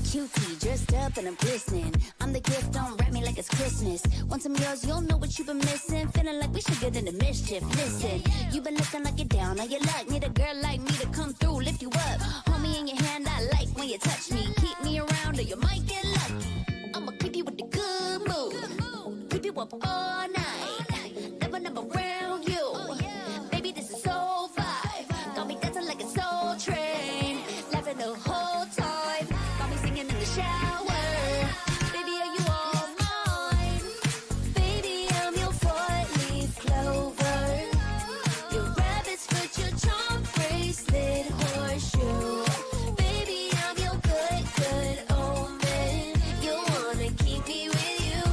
Cutie, dressed up and I'm glistening. I'm the gift, don't wrap me like it's Christmas. Want some yours, you'll know what you've been missing. Feeling like we should get into mischief. Listen, you've been looking like you're down on your luck. Need a girl like me to come through, lift you up. Hold me in your hand, I like when you touch me. Keep me around or you might get lucky. I'ma keep you with the good mood. Keep you up all night. Never around you. Baby, this is so vibe. Got me dancing like a soul train. Laughing the whole time. Got me singing in the shower. Baby, are you all mine? Baby, I'm your four-leaf clover. Your rabbit's foot, your charm bracelet, horseshoe. Baby, I'm your good omen. You wanna keep me with you.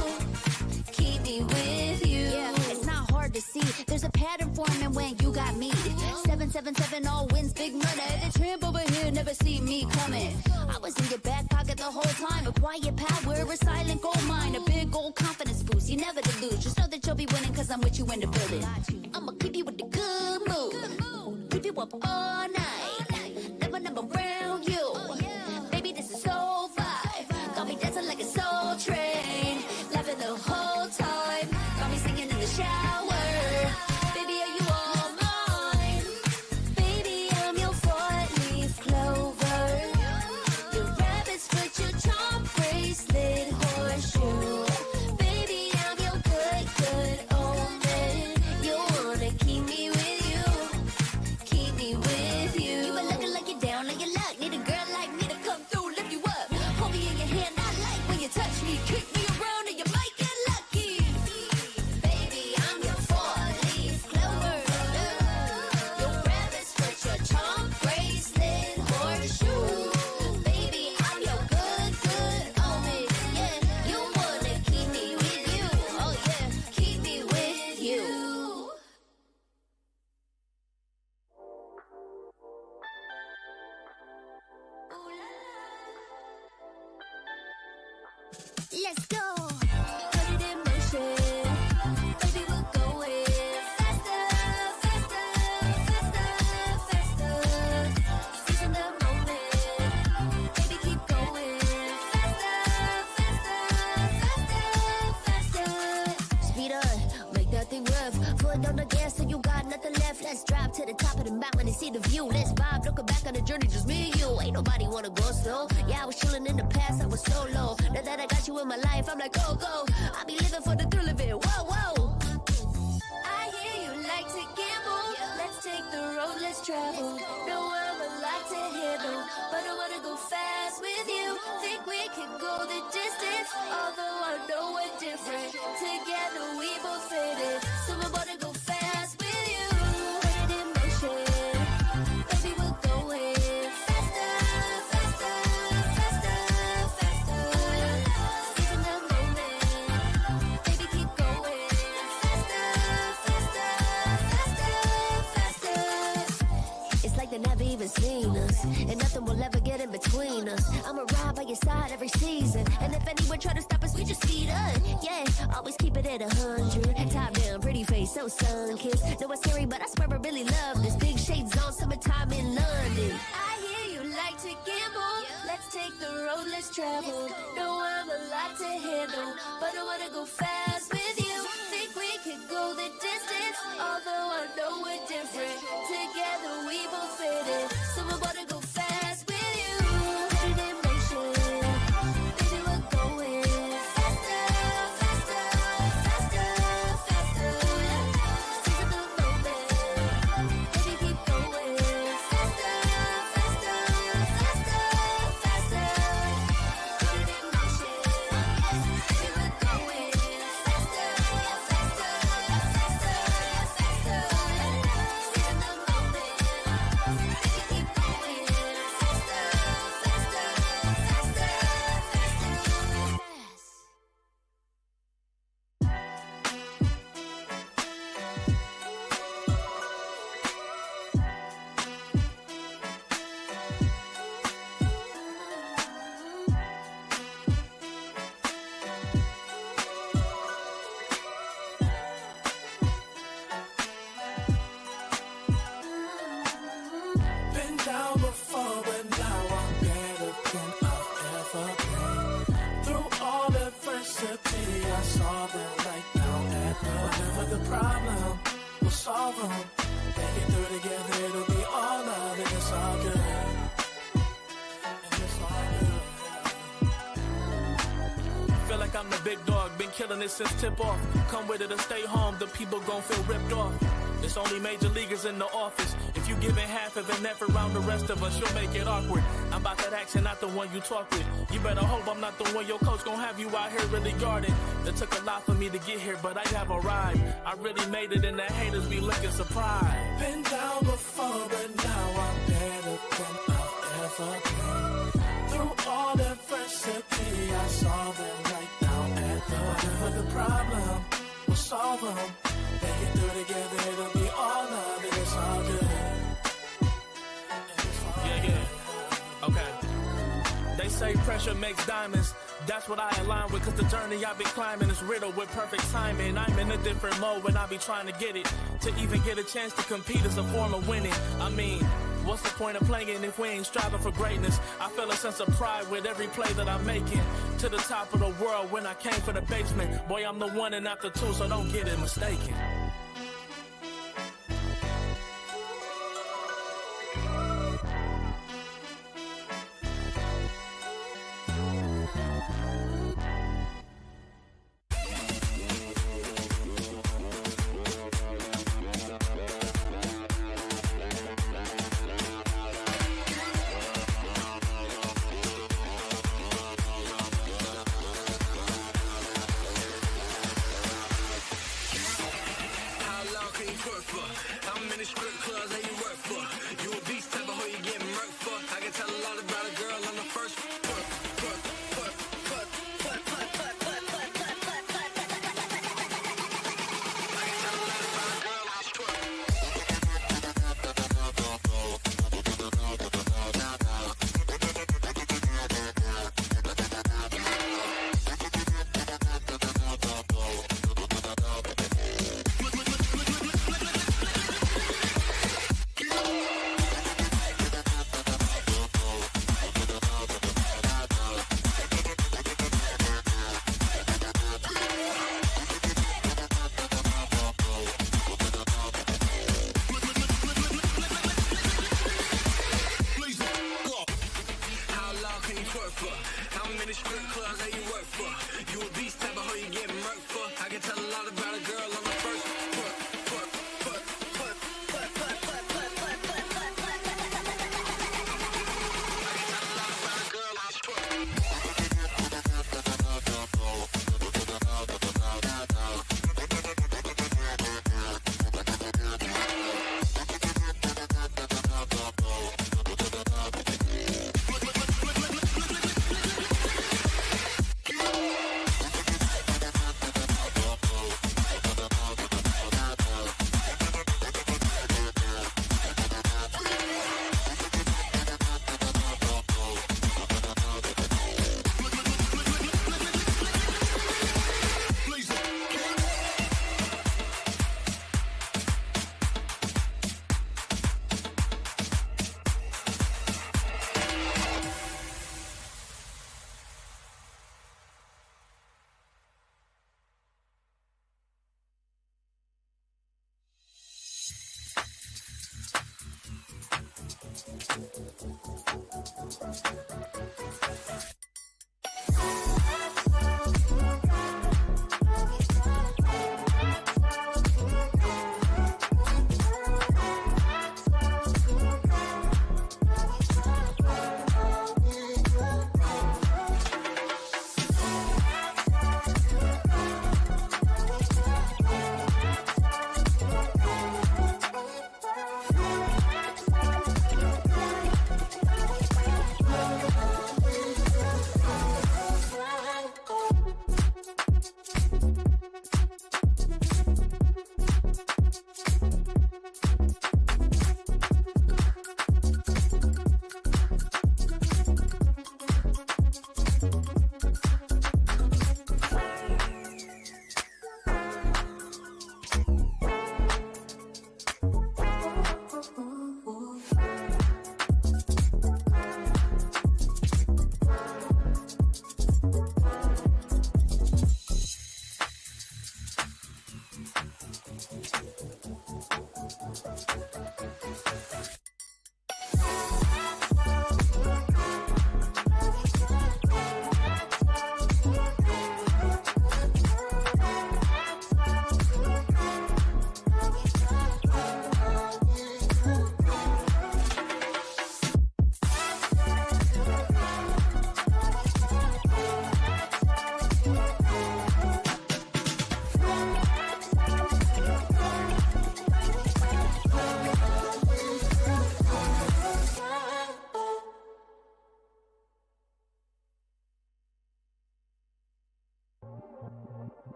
Keep me with you. Yeah, it's not hard to see. There's a pattern forming when you got me. 777 all wins, big money. The tramp over here never see me coming. I was in your back pocket the whole time. A quiet power, a silent gold mine, a big old confidence boost. You never delude. Just know that you'll be winning cause I'm with you in the building. I'ma keep you with the good mood. Keep you up all night. Never around you. Baby, this is so vibe. Got me dancing like a soul train. Laughing the whole time. Got me singing in the shower. Baby, are you all mine? Baby, I'm your four-leaf clover. Your rabbit's foot, your charm bracelet, horseshoe. Baby, I'm your good omen. You wanna keep me with you. Keep me with you. You been looking like you're down on your luck. Need a girl like me to come through, lift you up. Hold me in your hand, I like when you touch me. Kick me around and you might get lucky. Baby, I'm your four-leaf clover. Your rabbit's foot, your charm bracelet, horseshoe. Baby, I'm your good omen. Yeah, you wanna keep me with you. Oh yeah, keep me with you. Let's go. Put it in motion. Baby, we're going faster, faster, faster, faster. Seizing the moment. Baby, keep going faster, faster, faster, faster. Speed up, make that thing rough. Foot on the gas so you got nothing left. Let's drive to the top of the mountain and see the view. Let's vibe, looking back on the journey, just me and you. Ain't nobody wanna go slow. Yeah, I was chilling in the past, I was solo. Now that I got you in my life, I'm like, go, go. I be living for the thrill of it, whoa, whoa. I hear you like to gamble. Let's take the road, let's travel. No, I'm a lot to handle, but I wanna go fast with you. Think we could go the distance, although I know we're different. Together we both fit it, so I wanna go fast with you. Put it in motion, baby, we're going faster, faster, faster, faster. will ever get in between us. I'ma ride by your side every season, and if anyone try to stop us, we just speed up. Yeah, always keep it at 100. Top down, pretty face, so sun-kissed. Know it's scary, but I swear I really love this. Big shades on, summertime in London. I hear you like to gamble. Let's take the road, let's travel. Know I'm a lot to handle, but I wanna go fast with you. Think we could go the distance, although I know we're different. Together we both fit in, so I wanna go fast with you. Put it in motion, baby, we're going faster, faster, faster, faster. Seize the moment, baby, keep going faster, faster, faster, faster. Put it in motion, baby, we're going faster, faster, faster, faster. Seize the moment, baby, keep going faster, faster, faster, faster. Been down before, but now I'm better than I've ever been. Through all adversity, I saw the light now at the whatever the problem, we'll solve them. Make it through together, it'll be all love, and it's all good. And it's all good. Feel like I'm the big dog, been killing it since tip off. Come with it or stay home, the people gon' feel ripped off. It's only major leaguers in the office. If you giving half of an effort around the rest of us, you'll make it awkward. I'm about that action, not the one you talk with. You better hope I'm not the one your coach gon' have you out here really guarding. It took a lot for me to get here, but I have arrived. I really made it, and the haters be looking surprised. Been down before, but now I'm better than I've ever been. Through all adversity, I saw the light now at the whatever the problem, we'll solve them. Make it through together, it'll be all love, and it's all good. Yeah. Okay. They say pressure makes diamonds. That's what I align with, cause the journey I've been climbing is riddled with perfect timing. I'm in a different mode when I be trying to get it. To even get a chance to compete is a form of winning. I mean, what's the point of playing if we ain't striving for greatness? I feel a sense of pride with every play that I'm making. To the top of the world when I came from the basement. Boy, I'm the one and not the two, so don't get it mistaken.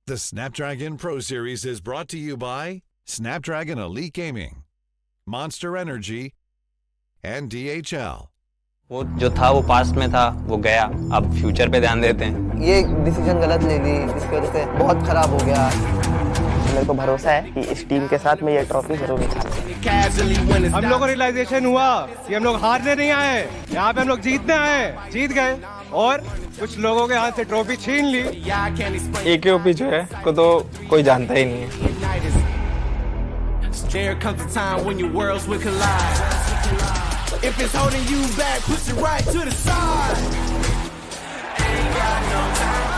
The Snapdragon Pro Series is brought to you by Snapdragon Elite Gaming, Monster Energy, and DHL. वो जो था वो past में था, वो गया, अब future पे ध्यान देते हैं। ये डिसीजन गलत ले ली जिसकी वजह से बहुत खराब हो गया। मेरे को भरोसा है कि इस टीम के साथ मैं ये ट्रॉफी जरूर निकालूंगा। हम लोगों को रियलाइजेशन हुआ कि हम लोग हारने नहीं आए, यहाँ पे हम लोग जीतने आए, जीत गए और कुछ लोगों के हाथ से ट्रॉफी छीन ली। AKOP जो है को तो कोई जानता ही नहीं है। There comes a time when your worlds will collide. If it's holding you back, push it right to the side.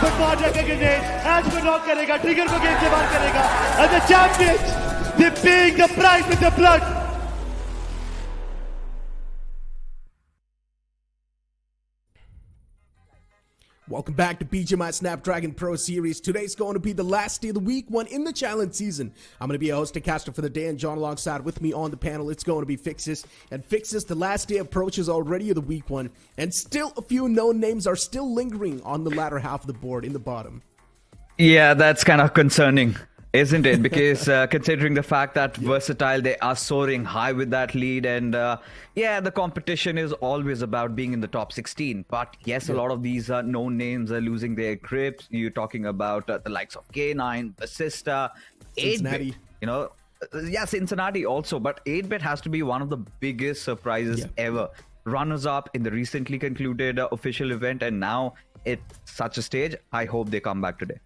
Football जगह एज को नॉक करेगा, ट्रिगर को गेम से बाहर करेगा। And the champions, they paying the price with the blood. Welcome back to BGMI Snapdragon Pro Series. Today's going to be the last day of the week one in the challenge season. I'm going to be a host and caster for the day, and John alongside with me on the panel. It's going to be Fixes. And Fixes, the last day approaches already of the week one, and still a few known names are still lingering on the latter half of the board in the bottom. Yeah, that's kind of concerning, isn't it? Because considering the fact that Versatile, they are soaring high with that lead, and yeah, the competition is always about being in the top 16. But yes, a lot of these known names are losing their grips. You're talking about the likes of K9, Basista, Cincinnati. 8-bit, you know. Yeah, Cincinnati also, but 8-bit has to be one of the biggest surprises ever. Runners-up in the recently concluded official event, and now it's such a stage. I hope they come back today.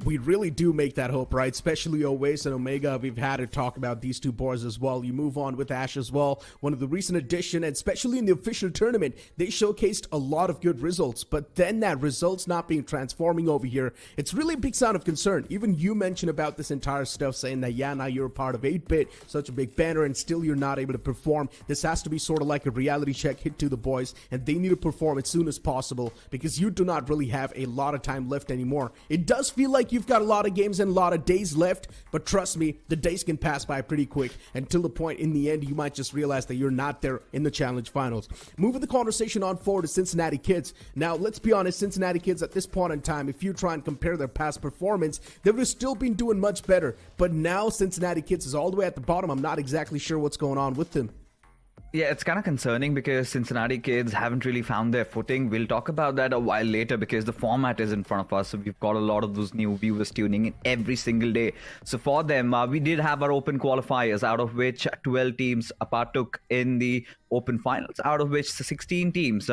We really do make that hope, right? Especially Oasis and Omega. We've had to talk about these two boards as well. You move on with Ash as well. One of the recent addition, and especially in the official tournament, they showcased a lot of good results. But then that results not being transforming over here, it's really a big sign of concern. Even you mentioned about this entire stuff, saying that, yeah, now you're a part of 8-bit, such a big banner, and still you're not able to perform. This has to be sort of like a reality check hit to the boys, and they need to perform as soon as possible because you do not really have a lot of time left anymore. It does feel like you've got a lot of games and a lot of days left, but trust me, the days can pass by pretty quick until the point in the end you might just realize that you're not there in the challenge finals. Moving the conversation on forward to Cincinnati Kids. Now, let's be honest, Cincinnati Kids at this point in time, if you try and compare their past performance, they would have still been doing much better. But now Cincinnati Kids is all the way at the bottom. I'm not exactly sure what's going on with them. Yeah, it's kind of concerning because Cincinnati Kids haven't really found their footing. We'll talk about that a while later because the format is in front of us. So we've got a lot of those new viewers tuning in every single day. So for them, we did have our open qualifiers, out of which 12 teams partook in the open finals, out of which 16 teams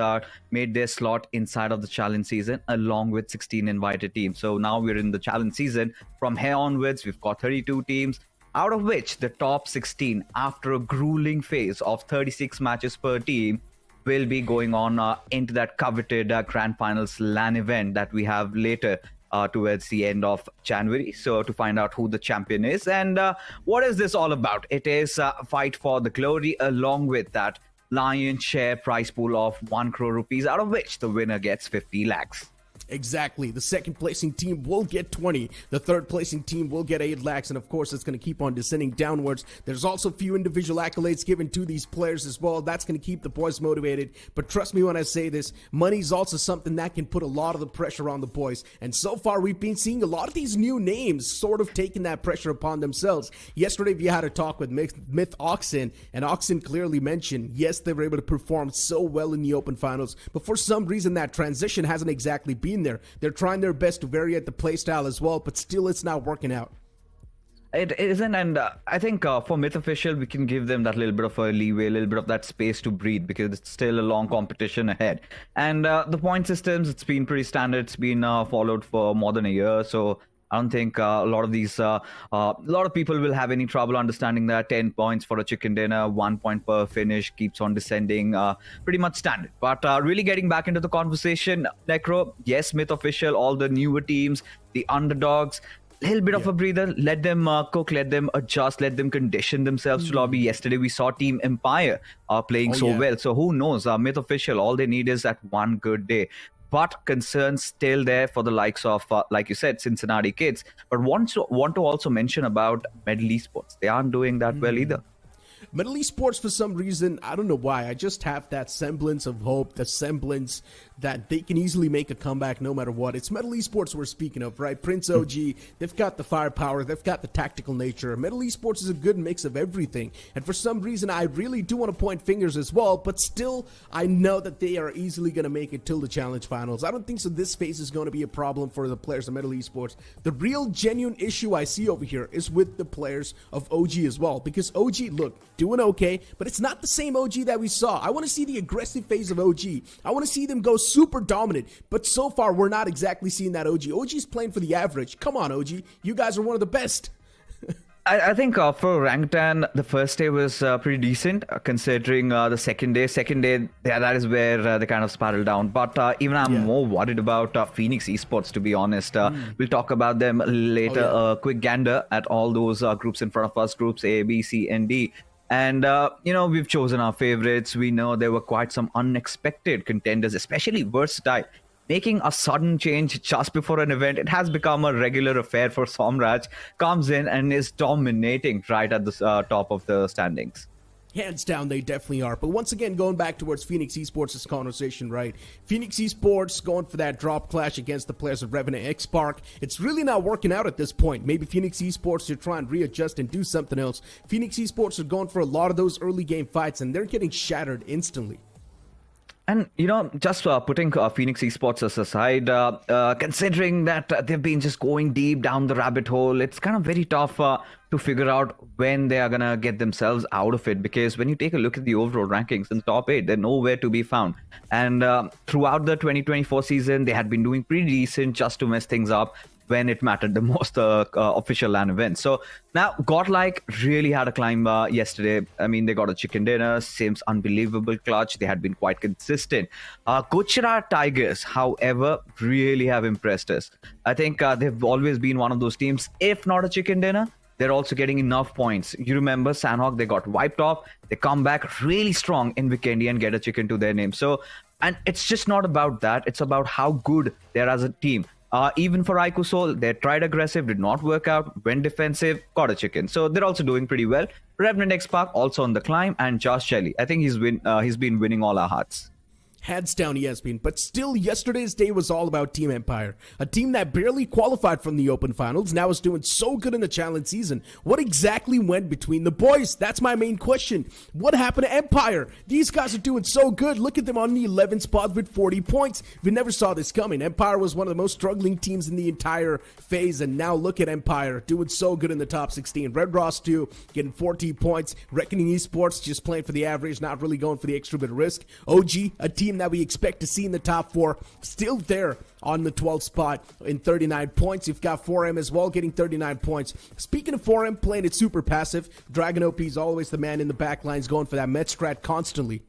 made their slot inside of the challenge season, along with 16 invited teams. So now we're in the challenge season. From here onwards, we've got 32 teams, out of which the top 16, after a grueling phase of 36 matches per team, will be going on into that coveted grand finals LAN event that we have later towards the end of January. So to find out who the champion is and what is this all about, it is a fight for the glory, along with that lion's share prize pool of 1 crore rupees, out of which the winner gets 50 lakhs. Exactly. The second placing team will get 20. The third placing team will get 8 lakhs. And of course, it's going to keep on descending downwards. There's also a few individual accolades given to these players as well. That's going to keep the boys motivated. But trust me when I say this, money is also something that can put a lot of the pressure on the boys. And so far, we've been seeing a lot of these new names sort of taking that pressure upon themselves. Yesterday, we had a talk with Myth Oxen, and Oxen clearly mentioned, yes, they were able to perform so well in the open finals, but for some reason, that transition hasn't exactly been there. They're trying their best to vary at the playstyle as well, but still it's not working out. It isn't, and I think for Myth Official, we can give them that little bit of a leeway, a little bit of that space to breathe, because it's still a long competition ahead. And the point systems, it's been pretty standard. It's been followed for more than a year, so I don't think a lot of people will have any trouble understanding that 10 points for a chicken dinner, 1 point per finish, keeps on descending, pretty much standard. But really getting back into the conversation, Necro, yes, Myth Official, all the newer teams, the underdogs, little bit of a breather, let them cook, let them adjust, let them condition themselves to lobby. Yesterday we saw Team Empire playing well, so who knows, Myth Official, all they need is that one good day. But concerns still there for the likes of, like you said, Cincinnati Kids. But want to also mention about Medal Esports. They aren't doing that well either. Metal Esports, for some reason, I don't know why, I just have that semblance of hope, the semblance that they can easily make a comeback no matter what. It's Metal Esports we're speaking of, right? Prince OG, they've got the firepower, they've got the tactical nature. Metal Esports is a good mix of everything. And for some reason, I really do want to point fingers as well, but still, I know that they are easily going to make it till the Challenge Finals. I don't think so this phase is going to be a problem for the players of Metal Esports. The real genuine issue I see over here is with the players of OG as well, because OG, look, doing okay, but it's not the same OG that we saw. I want to see the aggressive phase of OG. I want to see them go super dominant, but so far we're not exactly seeing that OG. OG's playing for the average. Come on, OG. You guys are one of the best. I think for Orangutan, the first day was pretty decent, considering the second day. Second day, that is where they kind of spiraled down. But even I'm more worried about Phoenix Esports, to be honest. We'll talk about them later. A quick gander at all those groups in front of us, groups A, B, C, and D. And, we've chosen our favorites. We know there were quite some unexpected contenders, especially Versatile. Making a sudden change just before an event, it has become a regular affair for Somraj. Comes in and is dominating right at the top of the standings. Hands down, they definitely are. But once again, going back towards Phoenix Esports' conversation, right? Phoenix Esports going for that drop clash against the players of Revenant X Spark. It's really not working out at this point. Maybe Phoenix Esports should try and readjust and do something else. Phoenix Esports are going for a lot of those early game fights, and they're getting shattered instantly. And, just putting Phoenix Esports aside, considering that they've been just going deep down the rabbit hole, it's kind of very tough to figure out when they are going to get themselves out of it. Because when you take a look at the overall rankings in the top 8, they're nowhere to be found. And throughout the 2024 season, they had been doing pretty decent just to mess things up when it mattered the most, official LAN events. So now Godlike really had a climb yesterday. I mean, they got a chicken dinner, seems unbelievable clutch. They had been quite consistent. Gujarat Tigers, however, really have impressed us. I think they've always been one of those teams, if not a chicken dinner, they're also getting enough points. You remember Sandhawk, they got wiped off. They come back really strong in Vikendi and get a chicken to their name. So, and it's just not about that. It's about how good they're as a team. Even for Ikusol, they tried aggressive, did not work out, went defensive, got a chicken. So they're also doing pretty well. Revenant X Park also on the climb, and Josh Shelley. I think he's been winning all our hearts. Hands down, he has been. But still, yesterday's day was all about Team Empire. A team that barely qualified from the Open Finals, now is doing so good in the Challenge season. What exactly went between the boys? That's my main question. What happened to Empire? These guys are doing so good. Look at them on the 11th spot with 40 points. We never saw this coming. Empire was one of the most struggling teams in the entire phase, and now look at Empire doing so good in the top 16. Red Ross, too, getting 14 points. Reckoning Esports just playing for the average, not really going for the extra bit of risk. OG, a team that we expect to see in the top 4, still there on the 12th spot in 39 points. You've got 4M as well getting 39 points. Speaking of 4M, playing it super passive, Dragon OP is always the man in the back lines going for that Met strat constantly.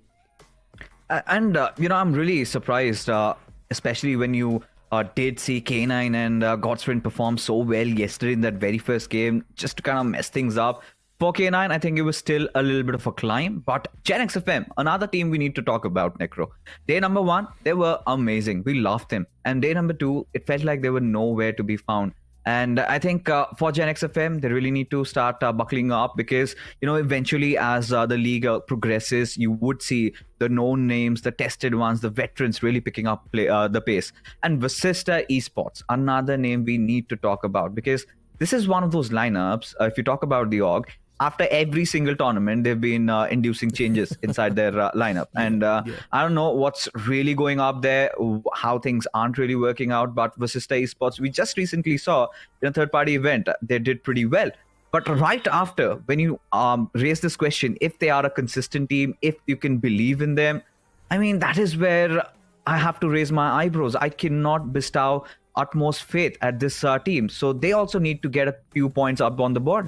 And, I'm really surprised, especially when you did see K9 and Godsprint perform so well yesterday in that very first game, just to kind of mess things up. For K9, I think it was still a little bit of a climb, but Gen XFM, another team we need to talk about, Necro. Day number 1, they were amazing. We loved them. And day number 2, it felt like they were nowhere to be found. And I think for Gen XFM, they really need to start buckling up because, eventually as the league progresses, you would see the known names, the tested ones, the veterans really picking up the pace. And Vasista Esports, another name we need to talk about because this is one of those lineups, if you talk about the org, after every single tournament, they've been inducing changes inside their lineup. And I don't know what's really going up there, how things aren't really working out. But Vasista Esports, we just recently saw in a third-party event, they did pretty well. But right after, when you raise this question, if they are a consistent team, if you can believe in them, I mean, that is where I have to raise my eyebrows. I cannot bestow utmost faith at this team. So they also need to get a few points up on the board.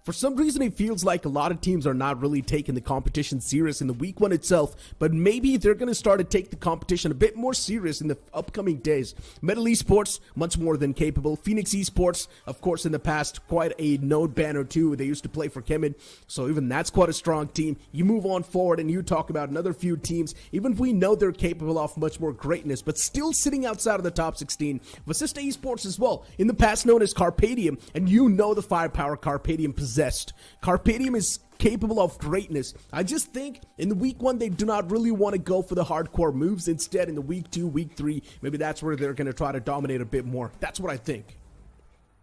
For some reason, it feels like a lot of teams are not really taking the competition serious in the week 1 itself, but maybe they're going to start to take the competition a bit more serious in the upcoming days. Metal Esports, much more than capable. Phoenix Esports, of course, in the past, quite a node ban or two. They used to play for Kemen, so even that's quite a strong team. You move on forward and you talk about another few teams, even if we know they're capable of much more greatness, but still sitting outside of the top 16. Vasista Esports as well, in the past known as Carpadium, and you know the firepower Carpadium possesses. zest. Carpedium is capable of greatness. I just think in the week 1 they do not really want to go for the hardcore moves. Instead, in the week 2, week 3, maybe that's where they're going to try to dominate a bit more. That's what I think.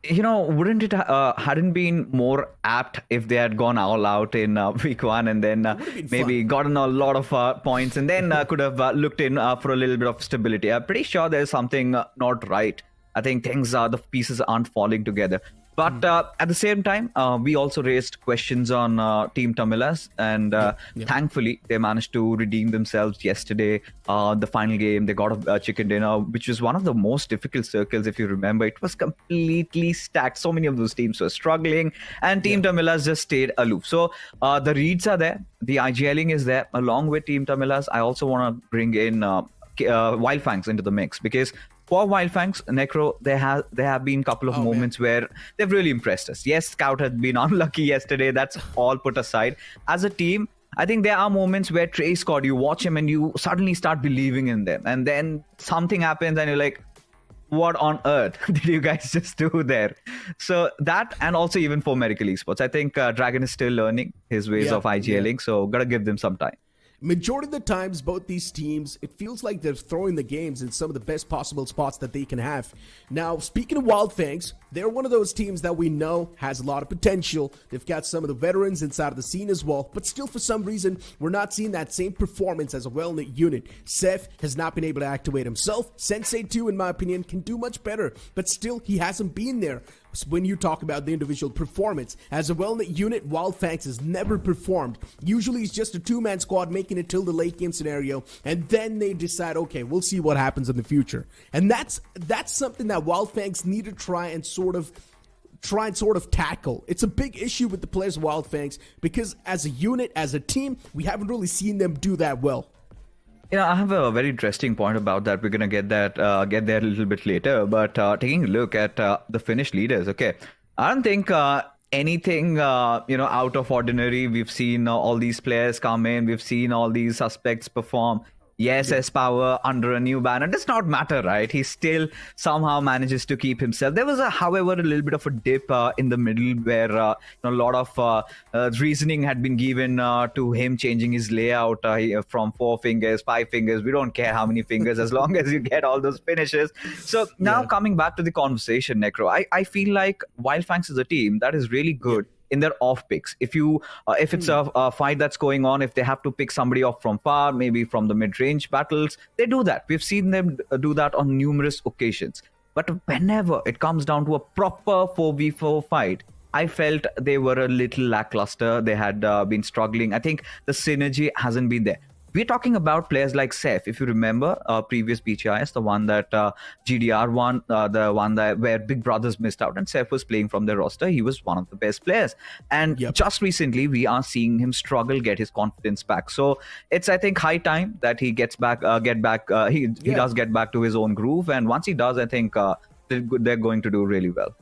You know, wouldn't it hadn't been more apt if they had gone all out in week 1 and then maybe gotten a lot of points and then could have looked in for a little bit of stability? I'm pretty sure there's something not right. I think the pieces aren't falling together. But at the same time, we also raised questions on Team Tamilas, and thankfully they managed to redeem themselves yesterday. The final game, they got a chicken dinner, which was one of the most difficult circles, if you remember. It was completely stacked. So many of those teams were struggling, and Team Tamilas just stayed aloof. So the reads are there, the IGLing is there. Along with Team Tamilas, I also want to bring in Wildfangs into the mix, because for Wildfangs, Necro, there have been a couple of moments where they've really impressed us. Yes, Scout had been unlucky yesterday. That's all put aside. As a team, I think there are moments where Trey Scott, you watch him and you suddenly start believing in them. And then something happens and you're like, what on earth did you guys just do there? So that, and also even for Medical Esports, I think Dragon is still learning his ways of IGLing. So got to give them some time. Majority of the times, both these teams, it feels like they're throwing the games in some of the best possible spots that they can have. Now, speaking of Wildfangs, they're one of those teams that we know has a lot of potential. They've got some of the veterans inside of the scene as well, but still for some reason, we're not seeing that same performance as a well-knit unit. Seth has not been able to activate himself. Sensei 2, in my opinion, can do much better, but still, he hasn't been there. When you talk about the individual performance, as a well-knit unit, Wildfangs has never performed. Usually it's just a two-man squad making it till the late game scenario, and then they decide, okay, we'll see what happens in the future. And that's something that Wildfangs need to try and sort of tackle. It's a big issue with the players of Wildfangs, because as a unit, as a team, we haven't really seen them do that well. Yeah, I have a very interesting point about that. We're gonna get there a little bit later. But taking a look at the Finnish leaders, okay, I don't think anything out of ordinary. We've seen all these players come in. We've seen all these suspects perform. Yes, S-Power under a new banner. It does not matter, right? He still somehow manages to keep himself. There was, however, a little bit of a dip in the middle where a lot of reasoning had been given to him changing his layout from 4 fingers, 5 fingers. We don't care how many fingers as long as you get all those finishes. So now coming back to the conversation, Necro, I feel like Wildfangs is a team that is really good in their off picks. If it's a fight that's going on, if they have to pick somebody off from far, maybe from the mid-range battles, they do that. We've seen them do that on numerous occasions. But whenever it comes down to a proper 4v4 fight, I felt they were a little lackluster. They had been struggling. I think the synergy hasn't been there. We're talking about players like Seth. If you remember previous BGIS, the one that GDR won, the one that where Big Brothers missed out, and Seth was playing from their roster. He was one of the best players. And just recently, we are seeing him struggle, get his confidence back. So it's, I think, high time that he gets back, he does get back to his own groove. And once he does, I think they're going to do really well.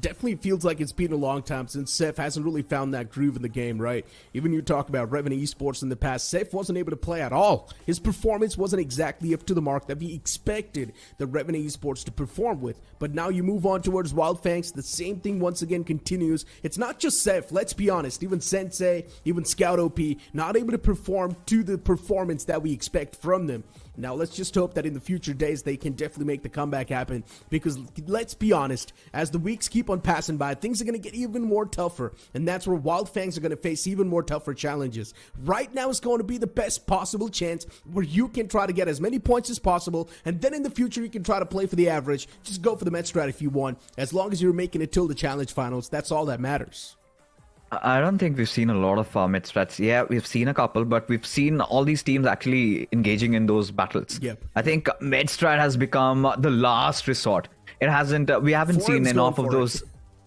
Definitely feels like it's been a long time since Seth hasn't really found that groove in the game, right? Even you talk about Revenue Esports in the past, Seth wasn't able to play at all. His performance wasn't exactly up to the mark that we expected the Revenue Esports to perform with. But now you move on towards Wildfangs, the same thing once again continues. It's not just Seth, let's be honest. Even Sensei, even Scout OP, not able to perform to the performance that we expect from them. Now, let's just hope that in the future days, they can definitely make the comeback happen. Because let's be honest, as the weeks keep on passing by, things are going to get even more tougher. And that's where Wildfangs are going to face even more tougher challenges. Right now is going to be the best possible chance where you can try to get as many points as possible. And then in the future, you can try to play for the average. Just go for the Met strat if you want. As long as you're making it till the challenge finals, that's all that matters. I don't think we've seen a lot of mid strats. Yeah, we've seen a couple, but we've seen all these teams actually engaging in those battles. Yep. I think mid strat has become the last resort. It hasn't. We haven't seen enough of those.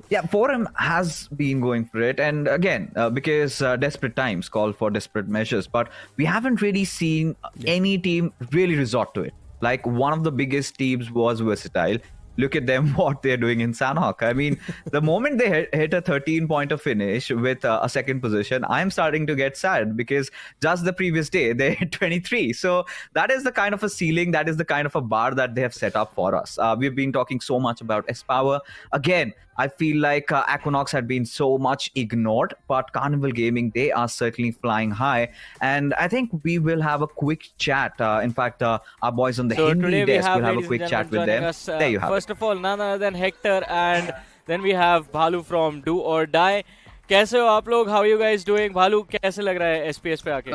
Yeah, Forum has been going for it, and again, because desperate times call for desperate measures. But we haven't really seen any team really resort to it. Like one of the biggest teams was Versatile. look at them, what they're doing in Sanhok. I mean, the moment they hit a 13-pointer finish with a second position, I'm starting to get sad because just the previous day they hit 23. So that is the kind of a ceiling, that is the kind of a bar that they have set up for us. We've been talking so much about S-Power. Again, I feel like Equinox had been so much ignored, but Carnival Gaming, they are certainly flying high. And I think we will have a quick chat. In fact, our boys on the Hindi desk will have a quick chat with them. There you have First of all, none other than Hector, and then we have Bhalu from Do or Die. कैसे हो आप लोग? How are you guys doing? भालू कैसे लग रहा है SPS पे आके?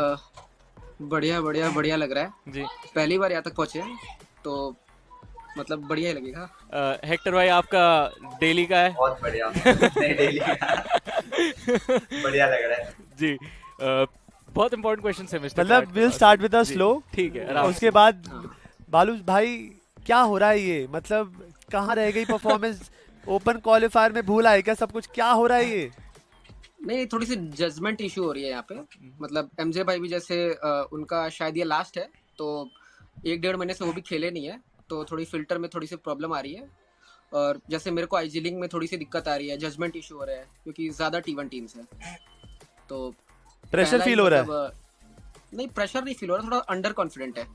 बढ़िया बढ़िया बढ़िया लग रहा है जी। पहली बार यहाँ तक पहुँचे हैं तो मतलब बढ़िया ही लगेगा। हेक्टर भाई आपका डेली का है? बहुत बढ़िया। नहीं डेली बढ़िया लग रहा है जी। बहुत इंपॉर्टेंट क्वेश्चन है मिस्टर। मतलब will start with a slow, ठीक है। उसके बाद बालू भाई क्या हो रहा है ये, मतलब कहाँ रह गई परफॉर्मेंस? ओपन क्वालिफायर में भूल आए क्या सब कुछ? क्या हो रहा है ये? नहीं, थोड़ी सी जजमेंट इशू हो रही है यहाँ पे। मतलब एमजे भाई भी जैसे उनका शायद ये लास्ट है, तो 1-1.5 महीने से वो भी खेले नहीं है, तो थोड़ी फिल्टर में थोड़ी सी प्रॉब्लम आ रही है। और जैसे मेरे को आईजी लिंक में थोड़ी सी दिक्कत आ रही है, जजमेंट इशू हो रहा है क्योंकि ज़्यादा T1 टीम्स है, तो प्रेशर फील हो रहा है? नहीं, प्रेशर नहीं फील हो रहा, थोड़ा अंडर कॉन्फिडेंट है,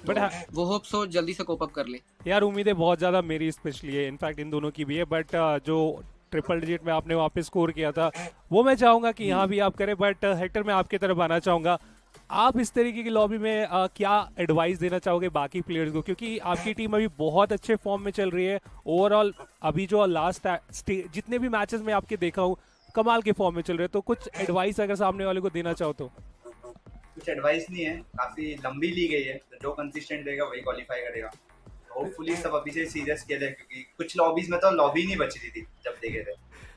बट वो होप सो जल्दी से कोप अप कर ले। यार उम्मीदें बहुत ज़्यादा मेरी स्पेशली है, इनफैक्ट इन दोनों की भी है, बट जो ट्रिपल डिजिट में आपने वहाँ पे स्कोर किया था वो मैं चाहूँगा कि यहाँ भी आप करें। बट हेक्टर मैं आपकी तरफ आना चाहूँगा, आप इस तरीके की लॉबी में क्या एडवाइस देना चाहोगे बाकी प्लेयर्स को, क्योंकि आपकी टीम अभी बहुत अच्छे फॉर्म में चल रही है ओवरऑल। अभी जो लास्ट जितने भी मैचेस में आपके देखा हूँ कमाल के फॉर्म में चल रहे हैं, तो कुछ एडवाइस अगर सामने वाले को देना चाहो तो? कुछ एडवाइस नहीं है, काफी लंबी ली गई है, जो कंसिस्टेंट रहेगा वही क्वालिफाई करेगा। होपफुली सब अभी से सीरियस किया जाए, क्योंकि कुछ लॉबीज में तो लॉबी नहीं बच रही थी जब देखे थे।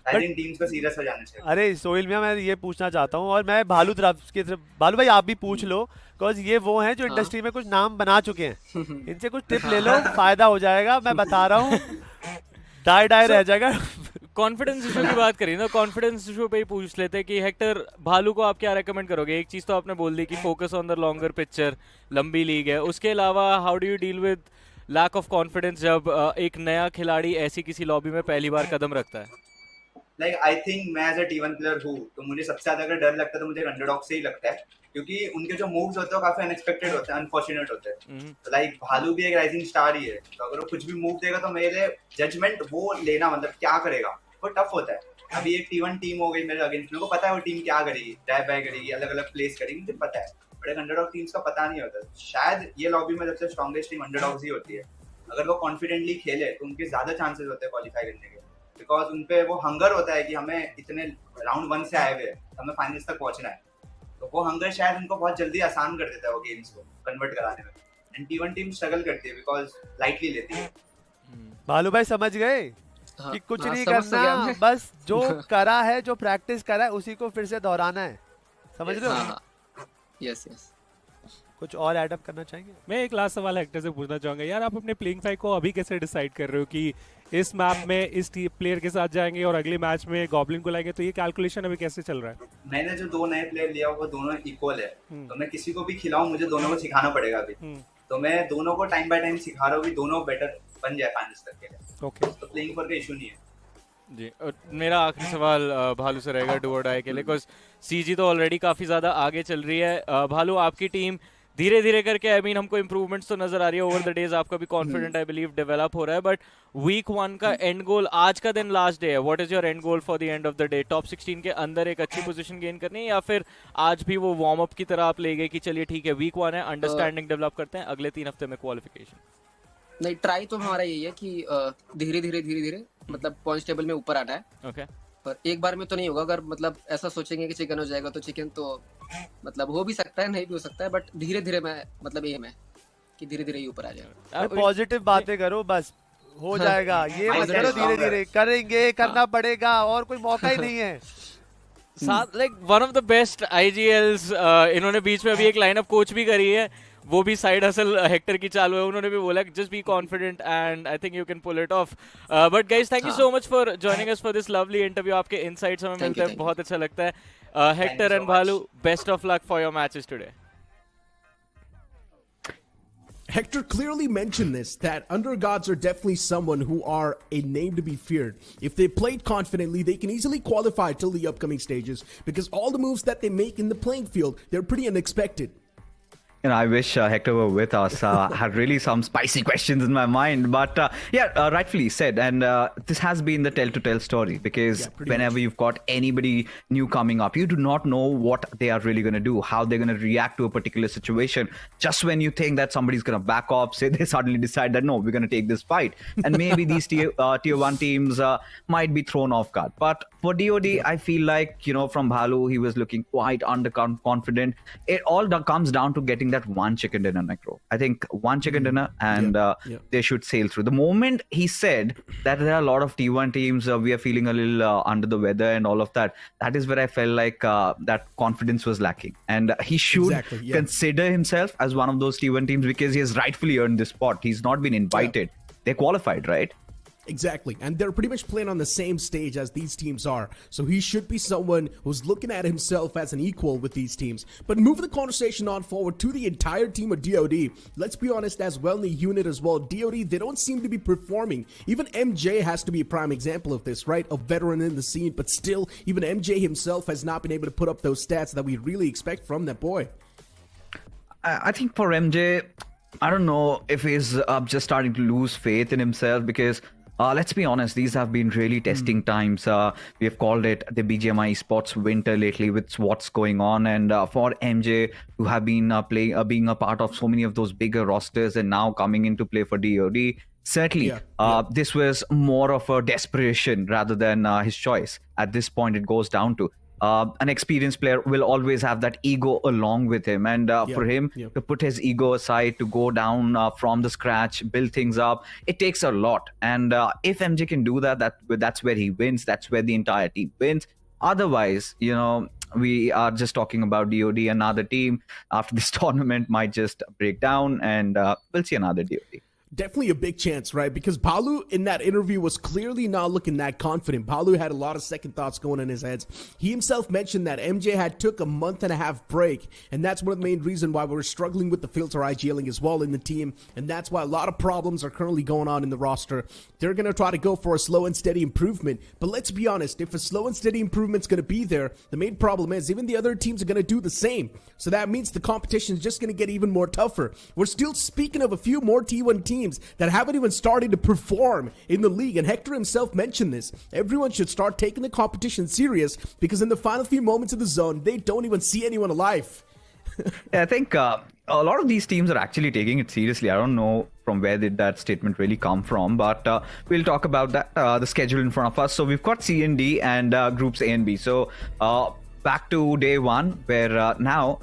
आई थिंक टीम्स को सीरियस हो जाना चाहिए। अरे सोहेल मियां, मैं ये पूछना चाहता हूँ, और मैं भालू भालू भाई आप भी पूछ लो, बिकॉज ये वो हैं जो इंडस्ट्री में कुछ नाम बना चुके हैं, इनसे कुछ टिप ले लो, फायदा हो जाएगा। मैं बता रहा हूँ, डाई रह जाएगा। कॉन्फिडेंस इशू की बात करी ना, कॉन्फिडेंस इशू पे ही पूछ लेते हैं कि हेक्टर भालू को आप क्या रेकमेंड करोगे? एक चीज तो आपने बोल दी कि focus on the longer picture, लंबी लीग है, उसके अलावा how do you deal with lack of confidence जब एक नया खिलाड़ी ऐसी किसी लॉबी में पहली बार कदम रखता है? लाइक आई थिंक मैं एज अ T1 प्लेयर हूँ, तो मुझे सबसे ज्यादा अगर डर लगता है तो मुझे अंडरडॉग से ही लगता है, क्योंकि उनके जो मूव्स होते हैं काफी अनएक्सपेक्टेड होते हैं, अनफॉर्चुनेट होते हैं। तो लाइक भालू भी एक राइजिंग स्टार ही है, तो अगर वो कुछ भी मूव देगा तो मेरे जजमेंट वो लेना, मतलब क्या करेगा वो टफ होता है। अभी एक T1 टीम हो गई मेरे अगेंस्ट, मेरे को पता है वो टीम क्या करेगी, ड्राइव बाय करेगी, अलग अलग प्लेस करेगी, मुझे पता है, बट एक अंडरडॉग टीम्स का पता नहीं होता। शायद ये लॉबी में सबसे स्ट्रॉन्गेस्ट टीम अंडरडॉग्स ही होती है। अगर वो कॉन्फिडेंटली खेले तो उनके ज्यादा चांसेस होते हैं क्वालिफाई करने के, बिकॉज उनपे वो हंगर होता है कि हमें इतने राउंड 1 से आए हुए हमें फाइनल्स तक पहुंचना है, तो वो हंगर शायद उनको बहुत जल्दी आसान कर देता है वो गेम्स को कन्वर्ट कराने में। एंड T1 टीम स्ट्रगल करती है बिकॉज लाइटली लेती है। भालू भाई समझ गए कि कुछ नहीं करना, बस जो करा है, जो प्रैक्टिस करा है उसी को फिर से दोहराना है, समझ रहे हो? Yes yes. कुछ और ऐड अप करना चाहेंगे? मैं एक लास्ट सवाल हेक्टर से पूछना चाहूंगा, यार आप अपने प्लेइंग फाइव को अभी कैसे डिसाइड कर रहे हो कि इस मैप में इस प्लेयर के साथ जाएंगे और अगले मैच में गॉब्लिन को लाएंगे, तो ये कैलकुलेशन अभी कैसे चल रहा है? मैंने जो 2 नए प्लेयर लिया वो दोनों इक्वल है, तो मैं किसी को भी खिलाऊं मुझे दोनों को सिखाना पड़ेगा अभी, तो मैं दोनों को टाइम बाय टाइम सिखा रहा हूँ कि दोनों बेटर बन जाए फाइनल्स तक के लिए। ओके, तो प्लेइंग पर का इशू नहीं है जी। मेरा आखिरी सवाल भालू से रहेगा डू और डाई के लिए, बिकॉज सीजी तो ऑलरेडी काफी ज्यादा आगे चल रही है। भालू आपकी टीम धीरे धीरे करके, आई मीन हमको इंप्रूवमेंट्स तो नजर आ रही है ओवर द डेज, आपका भी कॉन्फिडेंट आई बिलीव डेवलप हो रहा है, बट वीक 1 का एंड गोल, आज का दिन लास्ट डे है, what is your and goal for the end of the day? Top 16 के अंदर एक अच्छी पोजीशन गेन करनी है, या फिर आज भी वो वार्म अप की तरह आप ले गए कि चलिए ठीक है वीक 1 है, अंडरस्टैंडिंग डेवलप करते हैं, अगले 3 हफ्ते में क्वालिफिकेशन? नहीं, ट्राई तो हमारा यही है कि धीरे धीरे मतलब पॉइंट्स टेबल में ऊपर आना है। ओके, पर एक बार में तो नहीं होगा। अगर मतलब ऐसा सोचेंगे कि चिकन हो जाएगा तो चिकन तो मतलब हो भी सकता है, नहीं भी हो सकता है, बट धीरे धीरे मैं मतलब एम है कि धीरे धीरे ही ऊपर आ जाएगा। पॉजिटिव बातें करो, बस हो जाएगा, ये मत करो, धीरे धीरे करेंगे, करना पड़ेगा, और कोई मौका ही नहीं है। साथ like one of the best IGLs, इन्होंने बीच में अभी एक लाइनअप कोच भी करी है, वो भी साइड हसल हेक्टर की चालू है, उन्होंने भी बोला just be confident and I think you can pull it off. But guys thank you so much for joining us for this lovely interview, आपके इनसाइट्स हमें मिलते हैं, बहुत अच्छा लगता है। Hector and Bhalu, best of luck for your matches today. Hector clearly mentioned this, that undergods are definitely someone who are a name to be feared. If they played confidently, they can easily qualify till the upcoming stages because all the moves that they make in the playing field, they're pretty unexpected. And I wish Hector were with us. Had really some spicy questions in my mind. But rightfully said. And this has been the tell-to-tell story because whenever you've got anybody new coming up, you do not know what they are really going to do, how they're going to react to a particular situation. Just when you think that somebody's going to back off, say they suddenly decide that, no, we're going to take this fight. And maybe these tier 1 teams might be thrown off guard. But for DOD, I feel like, from Bhalu, he was looking quite underconfident. It all comes down to getting that one chicken dinner, Necro. I think one chicken dinner and they should sail through. The moment he said that there are a lot of T1 teams, we are feeling a little under the weather and all of that, that is where I felt like that confidence was lacking. And he should consider himself as one of those T1 teams because he has rightfully earned this spot. He's not been invited. They qualified, right? Exactly. And they're pretty much playing on the same stage as these teams are. So he should be someone who's looking at himself as an equal with these teams. But moving the conversation on forward to the entire team of DOD, let's be honest, as well in the unit as well, DOD, they don't seem to be performing. Even MJ has to be a prime example of this, right? A veteran in the scene, but still, even MJ himself has not been able to put up those stats that we really expect from that boy. I think for MJ, I don't know if he's just starting to lose faith in himself because let's be honest, these have been really testing times. We have called it the BGMI Esports winter lately with what's going on. And for MJ, who have been being a part of so many of those bigger rosters and now coming into play for DOD, certainly this was more of a desperation rather than his choice. At this point, it goes down to an experienced player will always have that ego along with him. And for him to put his ego aside, to go down from the scratch, build things up, it takes a lot. And if MJ can do that, that's where he wins. That's where the entire team wins. Otherwise, we are just talking about DOD. Another team after this tournament might just break down and we'll see another DOD. Definitely a big chance, right? Because Bhalu in that interview was clearly not looking that confident. Bhalu had a lot of second thoughts going in his head. He himself mentioned that MJ had took a month-and-a-half break, and that's one of the main reasons why we're struggling with the filter IGLing as well in the team, and that's why a lot of problems are currently going on in the roster. They're going to try to go for a slow and steady improvement, but let's be honest, if a slow and steady improvement's going to be there, the main problem is even the other teams are going to do the same. So that means the competition is just going to get even more tougher. We're still speaking of a few more T1 teams that haven't even started to perform in the league, and Hector himself mentioned this. Everyone should start taking the competition serious because in the final few moments of the zone, they don't even see anyone alive. I think a lot of these teams are actually taking it seriously. I don't know from where did that statement really come from, but we'll talk about that, the schedule in front of us. So we've got C and D and groups A and B. So back to day one, where now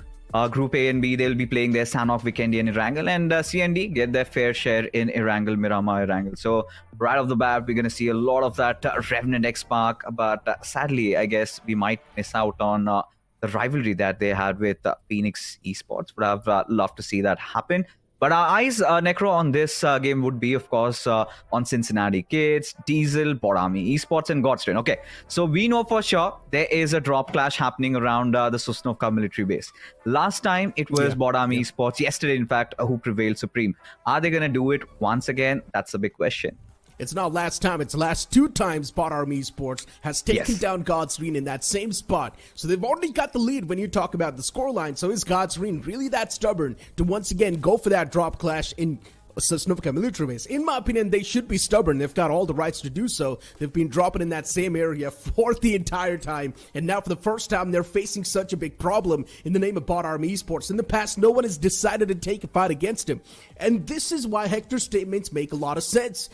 Group A and B, they'll be playing their Sanhok, Vikendi, and Erangel, and C and D get their fair share in Erangel, Miramar, Erangel. So right off the bat, we're going to see a lot of that Revenant X Spark, but sadly, I guess we might miss out on the rivalry that they had with Phoenix Esports. But I've loved to see that happen. But our eyes, Necro, on this game would be, of course, on Cincinnati Kids, Diesel, Borami Esports, and Godstrain. Okay, so we know for sure there is a drop clash happening around the Sosnovka military base. Last time, it was Borami Esports, yesterday, in fact, who prevailed supreme. Are they going to do it once again? That's a big question. It's not last time, it's last 2 times Bot Army Esports has taken down Godsreen in that same spot. So they've already got the lead when you talk about the scoreline. So is Godsreen really that stubborn to once again go for that drop clash in Sosnovka military base? In my opinion, they should be stubborn. They've got all the rights to do so. They've been dropping in that same area for the entire time. And now for the first time, they're facing such a big problem in the name of Bot Army Esports. In the past, no one has decided to take a fight against him. And this is why Hector's statements make a lot of sense.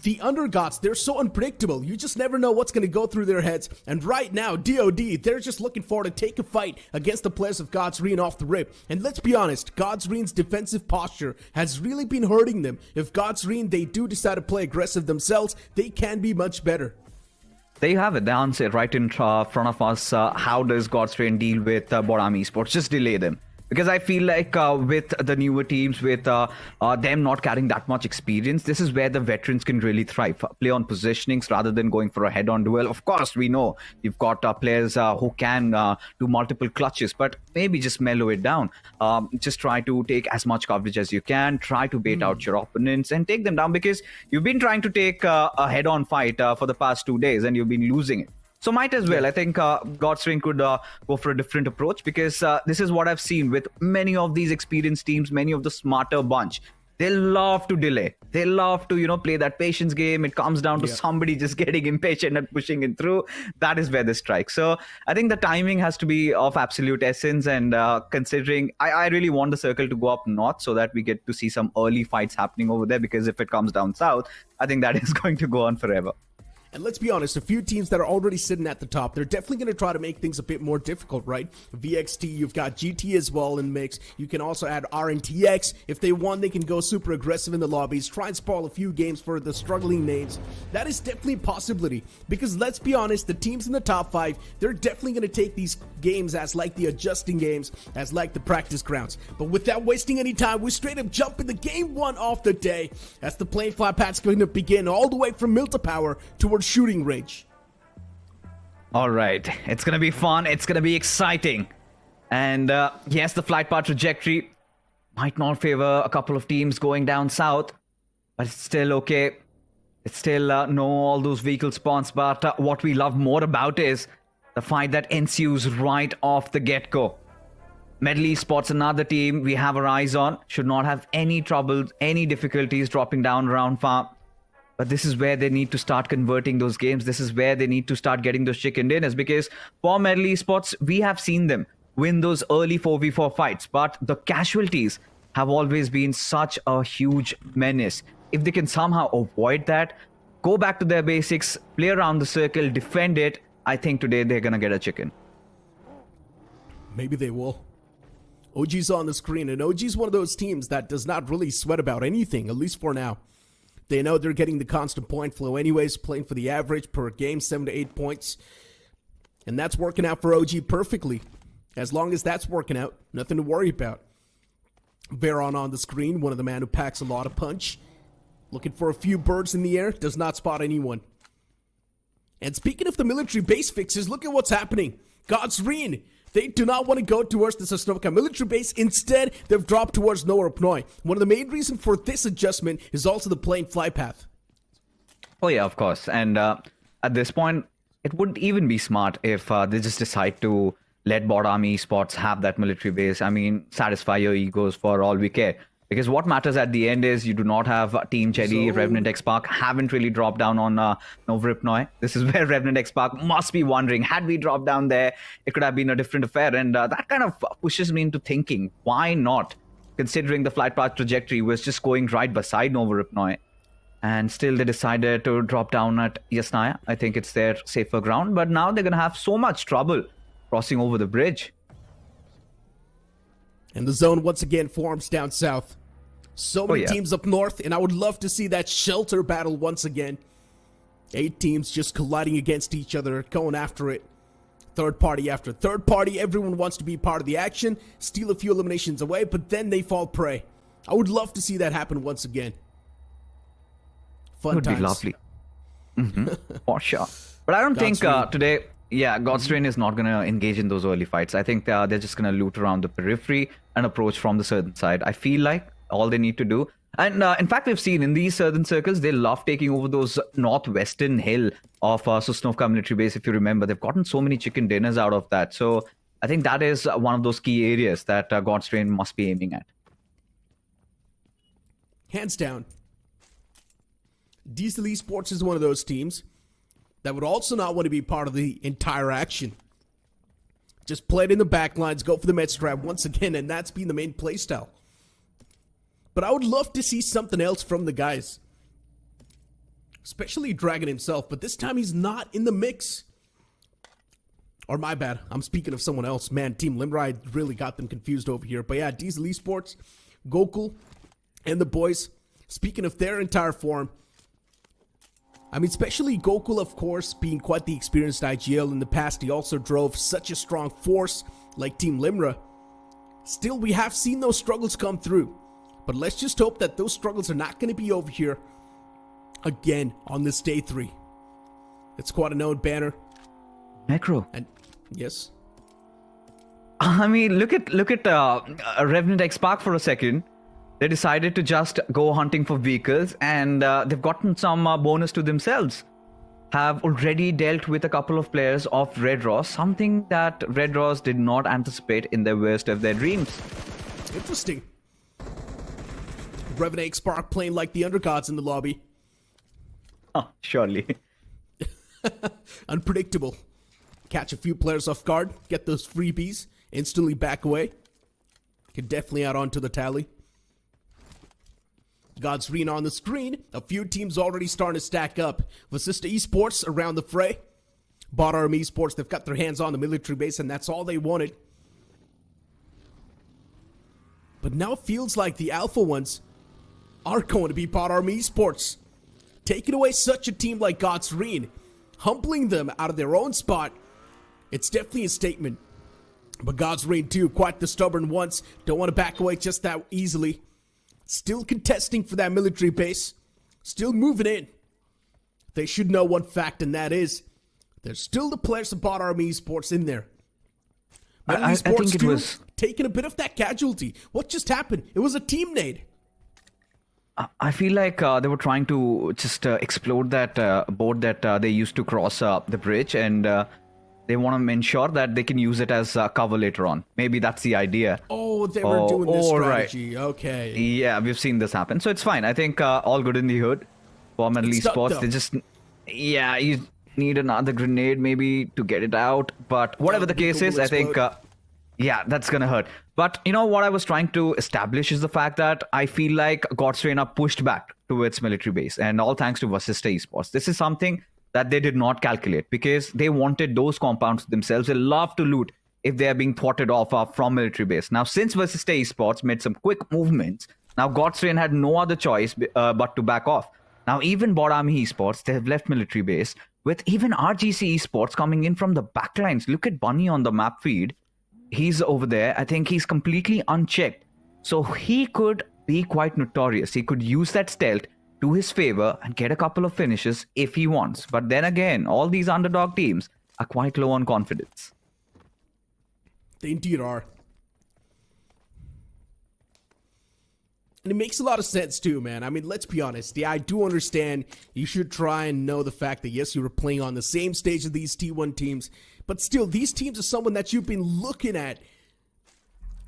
The undergods, they're so unpredictable. You just never know what's going to go through their heads. And right now, DOD, they're just looking forward to take a fight against the players of Godsreen off the rip. And let's be honest, Godsreen's defensive posture has really been hurting them. If Godsreen, they do decide to play aggressive themselves, they can be much better. There you have it, the answer right in front of us. How does Godsreen deal with Borami Esports? Just delay them. Because I feel like with the newer teams, with them not carrying that much experience, this is where the veterans can really thrive. Play on positionings rather than going for a head-on duel. Of course, we know you've got players who can do multiple clutches, but maybe just mellow it down. Just try to take as much coverage as you can. Try to bait out your opponents and take them down, because you've been trying to take a head-on fight for the past 2 days and you've been losing it. So might as well. I think Godstrain could go for a different approach, because this is what I've seen with many of these experienced teams, many of the smarter bunch. They love to delay. They love to, play that patience game. It comes down to somebody just getting impatient and pushing it through. That is where they strike. So I think the timing has to be of absolute essence. And considering, I really want the circle to go up north so that we get to see some early fights happening over there, because if it comes down south, I think that is going to go on forever. And let's be honest, a few teams that are already sitting at the top, they're definitely going to try to make things a bit more difficult, right? VXT, you've got GT as well in mix. You can also add RNTX. If they want, they can go super aggressive in the lobbies, try and spoil a few games for the struggling names. That is definitely a possibility, because let's be honest, the teams in the top 5, they're definitely going to take these games as like the adjusting games, as like the practice grounds. But without wasting any time, we straight up jump into game 1 of the day, as the plane fly path's going to begin all the way from Milta Power towards shooting range. All right, it's gonna be fun, it's gonna be exciting, and yes, the flight path trajectory might not favor a couple of teams going down south, but it's still okay. It's still no all those vehicle spawns, but what we love more about is the fight that ensues right off the get-go. Medley Esports, another team we have our eyes on, should not have any trouble, any difficulties dropping down around farm. But this is where they need to start converting those games. This is where they need to start getting those chicken dinners, because for Medley Esports, we have seen them win those early 4v4 fights, but the casualties have always been such a huge menace. If they can somehow avoid that, go back to their basics, play around the circle, defend it, I think today they're going to get a chicken. Maybe they will. OG's on the screen, and OG's one of those teams that does not really sweat about anything, at least for now. They know they're getting the constant point flow anyways, playing for the average per game, 7 to 8 points. And that's working out for OG perfectly. As long as that's working out, nothing to worry about. Veron on the screen, one of the men who packs a lot of punch. Looking for a few birds in the air, does not spot anyone. And speaking of the military base fixes, look at what's happening. Godsreen, they do not want to go towards the Sosnovka military base. Instead, they've dropped towards Nowhere Pnoy. One of the main reasons for this adjustment is also the plane fly path. Oh yeah, of course. And at this point, it wouldn't even be smart if they just decide to let Bot Army Esports have that military base. I mean, satisfy your egos for all we care. Because what matters at the end is you do not have Team Cherry, Revenant X Park haven't really dropped down on Novoripnoy. This is where Revenant X Park must be wondering, had we dropped down there, it could have been a different affair. And that kind of pushes me into thinking, why not? Considering the flight path trajectory was just going right beside Novoripnoy. And still they decided to drop down at Yasnaya. I think it's their safer ground. But now they're going to have so much trouble crossing over the bridge. And the zone once again forms down south. So many teams up north, and I would love to see that shelter battle once again. 8 teams just colliding against each other, going after it. Third party after third party, everyone wants to be part of the action, steal a few eliminations away, but then they fall prey. I would love to see that happen once again. Fun times. Would be lovely. For sure. But I don't think today... Yeah, Godstrain is not going to engage in those early fights. I think they're just going to loot around the periphery and approach from the southern side. I feel like all they need to do. And in fact, we've seen in these southern circles, they love taking over those northwestern hill of Sosnovka military base. If you remember, they've gotten so many chicken dinners out of that. So I think that is one of those key areas that Godstrain must be aiming at. Hands down. Diesel Esports is one of those teams that would also not want to be part of the entire action. Just play it in the back lines, go for the med strap once again, and that's been the main playstyle. But I would love to see something else from the guys. Especially Dragon himself, but this time he's not in the mix. Or my bad, I'm speaking of someone else. Man, Team Limride really got them confused over here. But yeah, Diesel Esports, Gokul, and the boys, speaking of their entire form, I mean, especially Gokul, of course, being quite the experienced IGL in the past, he also drove such a strong force like Team Limra. Still, we have seen those struggles come through. But let's just hope that those struggles are not going to be over here again on this day 3. It's quite a known banner. Necro. And yes. I mean, look at Revenant X Spark for a second. They decided to just go hunting for vehicles, and they've gotten some bonus to themselves. Have already dealt with a couple of players of Red Ross, something that Red Ross did not anticipate in their worst of their dreams. Interesting. Revenant X Spark playing like the undergods in the lobby. Oh, surely. Unpredictable. Catch a few players off guard, get those freebies, instantly back away. Can definitely add on to the tally. God's Arena on the screen. A few teams already starting to stack up. IST Esports around the fray. Bot Army Esports, they've got their hands on the military base, and that's all they wanted. But now it feels like the alpha ones are going to be Bot Army Esports. Taking away such a team like God's Arena, humbling them out of their own spot. It's definitely a statement. But God's Arena too, quite the stubborn ones. Don't want to back away just that easily. Still contesting for that military base. Still moving in. They should know one fact, and that is there's still the players of Bot Army Esports in there. I think it was taking a bit of that casualty. What just happened? It was a team nade. I feel like they were trying to just explode that board that they used to cross the bridge, and they want to ensure that they can use it as cover later on. Maybe that's the idea. Oh, they were doing this strategy. Right. Okay. Yeah, we've seen this happen. So it's fine. I think all good in the hood. For Metal Esports, they just... Yeah, you need another grenade maybe to get it out. But whatever the case is, I think... yeah, that's going to hurt. But you know what I was trying to establish is the fact that I feel like God's Arena pushed back towards military base. And all thanks to IST Esports. This is something that they did not calculate because they wanted those compounds themselves. They love to loot if they are being thwarted off from military base. Now, since IST Esports made some quick movements, now God's Arena had no other choice but to back off. Now, even Bot Army Esports, they have left military base with even RGC Esports coming in from the backlines. Look at Bunny on the map feed. He's over there. I think he's completely unchecked. So he could be quite notorious. He could use that stealth to his favor and get a couple of finishes if he wants. But then again, all these underdog teams are quite low on confidence. They indeed are. And it makes a lot of sense too, man. I mean, let's be honest. Yeah, I do understand you should try and know the fact that, yes, you were playing on the same stage as these T1 teams. But still, these teams are someone that you've been looking at.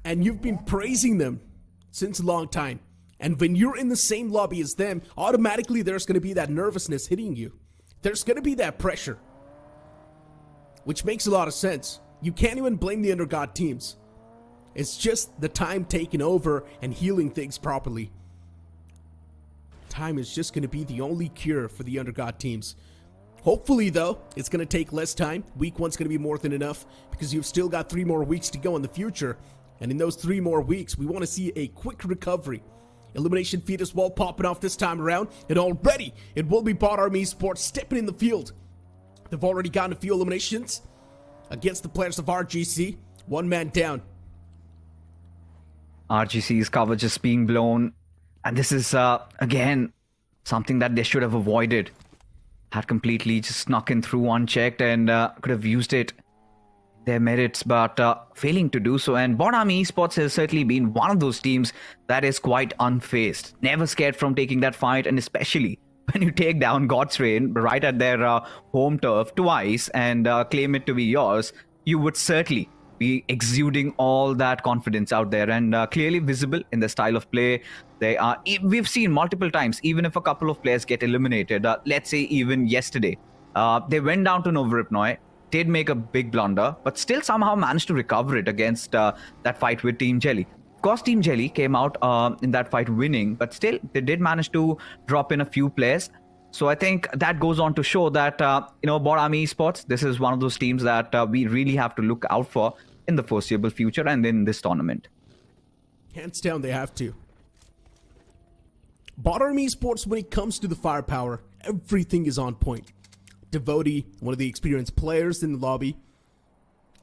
And you've been praising them since a long time. And when you're in the same lobby as them, automatically there's going to be that nervousness hitting you. There's going to be that pressure. Which makes a lot of sense. You can't even blame the undergod teams. It's just the time taking over and healing things properly. Time is just going to be the only cure for the undergod teams. Hopefully, though, it's going to take less time. Week 1's going to be more than enough because you've still got 3 more weeks to go in the future. And in those 3 more weeks, we want to see a quick recovery. Elimination feed as well popping off this time around. And already, it will be Bot Army Esports stepping in the field. They've already gotten a few eliminations against the players of RGC. 1 man down. RGC's cover just being blown. And this is, again, something that they should have avoided. Had completely just snuck in through unchecked and could have used it. Their merits, but failing to do so. And Bot Army Esports has certainly been one of those teams that is quite unfazed. Never scared from taking that fight, and especially when you take down God's Reign right at their home turf twice and claim it to be yours, you would certainly be exuding all that confidence out there and clearly visible in the style of play. They are. We've seen multiple times, even if a couple of players get eliminated, let's say even yesterday, they went down to Novoripnoi, did make a big blunder, but still somehow managed to recover it against that fight with Team Jelly. Of course, Team Jelly came out in that fight winning, but still they did manage to drop in a few players. So I think that goes on to show that, Bot Army Esports, this is one of those teams that we really have to look out for in the foreseeable future and in this tournament. Hands down, they have to. Bot Army Esports, when it comes to the firepower, everything is on point. Devotee, one of the experienced players in the lobby.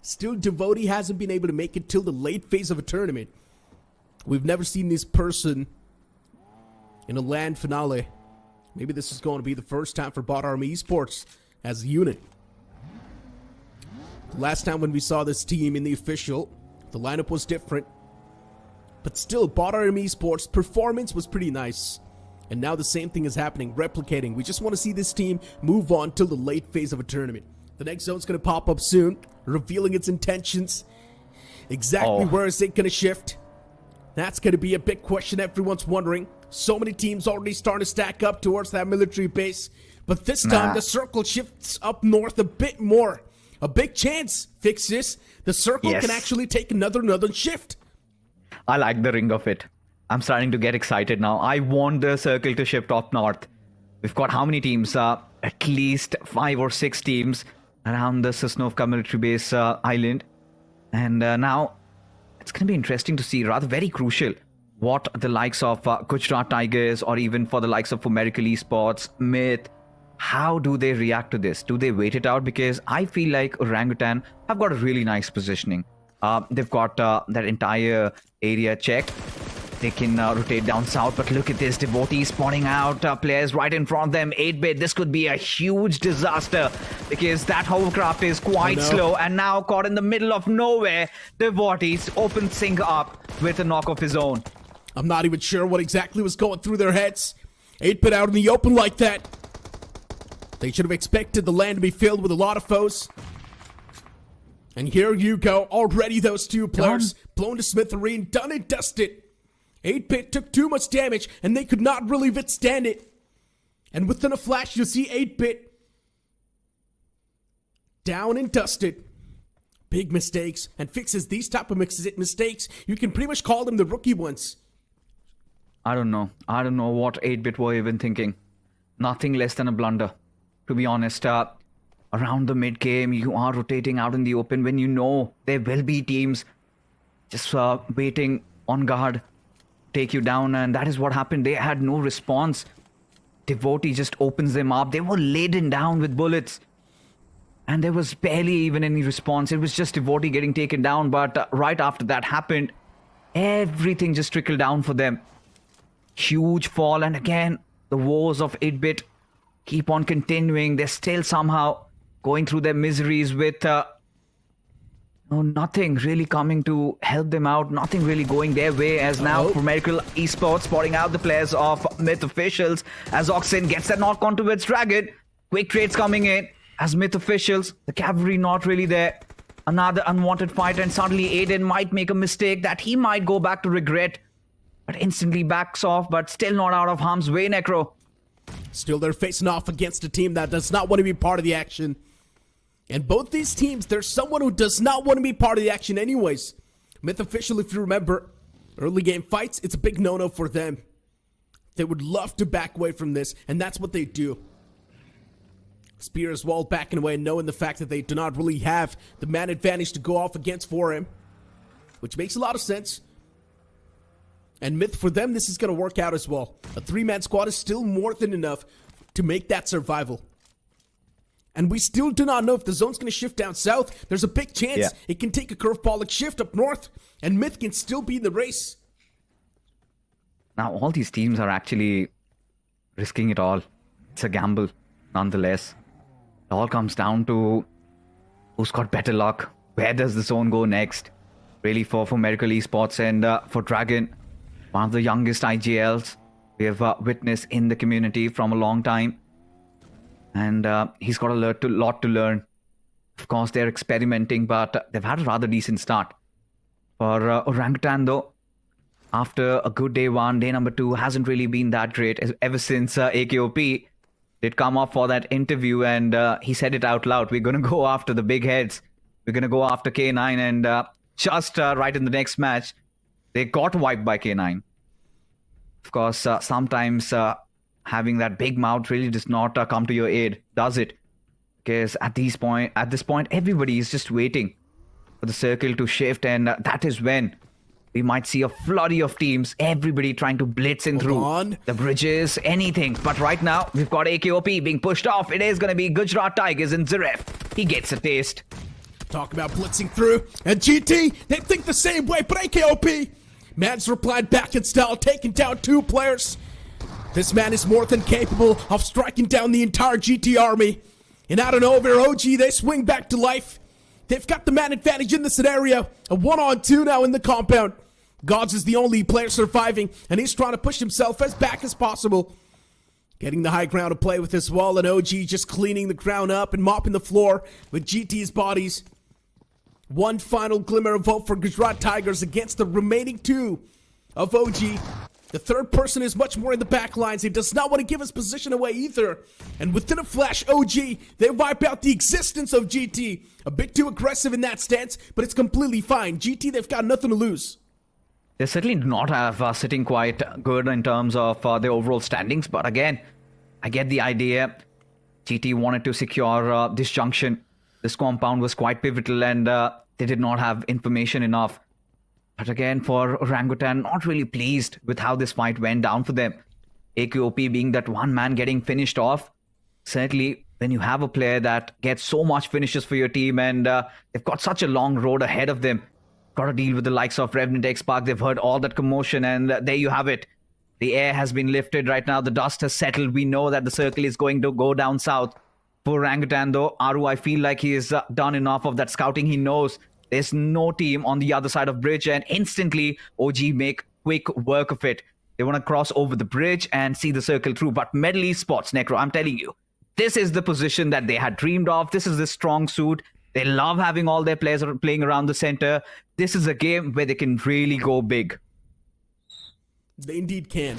Still, Devotee hasn't been able to make it till the late phase of a tournament. We've never seen this person in a LAN finale. Maybe this is going to be the first time for Bot Army Esports as a unit. Last time when we saw this team in the official, the lineup was different. But still, Bot Army Esports' performance was pretty nice. And now the same thing is happening, replicating. We just want to see this team move on till the late phase of a tournament. The next zone's going to pop up soon, revealing its intentions. Exactly where is it going to shift? That's going to be a big question everyone's wondering. So many teams already starting to stack up towards that military base. But this time, the circle shifts up north a bit more. A big chance, Fixes. The circle can actually take another shift. I like the ring of it. I'm starting to get excited now. I want the circle to shift up north. We've got how many teams? At least 5 or 6 teams around the Sosnovka military base island. And now it's going to be interesting to see, rather very crucial, what the likes of Gujarat Tigers or even for the likes of Miracle Esports, Myth, how do they react to this? Do they wait it out? Because I feel like Orangutan have got a really nice positioning. They've got that entire area checked. They can rotate down south, but look at this. Devotee spawning out players right in front of them. 8-bit, this could be a huge disaster because that hovercraft is quite slow and now caught in the middle of nowhere. Devotee opens things up with a knock of his own. I'm not even sure what exactly was going through their heads. 8-bit out in the open like that. They should have expected the land to be filled with a lot of foes. And here you go. Already those two players blown to smithereens, done and dusted. 8-bit took too much damage, and they could not really withstand it. And within a flash, you see 8-bit down and dusted. Big mistakes, and Fixes these type of mistakes. You can pretty much call them the rookie ones. I don't know. I don't know what 8-bit were even thinking. Nothing less than a blunder. To be honest, around the mid-game, you are rotating out in the open when you know there will be teams just waiting on guard, take you down, and that is what happened. They had no response. Devotee just opens them up. They were laden down with bullets, and there was barely even any response. It was just Devotee getting taken down, but right after that happened, everything just trickled down for them. Huge fall, and again, the woes of 8-bit keep on continuing. They're still somehow going through their miseries with nothing really coming to help them out, nothing really going their way, as now for Miracle Esports spotting out the players of Myth Officials as Oxen gets that knock onto its Dragon. Quick trades coming in as Myth Officials, the cavalry not really there. Another unwanted fight, and suddenly Aiden might make a mistake that he might go back to regret, but instantly backs off, but still not out of harm's way, Necro. Still, they're facing off against a team that does not want to be part of the action. And both these teams, there's someone who does not want to be part of the action anyways. Myth Official, if you remember, early game fights, it's a big no-no for them. They would love to back away from this, and that's what they do. Spear as well backing away, knowing the fact that they do not really have the man advantage to go off against for him, which makes a lot of sense. And Myth, for them, this is going to work out as well. A 3-man squad is still more than enough to make that survival. And we still do not know if the zone's going to shift down south. There's a big chance it can take a curveball shift up north, and Myth can still be in the race. Now, all these teams are actually risking it all. It's a gamble, nonetheless. It all comes down to who's got better luck. Where does the zone go next? Really for Miracle Esports and for Dragon, one of the youngest IGLs we have witnessed in the community from a long time. And he's got a lot to learn. Of course, they're experimenting, but they've had a rather decent start. For Orangutan, though, after a good day 1, day number 2 hasn't really been that great. Ever since AKOP did come up for that interview, and he said it out loud. We're going to go after the big heads. We're going to go after K9, and just right in the next match, they got wiped by K9. Of course, sometimes having that big mouth really does not come to your aid, does it? Because at this point, everybody is just waiting for the circle to shift, and that is when we might see a flurry of teams, everybody trying to blitz in through the bridges, anything. But right now, we've got AKOP being pushed off. It is going to be Gujarat Tigers and Zaref. He gets a taste. Talk about blitzing through. And GT, they think the same way, but AKOP. Man's replied back in style, taking down 2 players. This man is more than capable of striking down the entire GT army. And out of nowhere, OG, they swing back to life. They've got the man advantage in the scenario. A 1-on-2 now in the compound. Gods is the only player surviving, and he's trying to push himself as back as possible. Getting the high ground to play with this wall, and OG just cleaning the ground up and mopping the floor with GT's bodies. One final glimmer of hope for Gujarat Tigers against the remaining 2 of OG. The third person is much more in the back lines. He does not want to give his position away either. And within a flash, OG, they wipe out the existence of GT. A bit too aggressive in that stance, but it's completely fine. GT, they've got nothing to lose. They certainly do not have sitting quite good in terms of their overall standings. But again, I get the idea. GT wanted to secure this junction. This compound was quite pivotal, and they did not have information enough. But again, for Orangutan, not really pleased with how this fight went down for them. AKOP being that one man getting finished off. Certainly, when you have a player that gets so much finishes for your team, and they've got such a long road ahead of them. Got to deal with the likes of Revenant X-Park. They've heard all that commotion, and there you have it. The air has been lifted right now. The dust has settled. We know that the circle is going to go down south. For Orangutan, though, Aru, I feel like he has done enough of that scouting. He knows there's no team on the other side of bridge, and instantly OG make quick work of it. They want to cross over the bridge and see the circle through. But Medal Esports, Necro, I'm telling you, this is the position that they had dreamed of. This is the strong suit. They love having all their players playing around the center. This is a game where they can really go big. They indeed can.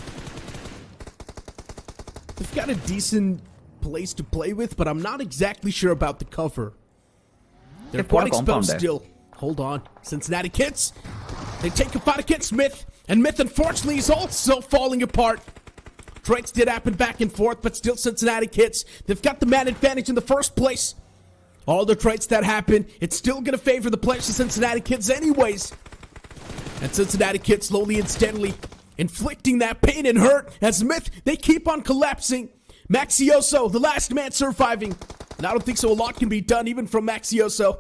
They've got a decent place to play with, but I'm not exactly sure about the cover. They're quite exposed still. Hold on. Cincinnati Kids. They take a fight against Myth, and Myth unfortunately is also falling apart. Trades did happen back and forth, but still Cincinnati Kids. They've got the man advantage in the first place. All the trades that happen, it's still going to favor the players of Cincinnati Kids anyways. And Cincinnati Kids slowly and steadily inflicting that pain and hurt as Myth, they keep on collapsing. Maxioso, the last man surviving. And I don't think so a lot can be done even from Maxioso.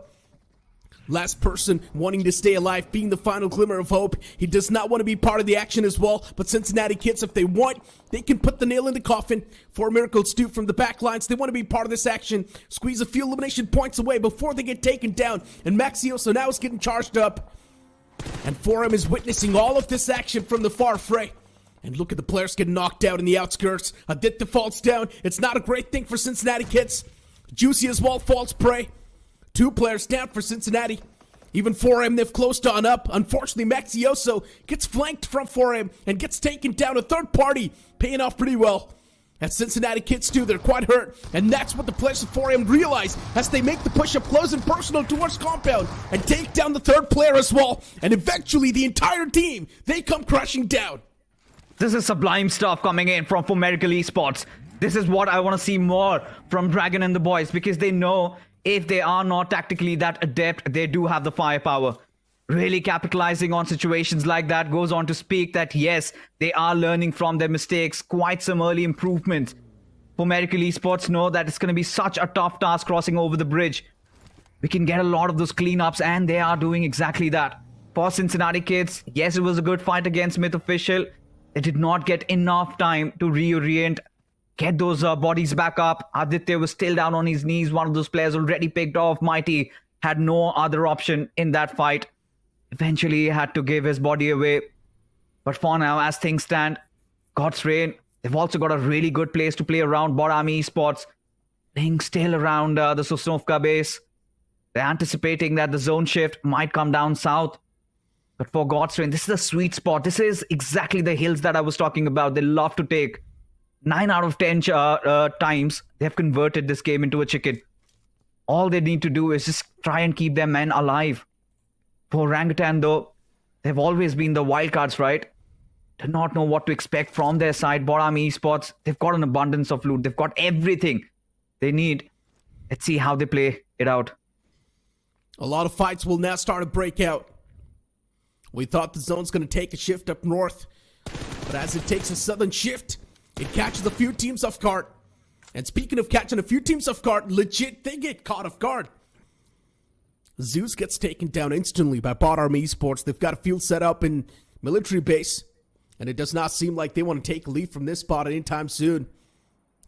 Last person wanting to stay alive, being the final glimmer of hope. He does not want to be part of the action as well, but Cincinnati Kids, if they want, they can put the nail in the coffin. 4 Miracles 2 from the back lines. They want to be part of this action. Squeeze a few elimination points away before they get taken down. And Maxioso now is getting charged up. And 4M is witnessing all of this action from the far fray. And look at the players getting knocked out in the outskirts. Aditya falls down. It's not a great thing for Cincinnati Kids. Juicy as well falls prey. 2 players down for Cincinnati. Even 4M, they've closed on up. Unfortunately, Maxioso gets flanked from 4M and gets taken down. A third party paying off pretty well. As Cincinnati Kids too, they're quite hurt. And that's what the players of 4M realize as they make the push up close and personal towards compound and take down the third player as well. And eventually the entire team, they come crashing down. This is sublime stuff coming in from Miracle Esports. This is what I want to see more from Dragon and the boys, because they know if they are not tactically that adept, they do have the firepower. Really capitalizing on situations like that goes on to speak that yes, they are learning from their mistakes. Quite some early improvements. For Miracle Esports know that it's going to be such a tough task crossing over the bridge. We can get a lot of those cleanups, and they are doing exactly that. For Cincinnati Kids, yes, it was a good fight against Myth Official. They did not get enough time to reorient, get those bodies back up. Aditya was still down on his knees. One of those players already picked off. Mighty had no other option in that fight. Eventually, he had to give his body away. But for now, as things stand, God's Reign, they've also got a really good place to play around. Borami Esports, playing still around the Sosnovka base. They're anticipating that the zone shift might come down south. But for God's Reign, this is a sweet spot. This is exactly the hills that I was talking about. They love to take. 9 out of 10 times, they have converted this game into a chicken. All they need to do is just try and keep their men alive. For Orangutan, though, they've always been the wildcards, right? Do not know what to expect from their side. Borami Esports, they've got an abundance of loot. They've got everything they need. Let's see how they play it out. A lot of fights will now start to break out. We thought the zone's going to take a shift up north. But as it takes a southern shift, it catches a few teams off guard. And speaking of catching a few teams off guard, legit, they get caught off guard. Zeus gets taken down instantly by Bot Army Esports. They've got a field set up in military base, and it does not seem like they want to take a lead from this spot anytime soon.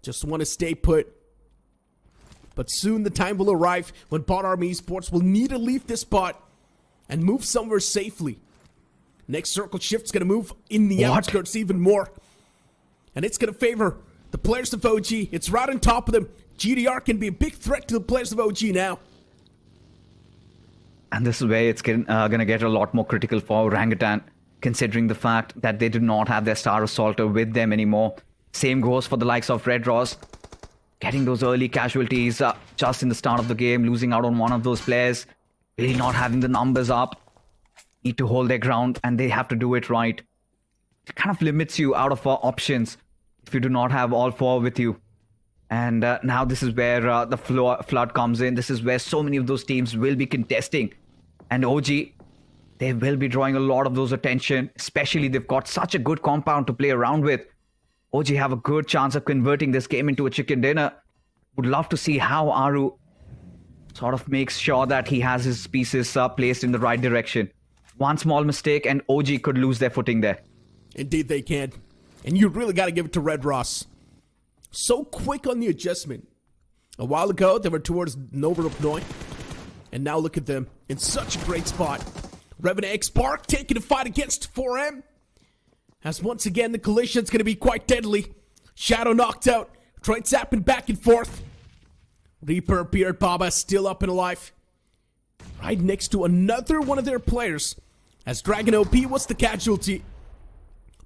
Just want to stay put. But soon the time will arrive when Bot Army Esports will need to leave this spot and move somewhere safely. Next circle shift's going to move in the outskirts even more. And it's going to favor the players of OG. It's right on top of them. GDR can be a big threat to the players of OG now. And this is where it's going to get a lot more critical for Orangutan, considering the fact that they do not have their star assaulter with them anymore. Same goes for the likes of Red Ross. Getting those early casualties just in the start of the game, losing out on one of those players, really not having the numbers up. Need to hold their ground, and they have to do it right. It kind of limits you out of options if you do not have all four with you. And now this is where the flood comes in. This is where so many of those teams will be contesting. And OG, they will be drawing a lot of those attention. Especially they've got such a good compound to play around with. OG have a good chance of converting this game into a chicken dinner. Would love to see how Aru sort of makes sure that he has his pieces placed in the right direction. One small mistake and OG could lose their footing there. Indeed they can. And you really got to give it to Red Ross. So quick on the adjustment. A while ago, they were towards Nova Noi. And now look at them in such a great spot. Revenant X Spark taking a fight against 4M. As once again, the collision's going to be quite deadly. Shadow knocked out. Troy zapping back and forth. Reaper, Beard Baba still up and alive. Right next to another one of their players. As Dragon OP was the casualty.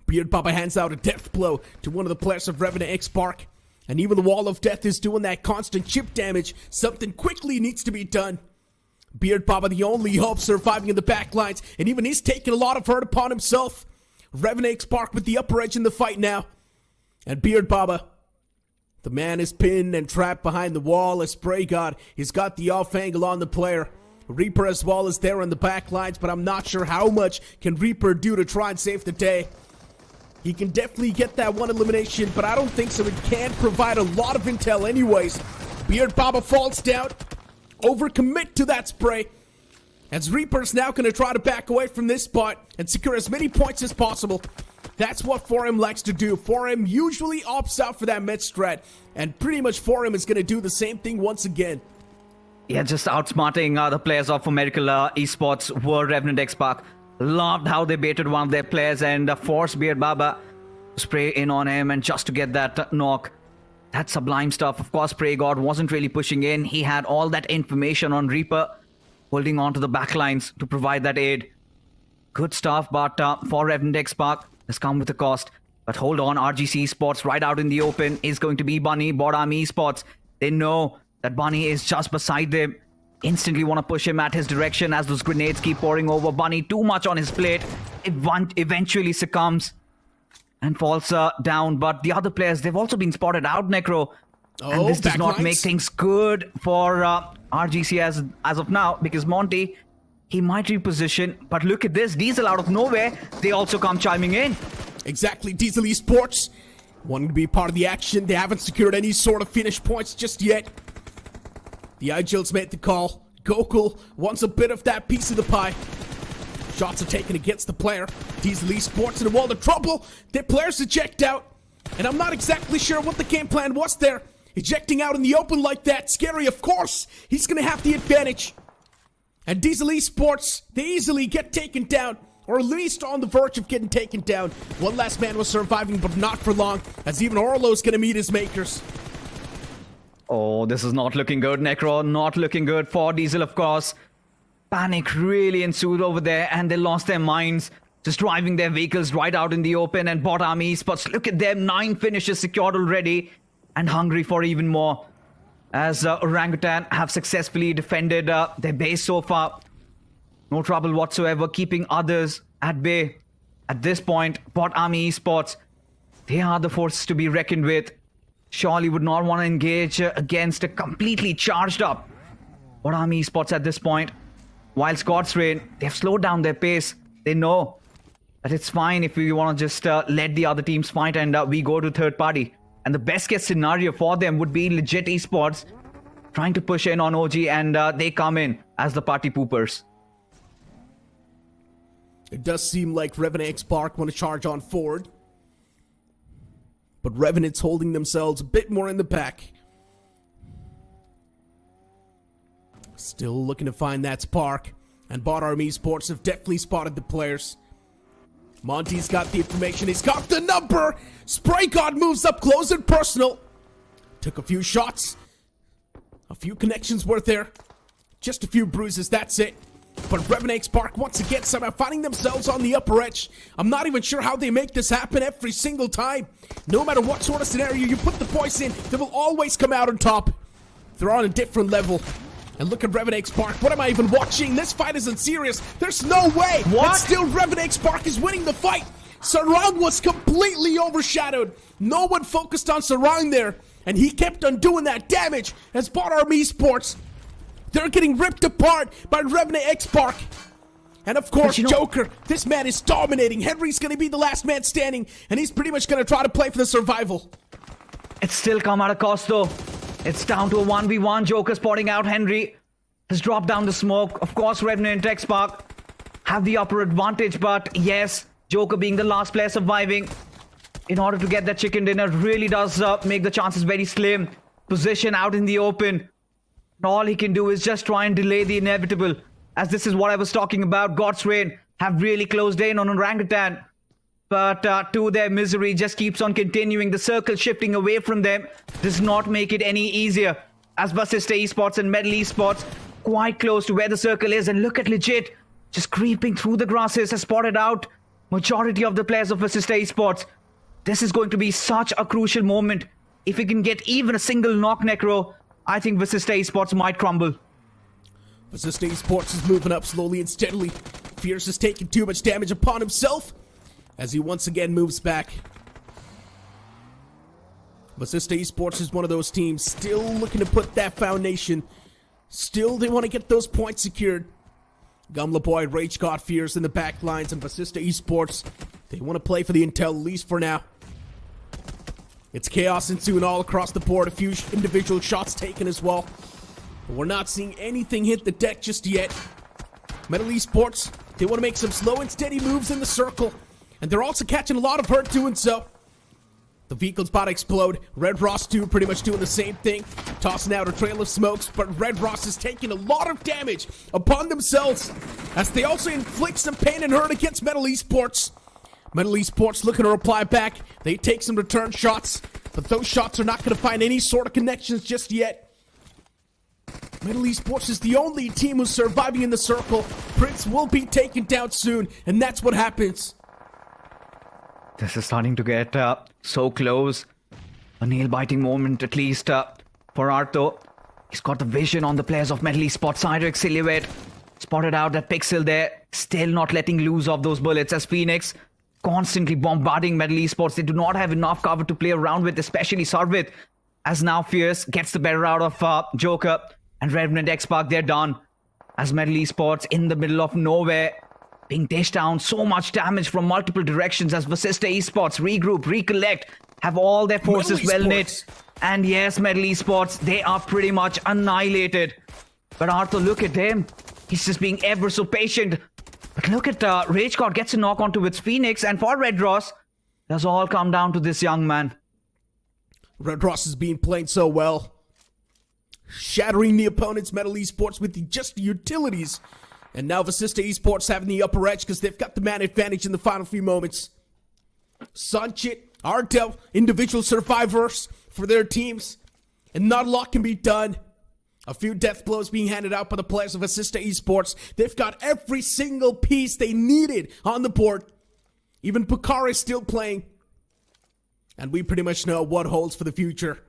Beard Baba hands out a death blow to one of the players of Revenant X Spark. And even the Wall of Death is doing that constant chip damage. Something quickly needs to be done. Beard Baba, the only hope surviving in the backlines. And even he's taking a lot of hurt upon himself. Revenant X Spark with the upper edge in the fight now. And Beard Baba, the man is pinned and trapped behind the wall as Spray God. He's got the off angle on the player. Reaper as well is there on the back lines, but I'm not sure how much can Reaper do to try and save the day. He can definitely get that one elimination, but I don't think so. It can provide a lot of intel anyways. Beard Baba falls down. Overcommit to that spray. As Reaper's now going to try to back away from this spot and secure as many points as possible. That's what 4M likes to do. 4M usually opts out for that mid strat, and pretty much 4M is going to do the same thing once again. Yeah, just outsmarting the players of American Esports were Revenant X Spark. Loved how they baited one of their players and forced Beard Baba to spray in on him and just to get that knock. That sublime stuff. Of course, Prey God wasn't really pushing in. He had all that information on Reaper, holding on to the backlines to provide that aid. Good stuff, but for Revenant X Spark, has come with a cost. But hold on, RGC Esports right out in the open is going to be Bunny, Bot Army Esports. They know that Bunny is just beside them. Instantly want to push him at his direction as those grenades keep pouring over. Bunny too much on his plate. Eventually succumbs and falls down. But the other players, they've also been spotted out, Necro. And this does not make things good for RGC as of now, because Monty, he might reposition. But look at this, Diesel out of nowhere. They also come chiming in. Exactly, Diesel Esports wanting to be part of the action. They haven't secured any sort of finish points just yet. The Igils made the call. Gokul wants a bit of that piece of the pie. Shots are taken against the player. Diesel Esports in a world of trouble. Their players eject out. And I'm not exactly sure what the game plan was there. Ejecting out in the open like that. Scary, of course. He's going to have the advantage. And Diesel Esports, they easily get taken down. Or at least on the verge of getting taken down. One last man was surviving, but not for long. As even Orlo's going to meet his makers. Oh, this is not looking good, Necro. Not looking good for Diesel, of course. Panic really ensued over there, and they lost their minds. Just driving their vehicles right out in the open, and Bot Army Esports, look at them. 9 finishes secured already, and hungry for even more. As Orangutan have successfully defended their base so far. No trouble whatsoever, keeping others at bay. At this point, Bot Army Esports, they are the forces to be reckoned with. Surely would not want to engage against a completely charged up Bot Army Esports at this point. While Scott's Reign, they've slowed down their pace. They know that it's fine if we want to just let the other teams fight and we go to third party. And the best case scenario for them would be legit Esports trying to push in on OG, and they come in as the party poopers. It does seem like Revenant X Spark want to charge on forward. But Revenant's holding themselves a bit more in the back. Still looking to find that spark. And Bot Army Esports have definitely spotted the players. Monty's got the information. He's got the number. Spray God moves up close and personal. Took a few shots. A few connections worth there. Just a few bruises, that's it. But Revenant Spark once again somehow finding themselves on the upper edge. I'm not even sure how they make this happen every single time. No matter what sort of scenario you put the boys in, they will always come out on top. They're on a different level. And look at Revenant Spark. What am I even watching? This fight isn't serious. There's no way. What? And still Revenant Spark is winning the fight. Sarang was completely overshadowed. No one focused on Sarang there. And he kept on doing that damage as Bot Army Esports. They're getting ripped apart by Revenant X Spark. And of course, Joker, this man is dominating. Henry's going to be the last man standing, and he's pretty much going to try to play for the survival. It's still come at a cost, though. It's down to a 1v1. Joker spotting out Henry. Has dropped down the smoke. Of course, Revenant X Spark have the upper advantage, but yes, Joker being the last player surviving, in order to get that chicken dinner, really does make the chances very slim. Position out in the open. All he can do is just try and delay the inevitable. As this is what I was talking about. God's Reign have really closed in on Orangutan. But to their misery just keeps on continuing. The circle shifting away from them does not make it any easier. As Vasista Esports and Metal Esports quite close to where the circle is. And look at Legit just creeping through the grasses. Has spotted out majority of the players of Vasista Esports. This is going to be such a crucial moment. If we can get even a single knock, Necro, I think Vasista Esports might crumble. Vasista Esports is moving up slowly and steadily. Fierce is taking too much damage upon himself as he once again moves back. Vasista Esports is one of those teams still looking to put that foundation. Still, they want to get those points secured. Gumla Boy, Rage God, Fierce in the back lines, and Vasista Esports, they want to play for the intel, at least for now. It's chaos ensuing all across the board. A few individual shots taken as well. But we're not seeing anything hit the deck just yet. Metal Esports, they want to make some slow and steady moves in the circle. And they're also catching a lot of hurt doing so. The vehicle's about to explode. Red Ross too, pretty much doing the same thing. Tossing out a trail of smokes, but Red Ross is taking a lot of damage upon themselves. As they also inflict some pain and hurt against Metal Esports. Metal Esports looking to reply back. They take some return shots, but those shots are not going to find any sort of connections just yet. Metal Esports is the only team who's surviving in the circle. Prince will be taken down soon, and that's what happens. This is starting to get so close. A nail-biting moment, at least for Arto. He's got the vision on the players of Metal Esports. Cydric silhouette spotted out that pixel there. Still not letting loose of those bullets as Phoenix constantly bombarding Metal Esports. They do not have enough cover to play around with, especially Sarvit. As now Fierce gets the better out of Joker and Revenant X Spark. They're done. As Metal Esports in the middle of nowhere, being dished down, so much damage from multiple directions as Vasista Esports regroup, recollect, have all their forces well knit. And yes, Metal Esports, they are pretty much annihilated. But Arthur, look at him. He's just being ever so patient. But look at Rage God gets a knock onto its Phoenix, and for Red Ross, does all come down to this young man. Red Ross is being played so well. Shattering the opponent's Metal Esports with just the utilities. And now Vasista Esports having the upper edge because they've got the man advantage in the final few moments. Sanchit, Ardell, individual survivors for their teams. And not a lot can be done. A few death blows being handed out by the players of Vasista Esports. They've got every single piece they needed on the board. Even Pucar is still playing. And we pretty much know what holds for the future.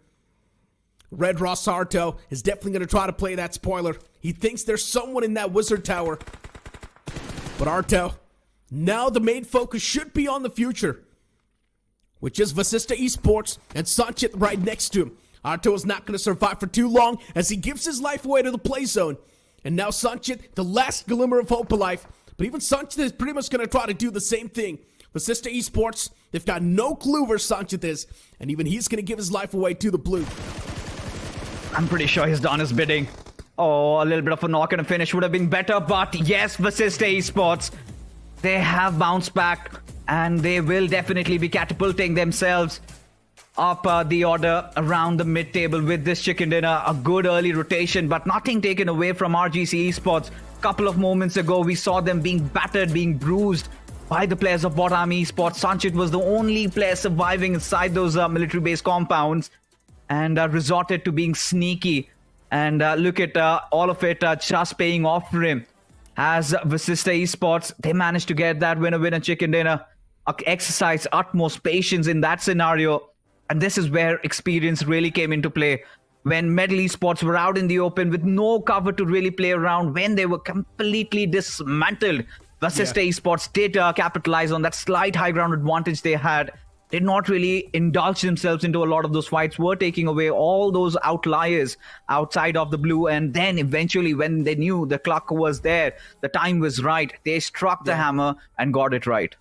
Red Ross Arto is definitely going to try to play that spoiler. He thinks there's someone in that wizard tower. But Arto, now the main focus should be on the future, which is Vasista Esports and Sanchit right next to him. Arto is not going to survive for too long as he gives his life away to the play zone. And now Sanchit, the last glimmer of hope of life. But even Sanchit is pretty much going to try to do the same thing. Vasista Esports, they've got no clue where Sanchit is. And even he's going to give his life away to the blue. I'm pretty sure he's done his bidding. Oh, a little bit of a knock and a finish would have been better, but yes, Vasista Esports, they have bounced back and they will definitely be catapulting themselves up the order around the mid-table with this chicken dinner. A good early rotation, but nothing taken away from RGC Esports. Couple of moments ago, we saw them being battered, being bruised by the players of Bot Army Esports. Sanchit was the only player surviving inside those military base compounds and resorted to being sneaky. And look at all of it just paying off for him. As Vasista Esports, they managed to get that winner chicken dinner. Exercise utmost patience in that scenario. And this is where experience really came into play. When Medal Esports were out in the open with no cover to really play around, when they were completely dismantled, Vasista Esports did capitalize on that slight high ground advantage they had. Did not really indulge themselves into a lot of those fights, were taking away all those outliers outside of the blue. And then eventually, when they knew the clock was there, the time was right, they struck the hammer and got it right.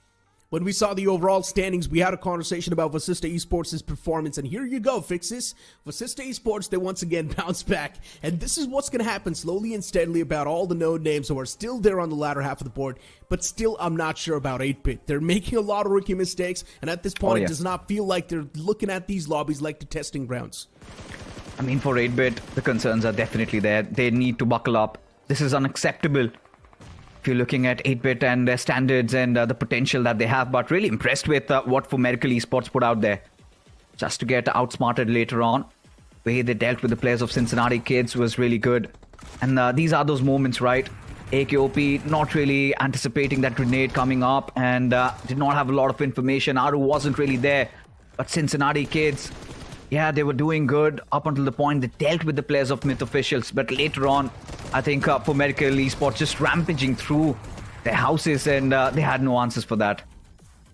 When we saw the overall standings, we had a conversation about Vasista Esports' performance, and here you go, Fixes. Vasista Esports, they once again bounce back, and this is what's going to happen slowly and steadily about all the known names who are still there on the latter half of the board, but still, I'm not sure about 8-Bit. They're making a lot of rookie mistakes, and at this point, it does not feel like they're looking at these lobbies like the testing grounds. I mean, for 8-Bit, the concerns are definitely there. They need to buckle up. This is unacceptable. If you're looking at 8-Bit and their standards and the potential that they have, but really impressed with what For Medical Esports put out there. Just to get outsmarted later on. The way they dealt with the players of Cincinnati Kids was really good. And these are those moments, right? AKOP not really anticipating that grenade coming up and did not have a lot of information. Aru wasn't really there. But Cincinnati Kids, yeah, they were doing good up until the point they dealt with the players of Myth Officials. But later on, I think For Medical Esports just rampaging through their houses and they had no answers for that.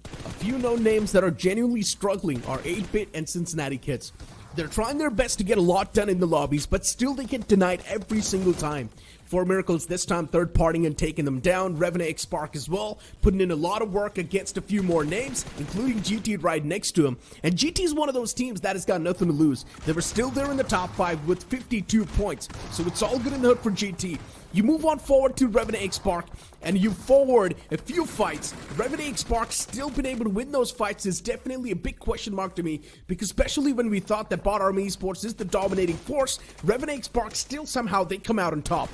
A few known names that are genuinely struggling are 8-Bit and Cincinnati Kids. They're trying their best to get a lot done in the lobbies, but still they get denied every single time. 4 Miracles this time third-partying and taking them down. Revenant X Spark as well, putting in a lot of work against a few more names, including GT right next to him. And GT is one of those teams that has got nothing to lose. They were still there in the top 5 with 52 points, so it's all good in the hood for GT. You move on forward to Revenant X Spark, and you forward a few fights. Revenant X Spark still been able to win those fights is definitely a big question mark to me, because especially when we thought that Bot Army Esports is the dominating force, Revenant X Spark still somehow they come out on top.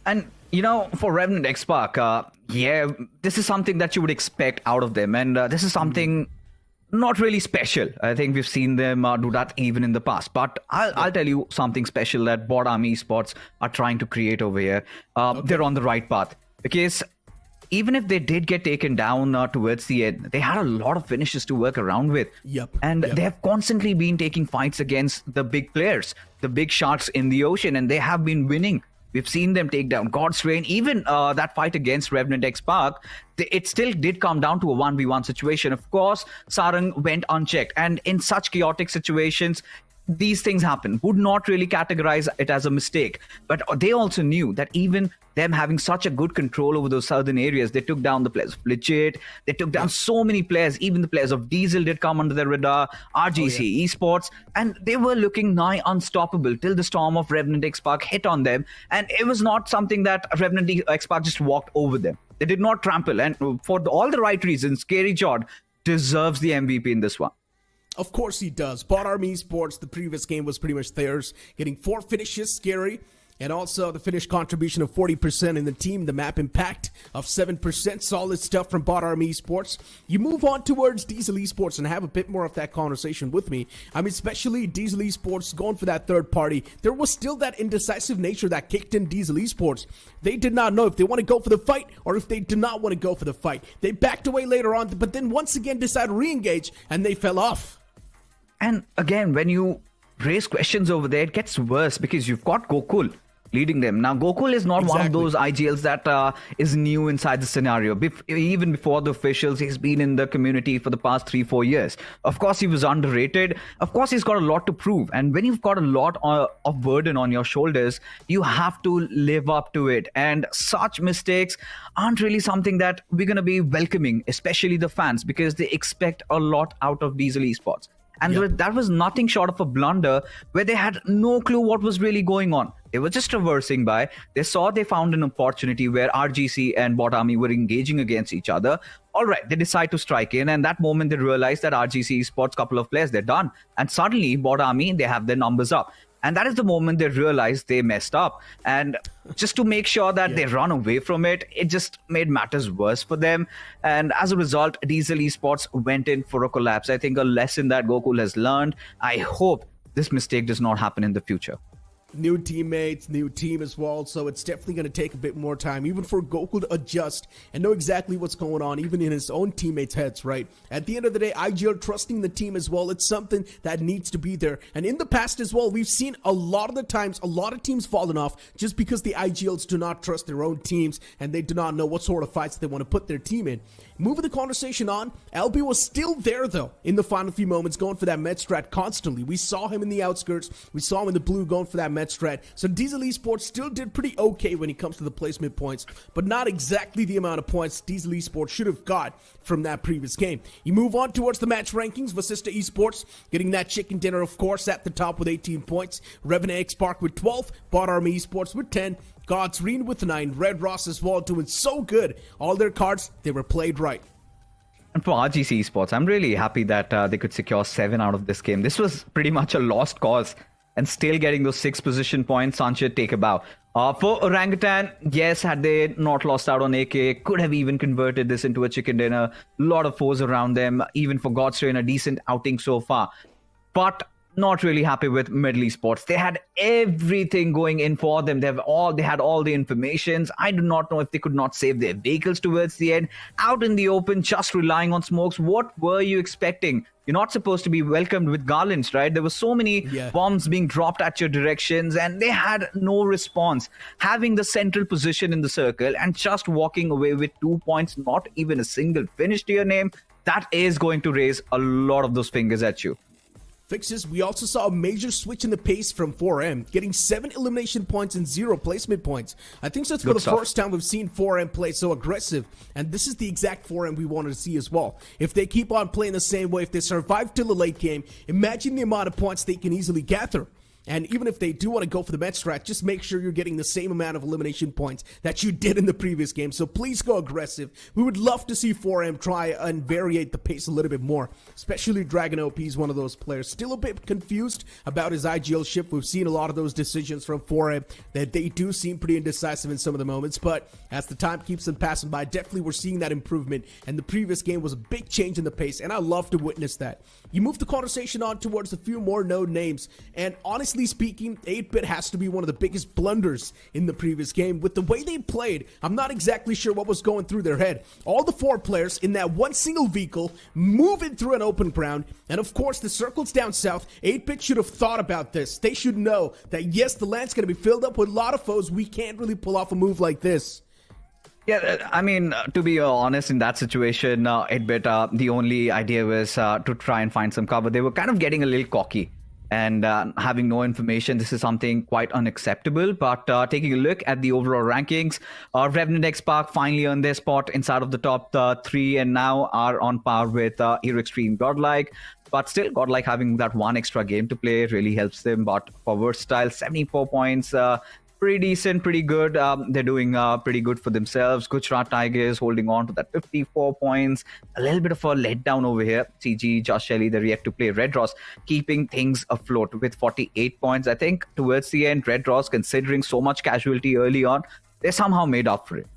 And, you know, for Revenant X Spark, yeah, this is something that you would expect out of them. And this is something not really special. I think we've seen them do that even in the past. But I'll tell you something special that Bot Army Esports are trying to create over here. They're on the right path. Because even if they did get taken down towards the end, they had a lot of finishes to work around with. And they have constantly been taking fights against the big players, the big sharks in the ocean, and they have been winning. We've seen them take down God's Reign. Even that fight against Revenant X Spark, it still did come down to a 1v1 situation. Of course, Sarang went unchecked. And in such chaotic situations, these things happen. Would not really categorize it as a mistake. But they also knew that even them having such a good control over those southern areas, they took down the players of Legit. They took down so many players. Even the players of Diesel did come under their radar. RGC Esports. And they were looking nigh unstoppable till the storm of Revenant X Spark hit on them. And it was not something that Revenant X Spark just walked over them. They did not trample. And for all the right reasons, Scary Jod deserves the MVP in this one. Of course he does. Bot Army Esports, the previous game was pretty much theirs. Getting 4 finishes, Scary. And also the finish contribution of 40% in the team. The map impact of 7%. Solid stuff from Bot Army Esports. You move on towards Diesel Esports and have a bit more of that conversation with me. I mean, especially Diesel Esports going for that third party. There was still that indecisive nature that kicked in Diesel Esports. They did not know if they want to go for the fight or if they did not want to go for the fight. They backed away later on, but then once again decided to re-engage and they fell off. And again, when you raise questions over there, it gets worse because you've got Gokul leading them. Now, Gokul is not one of those IGLs that is new inside the scenario. Even before the officials, he's been in the community for the past 3-4 years. Of course, he was underrated. Of course, he's got a lot to prove. And when you've got a lot of burden on your shoulders, you have to live up to it. And such mistakes aren't really something that we're going to be welcoming, especially the fans, because they expect a lot out of Diesel Esports. And that was nothing short of a blunder where they had no clue what was really going on. They were just traversing by. They found an opportunity where RGC and Bot Army were engaging against each other. All right, they decide to strike in, and that moment they realized that RGC Esports, couple of players, they're done. And suddenly, Bot Army, they have their numbers up. And that is the moment they realized they messed up. And just to make sure that they run away from it, it just made matters worse for them. And as a result, Diesel Esports went in for a collapse. I think a lesson that Gokul has learned. I hope this mistake does not happen in the future. New teammates, new team as well, so it's definitely going to take a bit more time, even for Gokul to adjust and know exactly what's going on, even in his own teammates' heads, right? At the end of the day, IGL trusting the team as well, it's something that needs to be there. And in the past as well, we've seen a lot of the times, a lot of teams falling off just because the IGLs do not trust their own teams and they do not know what sort of fights they want to put their team in. Moving the conversation on, LB was still there though in the final few moments, going for that med strat constantly. We saw him in the outskirts, we saw him in the blue going for that med strat. So Diesel Esports still did pretty okay when it comes to the placement points, but not exactly the amount of points Diesel Esports should have got from that previous game. You move on towards the match rankings. Vasista Esports getting that chicken dinner, of course, at the top with 18 points. Revenant X Park with 12, Bot Army Esports with 10, God's Reen with 9, Red Ross as well doing so good. All their cards, they were played right. And for RGC Esports, I'm really happy that they could secure 7 out of this game. This was pretty much a lost cause. And still getting those 6 position points, Sanchit, take a bow. For Orangutan, yes, had they not lost out on AK, could have even converted this into a chicken dinner. A lot of foes around them, even for Godstrain, a decent outing so far. But not really happy with Middle Esports. They had everything going in for them. They had all the informations. I do not know if they could not save their vehicles towards the end. Out in the open, just relying on smokes. What were you expecting? You're not supposed to be welcomed with garlands, right? There were so many bombs being dropped at your directions and they had no response. Having the central position in the circle and just walking away with 2 points, not even a single finish to your name, that is going to raise a lot of those fingers at you. Fixes, we also saw a major switch in the pace from 4M, getting 7 elimination points and 0 placement points. I think that's for the first time we've seen 4M play so aggressive, and this is the exact 4M we wanted to see as well. If they keep on playing the same way, if they survive till the late game, imagine the amount of points they can easily gather. And even if they do want to go for the med strat, just make sure you're getting the same amount of elimination points that you did in the previous game. So please go aggressive. We would love to see 4M try and variate the pace a little bit more, especially Dragon OP is one of those players. Still a bit confused about his IGL shift. We've seen a lot of those decisions from 4M that they do seem pretty indecisive in some of the moments, but as the time keeps on passing by, definitely we're seeing that improvement, and the previous game was a big change in the pace, and I love to witness that. You move the conversation on towards a few more known names, and honestly speaking, 8-Bit has to be one of the biggest blunders in the previous game. With the way they played, I'm not exactly sure what was going through their head. All the 4 players in that one single vehicle moving through an open ground, and of course the circles down south. 8-Bit should have thought about this. They should know that yes, the land's going to be filled up with a lot of foes. We can't really pull off a move like this. Yeah, I mean, to be honest, in that situation, 8-Bit, the only idea was to try and find some cover. They were kind of getting a little cocky and having no information. This is something quite unacceptable. But taking a look at the overall rankings, Revenant X Park finally earned their spot inside of the top 3 and now are on par with Hero Extreme Godlike. But still, Godlike having that one extra game to play really helps them. But for Versatile, 74 points. Pretty decent, pretty good. They're doing pretty good for themselves. Gujarat Tigers holding on to that 54 points. A little bit of a letdown over here. CG, Josh Shelley, they're yet to play. Red Ross keeping things afloat with 48 points. I think towards the end, Red Ross, considering so much casualty early on, they somehow made up for it.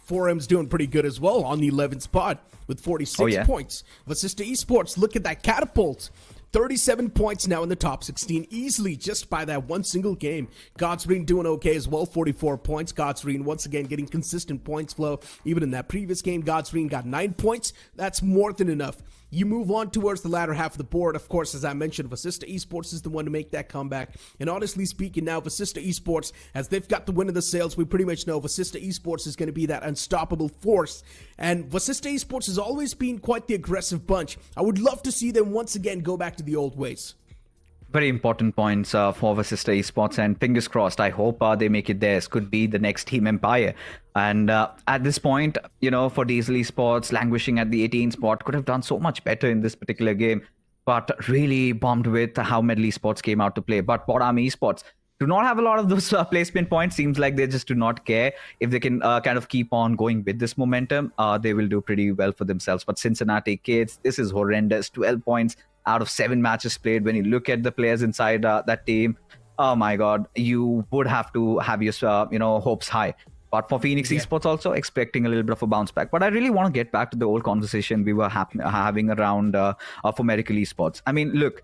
4M's doing pretty good as well on the 11th spot with 46 points. Vasista Esports, look at that catapult. 37 points now in the top 16, easily just by that one single game. Godsreen doing okay as well, 44 points. Godsreen once again getting consistent points flow. Even in that previous game, Godsreen got 9 points. That's more than enough. You move on towards the latter half of the board. Of course, as I mentioned, Vasista Esports is the one to make that comeback. And honestly speaking now, Vasista Esports, as they've got the win of the sales, we pretty much know Vasista Esports is going to be that unstoppable force. And Vasista Esports has always been quite the aggressive bunch. I would love to see them once again go back to the old ways. Very important points for Vasista Esports, and fingers crossed, I hope they make it theirs. Could be the next Team Empire. And at this point, you know, for Diesel Esports, languishing at the 18 spot, could have done so much better in this particular game, but really bombed with how Medley Esports came out to play. But Bot Army Esports, do not have a lot of those placement points. Seems like they just do not care. If they can kind of keep on going with this momentum, they will do pretty well for themselves. But Cincinnati Kids, this is horrendous. 12 points out of 7 matches played. When you look at the players inside that team, oh my God, you would have to have your hopes high. But for Phoenix Esports also expecting a little bit of a bounce back. But I really want to get back to the old conversation we were having around for Miracle Esports. I mean, look,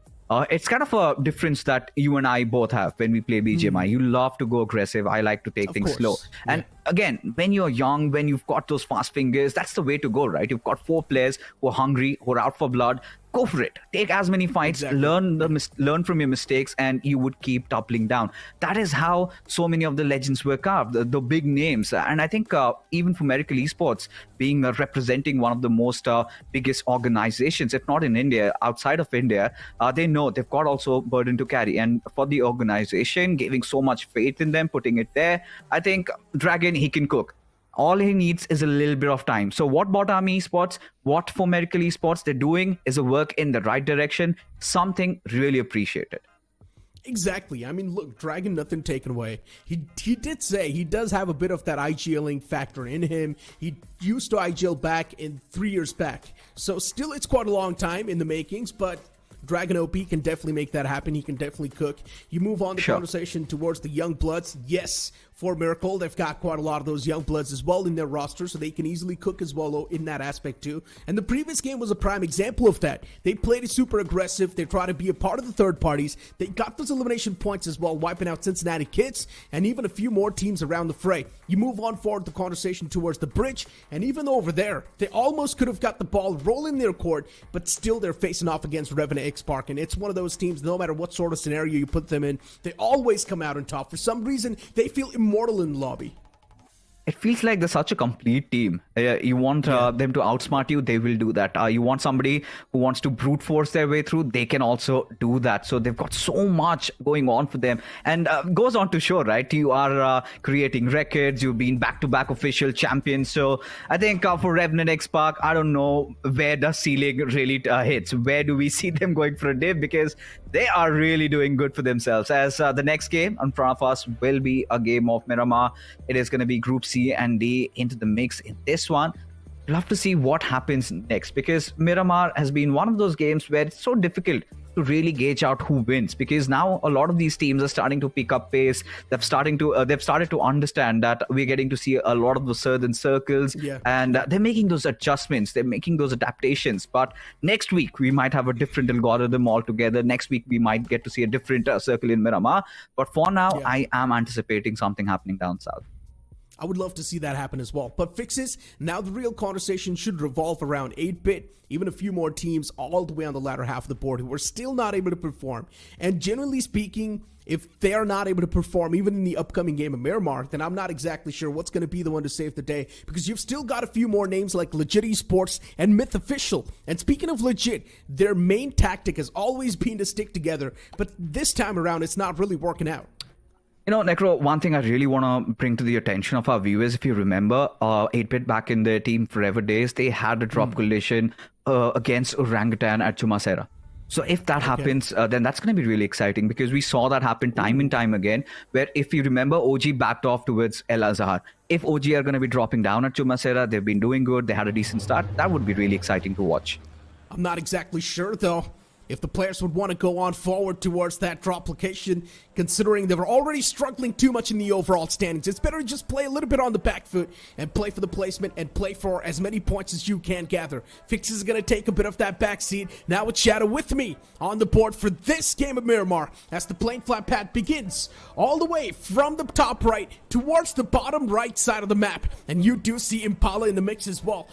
it's kind of a difference that you and I both have when we play BGMI. You love to go aggressive. I like to take things slow. And again, when you're young, when you've got those fast fingers, that's the way to go, right? You've got 4 players who are hungry, who are out for blood. Go for it. Take as many fights, learn from your mistakes, and you would keep toppling down. That is how so many of the legends were carved, the big names. And I think even for Miracle Esports, being representing one of the most biggest organizations, if not in India, outside of India, they know they've got also a burden to carry. And for the organization, giving so much faith in them, putting it there, I think Dragon, he can cook. All he needs is a little bit of time. So what Bot Army Esports, what for Miracle Esports, they're doing is a work in the right direction, something really appreciated. Exactly. I mean, look, Dragon, nothing taken away. He did say he does have a bit of that IGLing factor in him. He used to IGL back in 3 years back. So still, it's quite a long time in the makings, but Dragon OP can definitely make that happen. He can definitely cook. You move on the conversation towards the young bloods. Yes, for Miracle, they've got quite a lot of those young bloods as well in their roster, so they can easily cook as well in that aspect too. And the previous game was a prime example of that. They played it super aggressive. They tried to be a part of the third parties. They got those elimination points as well, wiping out Cincinnati Kids and even a few more teams around the fray. You move on forward the conversation towards the bridge, and even over there, they almost could have got the ball rolling their court, but still they're facing off against Revenant X-Park, and it's one of those teams, no matter what sort of scenario you put them in, they always come out on top. For some reason, they feel immortal in the lobby. It feels like they're such a complete team. You want them to outsmart you, they will do that. You want somebody who wants to brute force their way through, they can also do that. So they've got so much going on for them. And goes on to show, right? You are creating records. You've been back-to-back official champions. So I think for Revenant X-Park, I don't know where the ceiling really hits. Where do we see them going for a dip? Because they are really doing good for themselves. As the next game in front of us will be a game of Miramar. It is going to be Group C and D into the mix in this one. Love to see what happens next, because Miramar has been one of those games where it's so difficult to really gauge out who wins, because now a lot of these teams are starting to pick up pace. They've started to understand that we're getting to see a lot of the southern circles, and they're making those adjustments, they're making those adaptations. But next week we might have a different algorithm altogether. Next week we might get to see a different circle in Miramar. But for now, I am anticipating something happening down south. I would love to see that happen as well. But fixes, now the real conversation should revolve around 8-bit, even a few more teams all the way on the latter half of the board who are still not able to perform. And generally speaking, if they are not able to perform even in the upcoming game of Miramar, then I'm not exactly sure what's going to be the one to save the day, because you've still got a few more names like Legit Esports and Myth Official. And speaking of Legit, their main tactic has always been to stick together, but this time around it's not really working out. You know, Necro, one thing I really want to bring to the attention of our viewers, if you remember, 8-bit back in their Team Forever days, they had a drop collision against Orangutan at Chumasera. So if that happens, then that's going to be really exciting, because we saw that happen time and time again, where if you remember, OG backed off towards El Azhar. If OG are going to be dropping down at Chumasera, they've been doing good, they had a decent start, that would be really exciting to watch. I'm not exactly sure, though, if the players would want to go on forward towards that drop location, considering they were already struggling too much in the overall standings. It's better to just play a little bit on the back foot and play for the placement and play for as many points as you can gather. Fixes is going to take a bit of that backseat. Now with Shadow with me on the board for this game of Miramar as the plane flat pad begins all the way from the top right towards the bottom right side of the map. And you do see Impala in the mix as well.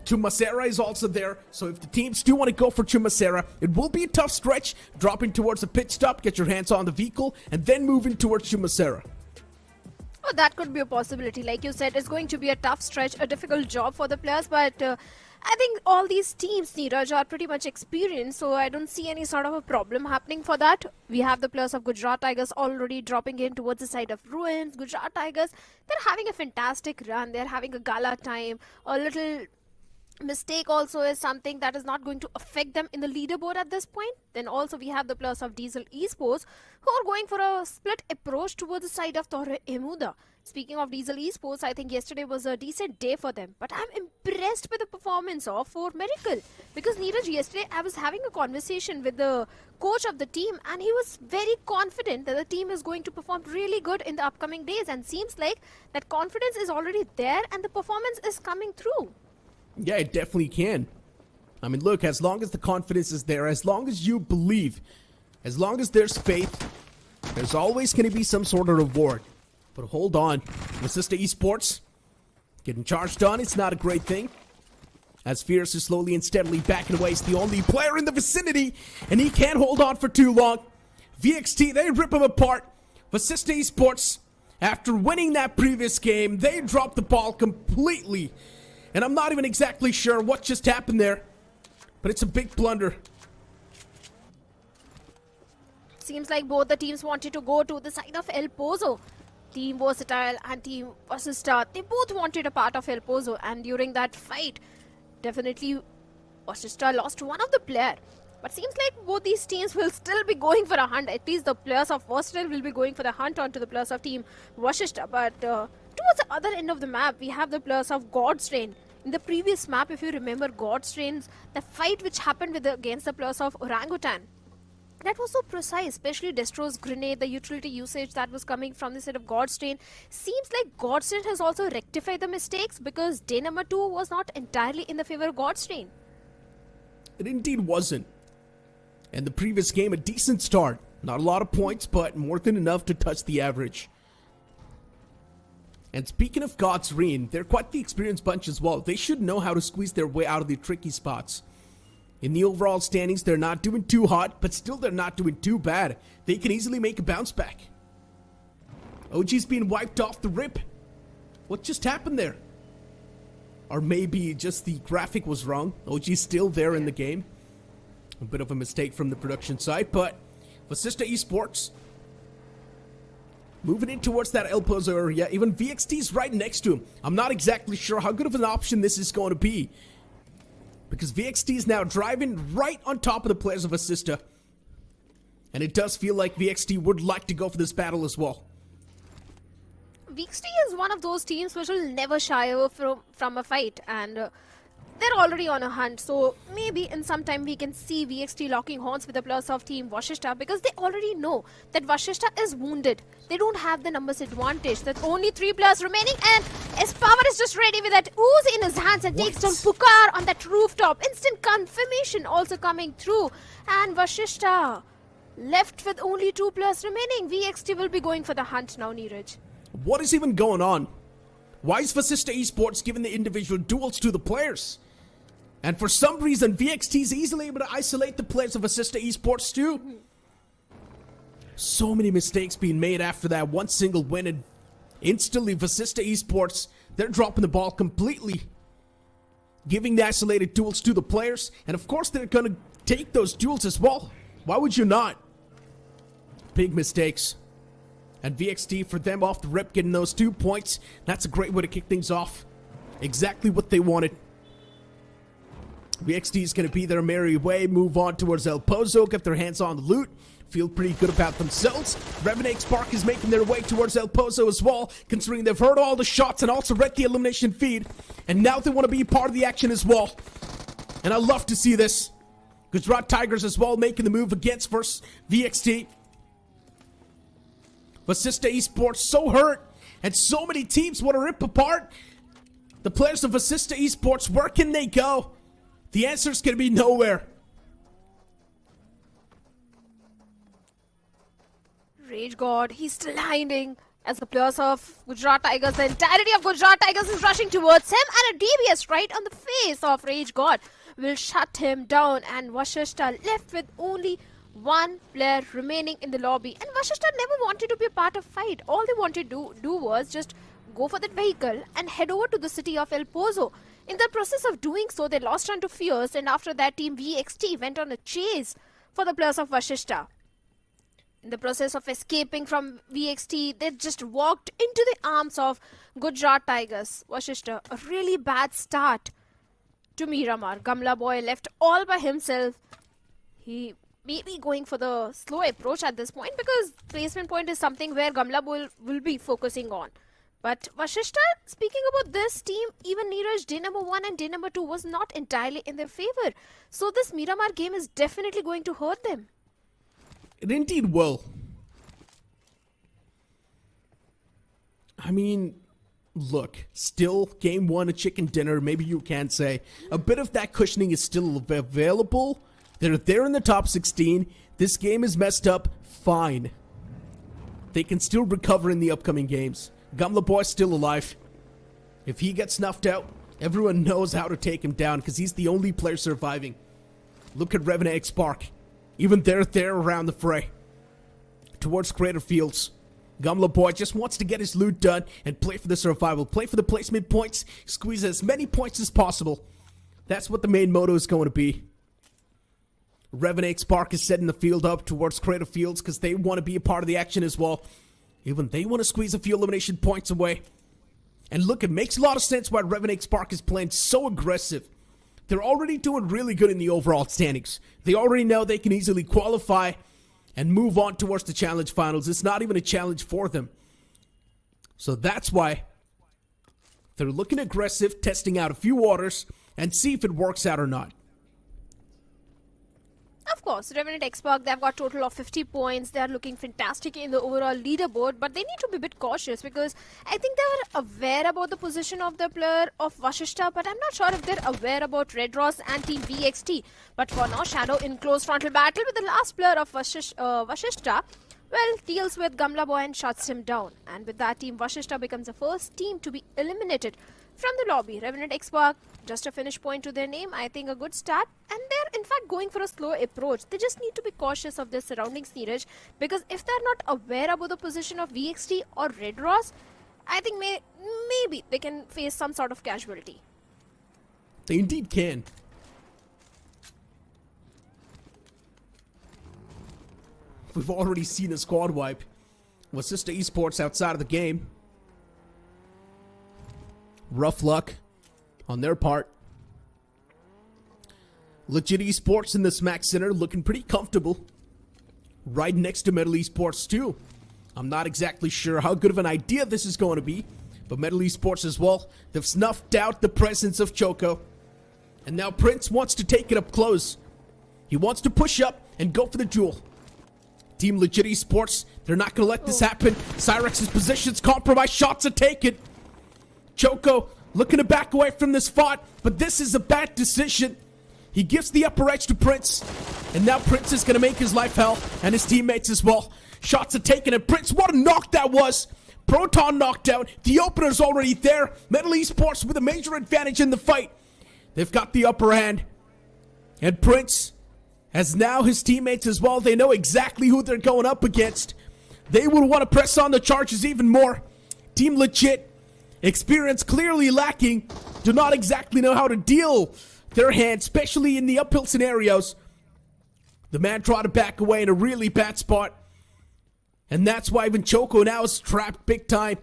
Chumasera is also there, so if the teams do want to go for Chumasera, it will be a tough stretch, dropping towards the pit stop, get your hands on the vehicle, and then moving towards Chumasera. Oh, that could be a possibility. Like you said, it's going to be a tough stretch, a difficult job for the players, but I think all these teams, Neeraj, are pretty much experienced, so I don't see any sort of a problem happening for that. We have the players of Gujarat Tigers already dropping in towards the side of Ruins. Gujarat Tigers, they're having a fantastic run. They're having a gala time, a little mistake also is something that is not going to affect them in the leaderboard at this point. Then also we have the players of Diesel Esports who are going for a split approach towards the side of Torre Emuda. Speaking of Diesel Esports, I think yesterday was a decent day for them, but I'm impressed with the performance of 4 Miracle, because Neeraj, yesterday I was having a conversation with the coach of the team and he was very confident that the team is going to perform really good in the upcoming days, and seems like that confidence is already there and the performance is coming through. Yeah, it definitely can. I mean, look, as long as the confidence is there, as long as you believe, as long as there's faith, there's always going to be some sort of reward. But hold on, IST Esports getting charged on, it's not a great thing. As Fierce is slowly and steadily backing away, he's the only player in the vicinity, and he can't hold on for too long. VXT, they rip him apart. IST Esports, after winning that previous game, they dropped the ball completely. And I'm not even exactly sure what just happened there, but it's a big blunder. Seems like both the teams wanted to go to the side of El Pozo. Team Versatile and Team Vasista, they both wanted a part of El Pozo, and during that fight, definitely Vasista lost one of the player. But seems like both these teams will still be going for a hunt. At least the players of Versatile will be going for the hunt onto the players of Team Vasista. But towards the other end of the map, we have the players of God's Reign. In the previous map, if you remember God's Reign, the fight which happened against the players of Orangutan, that was so precise, especially Destro's grenade, the utility usage that was coming from the side of God's Reign. Seems like God's Reign has also rectified the mistakes, because day number 2 was not entirely in the favor of God's Reign. It indeed wasn't. And the previous game, a decent start. Not a lot of points, but more than enough to touch the average. And speaking of God's Reign, they're quite the experienced bunch as well. They should know how to squeeze their way out of the tricky spots. In the overall standings, they're not doing too hot, but still they're not doing too bad. They can easily make a bounce back. OG's being wiped off the rip. What just happened there? Or maybe just the graphic was wrong. OG's still there in the game. A bit of a mistake from the production side, but IST Esports moving in towards that El Pozo area. Even VXT's right next to him. I'm not exactly sure how good of an option this is going to be, because VXT is now driving right on top of the players of IST. And it does feel like VXT would like to go for this battle as well. VXT is one of those teams which will never shy away from a fight, and they're already on a hunt. So maybe in some time we can see VXT locking horns with the players of Team Vasishta, because they already know that Vasishta is wounded. They don't have the numbers advantage. There's only 3 players remaining, and Power is just ready with that ooze in his hands and takes down Pukar on that rooftop. Instant confirmation also coming through, and Vasishta left with only 2 players remaining. VXT will be going for the hunt now, Neeraj. What is even going on? Why is IST Esports giving the individual duels to the players? And for some reason, VXT is easily able to isolate the players of IST Esports too. So many mistakes being made after that one single win, and instantly IST Esports, they're dropping the ball completely, giving the isolated duels to the players. And of course, they're going to take those duels as well. Why would you not? Big mistakes. And VXT, for them off the rip, getting those 2 points, that's a great way to kick things off. Exactly what they wanted. VXT is going to be their merry way, move on towards El Pozo, get their hands on the loot, feel pretty good about themselves. Revenant Spark is making their way towards El Pozo as well, considering they've heard all the shots and also read the elimination feed. And now they want to be part of the action as well. And I love to see this. Gujarat Tigers as well making the move against versus VXT. IST Esports so hurt, and so many teams want to rip apart the players of IST Esports. Where can they go? The answer is going to be nowhere. Rage God, he's still hiding as the players of Gujarat Tigers, the entirety of Gujarat Tigers is rushing towards him, and a DBS right on the face of Rage God will shut him down, and Vasishta left with only 1 player remaining in the lobby. And Vasishta never wanted to be a part of fight. All they wanted to do was just go for that vehicle and head over to the city of El Pozo. In the process of doing so, they lost on to Fierce, and after that, Team VXT went on a chase for the players of Vasishta. In the process of escaping from VXT, they just walked into the arms of Gujarat Tigers. Vasishta, a really bad start to Miramar. Gamla boy left all by himself. He may be going for the slow approach at this point because placement point is something where Gamla boy will be focusing on. But Vashishta, speaking about this team, even Neeraj, day number 1 and day number 2 was not entirely in their favor. So this Miramar game is definitely going to hurt them. It indeed will. I mean, look, still game 1 a chicken dinner, maybe you can say. A bit of that cushioning is still available. They're there in the top 16. This game is messed up. Fine. They can still recover in the upcoming games. Gamla boy's still alive. If he gets snuffed out, everyone knows how to take him down because he's the only player surviving. Look at Revenant Spark. Even they're there around the fray. Towards Crater Fields. Gamla boy just wants to get his loot done and play for the survival. Play for the placement points. Squeeze as many points as possible. That's what the main motto is going to be. Revenant Spark is setting the field up towards Crater Fields because they want to be a part of the action as well. Even they want to squeeze a few elimination points away. And look, it makes a lot of sense why Revenant Spark is playing so aggressive. They're already doing really good in the overall standings. They already know they can easily qualify and move on towards the challenge finals. It's not even a challenge for them. So that's why they're looking aggressive, testing out a few waters, and see if it works out or not. Of course, Revenant Xbox, they've got total of 50 points. They are looking fantastic in the overall leaderboard, but they need to be a bit cautious because I think they were aware about the position of the player of Vashishta, but I'm not sure if they're aware about Red Ross and Team VXT. But for now, Shadow in close frontal battle with the last player of Vashishta, well, deals with Gamla boy and shuts him down. And with that, Team Vashishta becomes the first team to be eliminated from the lobby. Revenant Xbox, just a finish point to their name, I think a good start. And they're in fact going for a slow approach. They just need to be cautious of their surroundings, Neeraj, because if they're not aware about the position of VXT or Red Ross, I think maybe they can face some sort of casualty. They indeed can. We've already seen a squad wipe. IST Esports outside of the game. Rough luck on their part. Legit Esports in the Smack Center looking pretty comfortable. Right next to Metal Esports too. I'm not exactly sure how good of an idea this is going to be. But Metal Esports as well. They've snuffed out the presence of Choco. And now Prince wants to take it up close. He wants to push up and go for the duel. Team Legit Esports, they're not going to let this happen. Cyrex's position's compromised. Shots are taken. Choco looking to back away from this fight, but this is a bad decision. He gives the upper edge to Prince, and now Prince is going to make his life hell, and his teammates as well. Shots are taken, and Prince, what a knock that was. Proton knocked out. The opener's already there. Metal Esports with a major advantage in the fight. They've got the upper hand. And Prince has now his teammates as well. They know exactly who they're going up against. They would want to press on the charges even more. Team Legit, experience clearly lacking, do not exactly know how to deal their hand, especially in the uphill scenarios. The man tried to back away in a really bad spot. And that's why even Choco now is trapped big time.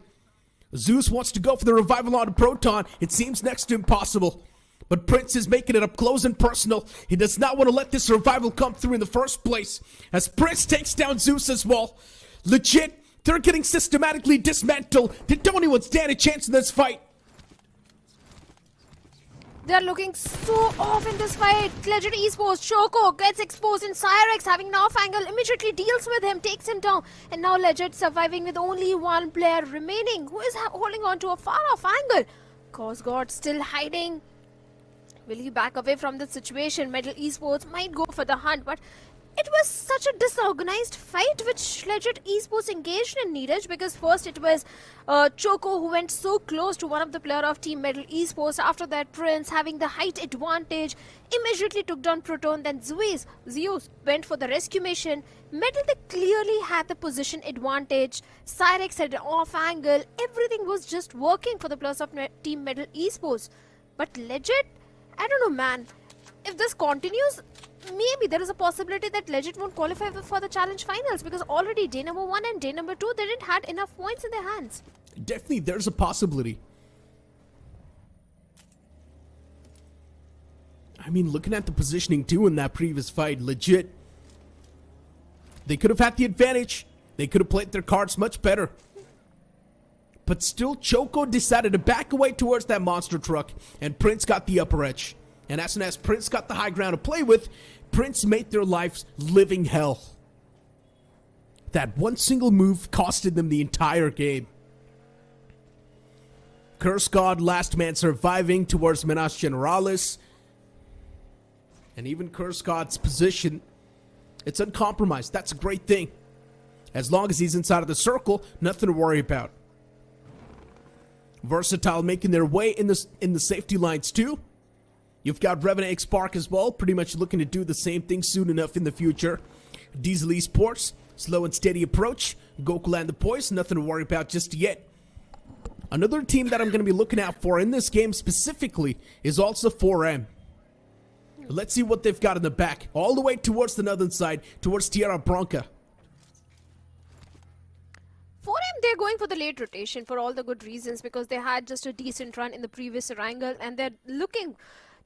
Zeus wants to go for the revival on Proton. It seems next to impossible. But Prince is making it up close and personal. He does not want to let this revival come through in the first place. As Prince takes down Zeus as well. Legit, they're getting systematically dismantled. They don't even stand a chance in this fight. They're looking so off in this fight. Legit Esports, Choco gets exposed and Cyrex having an off angle immediately deals with him, takes him down. And now Legit surviving with only one player remaining who is holding on to a far off angle. Cosgod still hiding. Will he back away from the situation? Metal Esports might go for the hunt, but it was such a disorganized fight which Legit Esports engaged in, Neeraj, because first it was Choco who went so close to one of the player of Team Metal Esports. After that, Prince having the height advantage immediately took down Proton. Then Zeus went for the rescue mission. Metal, they clearly had the position advantage. Cyrex had an off angle. Everything was just working for the players of Team Metal Esports. But Legit, I don't know, man. If this continues, maybe there is a possibility that Legit won't qualify for the challenge finals because already day number 1 and day number 2, they didn't have enough points in their hands. Definitely, there's a possibility. I mean, looking at the positioning too in that previous fight, legit. They could have had the advantage. They could have played their cards much better. But still, Choco decided to back away towards that monster truck, and Prince got the upper edge. And as soon as Prince got the high ground to play with, Prince made their lives living hell. That one single move costed them the entire game. Curse God, last man surviving towards Menas Generalis. And even Curse God's position, it's uncompromised. That's a great thing. As long as he's inside of the circle, nothing to worry about. Versatile making their way in the safety lines too. You've got Revenant X Spark as well, pretty much looking to do the same thing soon enough in the future. Diesel Esports, slow and steady approach. Goku and the boys, nothing to worry about just yet. Another team that I'm going to be looking out for in this game specifically is also 4M. Let's see what they've got in the back, all the way towards the northern side, towards Tierra Bronca. 4M, they're going for the late rotation for all the good reasons, because they had just a decent run in the previous Erangel and they're looking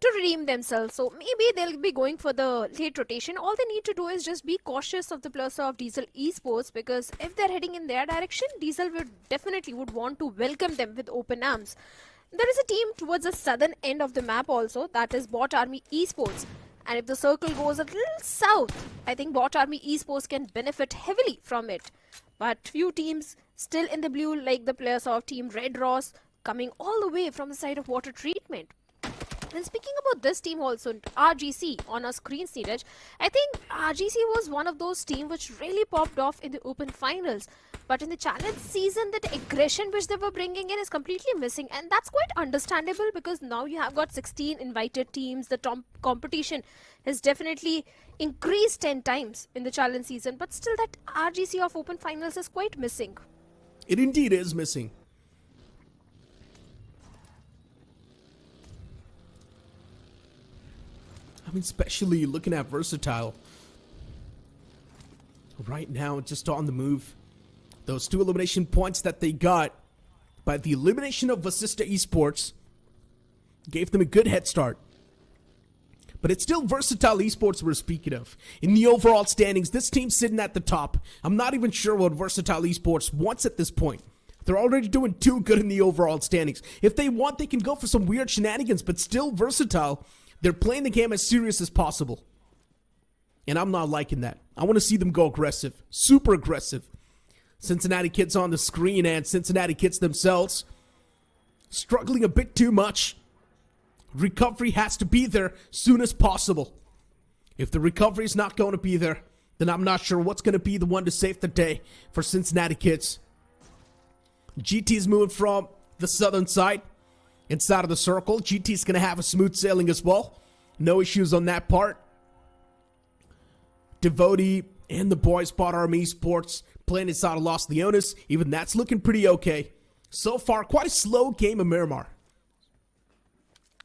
to redeem themselves. So maybe they'll be going for the late rotation. All they need to do is just be cautious of the plus of Diesel Esports, because if they're heading in their direction, Diesel would definitely want to welcome them with open arms. There is a team towards the southern end of the map also, that is Bot Army Esports. And if the circle goes a little south, I think Bot Army Esports can benefit heavily from it. But few teams still in the blue, like the players of Team Red Ross, coming all the way from the side of water treatment. And speaking about this team also, RGC on our screen, Neeraj, I think RGC was one of those teams which really popped off in the open finals. But in the challenge season, that aggression which they were bringing in is completely missing. And that's quite understandable, because now you have got 16 invited teams. The competition has definitely increased 10 times in the challenge season. But still, that RGC of open finals is quite missing. It indeed is missing. I mean, especially looking at Versatile. Right now, just on the move. Those 2 elimination points that they got by the elimination of Vasista Esports gave them a good head start. But it's still Versatile Esports we're speaking of. In the overall standings, this team's sitting at the top. I'm not even sure what Versatile Esports wants at this point. They're already doing too good in the overall standings. If they want, they can go for some weird shenanigans, but still Versatile, they're playing the game as serious as possible. And I'm not liking that. I want to see them go aggressive. Super aggressive. Cincinnati Kids on the screen, and Cincinnati Kids themselves struggling a bit too much. Recovery has to be there soon as possible. If the recovery is not going to be there, then I'm not sure what's going to be the one to save the day for Cincinnati Kids. GT is moving from the southern side inside of the circle. GT is going to have a smooth sailing as well. No issues on that part. Devotee and the boys, Bot Army Esports, playing inside of Los Leones. Even that's looking pretty okay. So far, quite a slow game of Miramar.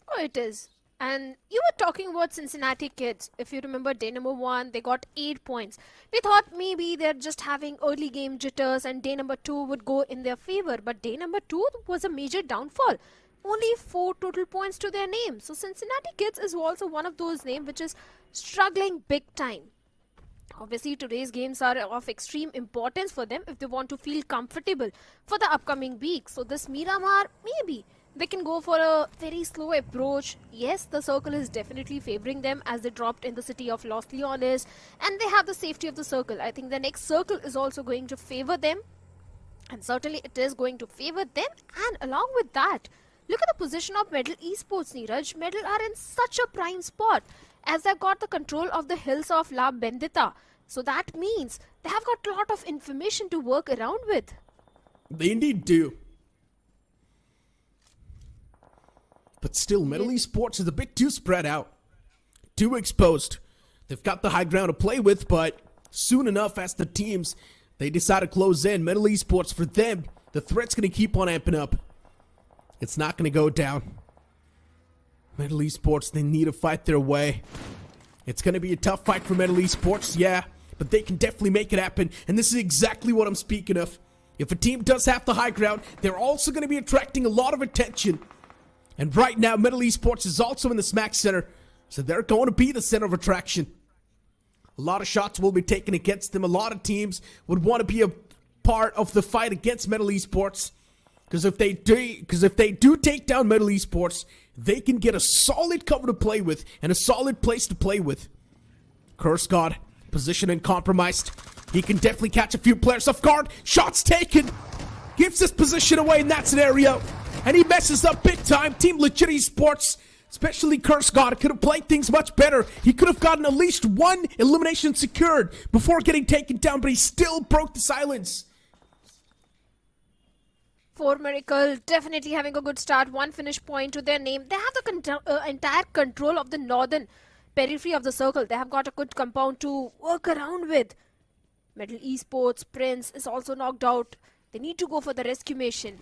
Oh, it is. And you were talking about Cincinnati Kids. If you remember, day number 1, they got 8 points. We thought maybe they're just having early game jitters and day number 2 would go in their favor. But day number 2 was a major downfall. Only 4 total points to their name. So Cincinnati Kids is also one of those names which is struggling big time. Obviously, today's games are of extreme importance for them if they want to feel comfortable for the upcoming week. So this Miramar, maybe they can go for a very slow approach. Yes, the circle is definitely favoring them as they dropped in the city of Los Leones, and they have the safety of the circle. I think the next circle is also going to favor them, and certainly it is going to favor them. And along with that, look at the position of Medal Esports, Neeraj. Medal are in such a prime spot as they've got the control of the hills of La Bendita. So that means they have got a lot of information to work around with. They indeed do. But still, Medal Esports is a bit too spread out. Too exposed. They've got the high ground to play with, but soon enough as the teams, they decide to close in. Medal Esports, for them, the threat's going to keep on amping up. It's not going to go down. Medal Esports, they need to fight their way. It's going to be a tough fight for Medal Esports, yeah, but they can definitely make it happen, and this is exactly what I'm speaking of. If a team does have the high ground, they're also going to be attracting a lot of attention. And right now, Medal Esports is also in the smack center So they're going to be the center of attraction. A lot of shots will be taken against them. A lot of teams would want to be a part of the fight against Metal Esports. Because if they do take down Metal Esports, they can get a solid cover to play with and a solid place to play with. Curse God, position and compromised. He can definitely catch a few players off guard. Shots taken. Gives his position away in that scenario. And he messes up big time. Team Legit Esports, especially Curse God, could have played things much better. He could have gotten at least one elimination secured before getting taken down, but he still broke the silence. For Miracle, definitely having a good start. One finish point to their name. They have the entire control of the northern periphery of the circle. They have got a good compound to work around with. Metal Esports, Prince is also knocked out. They need to go for the rescue mission.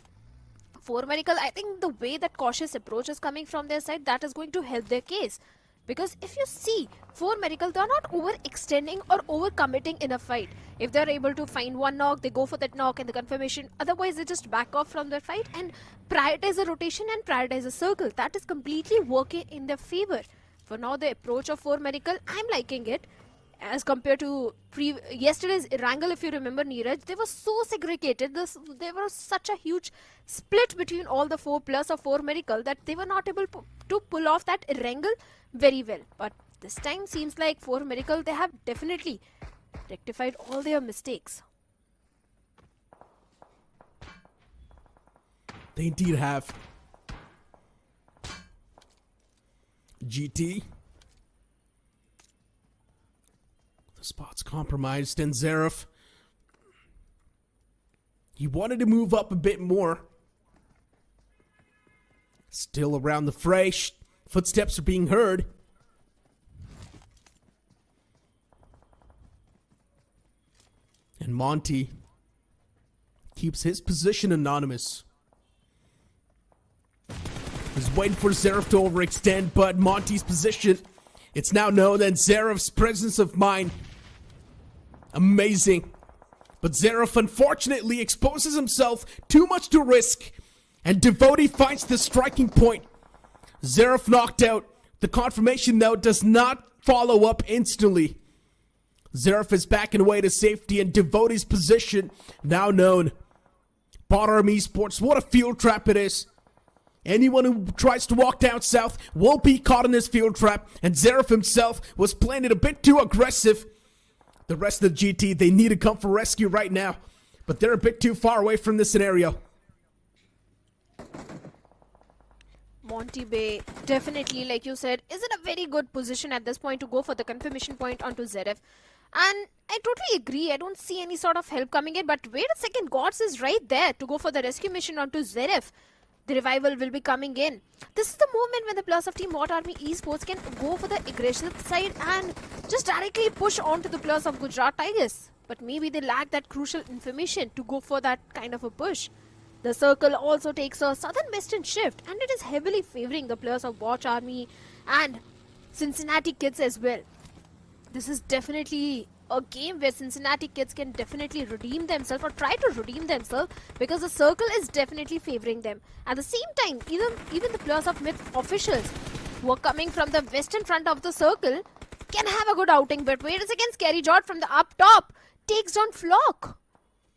For Miracle, I think the way that cautious approach is coming from their side, that is going to help their case. Because if you see, for Miracle, they are not overextending or overcommitting in a fight. If they are able to find one knock, they go for that knock and the confirmation. Otherwise, they just back off from their fight and prioritize a rotation and prioritize a circle. That is completely working in their favor. For now, the approach of For Miracle, I'm liking it. As compared to yesterday's Erangel, if you remember, Neeraj, they were so segregated. There was such a huge split between all the 4 plus or 4 Miracle that they were not able to pull off that Erangel very well. But this time seems like 4 Miracle, they have definitely rectified all their mistakes. They indeed have. GT. The spot's compromised, and Xerath, he wanted to move up a bit more. Still around the fray. Footsteps are being heard. And Monty keeps his position anonymous. He's waiting for Xerath to overextend, but Monty's position, it's now known that Xerath's presence of mind, amazing. But Xerath unfortunately exposes himself too much to risk, and Devotee finds the striking point. Xerath knocked out. The confirmation though does not follow up instantly. Xerath is backing away to safety, and Devotee's position now known. Bot Army Esports, what a field trap it is. Anyone who tries to walk down south will be caught in this field trap, and Xerath himself was playing it a bit too aggressive. The rest of the GT, they need to come for rescue right now, but they're a bit too far away from this scenario. Monty Bay, definitely, like you said, is in a very good position at this point to go for the confirmation point onto Xerath. And I totally agree, I don't see any sort of help coming in, but wait a second, Gods is right there to go for the rescue mission onto Xerath. The revival will be coming in. This is the moment when the plus of Team Bot Army Esports can go for the aggressive side and just directly push on to the plus of Gujarat Tigers. But maybe they lack that crucial information to go for that kind of a push. The circle also takes a southern western shift, and it is heavily favoring the players of Bot Army and Cincinnati Kids as well. This is definitely a game where Cincinnati Kids can definitely redeem themselves or try to redeem themselves, because the circle is definitely favoring them. At the same time, even the players of Myth officials who are coming from the western front of the circle can have a good outing. But wait a second, Scary Jot from the up top takes down Flock.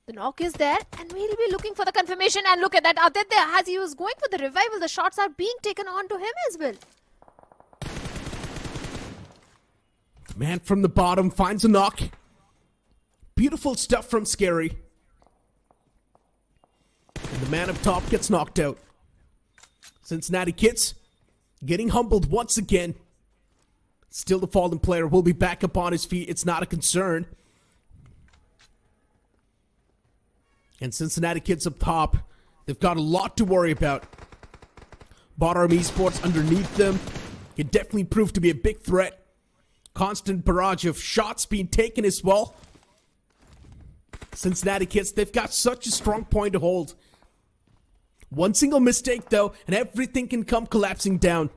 The knock is there, and we'll be looking for the confirmation. And look at that, Aditya, as he was going for the revival, the shots are being taken on to him as well. Man from the bottom finds a knock. Beautiful stuff from Scary. And the man up top gets knocked out. Cincinnati Kids getting humbled once again. Still the fallen player will be back up on his feet. It's not a concern. And Cincinnati Kids up top, they've got a lot to worry about. Bot Army Esports underneath them can definitely prove to be a big threat. Constant barrage of shots being taken as well. Cincinnati Kids, they've got such a strong point to hold. One single mistake though, and everything can come collapsing down.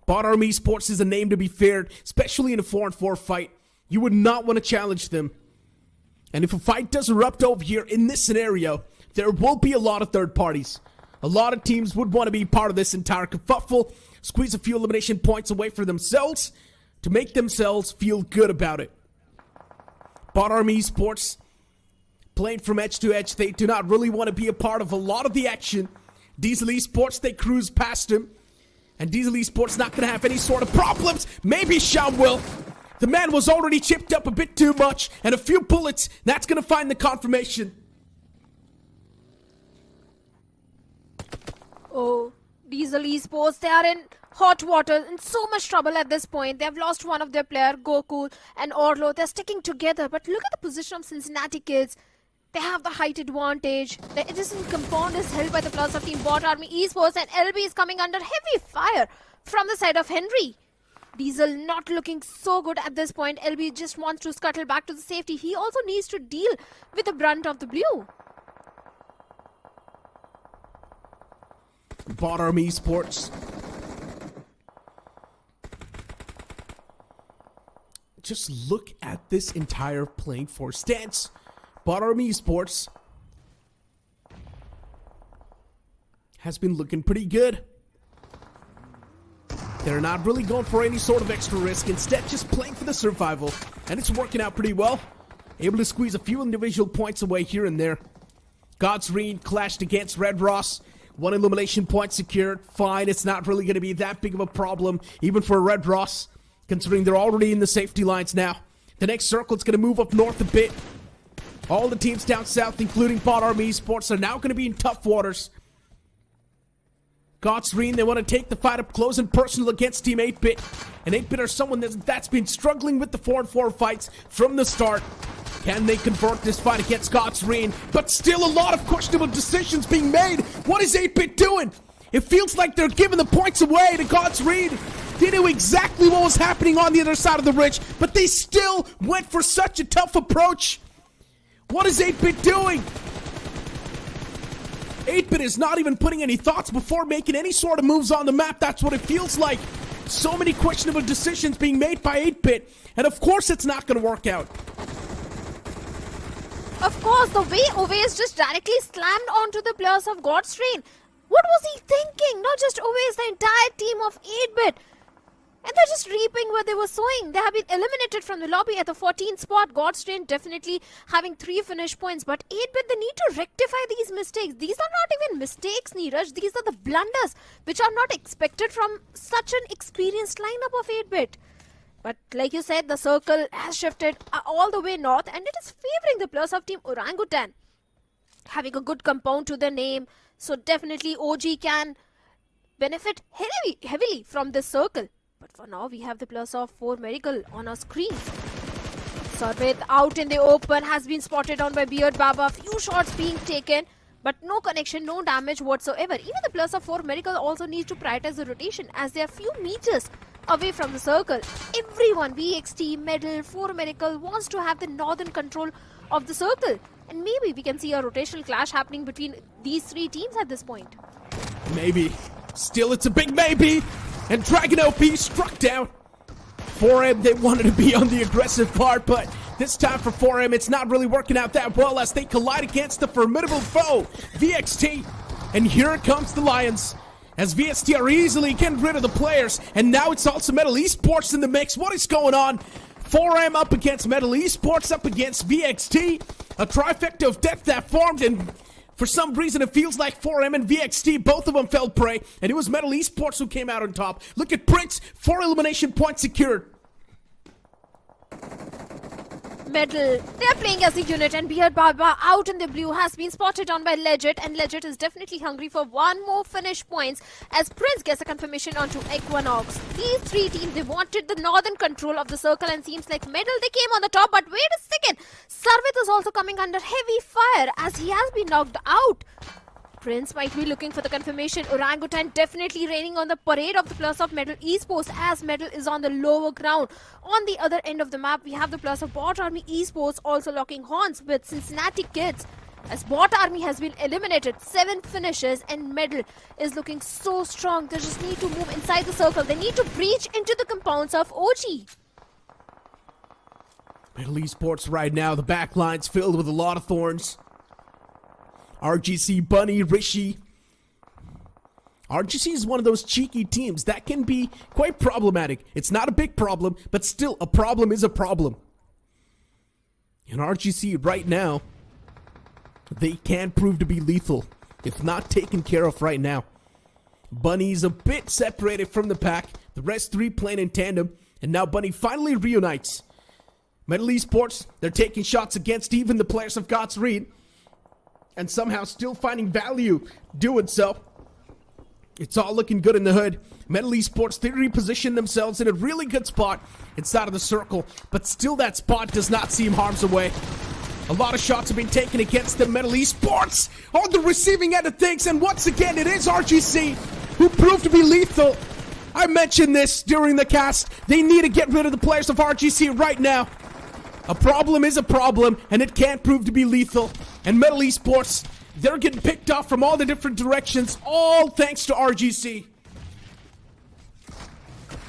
Bot Army Esports is a name to be feared, especially in a 4-on-4 fight. You would not want to challenge them. And if a fight does erupt over here in this scenario, there will be a lot of third parties. A lot of teams would want to be part of this entire kerfuffle. squeeze a few elimination points away for themselves to make themselves feel good about it. Bot Army Esports playing from edge to edge. They do not really want to be a part of a lot of the action. Diesel Esports, they cruise past him. And Diesel Esports not going to have any sort of problems. Maybe Sham will. The man was already chipped up a bit too much. And a few bullets, that's going to find the confirmation. Oh, Diesel Esports, they are in hot water, in so much trouble at this point. They have lost one of their players, Goku and Orlo. They're sticking together. But look at the position of Cincinnati Kids. They have the height advantage. The innocent compound is held by the plus of Team Bot Army Esports, and LB is coming under heavy fire from the side of Henry. Diesel not looking so good at this point. LB just wants to scuttle back to the safety. He also needs to deal with the brunt of the blue. Bot Army Esports. Just look at this entire playing for stance. Bot Army Esports has been looking pretty good. They're not really going for any sort of extra risk, instead just playing for the survival, and it's working out pretty well. Able to squeeze a few individual points away here and there. God's Reign clashed against Red Ross. One elimination point secured. Fine, it's not really going to be that big of a problem, even for Red Ross, considering they're already in the safety lines now. The next circle is going to move up north a bit. All the teams down south, including Bot Army Esports, are now going to be in tough waters. God's Reign, they want to take the fight up close and personal against Team 8-Bit. And 8-Bit are someone that's been struggling with the 4-on-4 fights from the start. Can they convert this fight against God's Reign? But still a lot of questionable decisions being made. What is 8-Bit doing? It feels like they're giving the points away to God's Reign. They knew exactly what was happening on the other side of the ridge, but they still went for such a tough approach. What is 8-Bit doing? 8-Bit is not even putting any thoughts before making any sort of moves on the map. That's what it feels like. So many questionable decisions being made by 8-Bit, and of course it's not going to work out. Of course, the way Oveis just directly slammed onto the players of God's Reign. What was he thinking? Not just Oveis, the entire team of 8-Bit. And they're just reaping what they were sowing. They have been eliminated from the lobby at the 14th spot. God's Reign definitely having 3 finish points. But 8-Bit, they need to rectify these mistakes. These are not even mistakes, Neeraj. These are the blunders which are not expected from such an experienced lineup of 8-Bit. But like you said, the circle has shifted all the way north, and it is favoring the players of Team Orangutan. Having a good compound to their name, so definitely OG can benefit heavily from this circle. But for now, we have the players of 4 Miracle on our screen. Sarvit out in the open has been spotted on by Beard Baba. Few shots being taken, but no connection, no damage whatsoever. Even the players of 4 Miracle also need to prioritize the rotation as they are few meters away from the circle. Everyone, VXT, Medal, 4 Miracle, wants to have the northern control of the circle. And maybe we can see a rotational clash happening between these 3 teams at this point. Maybe. Still, it's a big maybe. And Dragon LP struck down. 4M, they wanted to be on the aggressive part, but this time for 4M, it's not really working out that well as they collide against the formidable foe, VXT. And here comes the Lions, as VXT are easily getting rid of the players, and now it's also Metal Esports in the mix. What is going on? 4M up against Metal Esports, up against VXT. A trifecta of death that formed, and for some reason it feels like 4M and VXT, both of them fell prey, and it was Metal Esports who came out on top. Look at Prince, 4 elimination points secured. Medal, they are playing as a unit, and Beard Baba out in the blue has been spotted on by Legit, and Legit is definitely hungry for one more finish points as Prince gets a confirmation onto Equinox. These 3 teams, they wanted the northern control of the circle, and seems like Medal, they came on the top, but wait a second, Sarvit is also coming under heavy fire as he has been knocked out. Prince might be looking for the confirmation. Orangutan definitely raining on the parade of the plus of Metal Esports as Metal is on the lower ground. On the other end of the map, we have the plus of Bot Army Esports also locking horns with Cincinnati Kids. As Bot Army has been eliminated, 7 finishes, and Metal is looking so strong. They just need to move inside the circle. They need to breach into the compounds of OG. Metal Esports right now, the back line's filled with a lot of thorns. RGC, Bunny, Rishi, RGC is one of those cheeky teams that can be quite problematic. It's not a big problem, but still, a problem is a problem. And RGC right now, they can prove to be lethal if not taken care of right now. Bunny's a bit separated from the pack. The rest three playing in tandem. And now Bunny finally reunites. Metal Esports, they're taking shots against even the players of God's Read. And somehow still finding value doing so. It's all looking good in the hood. Metal Esports, they reposition themselves in a really good spot inside of the circle. But still that spot does not seem harm's away. A lot of shots have been taken against the Metal Esports on the receiving end of things. And once again, it is RGC who proved to be lethal. I mentioned this during the cast. They need to get rid of the players of RGC right now. A problem is a problem, and it can't prove to be lethal. And Metal Esports, they're getting picked off from all the different directions, all thanks to RGC.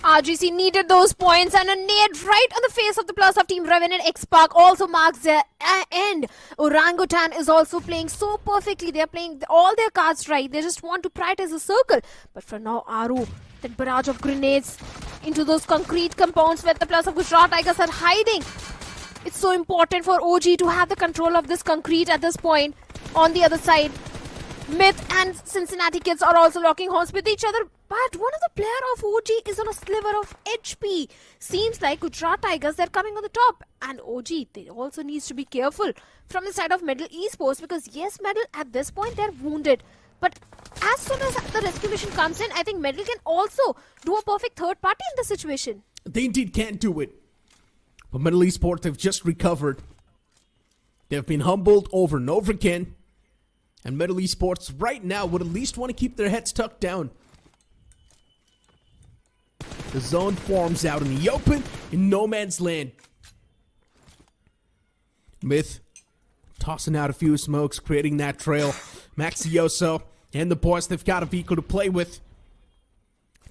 RGC needed those points, and a nade right on the face of the plus of Team Revenant. X-Park also marks their end. Orangutan is also playing so perfectly. They're playing all their cards right. They just want to prioritize the circle. But for now, Aru, that barrage of grenades into those concrete compounds where the plus of Gujarat Tigers are hiding. It's so important for OG to have the control of this concrete at this point. On the other side, Myth and Cincinnati Kids are also locking horns with each other. But one of the player of OG is on a sliver of HP. Seems like Gujarat Tigers, they're coming on the top. And OG, they also needs to be careful from the side of Metal Esports. Because yes, Metal, at this point, they're wounded. But as soon as the rescue mission comes in, I think Metal can also do a perfect third party in this situation. They indeed can do it. But Metal Esports have just recovered. They've been humbled over and over again. And Metal Esports right now would at least want to keep their heads tucked down. The zone forms out in the open in no man's land. Myth tossing out a few smokes, creating that trail. Maxioso and the boys, they've got a vehicle to play with.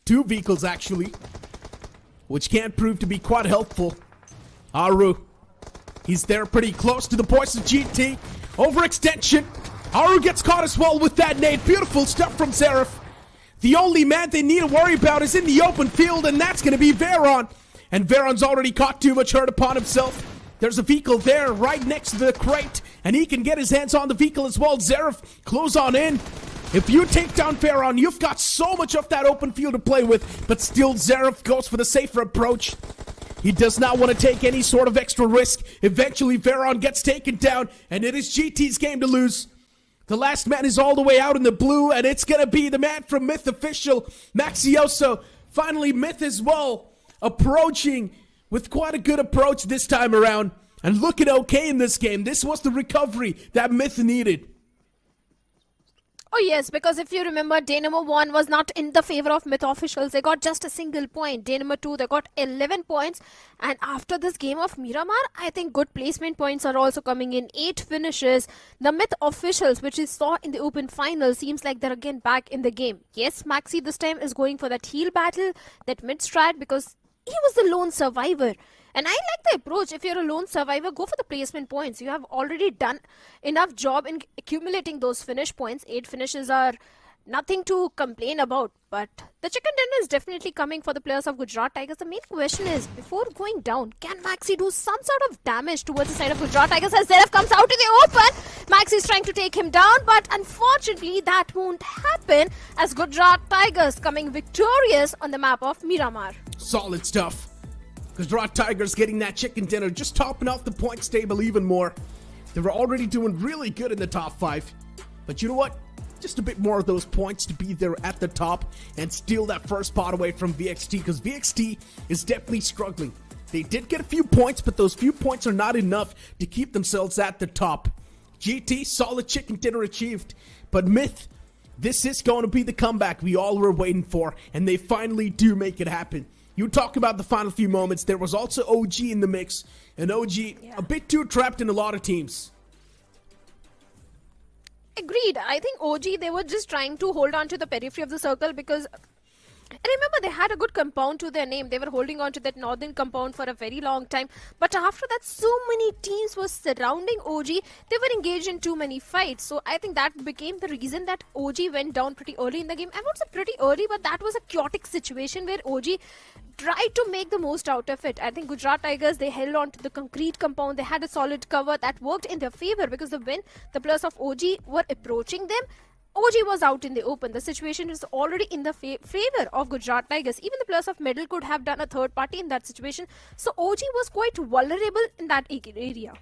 Two vehicles, actually, which can prove to be quite helpful. Aru, he's there pretty close to the boys of GT. Overextension. Aru gets caught as well with that nade. Beautiful stuff from Seraph. The only man they need to worry about is in the open field, and that's going to be Veron. And Veron's already caught too much hurt upon himself. There's a vehicle there right next to the crate, and he can get his hands on the vehicle as well. Seraph, close on in. If you take down Veron, you've got so much of that open field to play with, but still Seraph goes for the safer approach. He does not want to take any sort of extra risk. Eventually, Veron gets taken down, and it is GT's game to lose. The last man is all the way out in the blue, and it's going to be the man from Myth official, Maxioso. Finally, Myth as well, approaching with quite a good approach this time around. And looking okay in this game. This was the recovery that Myth needed. Oh yes, because if you remember, day number 1 was not in the favor of Myth officials. They got just a single point. Day number 2, they got 11 points. And after this game of Miramar, I think good placement points are also coming in. 8 finishes. The Myth officials, which we saw in the open final, seems like they're again back in the game. Yes, Maxi this time is going for that heal battle, that mid strat, because he was the lone survivor. And I like the approach. If you're a lone survivor, go for the placement points. You have already done enough job in accumulating those finish points. 8 finishes are nothing to complain about. But the chicken dinner is definitely coming for the players of Gujarat Tigers. The main question is, before going down, can Maxi do some sort of damage towards the side of Gujarat Tigers as Zeref comes out in the open? Maxi is trying to take him down, but unfortunately that won't happen as Gujarat Tigers coming victorious on the map of Miramar. Solid stuff. Gujarat Tigers getting that chicken dinner, just topping off the points table even more. They were already doing really good in the top 5. But you know what? Just a bit more of those points to be there at the top and steal that first spot away from VXT, because VXT is definitely struggling. They did get a few points, but those few points are not enough to keep themselves at the top. GT, solid chicken dinner achieved. But Myth, this is going to be the comeback we all were waiting for, and they finally do make it happen. You talk about the final few moments. There was also OG in the mix. And OG, a bit too trapped in a lot of teams. Agreed. I think OG, they were just trying to hold on to the periphery of the circle because And remember, they had a good compound to their name. They were holding on to that northern compound for a very long time. But after that, so many teams were surrounding OG. They were engaged in too many fights. So I think that became the reason that OG went down pretty early in the game. I won't say pretty early, but that was a chaotic situation where OG tried to make the most out of it. I think Gujarat Tigers, they held on to the concrete compound. They had a solid cover that worked in their favor, because when the players of OG were approaching them, OG was out in the open. The situation is already in the favor of Gujarat Tigers. Even the players of Middle could have done a third party in that situation. So OG was quite vulnerable in that area.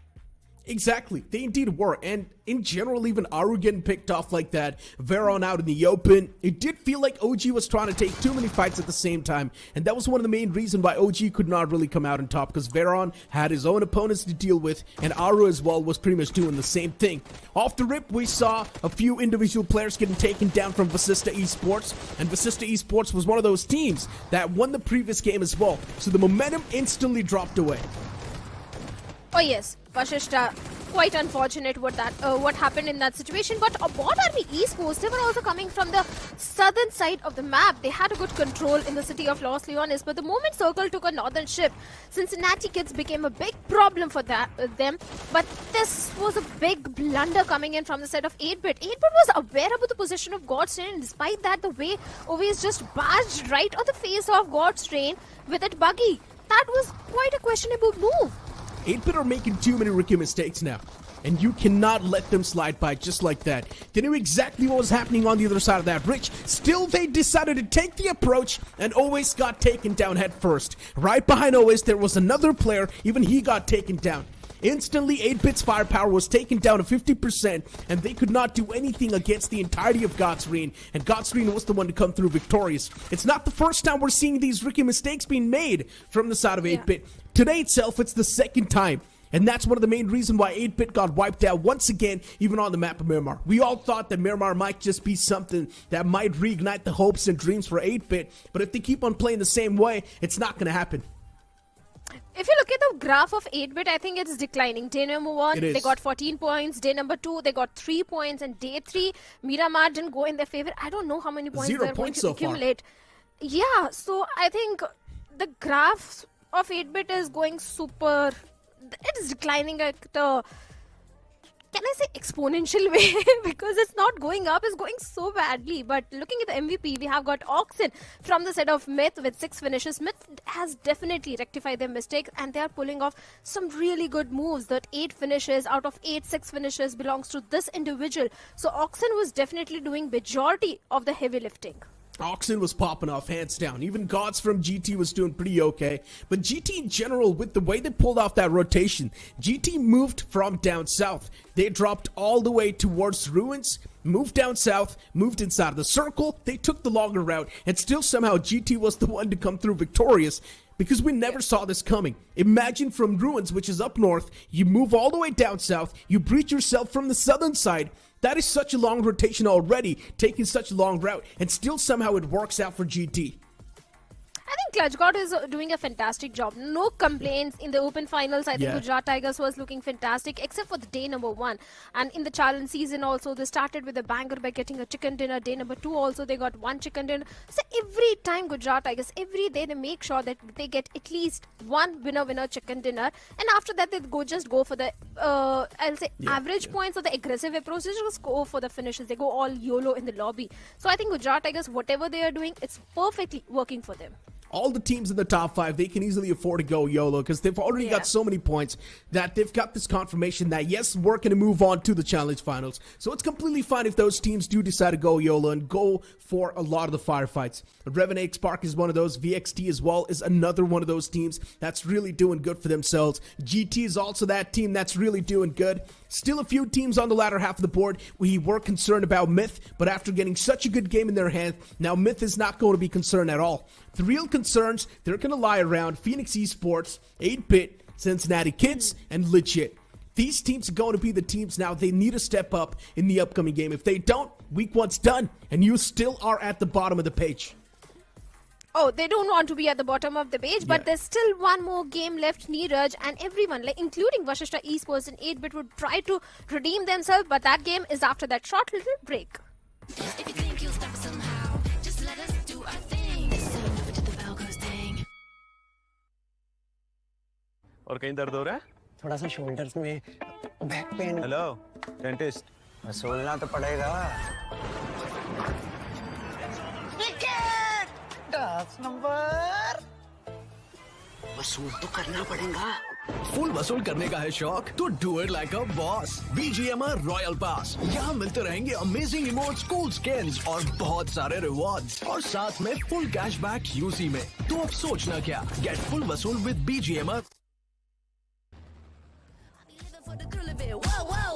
Exactly. They indeed were. And in general, even Aru getting picked off like that, Veron out in the open, it did feel like OG was trying to take too many fights at the same time. And that was one of the main reasons why OG could not really come out on top, because Veron had his own opponents to deal with, and Aru as well was pretty much doing the same thing. Off the rip, we saw a few individual players getting taken down from Vasista Esports, and Vasista Esports was one of those teams that won the previous game as well. So the momentum instantly dropped away. Oh yes, Vashishta, quite unfortunate what happened in that situation. But Bot Army Esports, they were also coming from the southern side of the map. They had a good control in the city of Los Leones, but the moment Circle took a northern ship, Cincinnati Kids became a big problem for them. But this was a big blunder coming in from the side of 8-Bit. 8-Bit was aware about the position of God's Train, and despite that, the way Ovis just barged right on the face of God's Train with that buggy. That was quite a questionable move. 8-Bit are making too many rookie mistakes now, and you cannot let them slide by just like that. They knew exactly what was happening on the other side of that bridge. Still, they decided to take the approach, and Always got taken down head first. Right behind Always, there was another player. Even he got taken down. Instantly, 8-Bit's firepower was taken down to 50%, and they could not do anything against the entirety of Godsreen, and Godsreen was the one to come through victorious. It's not the first time we're seeing these rookie mistakes being made from the side of 8-Bit. Today itself, it's the second time. And that's one of the main reasons why 8-Bit got wiped out once again, even on the map of Miramar. We all thought that Miramar might just be something that might reignite the hopes and dreams for 8-Bit, but if they keep on playing the same way, it's not going to happen. If you look at the graph of 8-Bit, I think it's declining. Day number 1, they got 14 points. Day number 2, they got 3 points. And day 3, Miramar didn't go in their favor. I don't know how many points they're going to accumulate. Yeah, so I think the graph of 8-Bit is going super... It is declining at a... Can I say exponential way? Because it's not going up, it's going so badly. But looking at the MVP, we have got Oxen from the set of Myth with 6 finishes. Myth has definitely rectified their mistakes, and they are pulling off some really good moves. That 8 finishes out of 8, 6 finishes belongs to this individual. So Oxen was definitely doing majority of the heavy lifting. Oxen was popping off hands down. Even Gods from GT was doing pretty okay. But GT in general, with the way they pulled off that rotation, GT moved from down south. They dropped all the way towards Ruins, moved down south, moved inside of the circle. They took the longer route, and still somehow GT was the one to come through victorious. Because we never saw this coming. Imagine from Ruins, which is up north, you move all the way down south, you breach yourself from the southern side. That is such a long rotation already, taking such a long route, and still somehow it works out for GT. I think Clutch God is doing a fantastic job. No complaints in the open finals. I think Gujarat Tigers was looking fantastic, except for the day number 1. And in the challenge season also, they started with a banger by getting a chicken dinner. Day number 2 also, they got 1 chicken dinner. So every time Gujarat Tigers, every day they make sure that they get at least 1 winner chicken dinner. And after that, they just go for the, I'll say, average points or the aggressive approach. They just go for the finishes. They go all YOLO in the lobby. So I think Gujarat Tigers, whatever they are doing, it's perfectly working for them. All the teams in the top 5, they can easily afford to go YOLO because they've already got so many points that they've got this confirmation that, yes, we're going to move on to the challenge finals. So it's completely fine if those teams do decide to go YOLO and go for a lot of the firefights. Revenant Spark is one of those. VXT as well is another one of those teams that's really doing good for themselves. GT is also that team that's really doing good. Still a few teams on the latter half of the board. We were concerned about Myth, but after getting such a good game in their hand, now Myth is not going to be concerned at all. The real concerns, they're going to lie around Phoenix Esports, 8-Bit, Cincinnati Kids, and Legit. These teams are going to be the teams now. They need to step up in the upcoming game. If they don't, week 1's done, and you still are at the bottom of the page. Oh, they don't want to be at the bottom of the page, but there's still one more game left, Neeraj, and everyone, like including Vasishta Esports and 8-Bit, would try to redeem themselves, but that game is after that short little break. If you think you'll stop us somehow, just let us do our thing. और कहीं दर्द हो रहा है? थोड़ा सा shoulders में, back pain. Hello dentist. वसूलना तो पड़ेगा। 10 नंबर वसूल तो करना पड़ेगा। फुल वसूल करने का है शौक तो do it like a boss. BGMI royal pass, यहाँ मिलते रहेंगे अमेजिंग इमोट्स, कूल स्किन्स और बहुत सारे रिवॉर्ड्स और साथ में फुल कैशबैक UC में। तो अब सोचना क्या, गेट फुल वसूल with BGMI। Whoa, whoa.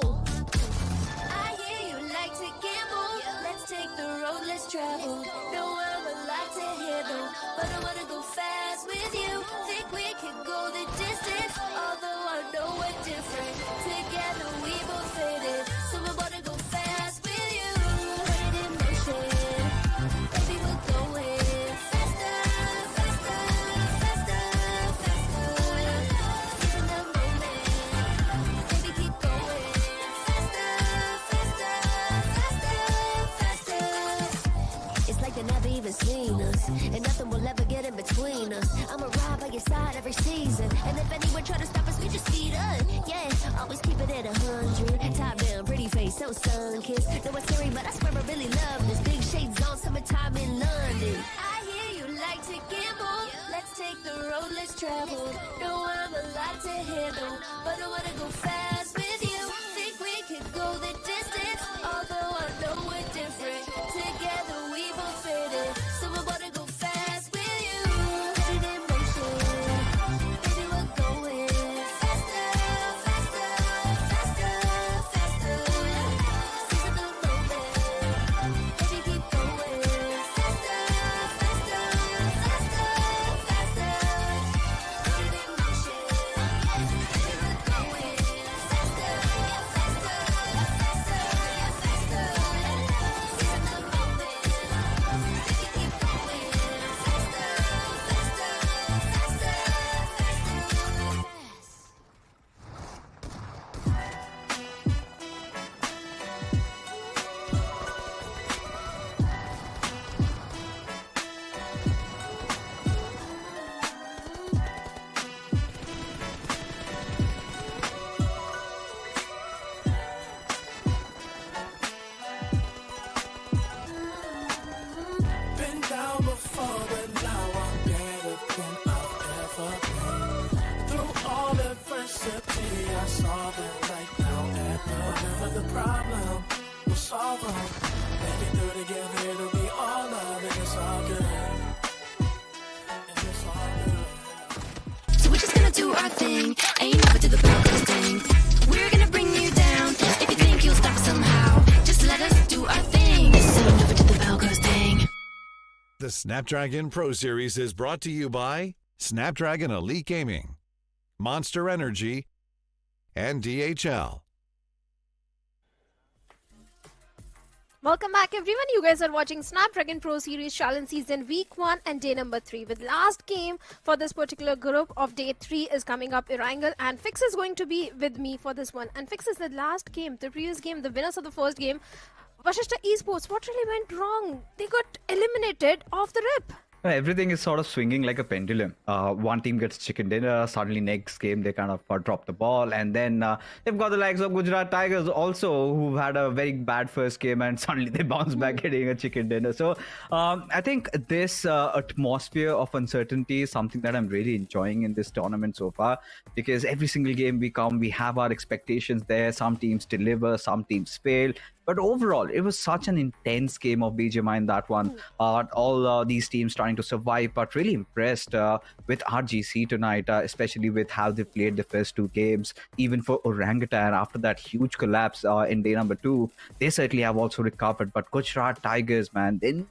I hear you like to gamble. Let's take the road, let's travel. No, I'm a lot to handle, but I wanna go fast with you. Think we could go the distance, although I know we're different. Together we both fit it, so I wanna go fast with you. Put it in motion, baby, we're going faster, faster, faster, faster. In the moment, baby, keep going faster, faster, faster, faster. It's like they never even seen us, and nothing will ever get in between us. I'ma ride by your side every season, and if anyone try to stop us, we just speed up. Yeah, always keep it at 100. Top down, pretty face, so sun-kissed. Know it's scary, but I swear I really love this. Big shades on, summertime in London. I hear you like to gamble. Let's take the road, let's travel. No, I'm a lot to handle, but I wanna go fast with you. Think we could go the distance, although I know we're different. Together we both fit it, so I wanna go fast with you. Put it in motion, baby, we're going faster, faster, faster, faster. Seize the moment, baby, keep going faster, faster, faster, faster. Put it in motion, baby, we're going faster, faster, faster, faster. Seize the moment, baby, keep going faster, faster, faster, faster. Been down before, but now I'm better than I've ever been. Through all adversity, I saw the light now at the end of the problem. We'll solve them. Make it through together, it'll be all love, and it's all good. And it's all good. So we're just gonna do our thing, ain't never do the Broncos thing. We're gonna bring you down. If you think you'll stop somehow, just let us do our thing. So never do the Broncos thing. The Snapdragon Pro Series is brought to you by Snapdragon Elite Gaming, Monster Energy, and DHL. Welcome back, everyone. You guys are watching Snapdragon Pro Series Challenge Season Week 1 and Day number 3. With last game for this particular group of Day 3 is coming up. Erangel and Fix is going to be with me for this one. And Fix is the last game, the previous game, the winners of the first game. Vashishta Esports, what really went wrong? They got eliminated off the rip. Everything is sort of swinging like a pendulum. One team gets chicken dinner, suddenly next game they kind of drop the ball, and then they've got the likes of Gujarat Tigers also, who've had a very bad first game, and suddenly they bounce back getting a chicken dinner. So I think this atmosphere of uncertainty is something that I'm really enjoying in this tournament so far, because every single game we come, we have our expectations there. Some teams deliver, some teams fail. But overall, it was such an intense game of BGMI in that one. All these teams trying to survive, but really impressed with RGC tonight, especially with how they played the first two games. Even for Orangutan, after that huge collapse in day number 2, they certainly have also recovered. But Gujarat Tigers, man, they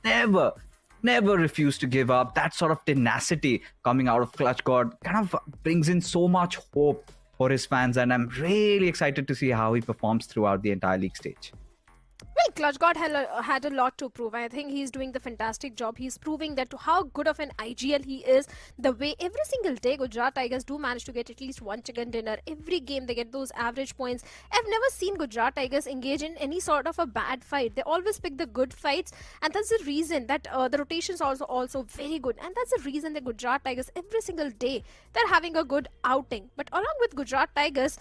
never refuse to give up. That sort of tenacity coming out of Clutch God kind of brings in so much hope for his fans. And I'm really excited to see how he performs throughout the entire league stage. Well, Clutch God had a lot to prove. I think he's doing the fantastic job. He's proving that how good of an IGL he is. The way every single day Gujarat Tigers do manage to get at least one chicken dinner. Every game they get those average points. I've never seen Gujarat Tigers engage in any sort of a bad fight. They always pick the good fights, and that's the reason that the rotations are also very good. And that's the reason that Gujarat Tigers every single day they're having a good outing. But along with Gujarat Tigers,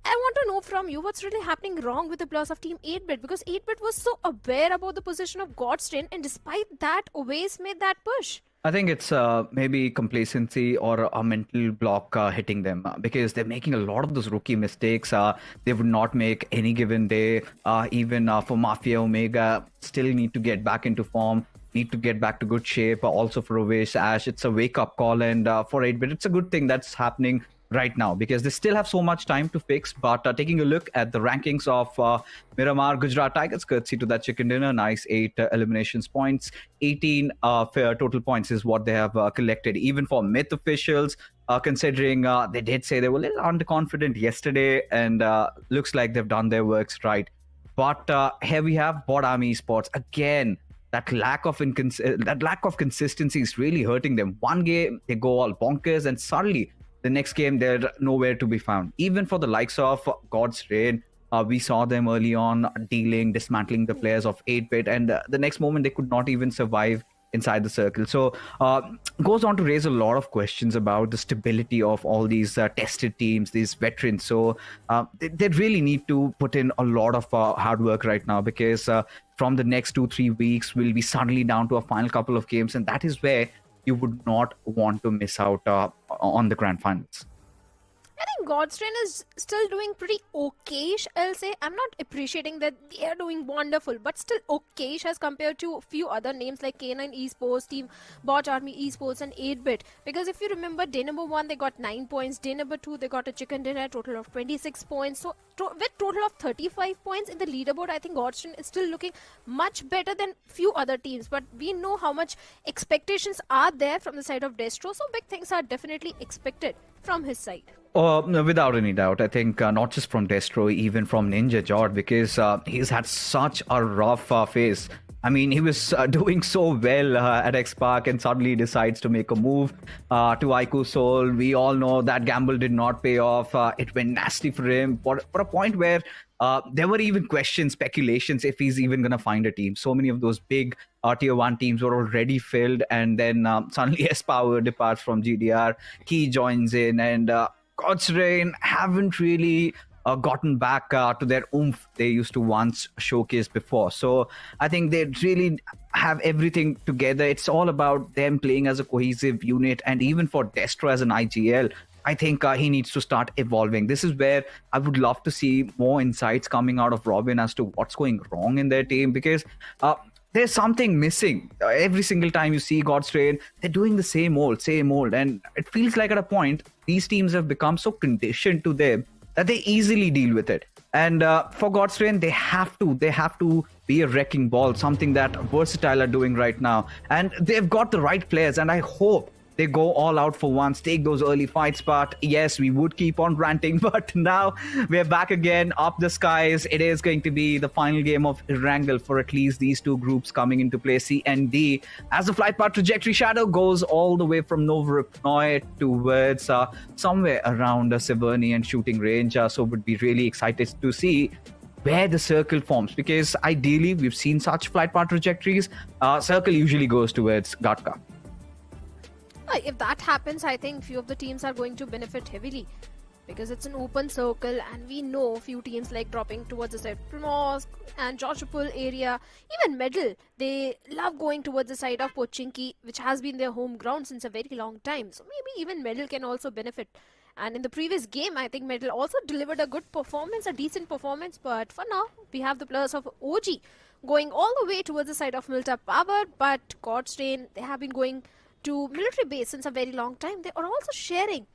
I want to know from you what's really happening wrong with the players of Team 8-Bit, because 8-Bit was so aware about the position of Godstrain, and despite that, always made that push. I think it's maybe complacency or a mental block hitting them because they're making a lot of those rookie mistakes. They would not make any given day. Even for Mafia Omega, still need to get back into form, need to get back to good shape. Also for Ovesh, Ash, it's a wake-up call. And for 8-Bit, it's a good thing that's happening right now because they still have so much time to fix. But taking a look at the rankings of Miramar, Gujarat Tigers, courtesy to that chicken dinner, nice 8 eliminations points, 18 fair total points is what they have collected. Even for myth officials, considering they did say they were a little underconfident yesterday, and looks like they've done their works right. But here we have Bot Army Esports again. That lack of consistency is really hurting them. One game they go all bonkers, and suddenly the next game, they're nowhere to be found. Even for the likes of God's Reign, we saw them early on dismantling the players of 8-Bit, and the next moment they could not even survive inside the circle. So goes on to raise a lot of questions about the stability of all these tested teams, these veterans. So they really need to put in a lot of hard work right now, because from the next 2-3 weeks, we'll be suddenly down to a final couple of games, and that is where you would not want to miss out on the grand finals. I think Godstrain is still doing pretty okayish, I'll say. I'm not appreciating that they are doing wonderful, but still okayish as compared to a few other names like K9 Esports, Team Bot Army Esports, and 8-Bit. Because if you remember, day number 1, they got 9 points. Day number 2, they got a chicken dinner, total of 26 points. So with total of 35 points in the leaderboard, I think Godstrain is still looking much better than few other teams. But we know how much expectations are there from the side of Destro, so big things are definitely expected from his side. Without any doubt, I think not just from Destro, even from Ninja Jord, because he's had such a rough phase. I mean, he was doing so well at X Park, and suddenly decides to make a move to Aiku Soul. We all know that gamble did not pay off. It went nasty for him, for a point where there were even questions, speculations if he's even going to find a team. So many of those big tier 1 teams were already filled, and then suddenly S-Power departs from GDR. He joins in, and God's Reign haven't really gotten back to their oomph they used to once showcase before. So I think they really have everything together. It's all about them playing as a cohesive unit, and even for Destro as an IGL, I think he needs to start evolving. This is where I would love to see more insights coming out of Robin as to what's going wrong in their team, because there's something missing. Every single time you see God's Reign, they're doing the same old. And it feels like at a point, these teams have become so conditioned to them that they easily deal with it. And for God's Reign, they have to be a wrecking ball, something that Versatile are doing right now. And they've got the right players, and I hope they go all out for once, take those early fights. But yes, we would keep on ranting, but now we're back again, up the skies. It is going to be the final game of Erangel for at least these two groups coming into play, C and D, as the flight path trajectory shadow goes all the way from Nova Ripnoy towards somewhere around Severny and shooting range. So would be really excited to see where the circle forms, because ideally we've seen such flight path trajectories. Circle usually goes towards Gatka. If that happens, I think few of the teams are going to benefit heavily, because it's an open circle, and we know few teams like dropping towards the side of Primos and Joshapur area, even Medal, they love going towards the side of Pochinki, which has been their home ground since a very long time. So maybe even Medal can also benefit. And in the previous game, I think Medal also delivered a good performance, a decent performance. But for now, we have the players of OG going all the way towards the side of Milta Power. But God's Reign, they have been going to military base since a very long time. They are also sharing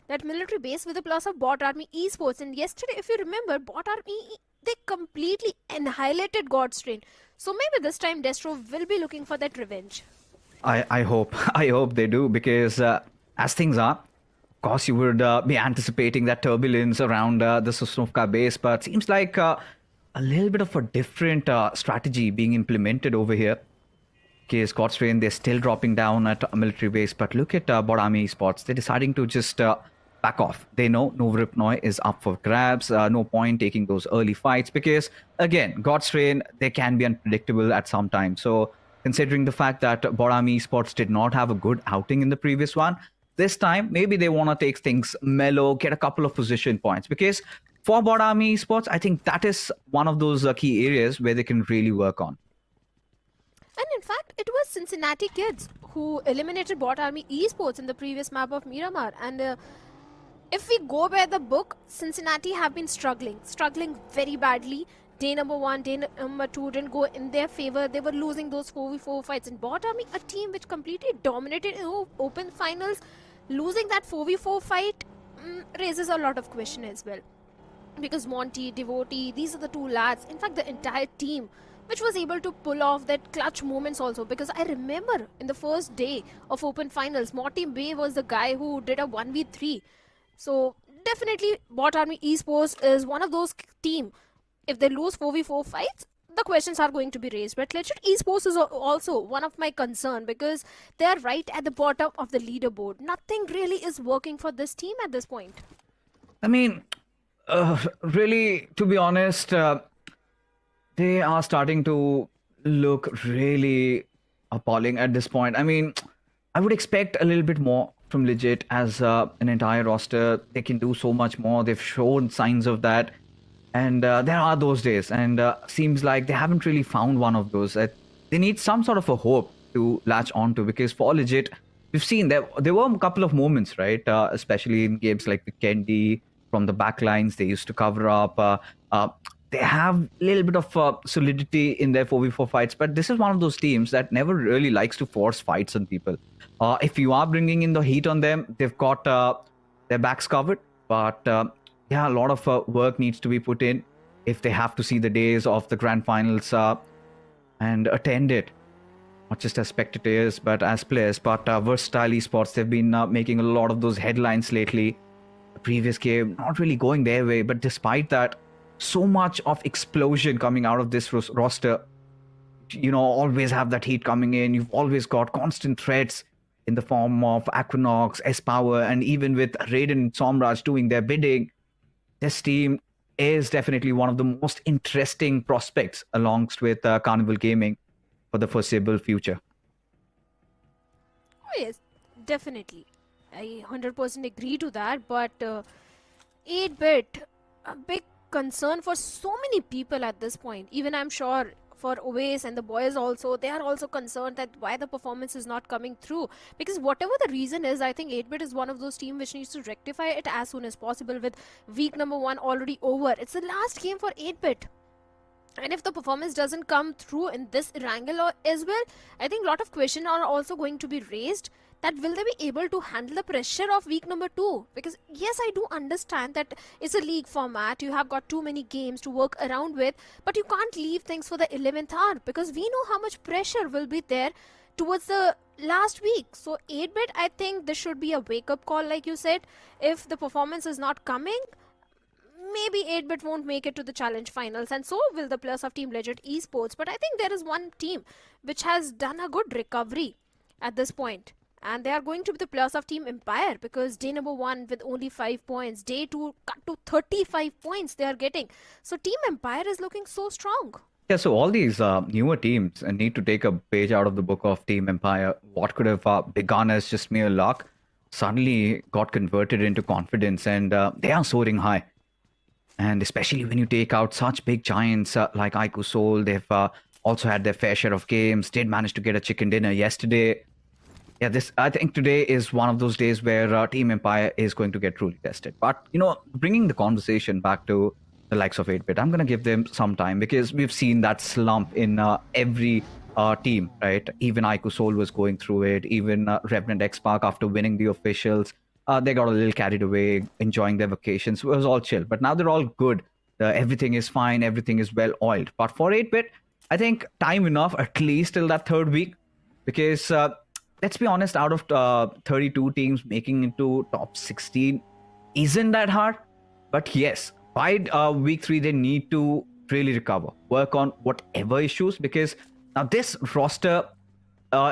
that military base with the plus of Bot Army Esports. And yesterday, if you remember, Bot Army, they completely annihilated God's Reign. So maybe this time Destro will be looking for that revenge. I hope they do, because as things are, of course you would be anticipating that turbulence around the Sosnovka base, but seems like a little bit of a different strategy being implemented over here. Okay, Scott's Train, they're still dropping down at a military base, but look at Bodami Esports. They're deciding to just back off. They know Novripnoi is up for grabs. No point taking those early fights because, again, God's Train, they can be unpredictable at some time. So, considering the fact that Bodami Esports did not have a good outing in the previous one, this time, maybe they want to take things mellow, get a couple of position points. Because for Bodami Esports, I think that is one of those key areas where they can really work on. And in fact, it was Cincinnati Kids who eliminated Bot Army Esports in the previous map of Miramar. And if we go by the book, Cincinnati have been struggling very badly. Day number 1, day number 2 didn't go in their favor. They were losing those 4v4 fights. And Bot Army, a team which completely dominated in open finals, losing that 4v4 fight raises a lot of question as well. Because Monty, Devotee, these are the two lads. In fact, the entire team which was able to pull off that clutch moments also. Because I remember in the first day of open finals, Morty Bay was the guy who did a 1v3. So definitely Bot Army Esports is one of those team. If they lose 4v4 fights, the questions are going to be raised. But Legit Esports is also one of my concern because they are right at the bottom of the leaderboard. Nothing really is working for this team at this point. I mean, really, to be honest, they are starting to look really appalling at this point. I mean, I would expect a little bit more from Legit as an entire roster. They can do so much more. They've shown signs of that. And there are those days. And seems like they haven't really found one of those. They need some sort of a hope to latch onto. Because for Legit, we've seen there were a couple of moments, right? Especially in games like the Kendi, from the backlines, they used to cover up. They have a little bit of solidity in their 4v4 fights, but this is one of those teams that never really likes to force fights on people. If you are bringing in the heat on them, they've got their backs covered, but yeah, a lot of work needs to be put in if they have to see the days of the grand finals and attend it, not just as spectators, but as players. But Versatile Esports, they've been making a lot of those headlines lately. The previous game, not really going their way, but despite that, so much of explosion coming out of this roster. You know, always have that heat coming in. You've always got constant threats in the form of Aquinox, S-Power, and even with Raiden and Somraj doing their bidding, this team is definitely one of the most interesting prospects alongst with Carnival Gaming for the foreseeable future. Oh yes, definitely. I 100% agree to that, but 8-bit, a big concern for so many people at this point. Even I'm sure for Oasis and the boys also, they are also concerned that why the performance is not coming through. Because whatever the reason is, I think 8-bit is one of those teams which needs to rectify it as soon as possible with week number 1 already over. It's the last game for 8-bit. And if the performance doesn't come through in this Erangel as well, I think a lot of questions are also going to be raised that will they be able to handle the pressure of week number 2? Because yes, I do understand that it's a league format. You have got too many games to work around with, but you can't leave things for the 11th hour because we know how much pressure will be there towards the last week. So 8-bit, I think this should be a wake-up call, like you said. If the performance is not coming, maybe 8-bit won't make it to the challenge finals, and so will the players of Team Legit Esports. But I think there is one team which has done a good recovery at this point. And they are going to be the players of Team Empire because day number 1 with only 5 points, day 2 cut to 35 points they are getting. So Team Empire is looking so strong. Yeah, so all these newer teams need to take a page out of the book of Team Empire. What could have begun as just mere luck suddenly got converted into confidence, and they are soaring high. And especially when you take out such big giants like Aiku Soul, they've also had their fair share of games, did manage to get a chicken dinner yesterday. Yeah, I think today is one of those days where Team Empire is going to get truly tested. But, you know, bringing the conversation back to the likes of 8-bit, I'm going to give them some time because we've seen that slump in every team, right? Even Aiku Soul was going through it. Even Revenant X-Park, after winning the officials, they got a little carried away, enjoying their vacations. It was all chill. But now they're all good. Everything is fine. Everything is well-oiled. But for 8-bit, I think time enough, at least till that third week. Because let's be honest, out of 32 teams making into top 16 isn't that hard. But yes, by week 3, they need to really recover, work on whatever issues, because now this roster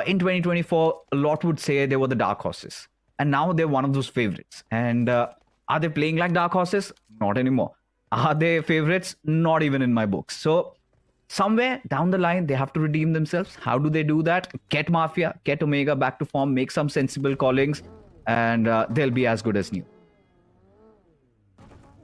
in 2024, a lot would say they were the dark horses, and now they're one of those favorites. And are they playing like dark horses? Not anymore. Are they favorites? Not even in my books. So somewhere down the line, they have to redeem themselves. How do they do that? Get Mafia, get Omega back to form, make some sensible callings, and they'll be as good as new.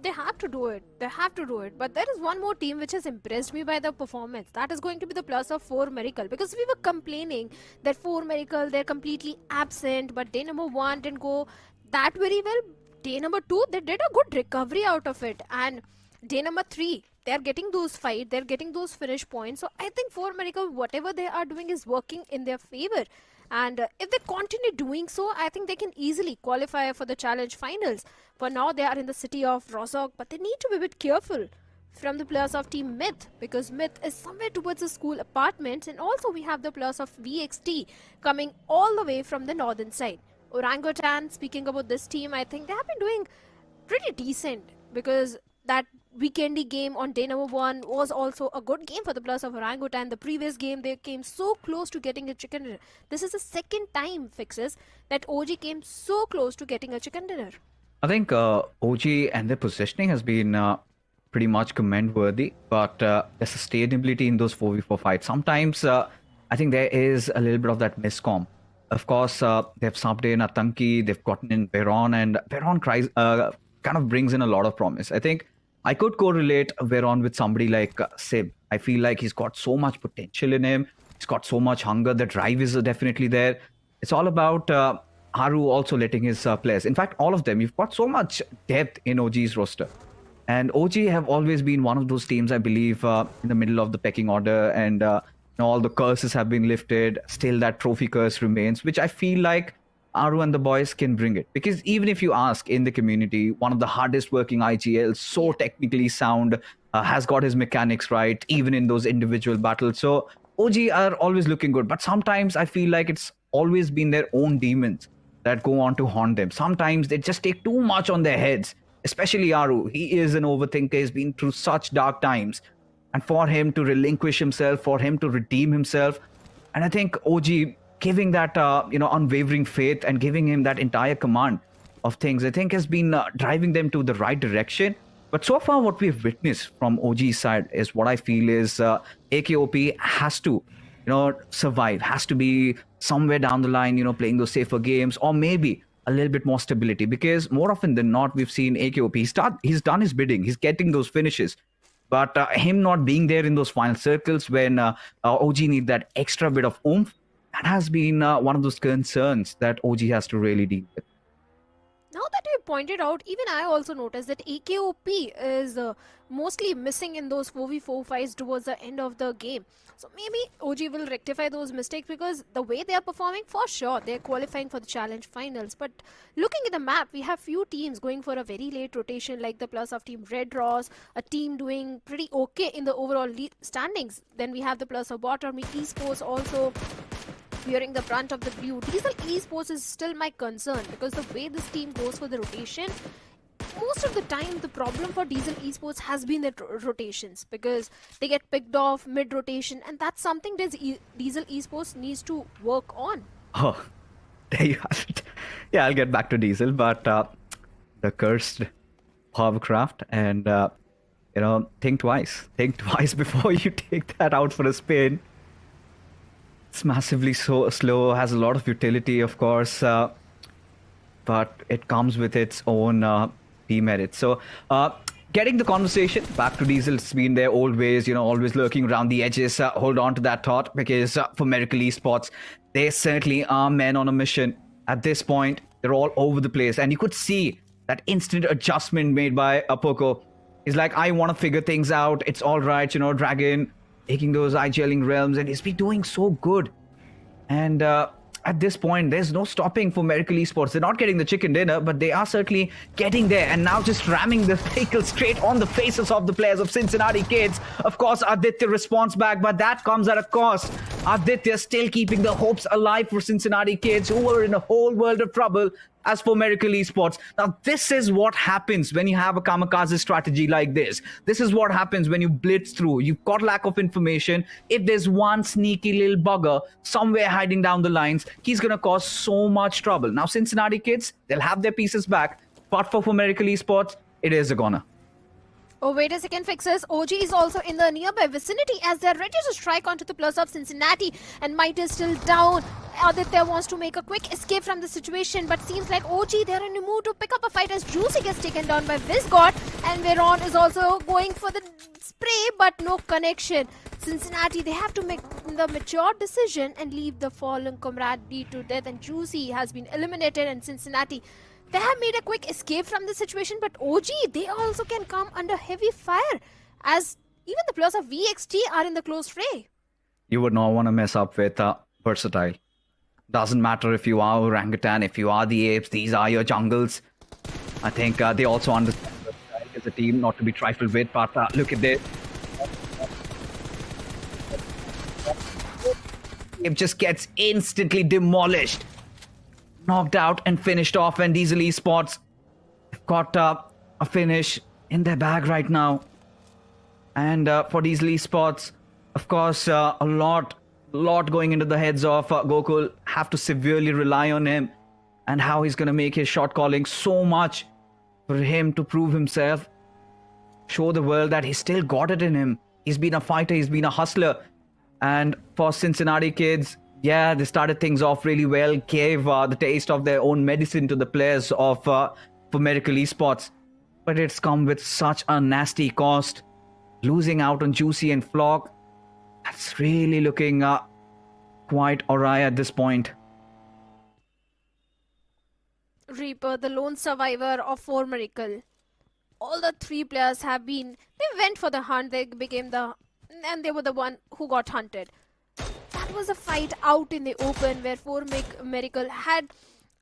They have to do it. They have to do it. But there is one more team which has impressed me by the performance. That is going to be the plus of 4 Miracle. Because we were complaining that 4 Miracle, they're completely absent. But day number 1 didn't go that very well. Day number 2, they did a good recovery out of it. And day number 3, they're getting those fights. They're getting those finish points. So I think 4 Miracle, whatever they are doing is working in their favor. And if they continue doing so, I think they can easily qualify for the challenge finals. For now, they are in the city of Rozhok, but they need to be a bit careful from the players of Team Myth, because Myth is somewhere towards the school apartments, and also we have the players of VXT coming all the way from the northern side. Orangutan, speaking about this team, I think they have been doing pretty decent, because that weekendy game on day number 1 was also a good game for the players of Orangutan. The previous game, they came so close to getting a chicken dinner. This is the second time, Fixes, that OG came so close to getting a chicken dinner. I think OG and their positioning has been pretty much commend-worthy, but the sustainability in those 4v4 fights, sometimes I think there is a little bit of that miscom. Of course, they've subbed in Atanki, they've gotten in Veron, and Veron kind of brings in a lot of promise. I think I could correlate Veron with somebody like Sib. I feel like he's got so much potential in him. He's got so much hunger. The drive is definitely there. It's all about Haru also letting his players. In fact, all of them. You've got so much depth in OG's roster. And OG have always been one of those teams, I believe, in the middle of the pecking order. And all the curses have been lifted. Still that trophy curse remains, which I feel like Aru and the boys can bring it. Because even if you ask in the community, one of the hardest working IGLs, so technically sound, has got his mechanics right, even in those individual battles. So OG are always looking good. But sometimes I feel like it's always been their own demons that go on to haunt them. Sometimes they just take too much on their heads, especially Aru. He is an overthinker. He's been through such dark times. And for him to relinquish himself, for him to redeem himself, and I think OG giving that unwavering faith and giving him that entire command of things, I think has been driving them to the right direction. But so far what we've witnessed from OG's side is what I feel is AKOP has to survive, has to be somewhere down the line, playing those safer games, or maybe a little bit more stability, because more often than not we've seen AKOP, he's done his bidding, he's getting those finishes. But him not being there in those final circles when OG need that extra bit of oomph, that has been one of those concerns that OG has to really deal with. Now that you pointed out, even I also noticed that AKOP is mostly missing in those 4v4 fights towards the end of the game. So maybe OG will rectify those mistakes, because the way they are performing, for sure, they're qualifying for the challenge finals. But looking at the map, we have few teams going for a very late rotation, like the plus of Team Red Ross, a team doing pretty okay in the overall standings. Then we have the plus of Bottom Esports also bearing the brunt of the blue. Diesel Esports is still my concern, because the way this team goes for the rotation, most of the time the problem for Diesel Esports has been the rotations, because they get picked off mid-rotation, and that's something that Diesel Esports needs to work on. Oh, there you have it. Yeah, I'll get back to Diesel, but the cursed hovercraft, and think twice before you take that out for a spin. It's massively so slow, has a lot of utility, of course, but it comes with its own demerits. So getting the conversation back to Diesel, it's been their old ways, always lurking around the edges. Hold on to that thought, because for Miracle Esports, they certainly are men on a mission. At this point, they're all over the place, and you could see that instant adjustment made by Apoko. He's like, I want to figure things out. It's all right, Dragon taking those IGLing realms, and he's been doing so good. And at this point, there's no stopping for Miracle Esports. They're not getting the chicken dinner, but they are certainly getting there. And now just ramming the vehicle straight on the faces of the players of Cincinnati Kids. Of course, Aditya responds back, but that comes at a cost. Aditya still keeping the hopes alive for Cincinnati kids who were in a whole world of trouble. As for Miracle Esports, now this is what happens when you have a kamikaze strategy like this. This is what happens when you blitz through. You've got lack of information. If there's one sneaky little bugger somewhere hiding down the lines, he's going to cause so much trouble. Now, Cincinnati kids, they'll have their pieces back. But for Miracle Esports, it is a goner. Oh, wait a second, Fixers. OG is also in the nearby vicinity as they're ready to strike onto the plus of Cincinnati, and Might is still down. Aditya wants to make a quick escape from the situation, but seems like OG, they're in a mood to pick up a fight as Juicy gets taken down by Visgod, and Veron is also going for the spray, but no connection. Cincinnati, they have to make the mature decision and leave the fallen comrade to death, and Juicy has been eliminated, and Cincinnati, they have made a quick escape from the situation, but OG, they also can come under heavy fire as even the plus of VXT are in the close fray. You would not want to mess up with Versatile. Doesn't matter if you are Orangutan, if you are the Apes, these are your jungles. I think they also understand Versatile as a team not to be trifled with, but look at this. It just gets instantly demolished. Knocked out and finished off, and Diesel Esports got a finish in their bag right now. And for Diesel Esports, of course, a lot going into the heads of Gokul. Have to severely rely on him and how he's going to make his shot calling so much for him to prove himself, show the world that he's still got it in him. He's been a fighter, he's been a hustler. And for Cincinnati kids, yeah, they started things off really well, gave the taste of their own medicine to the players of for Miracle Esports. But it's come with such a nasty cost. Losing out on Juicy and Flock, that's really looking quite awry at this point. Reaper, the lone survivor of 4 Miracle. All the 3 players they went for the hunt, and they were the one who got hunted. That was a fight out in the open where 4 Miracle had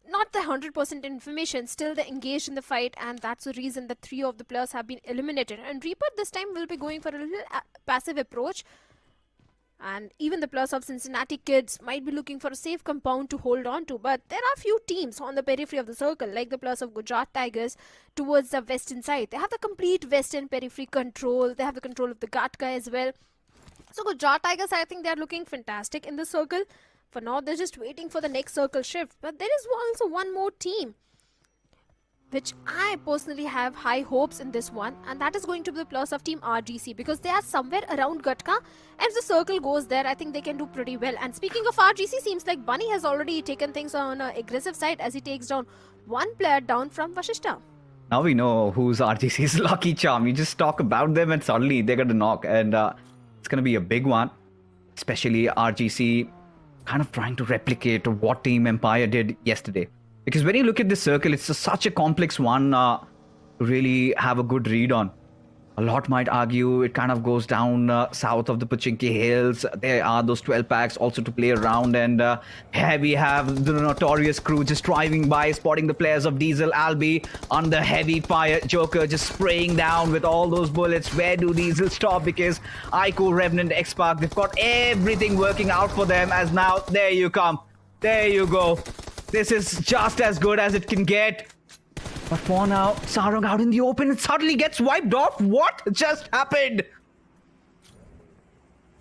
not the 100% information, still they engaged in the fight, and that's the reason that 3 of the players have been eliminated. And Reaper this time will be going for a little passive approach. And even the plus of Cincinnati kids might be looking for a safe compound to hold on to. But there are few teams on the periphery of the circle, like the plus of Gujarat Tigers towards the western side. They have the complete western periphery control. They have the control of the Gatka as well. So Gujarat Tigers, I think they are looking fantastic in the circle. For now, they're just waiting for the next circle shift. But there is also one more team, which I personally have high hopes in this one. And that is going to be the plus of Team RGC, because they are somewhere around Gatka. And if the circle goes there, I think they can do pretty well. And speaking of RGC, seems like Bunny has already taken things on an aggressive side as he takes down one player down from Vashishta. Now we know who's RGC's lucky charm. You just talk about them and suddenly they're going to knock. And it's going to be a big one, especially RGC kind of trying to replicate what Team Empire did yesterday. Because when you look at this circle, it's such a complex one to really have a good read on. A lot might argue it kind of goes down south of the Pachinki Hills. There are those 12 packs also to play around. And here we have the notorious crew just driving by, spotting the players of Diesel, Albi under heavy fire. Joker just spraying down with all those bullets. Where do Diesel stop? Because Aiko, Revenant, X-Park, they've got everything working out for them. As now, there you come. There you go. This is just as good as it can get. But for now, Sarang out in the open, it suddenly gets wiped off. What just happened?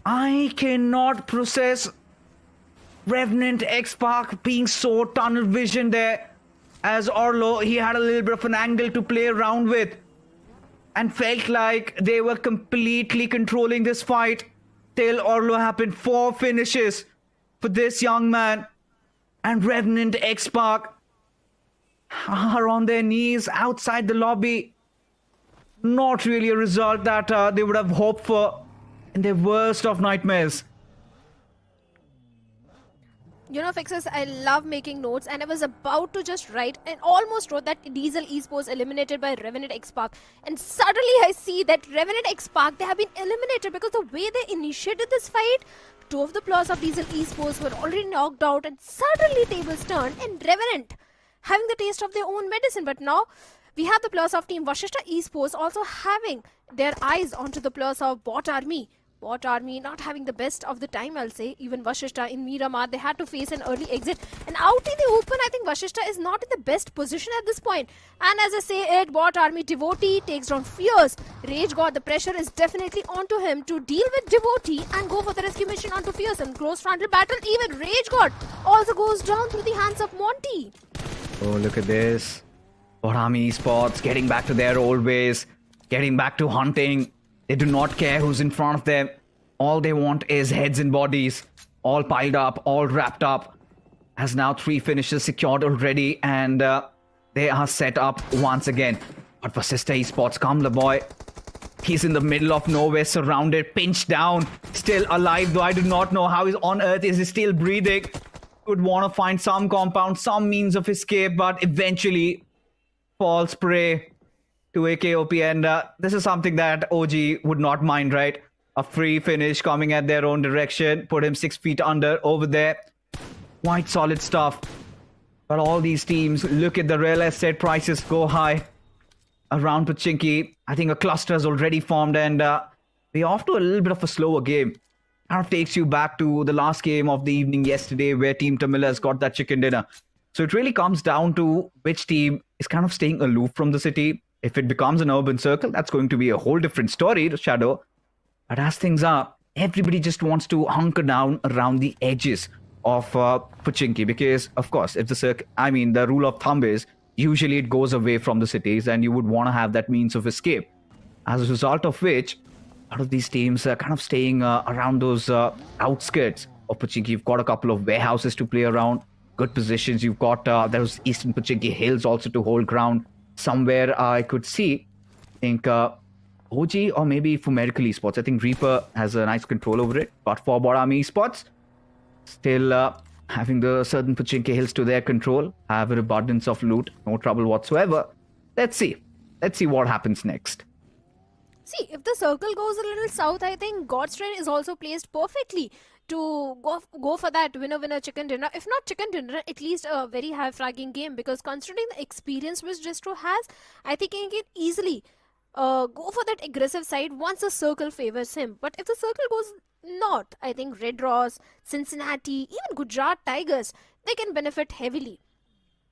I cannot process Revenant, X-Park being so tunnel vision there. As Orlo, he had a little bit of an angle to play around with. And felt like they were completely controlling this fight. Till Orlo happened. 4 finishes for this young man. And Revenant, X-Park are on their knees outside the lobby. Not really a result that they would have hoped for in their worst of nightmares. You know, Fixes, I love making notes, and I was about to just write and almost wrote that Diesel Esports eliminated by Revenant X-Park. And suddenly I see that Revenant X-Park, they have been eliminated because the way they initiated this fight, 2 of the players of Diesel Esports were already knocked out, and suddenly tables turned, and Revenant having the taste of their own medicine. But now we have the players of Team Vashishta Esports also having their eyes onto the players of Bot Army. Bot Army not having the best of the time, I'll say. Even Vashishta in Miramar, they had to face an early exit. And out in the open, I think Vashishta is not in the best position at this point. And as I say it, Bot Army Devotee takes down Fierce. Rage God, the pressure is definitely onto him to deal with Devotee and go for the rescue mission onto Fierce. And close frontal battle, even Rage God also goes down through the hands of Monty. Oh, look at this. Bot Army Esports getting back to their old ways, getting back to hunting. They do not care who's in front of them. All they want is heads and bodies, all piled up, all wrapped up. Has now 3 finishes secured already, and they are set up once again. But for Sister Esports, come the boy. He's in the middle of nowhere, surrounded, pinched down, still alive, though I do not know how on earth is he still breathing. Would want to find some compound, some means of escape, but eventually falls prey to a KOP, and this is something that OG would not mind, right? A free finish coming at their own direction, put him 6 feet under over there. Quite solid stuff. But all these teams, look at the real estate prices go high around Pochinki. I think a cluster has already formed, and we're off to a little bit of a slower game. Kind of takes you back to the last game of the evening yesterday where Team Tamilas got that chicken dinner. So it really comes down to which team is kind of staying aloof from the city. If it becomes an urban circle, that's going to be a whole different story, Shadow. But as things are, everybody just wants to hunker down around the edges of Pochinki because, of course, if the rule of thumb is usually it goes away from the cities and you would want to have that means of escape. As a result of which, a lot of these teams are kind of staying around those outskirts of Pochinki. You've got a couple of warehouses to play around, good positions. You've got those Eastern Pochinki hills also to hold ground. Somewhere I could see, I think OG or maybe for Miracle Esports. I think Reaper has a nice control over it. But for Bot Army Esports, still having the certain Pochinki hills to their control, have an abundance of loot, no trouble whatsoever. Let's see. Let's see what happens next. See, if the circle goes a little south, I think God's Train is also placed perfectly to go for that winner chicken dinner. If not chicken dinner, at least a very high fragging game, because considering the experience which Distro has, I think he can easily go for that aggressive side once the circle favors him. But if the circle goes north, I think Red Ross, Cincinnati, even Gujarat Tigers, they can benefit heavily.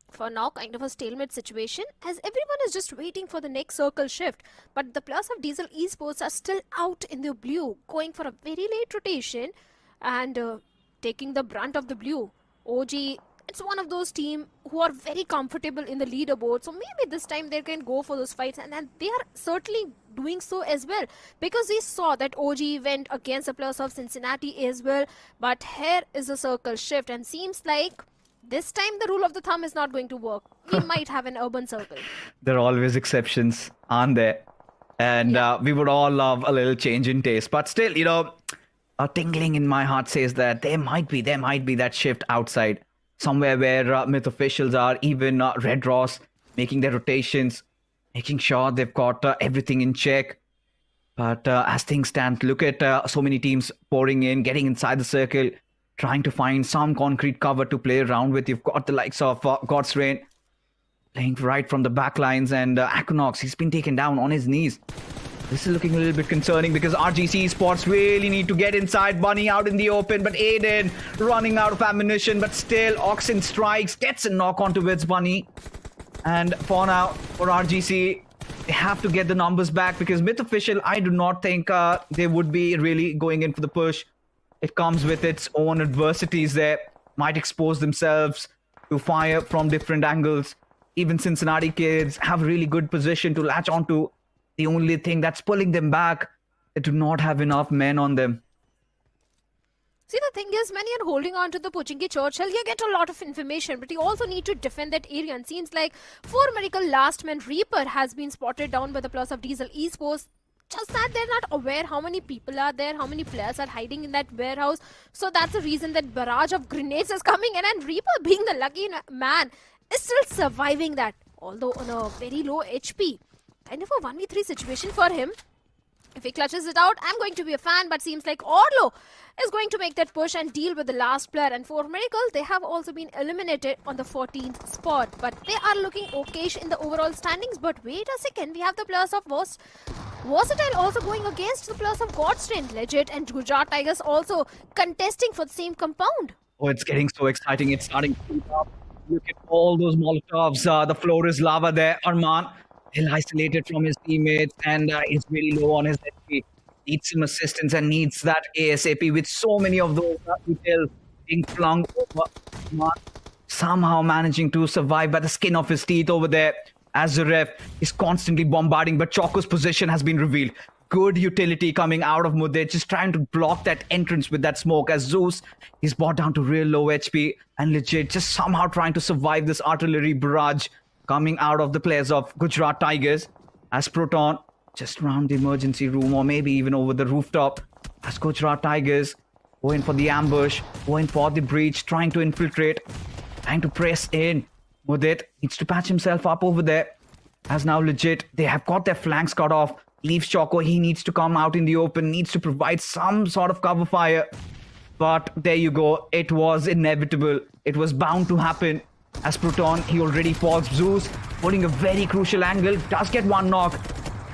For now, kind of a stalemate situation, as everyone is just waiting for the next circle shift. But the players of Diesel Esports are still out in the blue, going for a very late rotation and taking the brunt of the blue. OG, it's one of those teams who are very comfortable in the leaderboard, so maybe this time they can go for those fights, and they are certainly doing so as well, because we saw that OG went against the players of Cincinnati as well. But here is a circle shift, and seems like this time the rule of the thumb is not going to work. We might have an urban circle. There are always exceptions, aren't there? And we would all love a little change in taste. But still, a tingling in my heart says that there might be that shift outside. Somewhere where myth officials are, even Red Ross, making their rotations, making sure they've got everything in check. But as things stand, look at so many teams pouring in, getting inside the circle, trying to find some concrete cover to play around with. You've got the likes of God's Rain playing right from the back lines, and Equinox, he's been taken down on his knees. This is looking a little bit concerning because RGC Esports really need to get inside. Bunny out in the open, but Aiden running out of ammunition, but still Oxen strikes, gets a knock onto Wiz Bunny. And for now, for RGC, they have to get the numbers back because Myth Official, I do not think they would be really going in for the push. It comes with its own adversities there. Might expose themselves to fire from different angles. Even Cincinnati kids have a really good position to latch onto. The only thing that's pulling them back, they do not have enough men on them. See, the thing is, when you're holding on to the Pochinki Churchill, you get a lot of information, but you also need to defend that area. And seems like for Miracle, Last Man Reaper has been spotted down by the plus of Diesel Esports. Just that they're not aware how many people are there, how many players are hiding in that warehouse. So that's the reason that barrage of grenades is coming in, and Reaper, being the lucky man, is still surviving that, although on a very low HP. Kind of a 1v3 situation for him. If he clutches it out, I'm going to be a fan, but seems like Orlo is going to make that push and deal with the last player. And for Miracle, they have also been eliminated on the 14th spot, but they are looking okayish in the overall standings. But wait a second, we have the players of Versatile also going against the players of Godstrand. Legit and Gujarat Tigers also contesting for the same compound. Oh, it's getting so exciting. It's starting to heat up. Look at all those Molotovs. The floor is lava there. Arman, ill isolated from his teammates, and he's really low on his HP. Needs some assistance and needs that ASAP with so many of those details being flung over. Arman somehow managing to survive by the skin of his teeth over there, as the ref is constantly bombarding, but Choco's position has been revealed. Good utility coming out of Mudit, just trying to block that entrance with that smoke, as Zeus is brought down to real low HP, and Legit just somehow trying to survive this artillery barrage coming out of the players of Gujarat Tigers, as Proton just around the emergency room or maybe even over the rooftop, as Gujarat Tigers going for the ambush, going for the breach, trying to infiltrate, trying to press in. Mudit needs to patch himself up over there, as now Legit, they have got their flanks cut off. Leaves Choco, he needs to come out in the open, needs to provide some sort of cover fire. But there you go, it was inevitable. It was bound to happen. As Proton, he already falls. Zeus holding a very crucial angle, does get one knock.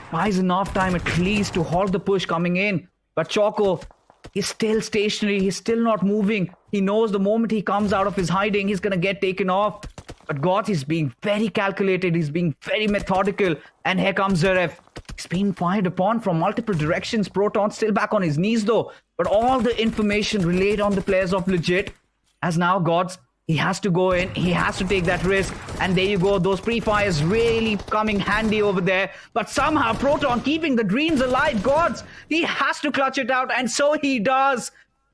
Buys enough time at least to halt the push coming in. But Choco, he's still stationary, he's still not moving. He knows the moment he comes out of his hiding, he's gonna get taken off. But God, he's being very calculated, he's being very methodical. And here comes Zaref. He's being fired upon from multiple directions. Proton still back on his knees though. But all the information relayed on the players of Legit. As now Gods, he has to go in. He has to take that risk. And there you go. Those pre-fires really coming handy over there. But somehow Proton keeping the dreams alive. Gods, he has to clutch it out. And so he does.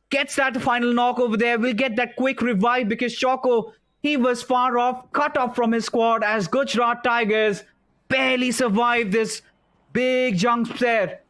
Gets that final knock over there. We'll get that quick revive because Choco, he was far off, cut off from his squad as Gujarat Tigers barely survived this big jump there.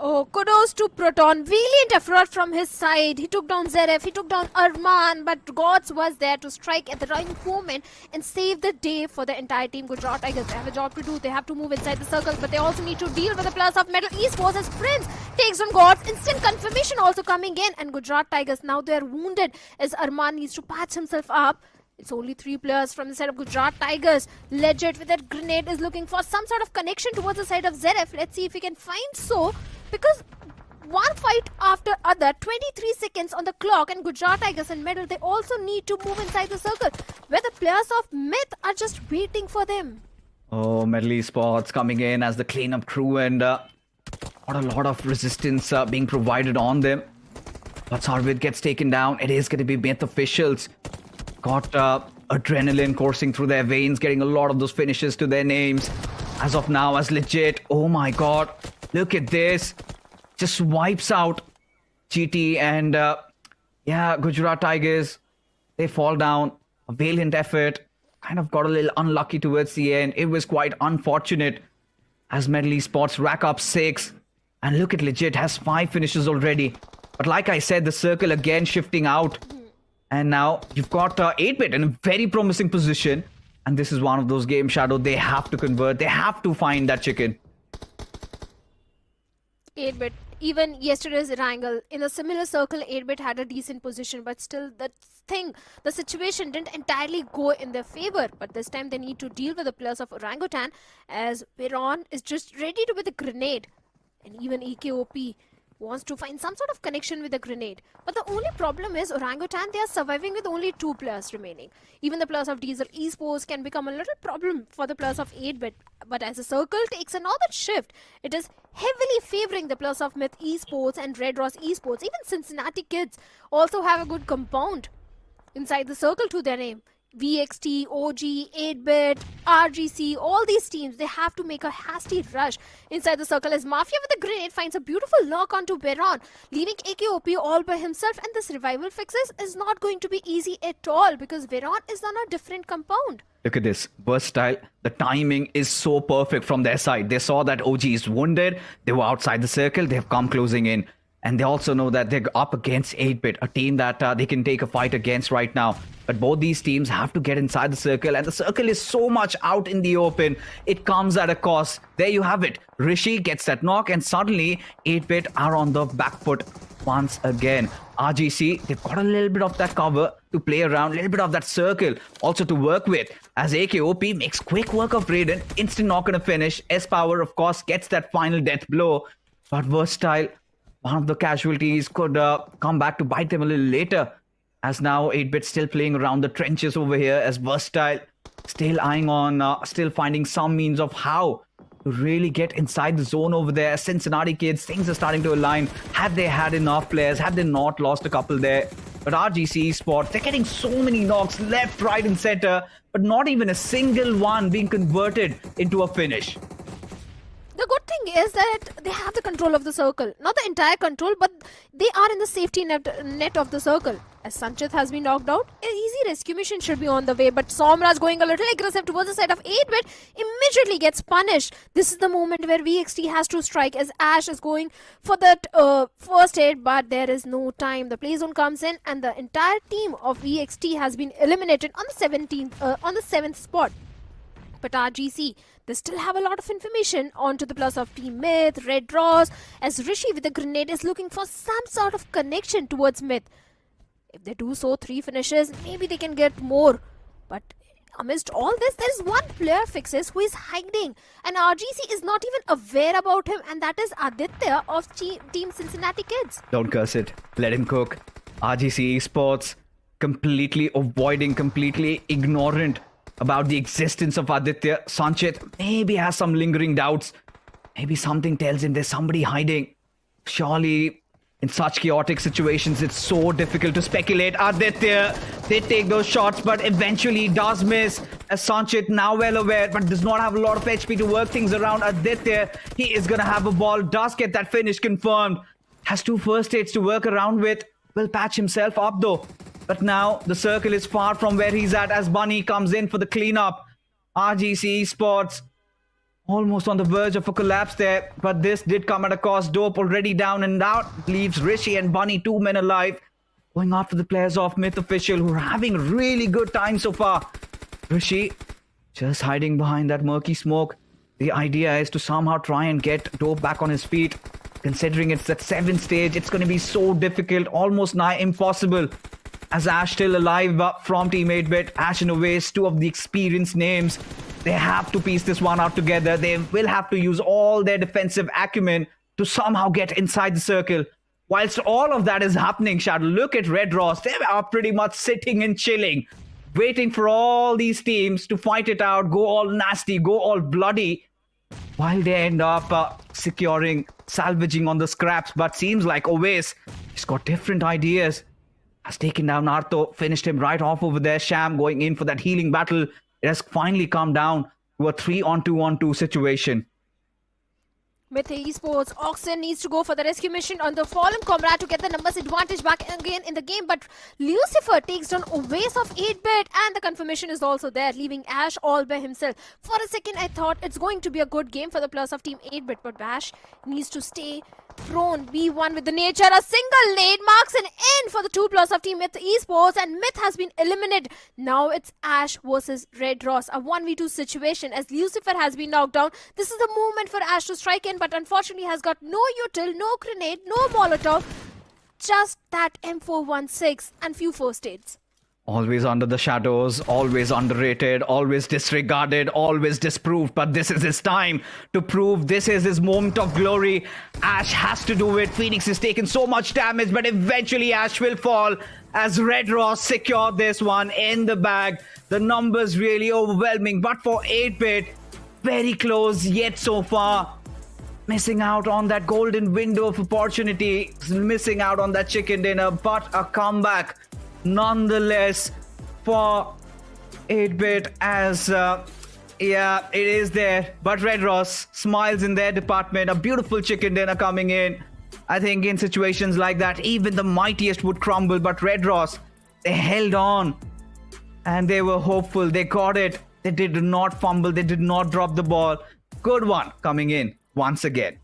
Oh, kudos to Proton. Valiant effort from his side. He took down Zaref, he took down Arman, but Gods was there to strike at the right moment and save the day for the entire team. Gujarat Tigers, they have a job to do. They have to move inside the circle, but they also need to deal with the players of Metal Esports as Prince takes on Gods. Instant confirmation also coming in, and Gujarat Tigers, now they're wounded as Arman needs to patch himself up. It's only 3 players from the side of Gujarat Tigers. Legit with that grenade is looking for some sort of connection towards the side of Zaref. Let's see if we can find so. Because one fight after other, 23 seconds on the clock, and Gujarat Tigers and Medal, they also need to move inside the circle where the players of Myth are just waiting for them. Oh, Medal Esports coming in as the cleanup crew, and not a lot of resistance being provided on them. But Sarvid gets taken down. It is going to be Myth officials. Got adrenaline coursing through their veins, getting a lot of those finishes to their names. As of now, as Legit, oh my god, look at this. Just wipes out GT and yeah, Gujarat Tigers, they fall down. A valiant effort, kind of got a little unlucky towards the end. It was quite unfortunate as Medal Esports rack up 6. And look at Legit, has 5 finishes already. But like I said, the circle again shifting out. And now you've got 8-bit in a very promising position. And this is one of those games, Shadow, they have to convert. They have to find that chicken. 8-bit, even yesterday's Erangel, in a similar circle, 8-bit had a decent position. But still, the situation didn't entirely go in their favor. But this time they need to deal with the players of Orangutan as Viron is just ready to with a grenade. And even EKOP wants to find some sort of connection with the grenade. But the only problem is Orangutan, they are surviving with only 2 players remaining. Even the players of Diesel Esports can become a little problem for the players of 8-bit. But as the circle takes another shift, it is heavily favoring the players of Myth Esports and Red Ross Esports. Even Cincinnati Kids also have a good compound inside the circle to their name. VXT, OG, 8-bit, RGC, all these teams, they have to make a hasty rush inside the circle as Mafia with a grenade finds a beautiful lock onto Beron, leaving AKOP all by himself. And this revival fixes is not going to be easy at all because Veron is on a different compound. Look at this, versatile. The timing is so perfect from their side. They saw that OG is wounded. They were outside the circle. They have come closing in. And they also know that they're up against 8-bit, a team that they can take a fight against right now. But both these teams have to get inside the circle. And the circle is so much out in the open. It comes at a cost. There you have it. Rishi gets that knock. And suddenly 8-bit are on the back foot. once again. RGC, they've got a little bit of that cover to play around, a little bit of that circle also to work with. As AKOP makes quick work of Raiden, instant knock and a finish. S-Power, of course, gets that final death blow. But Versatile, one of the casualties, could come back to bite them a little later. As now 8-Bit still playing around the trenches over here, as Versatile still eyeing on, still finding some means of how to really get inside the zone over there. Cincinnati Kids, things are starting to align. Have they had enough players? Have they not lost a couple there? But RGC Esports, they're getting so many knocks left, right and center, but not even a single one being converted into a finish. The good thing is that they have the control of the circle. Not the entire control, but they are in the safety net of the circle. As Sanchit has been knocked out, an easy rescue mission should be on the way. But Somraj going a little aggressive towards the side of 8-Bit immediately gets punished. This is the moment where VXT has to strike as Ash is going for that first hit, but there is no time. The play zone comes in and the entire team of VXT has been eliminated on the 7th spot. But RGC, they still have a lot of information onto the plus of Team Myth, Red Ross, as Rishi with the grenade is looking for some sort of connection towards Myth. If they do so, 3 finishes, maybe they can get more. But amidst all this, there is one player Fixes who is hiding. And RGC is not even aware about him, and that is Aditya of Team Cincinnati Kids. Don't curse it. Let him cook. RGC Esports completely avoiding, completely ignorant about the existence of Aditya. Sanchit maybe has some lingering doubts. Maybe something tells him there's somebody hiding. Surely, in such chaotic situations, it's so difficult to speculate. Aditya, they take those shots, but eventually does miss. As Sanchit, now well aware, but does not have a lot of HP to work things around. Aditya, he is going to have a ball, does get that finish confirmed. Has 2 first hits to work around with. Will patch himself up though. But now the circle is far from where he's at as Bunny comes in for the cleanup. RGC Esports almost on the verge of a collapse there. But this did come at a cost. Dope already down and out. Leaves Rishi and Bunny 2 men alive. Going after the players of Myth Official who are having really good time so far. Rishi just hiding behind that murky smoke. The idea is to somehow try and get Dope back on his feet. Considering it's that 7th stage, it's going to be so difficult, almost nigh impossible. As Ash still alive from Team 8-Bit, Ash and Oasis, 2 of the experienced names. They have to piece this one out together. They will have to use all their defensive acumen to somehow get inside the circle. Whilst all of that is happening, Shadow, look at Red Ross. They are pretty much sitting and chilling, waiting for all these teams to fight it out, go all nasty, go all bloody, while they end up salvaging on the scraps. But seems like Oasis, he's got different ideas. Has taken down Artho, finished him right off over there. Sham going in for that healing battle. It has finally come down to a 3-on-2-on-2 situation. Myth Esports, Oxen needs to go for the rescue mission on the fallen comrade to get the numbers advantage back again in the game. But Lucifer takes down Oasis of 8-Bit and the confirmation is also there, leaving Ash all by himself. For a second, I thought it's going to be a good game for the plus of Team 8-Bit, but Bash needs to stay prone, be one with the nature. A single nade marks an end for the 2 plus of Team Myth Esports, and Myth has been eliminated. Now it's Ash versus Red Ross, a 1v2 situation as Lucifer has been knocked down. This is the moment for Ash to strike in, but unfortunately has got no util, no grenade, no molotov, just that M416 and few first aids. Always under the shadows, always underrated, always disregarded, always disproved. But this is his time to prove. This is his moment of glory. Ash has to do it. Phoenix has taken so much damage, but eventually Ash will fall as Red Ross secured this one in the bag. The numbers really overwhelming, but for 8-Bit, very close yet so far. Missing out on that golden window of opportunity, missing out on that chicken dinner, but a comeback nonetheless for 8-Bit as yeah, it is there. But Red Ross smiles in their department. A beautiful chicken dinner coming in. I think in situations like that, even the mightiest would crumble. But Red Ross, they held on and they were hopeful. They got it. They did not fumble. They did not drop the ball. Good one coming in once again.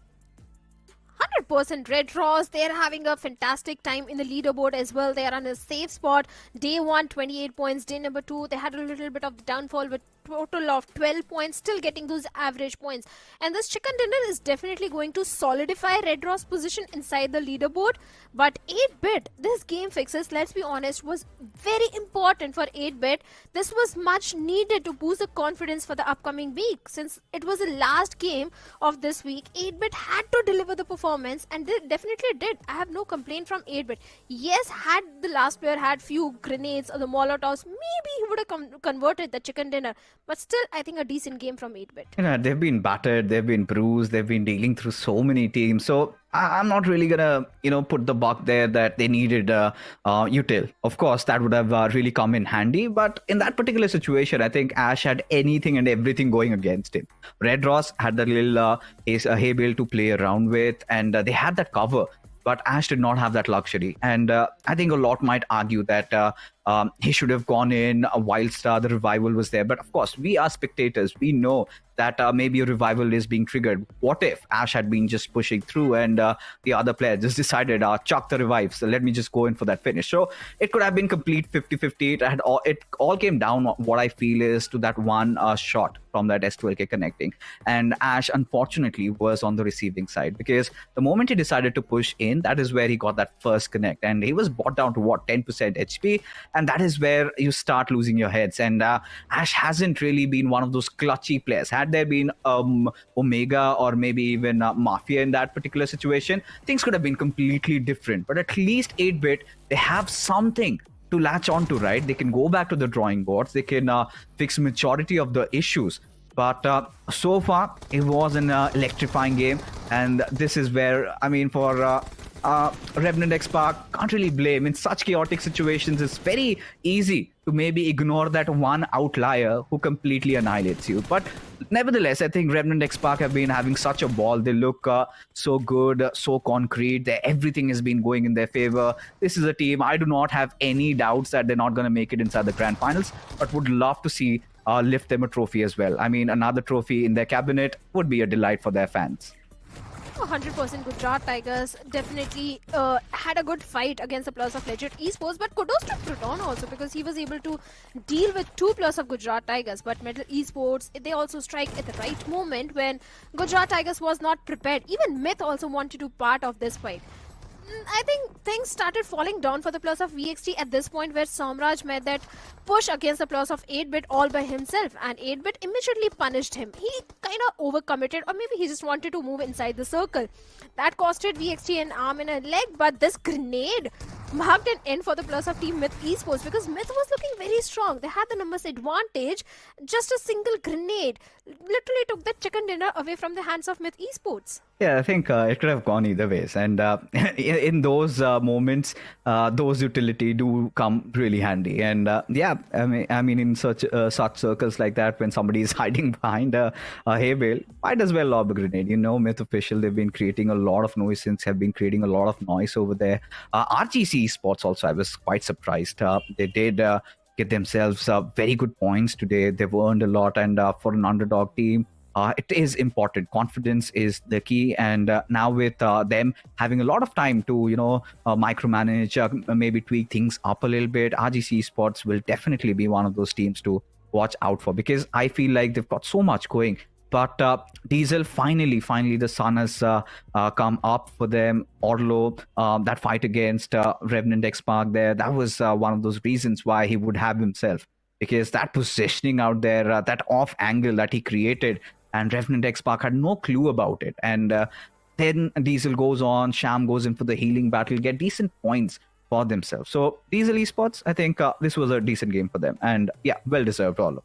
100% Red Ross. They are having a fantastic time in the leaderboard as well. They are on a safe spot. Day 1, 28 points. Day number 2, they had a little bit of the downfall with total of 12 points, still getting those average points. And this chicken dinner is definitely going to solidify Red Raw's position inside the leaderboard. But 8-bit, this game fixes, let's be honest, was very important for 8-bit. This was much needed to boost the confidence for the upcoming week. Since it was the last game of this week, 8-bit had to deliver the performance, and they definitely did. I have no complaint from 8-bit. Yes, had the last player had few grenades or the molotovs, maybe he would have converted the chicken dinner. But still, I think a decent game from 8-bit. They've been battered, they've been bruised, they've been dealing through so many teams. So I'm not really gonna, put the buck there that they needed util. Of course, that would have really come in handy. But in that particular situation, I think Ash had anything and everything going against him. Red Ross had the little hay bale to play around with, and they had that cover. But Ash did not have that luxury. And I think a lot might argue that he should have gone in whilst the revival was there. But of course, we are spectators. We know that maybe a revival is being triggered. What if Ash had been just pushing through and the other player just decided, chuck the revive, so let me just go in for that finish. So it could have been complete 50-50. It all came down, what I feel is, to that one shot from that S12K connecting. And Ash, unfortunately, was on the receiving side, because the moment he decided to push in, that is where he got that first connect. And he was brought down to 10% HP. And that is where you start losing your heads. And Ash hasn't really been one of those clutchy players. Had there been Omega or maybe even Mafia in that particular situation, things could have been completely different. But at least 8-bit, they have something to latch on to, right? They can go back to the drawing boards. They can fix majority of the issues. But so far, it was an electrifying game. And this is where, for Revenant X Park, can't really blame. In such chaotic situations, it's very easy to maybe ignore that one outlier who completely annihilates you. But nevertheless, I think Revenant X Park have been having such a ball. They look so good, so concrete. Everything has been going in their favor. This is a team, I do not have any doubts that they're not going to make it inside the grand finals, but would love to see lift them a trophy as well. Another trophy in their cabinet would be a delight for their fans. 100% Gujarat Tigers definitely had a good fight against the players of Legit Esports, but kudos to Proton also, because he was able to deal with 2 players of Gujarat Tigers. But Metal Esports, they also strike at the right moment when Gujarat Tigers was not prepared. Even Myth also wanted to part of this fight. I think things started falling down for the players of VXT at this point, where Samraj made that push against the players of 8-bit all by himself, and 8-bit immediately punished him. He kind of overcommitted, or maybe he just wanted to move inside the circle. That costed VXT an arm and a leg, but this grenade marked an end for the players of Team Myth Esports, because Myth was looking very strong. They had the numbers advantage. Just a single grenade literally took the chicken dinner away from the hands of Myth Esports. Yeah, I think it could have gone either ways. And in those moments, those utility do come really handy. And in such circles like that, when somebody is hiding behind a hay bale, might as well lob a grenade. Myth Official, they've been creating a lot of noise over there. RGC Esports also, I was quite surprised. They did get themselves very good points today. They've earned a lot. And for an underdog team, it is important. Confidence is the key. And now with them having a lot of time to, micromanage, maybe tweak things up a little bit, RGC Esports will definitely be one of those teams to watch out for, because I feel like they've got so much going. But Diesel, finally, the sun has come up for them. Orlo, that fight against Revenant X Park there, that was one of those reasons why he would have himself. Because that positioning out there, that off angle that he created, and Revenant X Park had no clue about it. And then Diesel goes on, Sham goes in for the healing battle, get decent points for themselves. So Diesel Esports, I think this was a decent game for them. And yeah, well deserved, all.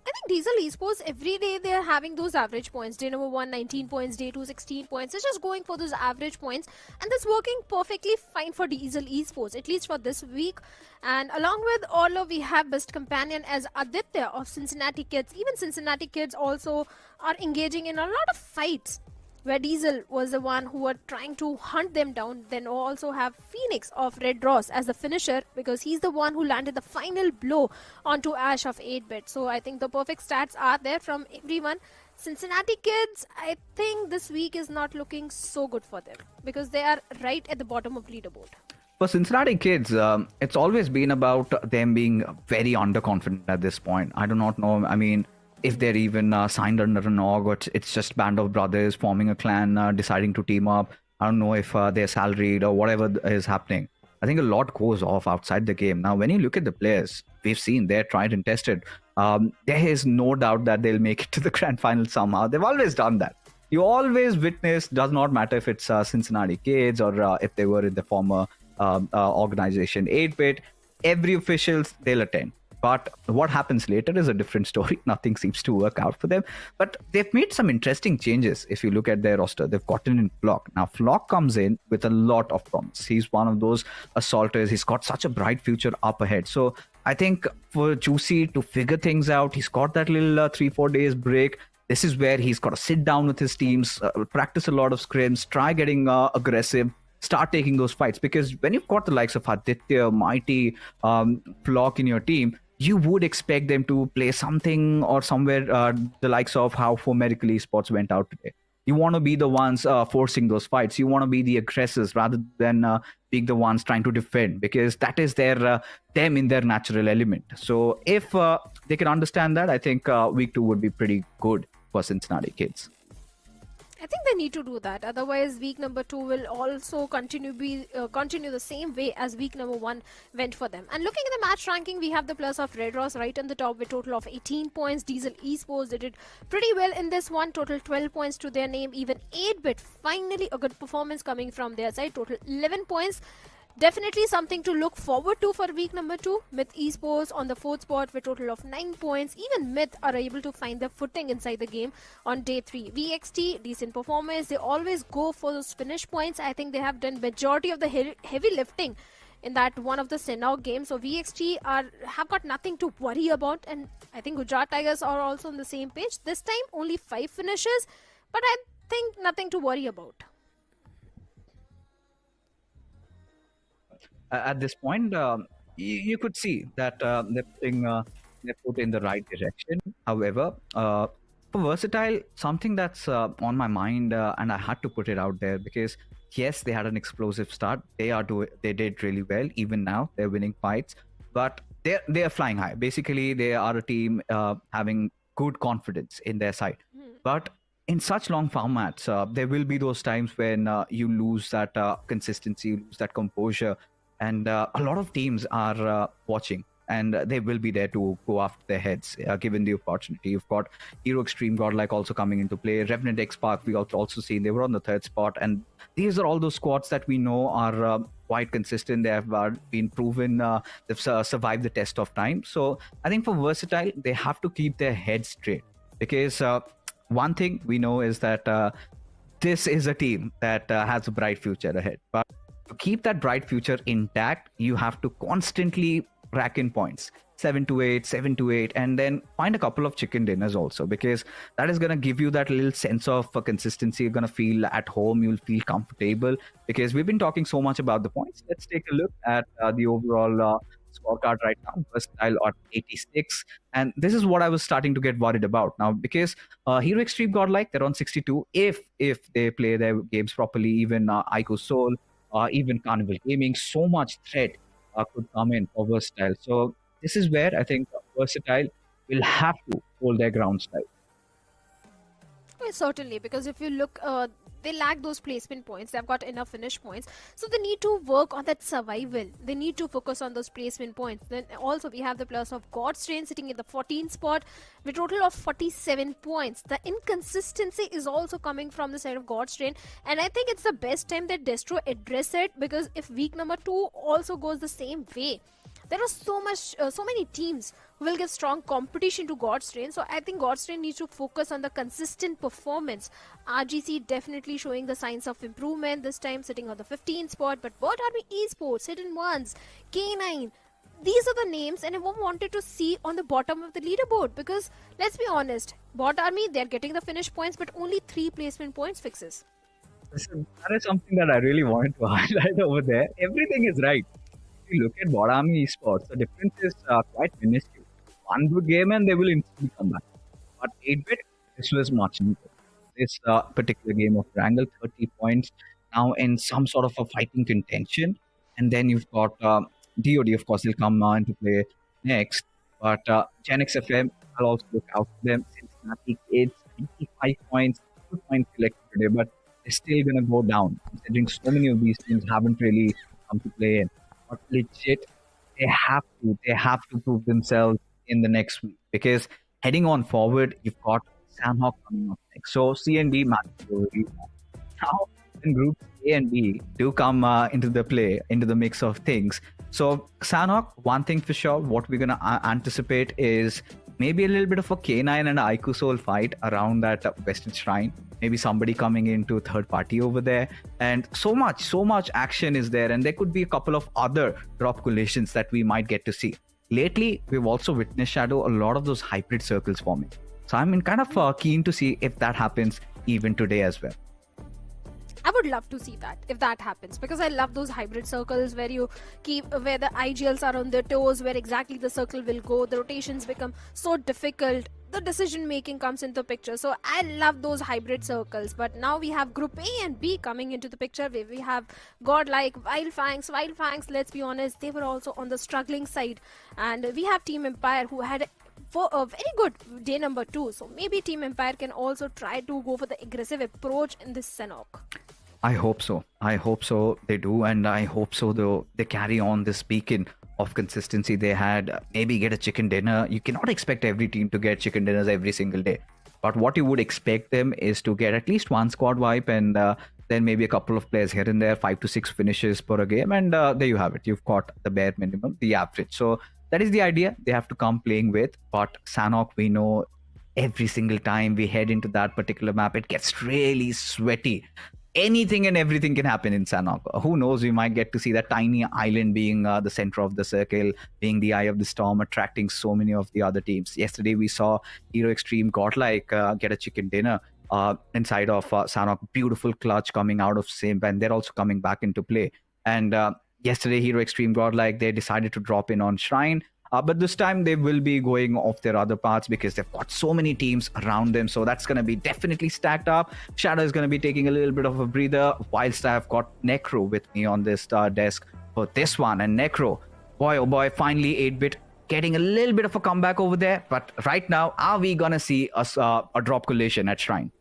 I think Diesel Esports, every day they're having those average points. Day number 1, 19 points. Day 2, 16 points. It's just going for those average points. And that's working perfectly fine for Diesel Esports, at least for this week. And along with Orlo, we have best companion as Aditya of Cincinnati Kids. Even Cincinnati Kids also are engaging in a lot of fights, where Diesel was the one who were trying to hunt them down. Then also have Phoenix of Red Ross as the finisher, because he's the one who landed the final blow onto Ash of 8-bit. So I think the perfect stats are there from everyone. Cincinnati Kids, I think this week is not looking so good for them, because they are right at the bottom of leaderboard. For Cincinnati kids, it's always been about them being very underconfident at this point. I do not know. I mean, if they're even signed under an org, or it's just band of brothers forming a clan, deciding to team up. I don't know if they're salaried or whatever is happening. I think a lot goes off outside the game. Now, when you look at the players, we've seen they're tried and tested. There is no doubt that they'll make it to the grand final somehow. They've always done that. You always witness, does not matter if it's Cincinnati kids or if they were in the former organization 8-bit, every officials, they'll attend. But what happens later is a different story. Nothing seems to work out for them. But they've made some interesting changes. If you look at their roster, they've gotten in Flock. Now, Flock comes in with a lot of promise. He's one of those assaulters. He's got such a bright future up ahead. So I think for Juicy to figure things out, he's got that little 3-4 days break. This is where he's got to sit down with his teams, practice a lot of scrims, try getting aggressive, start taking those fights. Because when you've got the likes of Aditya, Mighty, Flock in your team, you would expect them to play something or somewhere the likes of how For Medical Esports went out today. You want to be the ones forcing those fights. You want to be the aggressors rather than being the ones trying to defend, because that is their them in their natural element. So if they can understand that, I think week 2 would be pretty good for Cincinnati kids. I think they need to do that. Otherwise, week number 2 will also continue the same way as week number 1 went for them. And looking at the match ranking, we have the players of Red Ross right on the top with total of 18 points. Diesel Esports, they did pretty well in this one. Total 12 points to their name. Even 8-bit, finally a good performance coming from their side. Total 11 points. Definitely something to look forward to for week number 2. Myth Esports on the 4th spot with total of 9 points. Even Myth are able to find their footing inside the game on day 3. VXT, decent performance. They always go for those finish points. I think they have done majority of the heavy lifting in that one of the Senau games. So VXT have got nothing to worry about. And I think Gujarat Tigers are also on the same page. This time only 5 finishes. But I think nothing to worry about. At this point, you could see that they're putting their foot in the right direction. However, for Versatile, something that's on my mind, and I had to put it out there because yes, they had an explosive start. They did really well. Even now, they're winning fights, but they are flying high. Basically, they are a team having good confidence in their side. But in such long formats, there will be those times when you lose that consistency, you lose that composure. And a lot of teams are watching, and they will be there to go after their heads, given the opportunity. You've got Hero Extreme Godlike also coming into play. Revenant X Park, we also seen they were on the 3rd spot. And these are all those squads that we know are quite consistent. They have been proven, they've survived the test of time. So I think for Versatile, they have to keep their heads straight. Because one thing we know is that this is a team that has a bright future ahead. But to keep that bright future intact, you have to constantly rack in points, 7 to 8, and then find a couple of chicken dinners also, because that is going to give you that little sense of consistency. You're going to feel at home, you'll feel comfortable, because we've been talking so much about the points. Let's take a look at the overall scorecard right now. Versatile at 86, and this is what I was starting to get worried about now, because Hero Extreme Godlike, they're on 62. If they play their games properly, even Aiko Soul, even Carnival Gaming, so much threat could come in for Versatile. So this is where I think Versatile will have to hold their ground side. Well, certainly, because if you look, they lack those placement points. They've got enough finish points. So they need to work on that survival. They need to focus on those placement points. Then also we have the players of God's Train sitting in the 14th spot with a total of 47 points. The inconsistency is also coming from the side of God's Train. And I think it's the best time that Destro address it, because if week number 2 also goes the same way, there are so many teams who will give strong competition to God's Train. So I think God's Train needs to focus on the consistent performance. RGC definitely showing the signs of improvement, this time sitting on the 15th spot. But Bird Army Esports, Hidden Ones, K9, these are the names and everyone wanted to see on the bottom of the leaderboard, because let's be honest, Bot Army, they're getting the finish points, but only 3 placement points fixes. That is something that I really wanted to highlight over there. Everything is right. If you look at Vodami Esports, the difference is quite minuscule. One good game and they will instantly come back. But 8-bit, this was much needed. This particular game of Erangel, 30 points, now in some sort of a fighting contention. And then you've got DOD, of course, will come into play next. But Gen XFM, I'll also look out for them. Cincinnati Kids, 25 points, 2 points collected today, but they're still going to go down, considering so many of these teams haven't really come to play in. But legit, they have to prove themselves in the next week, because heading on forward, you've got Sandhawk coming up next. So C and D match already. Now, in groups A and B do come into the mix of things. So Sandhawk, one thing for sure, what we're going to anticipate is maybe a little bit of a K9 and Aiku Soul fight around that Western Shrine. Maybe somebody coming into third party over there. And so much action is there. And there could be a couple of other drop collisions that we might get to see. Lately, we've also witnessed, Shadow, a lot of those hybrid circles forming. So I'm kind of keen to see if that happens even today as well. I would love to see that if that happens, because I love those hybrid circles where you keep where the IGLs are on their toes, where exactly the circle will go. The rotations become so difficult. The decision making comes into the picture. So I love those hybrid circles. But now we have Group A and B coming into the picture, where we have God like Wildfangs. Let's be honest, they were also on the struggling side, and we have Team Empire who had for a very good day number 2. So maybe Team Empire can also try to go for the aggressive approach in this Senok. I hope so. They do. And I hope so they carry on this beacon of consistency they had. Maybe get a chicken dinner. You cannot expect every team to get chicken dinners every single day. But what you would expect them is to get at least one squad wipe, and then maybe a couple of players here and there, 5 to 6 finishes per game. And there you have it. You've got the bare minimum, the average. So that is the idea they have to come playing with. But Sanhok, we know every single time we head into that particular map, it gets really sweaty. Anything and everything can happen in Sanhok. Who knows, we might get to see that tiny island being the center of the circle, being the eye of the storm, attracting so many of the other teams. Yesterday, we saw Hero Extreme Godlike get a chicken dinner inside of Sanhok. Beautiful clutch coming out of Simp, and they're also coming back into play. And yesterday, Hero Extreme Godlike, they decided to drop in on Shrine. But this time they will be going off their other paths because they've got so many teams around them. So that's going to be definitely stacked up. Shadow is going to be taking a little bit of a breather, whilst I've got Necro with me on this desk for this one. And Necro, boy, oh boy, finally 8-bit getting a little bit of a comeback over there. But right now, are we going to see a drop collision at Shrine?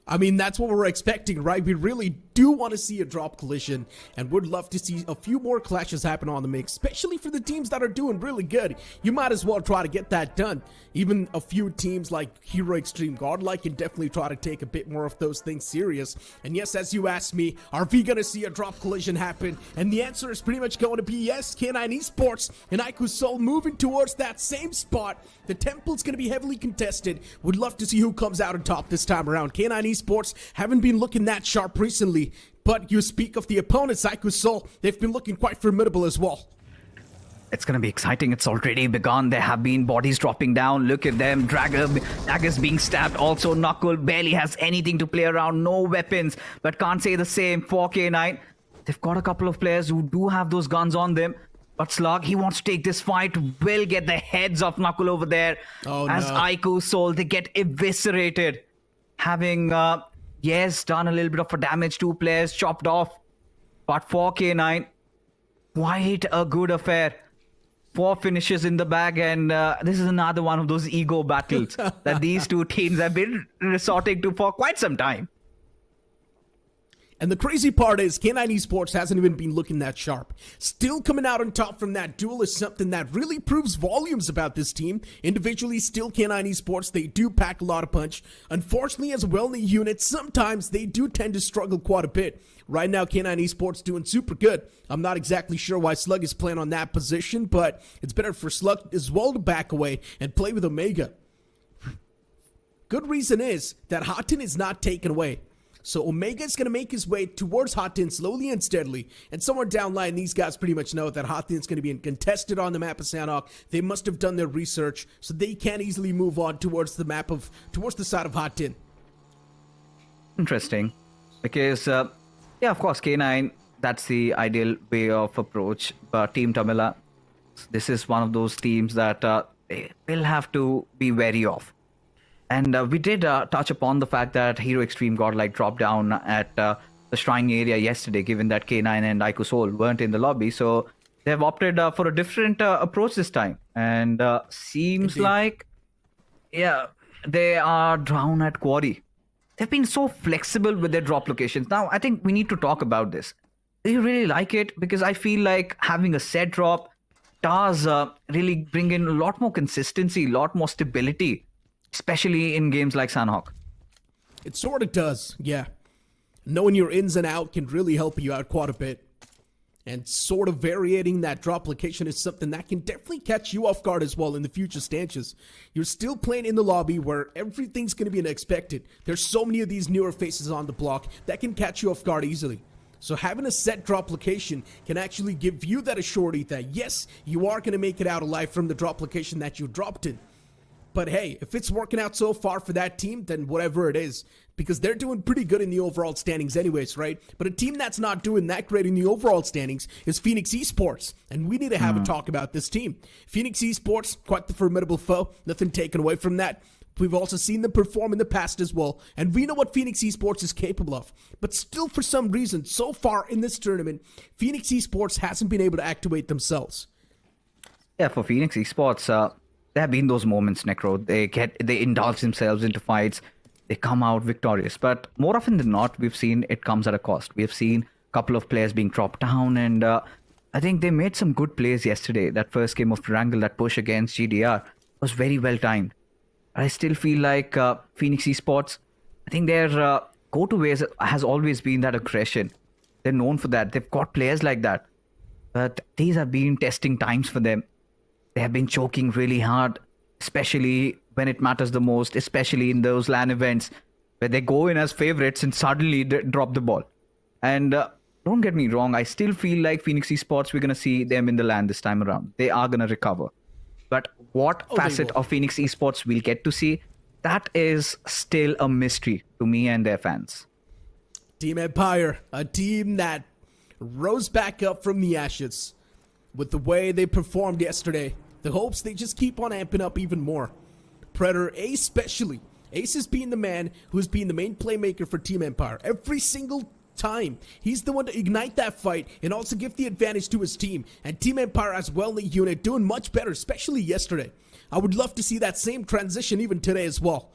I mean, that's what we're expecting, right? We really do want to see a drop collision and would love to see a few more clashes happen on the mix, especially for the teams that are doing really good. You might as well try to get that done. Even a few teams like Hero Extreme Godlike can definitely try to take a bit more of those things serious. And yes, as you asked me, are we going to see a drop collision happen? And the answer is pretty much going to be yes. K9 Esports and Aiku Soul moving towards that same spot. The Temple's going to be heavily contested. Would love to see who comes out on top this time around. K9 Esports haven't been looking that sharp recently, but you speak of the opponents, Aiku Soul, they've been looking quite formidable as well. It's going to be exciting. It's already begun. There have been bodies dropping down. Look at them. Daggers being stabbed. Also, Knuckle barely has anything to play around. No weapons, but can't say the same for K9. They've got a couple of players who do have those guns on them. But Slug, he wants to take this fight, will get the heads of Knuckle over there. Oh, as no. Aiku Soul, they get eviscerated. Having, yes, done a little bit of a damage. 2 players chopped off. But for K9, quite a good affair. 4 finishes in the bag, and this is another one of those ego battles that these two teams have been resorting to for quite some time. And the crazy part is K9 Esports hasn't even been looking that sharp. Still coming out on top from that duel is something that really proves volumes about this team. Individually, still K9 Esports, they do pack a lot of punch. Unfortunately, as a well-knit unit, sometimes they do tend to struggle quite a bit. Right now, K9 Esports doing super good. I'm not exactly sure why Slug is playing on that position, but it's better for Slug as well to back away and play with Omega. Good reason is that Hotten is not taken away. So Omega is going to make his way towards Hotten slowly and steadily. And somewhere down line, these guys pretty much know that Hotten is going to be contested on the map of Sanhok. They must have done their research, so they can easily move on towards the map of, towards the side of Hotten. Interesting. Because, yeah, of course, K9, that's the ideal way of approach. But Team Tamila, this is one of those teams that they will have to be wary of. And we did touch upon the fact that Hero Extreme Godlike dropped down at the shrine area yesterday, given that K9 and Ikusol weren't in the lobby. So they've opted for a different approach this time. And seems Indeed. like, yeah, they are down at Quarry. They've been so flexible with their drop locations. Now, I think we need to talk about this. Do you really like it? Because I feel like having a set drop does really bring in a lot more consistency, a lot more stability, especially in games like Sanhok. It sort of does, yeah. Knowing your ins and out can really help you out quite a bit. And sort of varying that drop location is something that can definitely catch you off guard as well in the future stanches. You're still playing in the lobby where everything's going to be unexpected. There's so many of these newer faces on the block that can catch you off guard easily. So having a set drop location can actually give you that assurity that yes, you are going to make it out alive from the drop location that you dropped in. But hey, if it's working out so far for that team, then whatever it is, because they're doing pretty good in the overall standings anyways, right? But a team that's not doing that great in the overall standings is Phoenix Esports, and we need to have a talk about this team. Phoenix Esports, quite the formidable foe, nothing taken away from that. We've also seen them perform in the past as well, and we know what Phoenix Esports is capable of. But still, for some reason, so far in this tournament, Phoenix Esports hasn't been able to activate themselves. Yeah, for Phoenix Esports, there have been those moments, Necro. They indulge themselves into fights. They come out victorious. But more often than not, we've seen it comes at a cost. We've seen a couple of players being dropped down, and I think they made some good plays yesterday. That first game of Erangel, that push against GDR, was very well timed. I still feel like Phoenix Esports, I think their go-to ways has always been that aggression. They're known for that. They've got players like that. But these have been testing times for them. They have been choking really hard, especially when it matters the most, especially in those LAN events where they go in as favorites and suddenly they drop the ball. And don't get me wrong, I still feel like Phoenix Esports, we're going to see them in the LAN this time around. They are going to recover. But what facet of Phoenix Esports we'll get to see, that is still a mystery to me and their fans. Team Empire, a team that rose back up from the ashes with the way they performed yesterday. The hopes they just keep on amping up even more. Predator, Ace especially. Ace has been the man who's been the main playmaker for Team Empire every single time. He's the one to ignite that fight and also give the advantage to his team. And Team Empire as well in the unit doing much better, especially yesterday. I would love to see that same transition even today as well.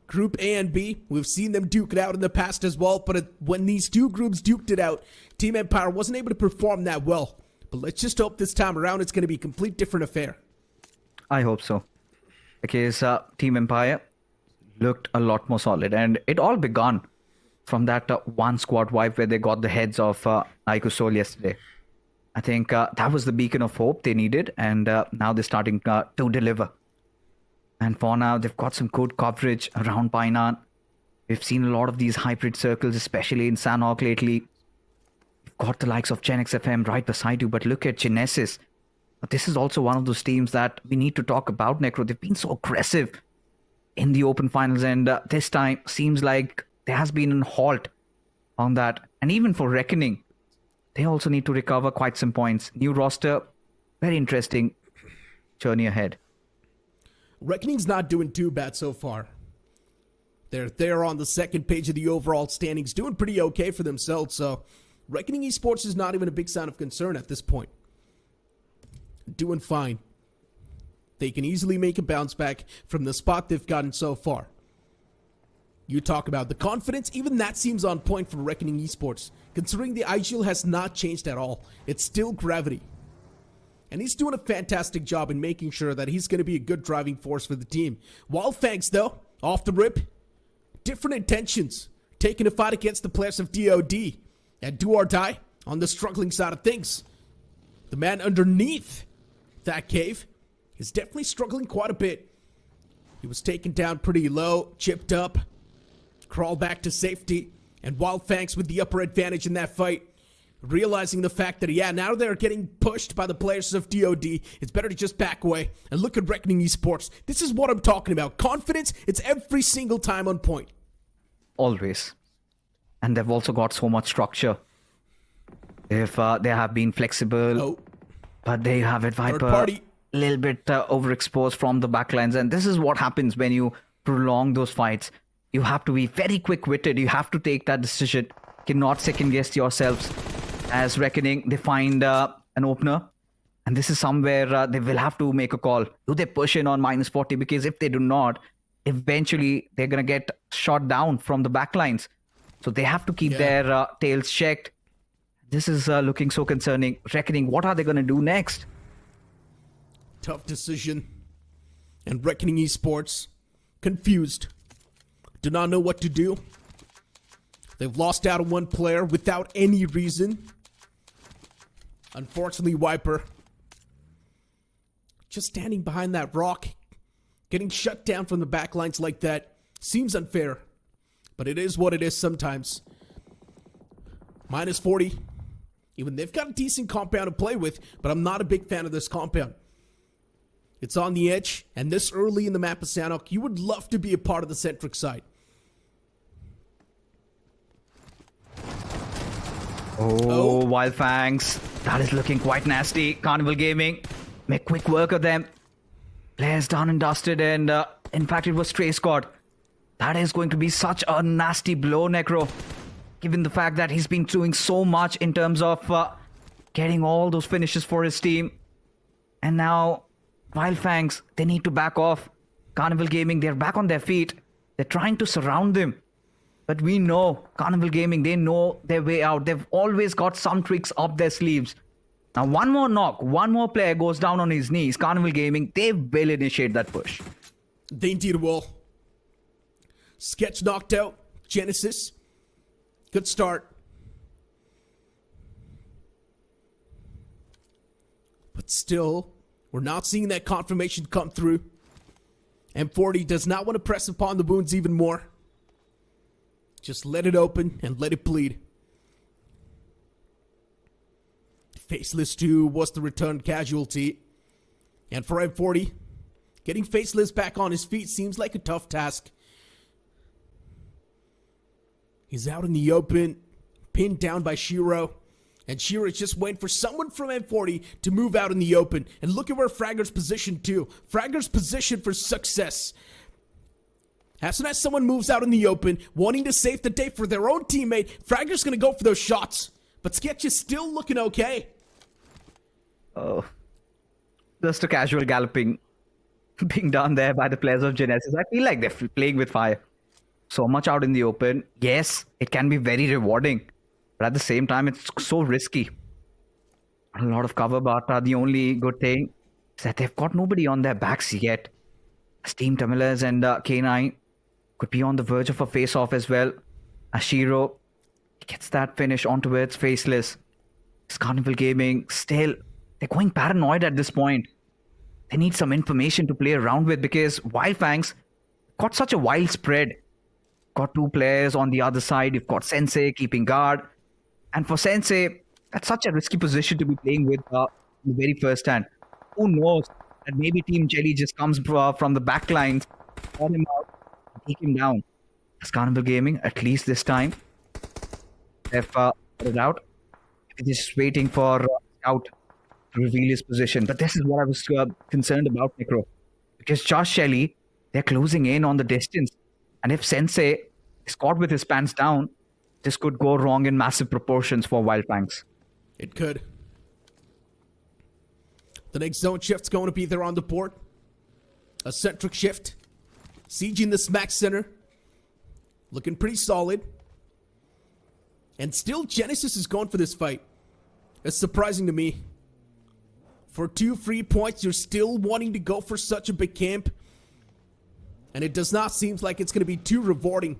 Group A and B, we've seen them duke it out in the past as well, but when these two groups duked it out, Team Empire wasn't able to perform that well. But let's just hope this time around it's going to be a complete different affair. I hope so. Because Team Empire looked a lot more solid. And it all began from that one squad wipe where they got the heads of Ikusol yesterday. I think that was the beacon of hope they needed. And now they're starting to deliver. And for now, they've got some good coverage around Painan. We've seen a lot of these hybrid circles, especially in Sanhok lately. You've got the likes of Gen XFM right beside you, but look at Genesis. This is also one of those teams that we need to talk about, Necro. They've been so aggressive in the open finals, and this time seems like there has been a halt on that. And even for Reckoning, they also need to recover quite some points. New roster, very interesting journey ahead. Reckoning's not doing too bad so far. They're on the second page of the overall standings, doing pretty okay for themselves, so Reckoning Esports is not even a big sign of concern at this point. Doing fine. They can easily make a bounce back from the spot they've gotten so far. You talk about the confidence, even that seems on point for Reckoning Esports, considering the IGL has not changed at all. It's still Gravity. And he's doing a fantastic job in making sure that he's going to be a good driving force for the team. Wildfangs, though, off the rip, different intentions, taking a fight against the players of DOD, and do or die on the struggling side of things. The man underneath that cave is definitely struggling quite a bit. He was taken down pretty low, chipped up, crawled back to safety, and Wildfangs with the upper advantage in that fight, realizing the fact that, yeah, now they're getting pushed by the players of DOD, it's better to just back away and look at Reckoning Esports. This is what I'm talking about. Confidence, it's every single time on point. Always. And they've also got so much structure. If they have been flexible, but they have it Viper a little bit overexposed from the backlines. And this is what happens when you prolong those fights. You have to be very quick-witted. You have to take that decision. cannot second guess yourselves. As Reckoning, they find an opener. And this is somewhere they will have to make a call. Do they push in on -40? Because if they do not, eventually they're going to get shot down from the backlines. So they have to keep their tails checked. This is looking so concerning. Reckoning, what are they going to do next? Tough decision. And Reckoning Esports, confused. Do not know what to do. They've lost out on one player without any reason. Unfortunately, Wiper, just standing behind that rock, getting shut down from the backlines like that seems unfair. But it is what it is sometimes. -40. Even they've got a decent compound to play with, but I'm not a big fan of this compound. It's on the edge, and this early in the map of Sanhok, you would love to be a part of the Centric side. Oh, Wildfangs. That is looking quite nasty. Carnival Gaming, make quick work of them. Players done and dusted, and in fact, it was Stray Squad. That is going to be such a nasty blow, Necro. Given the fact that he's been doing so much in terms of getting all those finishes for his team. And now, Wildfangs, they need to back off. Carnival Gaming, they're back on their feet. They're trying to surround them. But we know, Carnival Gaming, they know their way out. They've always got some tricks up their sleeves. Now, one more knock, one more player goes down on his knees. Carnival Gaming, they will initiate that push. They indeed will. Sketch knocked out. Genesis. Good start. But still, we're not seeing that confirmation come through. M40 does not want to press upon the wounds even more. Just let it open and let it bleed. Faceless 2 was the return casualty. And for M40, getting Faceless back on his feet seems like a tough task. He's out in the open, pinned down by Shiro. And Shiro is just waiting for someone from M40 to move out in the open. And look at where Fragger's positioned too. Fragger's positioned for success. As soon as someone moves out in the open, wanting to save the day for their own teammate, Fragger's going to go for those shots. But Sketch is still looking okay. Oh, just a casual galloping being done there by the players of Genesis. I feel like they're playing with fire. So much out in the open. Yes, it can be very rewarding. But at the same time, it's so risky. A lot of cover, but the only good thing is that they've got nobody on their backs yet. Steam Tamilers and K9 could be on the verge of a face-off as well. Ashiro gets that finish onto its Faceless. It's Carnival Gaming still, they're going paranoid at this point. They need some information to play around with because Wildfangs got such a wild spread. Got two players on the other side. You've got Sensei keeping guard. And for Sensei, that's such a risky position to be playing with in the very first hand. Who knows that maybe Team Jelly just comes from the back lines, call him out, and take him down. As Carnival Gaming, at least this time, they've put it out. They're just waiting for Scout to reveal his position. But this is what I was concerned about, Necro. Because Josh Shelley, they're closing in on the distance. And if Sensei is caught with his pants down, this could go wrong in massive proportions for Wildfangs. It could. The next zone shift's going to be there on the board. A Centric shift. Siege in the smack center. Looking pretty solid. And still Genesis is going for this fight. It's surprising to me. For 2 free points, you're still wanting to go for such a big camp. And it does not seem like it's going to be too rewarding.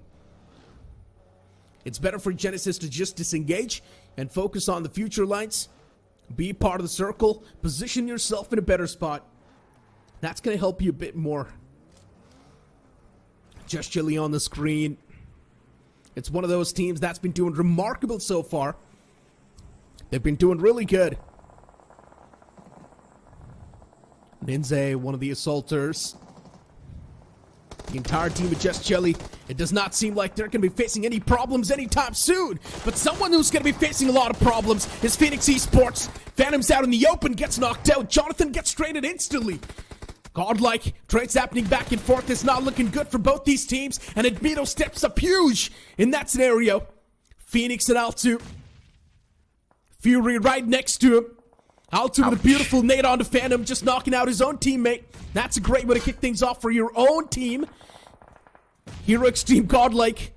It's better for Genesis to just disengage and focus on the future lines. Be part of the circle. Position yourself in a better spot. That's going to help you a bit more. Just Chili on the screen. It's one of those teams that's been doing remarkable so far. They've been doing really good. Ninze, one of the assaulters. The entire team of Just Jelly, it does not seem like they're going to be facing any problems anytime soon. But someone who's going to be facing a lot of problems is Phoenix Esports. Phantom's out in the open, gets knocked out. Jonathan gets traded instantly. Godlike, trades happening back and forth. It's not looking good for both these teams. And Admito steps up huge in that scenario. Phoenix and Altu. Fury right next to him. Altu with a beautiful nade on the Phantom, just knocking out his own teammate. That's a great way to kick things off for your own team. Hero Extreme Godlike.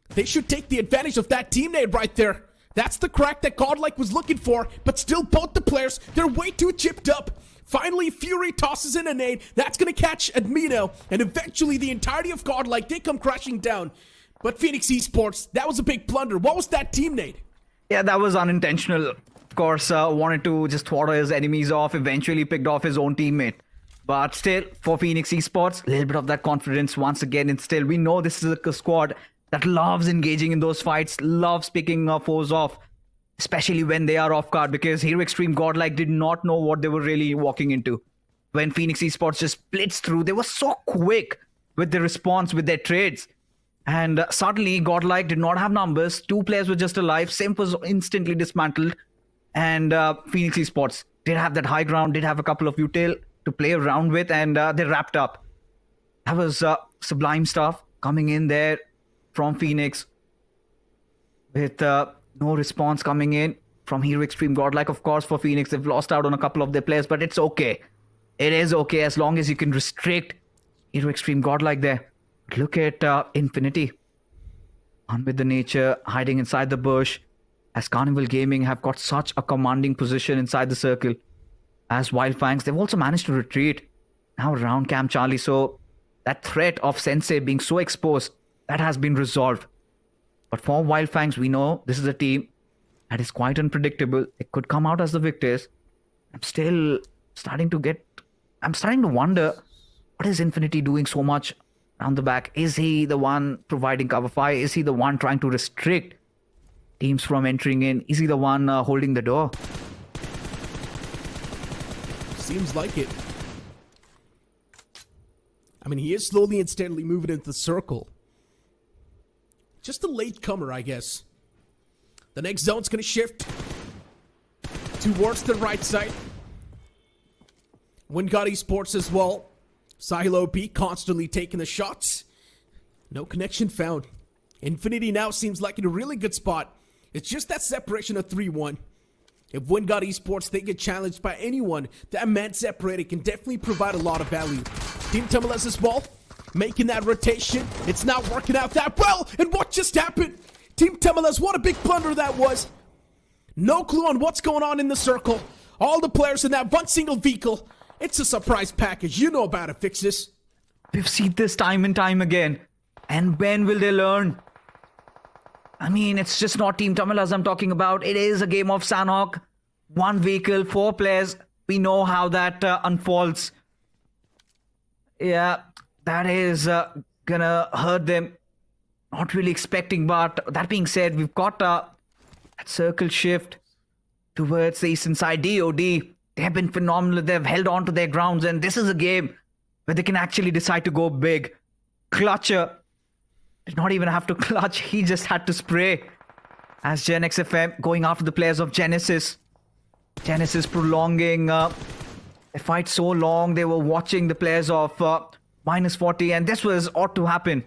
They should take the advantage of that team nade right there. That's the crack that Godlike was looking for, but still both the players, they're way too chipped up. Finally, Fury tosses in a nade. That's going to catch Admino, and eventually the entirety of Godlike, they come crashing down. But Phoenix Esports, that was a big blunder. What was that team nade? Yeah, that was unintentional. Of course, wanted to just thwart his enemies off, eventually picked off his own teammate. But still, for Phoenix Esports, a little bit of that confidence once again instilled. We know this is a squad that loves engaging in those fights, loves picking foes off, especially when they are off guard, because Hero Extreme Godlike did not know what they were really walking into. When Phoenix Esports just blitzed through, they were so quick with their response, with their trades. And suddenly, Godlike did not have numbers. 2 players were just alive. Simp was instantly dismantled. And Phoenix Esports did have that high ground, did have a couple of util to play around with, and they wrapped up. That was sublime stuff coming in there from Phoenix with no response coming in from Hero Extreme Godlike. Of course, for Phoenix, they've lost out on a couple of their players, but it's okay. It is okay as long as you can restrict Hero Extreme Godlike there. Look at Infinity. On with the nature, hiding inside the bush. As Carnival Gaming have got such a commanding position inside the circle. As Wildfangs, they've also managed to retreat. Now around Camp Charlie, so that threat of Sensei being so exposed, that has been resolved. But for Wildfangs, we know this is a team that is quite unpredictable. It could come out as the victors. I'm starting to wonder, what is Infinity doing so much around the back? Is he the one providing cover fire? Is he the one trying to restrict teams from entering in? Is he the one holding the door? Seems like it. I mean, he is slowly and steadily moving into the circle. Just a late comer, I guess. The next zone's going to shift towards the right side. Wingard Esports as well. Silo P constantly taking the shots. No connection found. Infinity now seems like in a really good spot. It's just that separation of 3-1. If Wingard Esports, they get challenged by anyone, that man separated can definitely provide a lot of value. Team Tumulus as well, making that rotation. It's not working out that well. And what just happened? Team Tumulus, what a big blunder that was. No clue on what's going on in the circle. All the players in that one single vehicle. It's a surprise package. You know about it, Fix this. We've seen this time and time again. And when will they learn? I mean, it's just not Team Tumulus I'm talking about. It is a game of Sanhok. 1 vehicle, 4 players. We know how that unfolds. Yeah, that is gonna hurt them. Not really expecting, but that being said, we've got that circle shift towards the eastern side. DOD, they have been phenomenal. They've held on to their grounds, and this is a game where they can actually decide to go big. Clutcher did not even have to clutch. He just had to spray. As Gen XFM going after the players of Genesis. Genesis prolonging the fight so long. They were watching the players of -40, and this was ought to happen.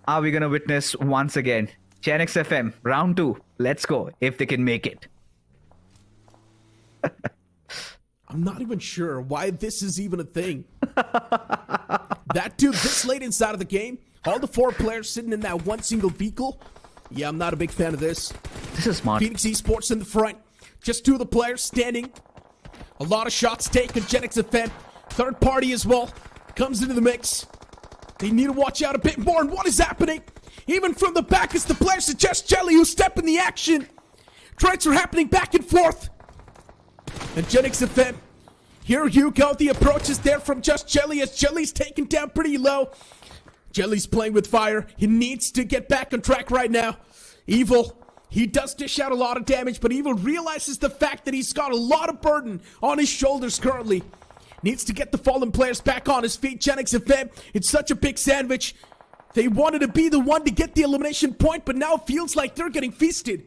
Are we going to witness once again? Gen XFM, round 2. Let's go, if they can make it. I'm not even sure why this is even a thing. That dude, this late inside of the game, all the 4 players sitting in that one single vehicle. Yeah, I'm not a big fan of this. This is smart. Phoenix Esports in the front. Just 2 of the players standing. A lot of shots taken. Gen XFM, third party as well, comes into the mix. They need to watch out a bit more. And what is happening? Even from the back, it's the player Suggest Jelly who step in the action. Trades are happening back and forth. And Gen XFM, here you go. The approach is there from Just Jelly as Jelly's taken down pretty low. Jelly's playing with fire. He needs to get back on track right now. Evil, he does dish out a lot of damage, but Evil realizes the fact that he's got a lot of burden on his shoulders currently. Needs to get the fallen players back on his feet. Gen XFM, it's such a big sandwich. They wanted to be the one to get the elimination point, but now it feels like they're getting feasted.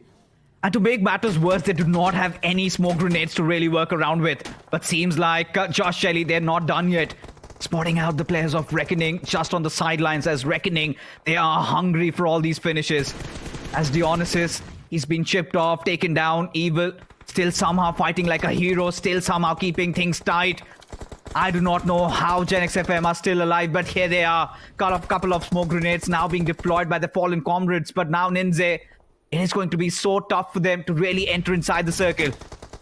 And to make matters worse, they do not have any smoke grenades to really work around with. But seems like Josh Shelley, they're not done yet. Spotting out the players of Reckoning just on the sidelines as Reckoning, they are hungry for all these finishes. as Dionysus, he's been chipped off, taken down. Evil still somehow fighting like a hero, still somehow keeping things tight. I do not know how Gen X FM are still alive, but here they are. Couple of smoke grenades now being deployed by the fallen comrades. But now Ninze, it is going to be so tough for them to really enter inside the circle.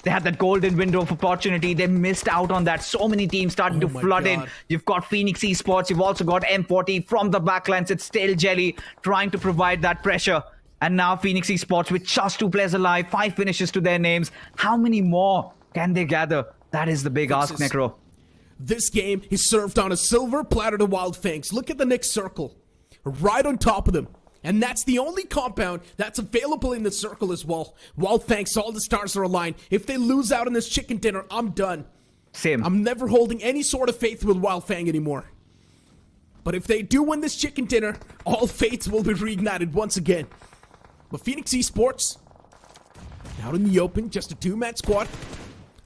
They had that golden window of opportunity. They missed out on that. So many teams starting to flood in. You've got Phoenix Esports. You've also got M40 from the backlines. It's still Jelly trying to provide that pressure. And now Phoenix Esports with just 2 players alive, 5 finishes to their names. How many more can they gather? That is the big ask, Necro. This game is served on a silver platter to Wild Fangs. Look at the next circle. Right on top of them. And that's the only compound that's available in the circle as well. Wild Fangs, all the stars are aligned. If they lose out in this chicken dinner, I'm done. Same. I'm never holding any sort of faith with Wild Fang anymore. But if they do win this chicken dinner, all faiths will be reignited once again. But Phoenix Esports, out in the open, just a 2-man squad.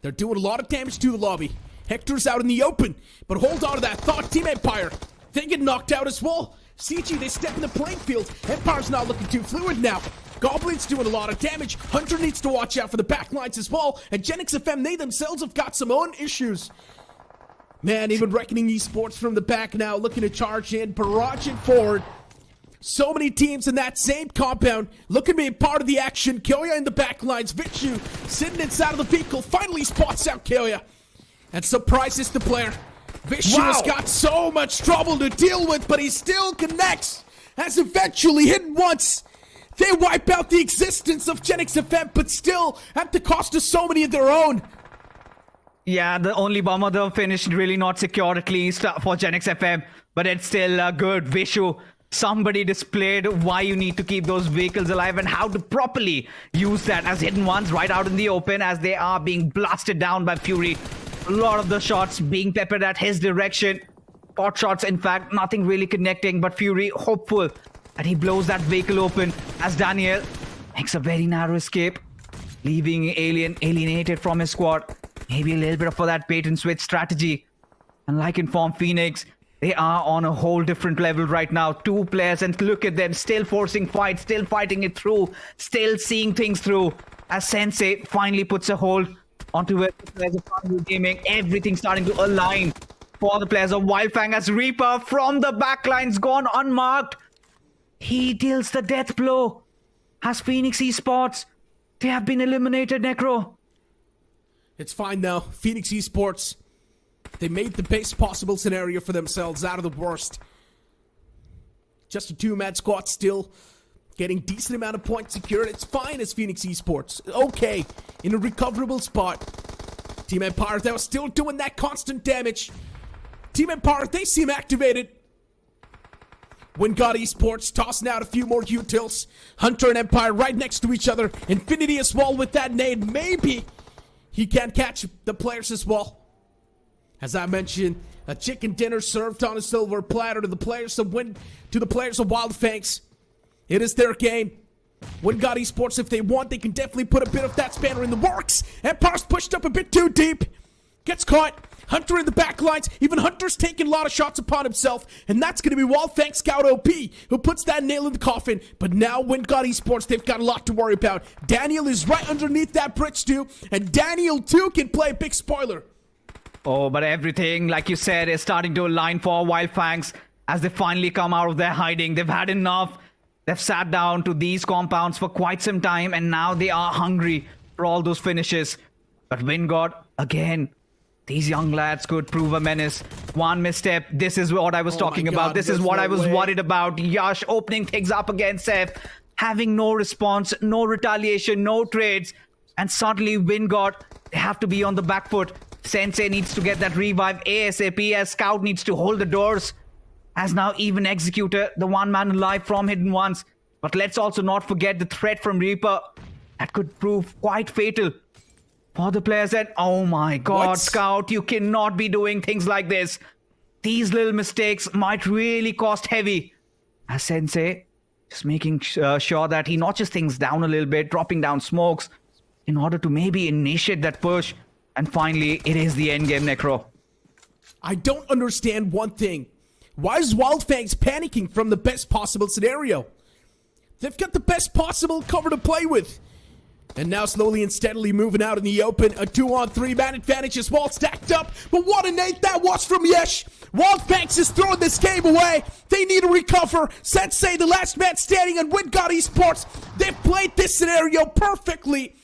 They're doing a lot of damage to the lobby. Hector's out in the open, but hold on to that thought. Team Empire, they get knocked out as well. CG, they step in the playing field. Empire's not looking too fluid now. Goblin's doing a lot of damage. Hunter needs to watch out for the backlines as well. And Gen X FM, they themselves have got some own issues. Man, even Reckoning Esports from the back now, looking to charge in, barraging forward. So many teams in that same compound looking to be a part of the action. Kyoya in the backlines. Vichu sitting inside of the vehicle, finally spots out Kyoya and surprises the player. Vishu has got so much trouble to deal with, but he still connects. Has eventually hit once. They wipe out the existence of Gen X FM, but still at the cost of so many of their own. Yeah, the only bomber though finished really not secure, at least for Gen X FM, but it's still good. Vishu, somebody displayed why you need to keep those vehicles alive and how to properly use that as hidden ones right out in the open as they are being blasted down by Fury. A lot of the shots being peppered at his direction. Pot shots, in fact, nothing really connecting, but Fury hopeful that he blows that vehicle open as Daniel makes a very narrow escape, leaving alienated from his squad. Maybe a little bit for that bait and switch strategy. And like informed Phoenix, they are on a whole different level right now. 2 players, and look at them, still forcing fights, still fighting it through, still seeing things through. As Sensei finally puts a hold onto it. The players of Carnival Gaming, everything starting to align for the players of Wildfang as Reaper from the backlines gone unmarked. He deals the death blow as Phoenix Esports. They have been eliminated, Necro. It's fine now. Phoenix Esports, they made the best possible scenario for themselves out of the worst. Just a 2-man squad still. Getting decent amount of points secured. It's fine as Phoenix Esports. Okay, in a recoverable spot. Team Empire, they were still doing that constant damage. Team Empire, they seem activated. WinGod Esports tossing out a few more utils. Hunter and Empire right next to each other. Infinity as well with that nade. Maybe he can catch the players as well. As I mentioned, a chicken dinner served on a silver platter to the players of Wild Fangs. It is their game. WinGod Esports, if they want, they can definitely put a bit of that spanner in the works. Empire's pushed up a bit too deep. Gets caught. Hunter in the back lines. Even Hunter's taking a lot of shots upon himself. And that's going to be Wildfang Scout OP who puts that nail in the coffin. But now WinGod Esports, they've got a lot to worry about. Daniel is right underneath that bridge too. And Daniel too can play a big spoiler. Oh, but everything, like you said, is starting to align for Wildfangs as they finally come out of their hiding. They've had enough. They've sat down to these compounds for quite some time, and now they are hungry for all those finishes. But WinGod, again, these young lads could prove a menace. One misstep, this is what I was talking about. This is what I was worried about. Yash opening things up against Seth, having no response, no retaliation, no trades. And suddenly WinGod, they have to be on the back foot. Sensei needs to get that revive ASAP as Scout needs to hold the doors. As now even Executor, the one man alive from Hidden Ones. But let's also not forget the threat from Reaper. That could prove quite fatal for the players. And oh my god, what? Scout, you cannot be doing things like this. These little mistakes might really cost heavy. As Sensei just making sure that he notches things down a little bit, dropping down smokes in order to maybe initiate that push. And finally, it is the end game, Necro. I don't understand one thing. Why is Wildfangs panicking from the best possible scenario? They've got the best possible cover to play with. And now slowly and steadily moving out in the open. A 2-on-3 man advantage is Wall stacked up. But what a nade that was from Yesh. Wildfangs is throwing this game away. They need to recover. Sensei, the last man standing, and Wingard Esports. They've played this scenario perfectly.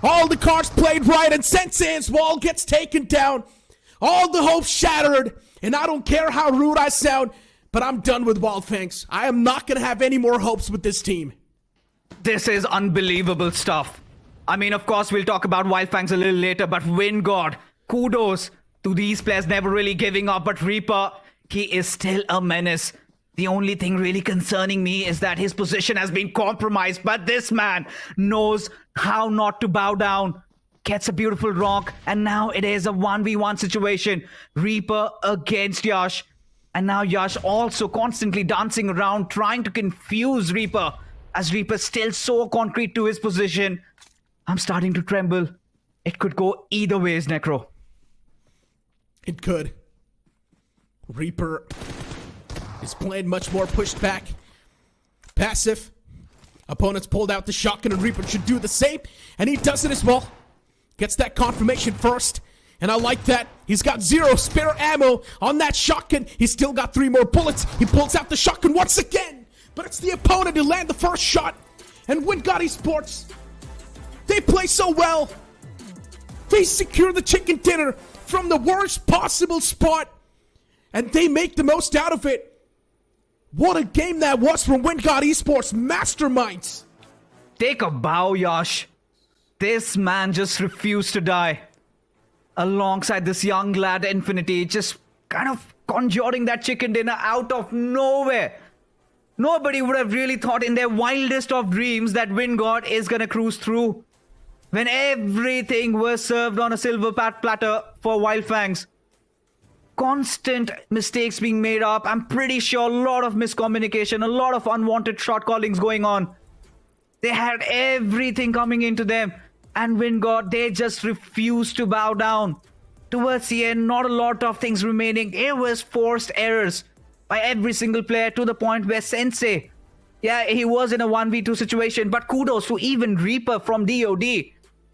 All the cards played right, and Sensei's wall gets taken down. All the hopes shattered. And I don't care how rude I sound, but I'm done with Wildfangs. I am not going to have any more hopes with this team. This is unbelievable stuff. I mean, of course, we'll talk about Wildfangs a little later, but Wingard, kudos to these players never really giving up. But Reaper, he is still a menace. The only thing really concerning me is that his position has been compromised, but this man knows how not to bow down. Gets a beautiful rock, and now it is a 1v1 situation. Reaper against Yash. And now Yash also constantly dancing around, trying to confuse Reaper, as Reaper's still so concrete to his position. I'm starting to tremble. It could go either ways, Necro. It could. Reaper is playing much more pushed back. Passive. Opponents pulled out the shotgun, and Reaper should do the same. And he does it as well. Gets that confirmation first. And I like that. He's got 0 spare ammo on that shotgun. He's still got 3 more bullets. He pulls out the shotgun once again. But it's the opponent who land the first shot. And Wingard Esports, they play so well. They secure the chicken dinner from the worst possible spot. And they make the most out of it. What a game that was from Wingard Esports. Masterminds. Take a bow, Yash. This man just refused to die. Alongside this young lad, Infinity, just kind of conjuring that chicken dinner out of nowhere. Nobody would have really thought in their wildest of dreams that Wingard is going to cruise through. When everything was served on a silver platter for Wildfangs. Constant mistakes being made up. I'm pretty sure a lot of miscommunication, a lot of unwanted shot callings going on. They had everything coming into them. And Wingard, they just refused to bow down. Towards the end, not a lot of things remaining. It was forced errors by every single player, to the point where Sensei, yeah, he was in a 1v2 situation, but kudos to even Reaper from DOD,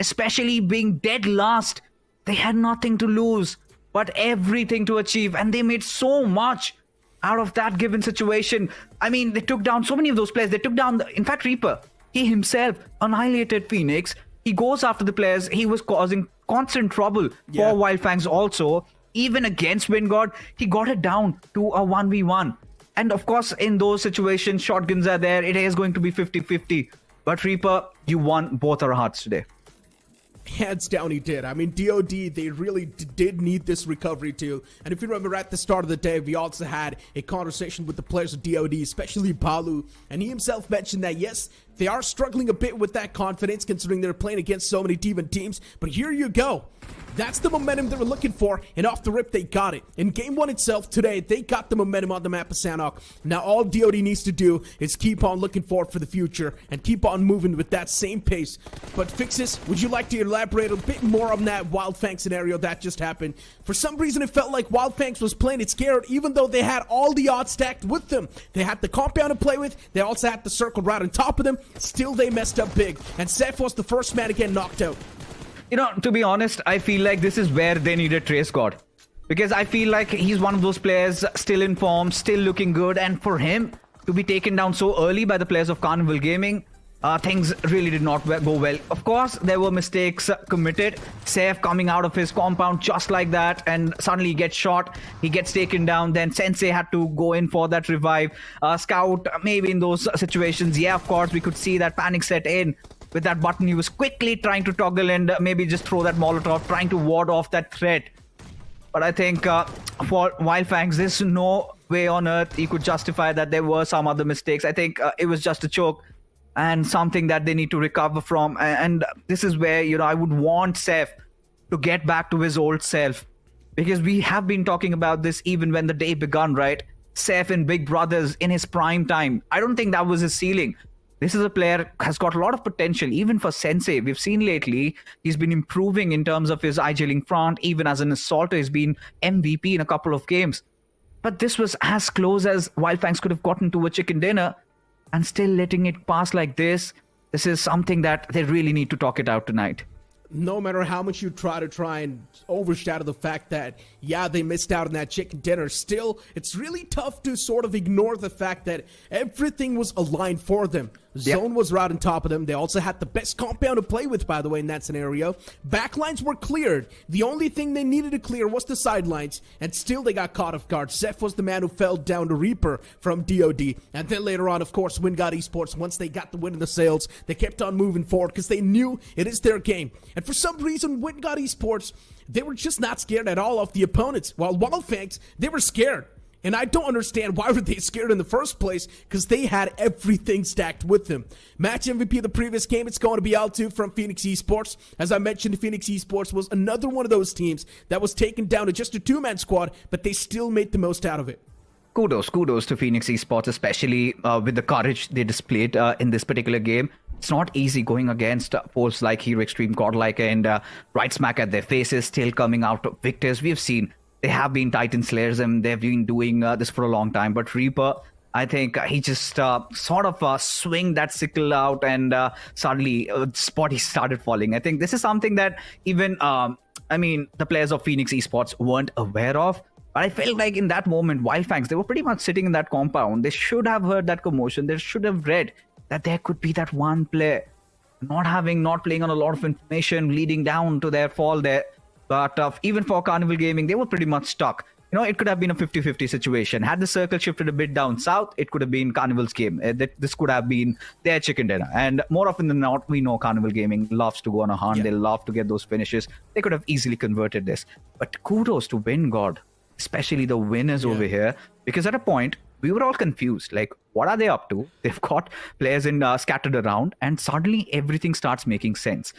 especially being dead last. They had nothing to lose, but everything to achieve, and they made so much out of that given situation. I mean, they took down so many of those players. They took down, in fact, Reaper, he himself annihilated Phoenix. He goes after the players. He was causing constant trouble for Wildfangs also. Even against Wingard, he got it down to a 1v1. And of course, in those situations, shotguns are there. It is going to be 50-50. But Reaper, you won both our hearts today. Hands down, he did. I mean, DOD, they really did need this recovery too. And if you remember at the start of the day, we also had a conversation with the players of DOD, especially Balu. And he himself mentioned that, yes, they are struggling a bit with that confidence considering they're playing against so many demon teams. But here you go. That's the momentum they were looking for, and off the rip, they got it. In Game 1 itself, today, they got the momentum on the map of Sanhok. Now, all DOD needs to do is keep on looking forward for the future and keep on moving with that same pace. But Fixes, would you like to elaborate a bit more on that Wildfang scenario that just happened? For some reason, it felt like Wildfangs was playing it scared, even though they had all the odds stacked with them. They had the compound to play with, they also had the circle right on top of them. Still, they messed up big, and Seth was the first man to get knocked out. You know, to be honest, I feel like this is where they needed Trace God. Because I feel like he's one of those players still in form, still looking good. And for him to be taken down so early by the players of Carnival Gaming, things really did not go well. Of course, there were mistakes committed. Saif coming out of his compound just like that, and suddenly he gets shot. He gets taken down. Then Sensei had to go in for that revive. Scout, maybe in those situations, yeah, of course, we could see that panic set in. With that button, he was quickly trying to toggle and maybe just throw that Molotov, trying to ward off that threat. But I think for Wildfangs, there's no way on earth he could justify that there were some other mistakes. I think it was just a choke and something that they need to recover from. And this is where, you know, I would want Seth to get back to his old self. Because we have been talking about this even when the day begun, right? Seth in Big Brothers in his prime time. I don't think that was his ceiling. This is a player has got a lot of potential, even for Sensei. We've seen lately, he's been improving in terms of his IGLing front. Even as an assaulter, he's been MVP in a couple of games. But this was as close as Wildfangs could have gotten to a chicken dinner. and still letting it pass like this is something that they really need to talk it out tonight. No matter how much you try and overshadow the fact that, yeah, they missed out on that chicken dinner, still, it's really tough to sort of ignore the fact that everything was aligned for them. Zone was right on top of them. They also had the best compound to play with, by the way, in that scenario. Backlines were cleared. The only thing they needed to clear was the sidelines, and still they got caught off guard. Zeph was the man who fell down to Reaper from DOD. And then later on, of course, Wingard Esports, once they got the win in the sails, they kept on moving forward because they knew it is their game. And for some reason, Wingard Esports, they were just not scared at all of the opponents. While Wildfangs, they were scared. And I don't understand why were they scared in the first place, because they had everything stacked with them. Match MVP of the previous game, it's going to be L2 from Phoenix Esports. As I mentioned, Phoenix Esports was another one of those teams that was taken down to just a two-man squad, but they still made the most out of it. Kudos to Phoenix Esports, especially with the courage they displayed in this particular game. It's not easy going against foes like Hero Extreme, Godlike, and right smack at their faces, still coming out victors. We've seen they have been Titan Slayers and they've been doing this for a long time. But Reaper, I think he just sort of swing that sickle out and suddenly Spotty started falling. I think this is something that even, the players of Phoenix Esports weren't aware of. But I felt like in that moment, Wildfangs, they were pretty much sitting in that compound. They should have heard that commotion. They should have read that there could be that one player not playing on a lot of information, leading down to their fall there. But even for Carnival Gaming, they were pretty much stuck. It could have been a 50-50 situation. Had the circle shifted a bit down south, it could have been Carnival's game. This could have been their chicken dinner. And more often than not, we know Carnival Gaming loves to go on a hunt. They love to get those finishes. They could have easily converted this. But kudos to Wingard, especially the winners over here. Because at a point, we were all confused. Like, what are they up to? They've got players scattered around, and suddenly everything starts making sense.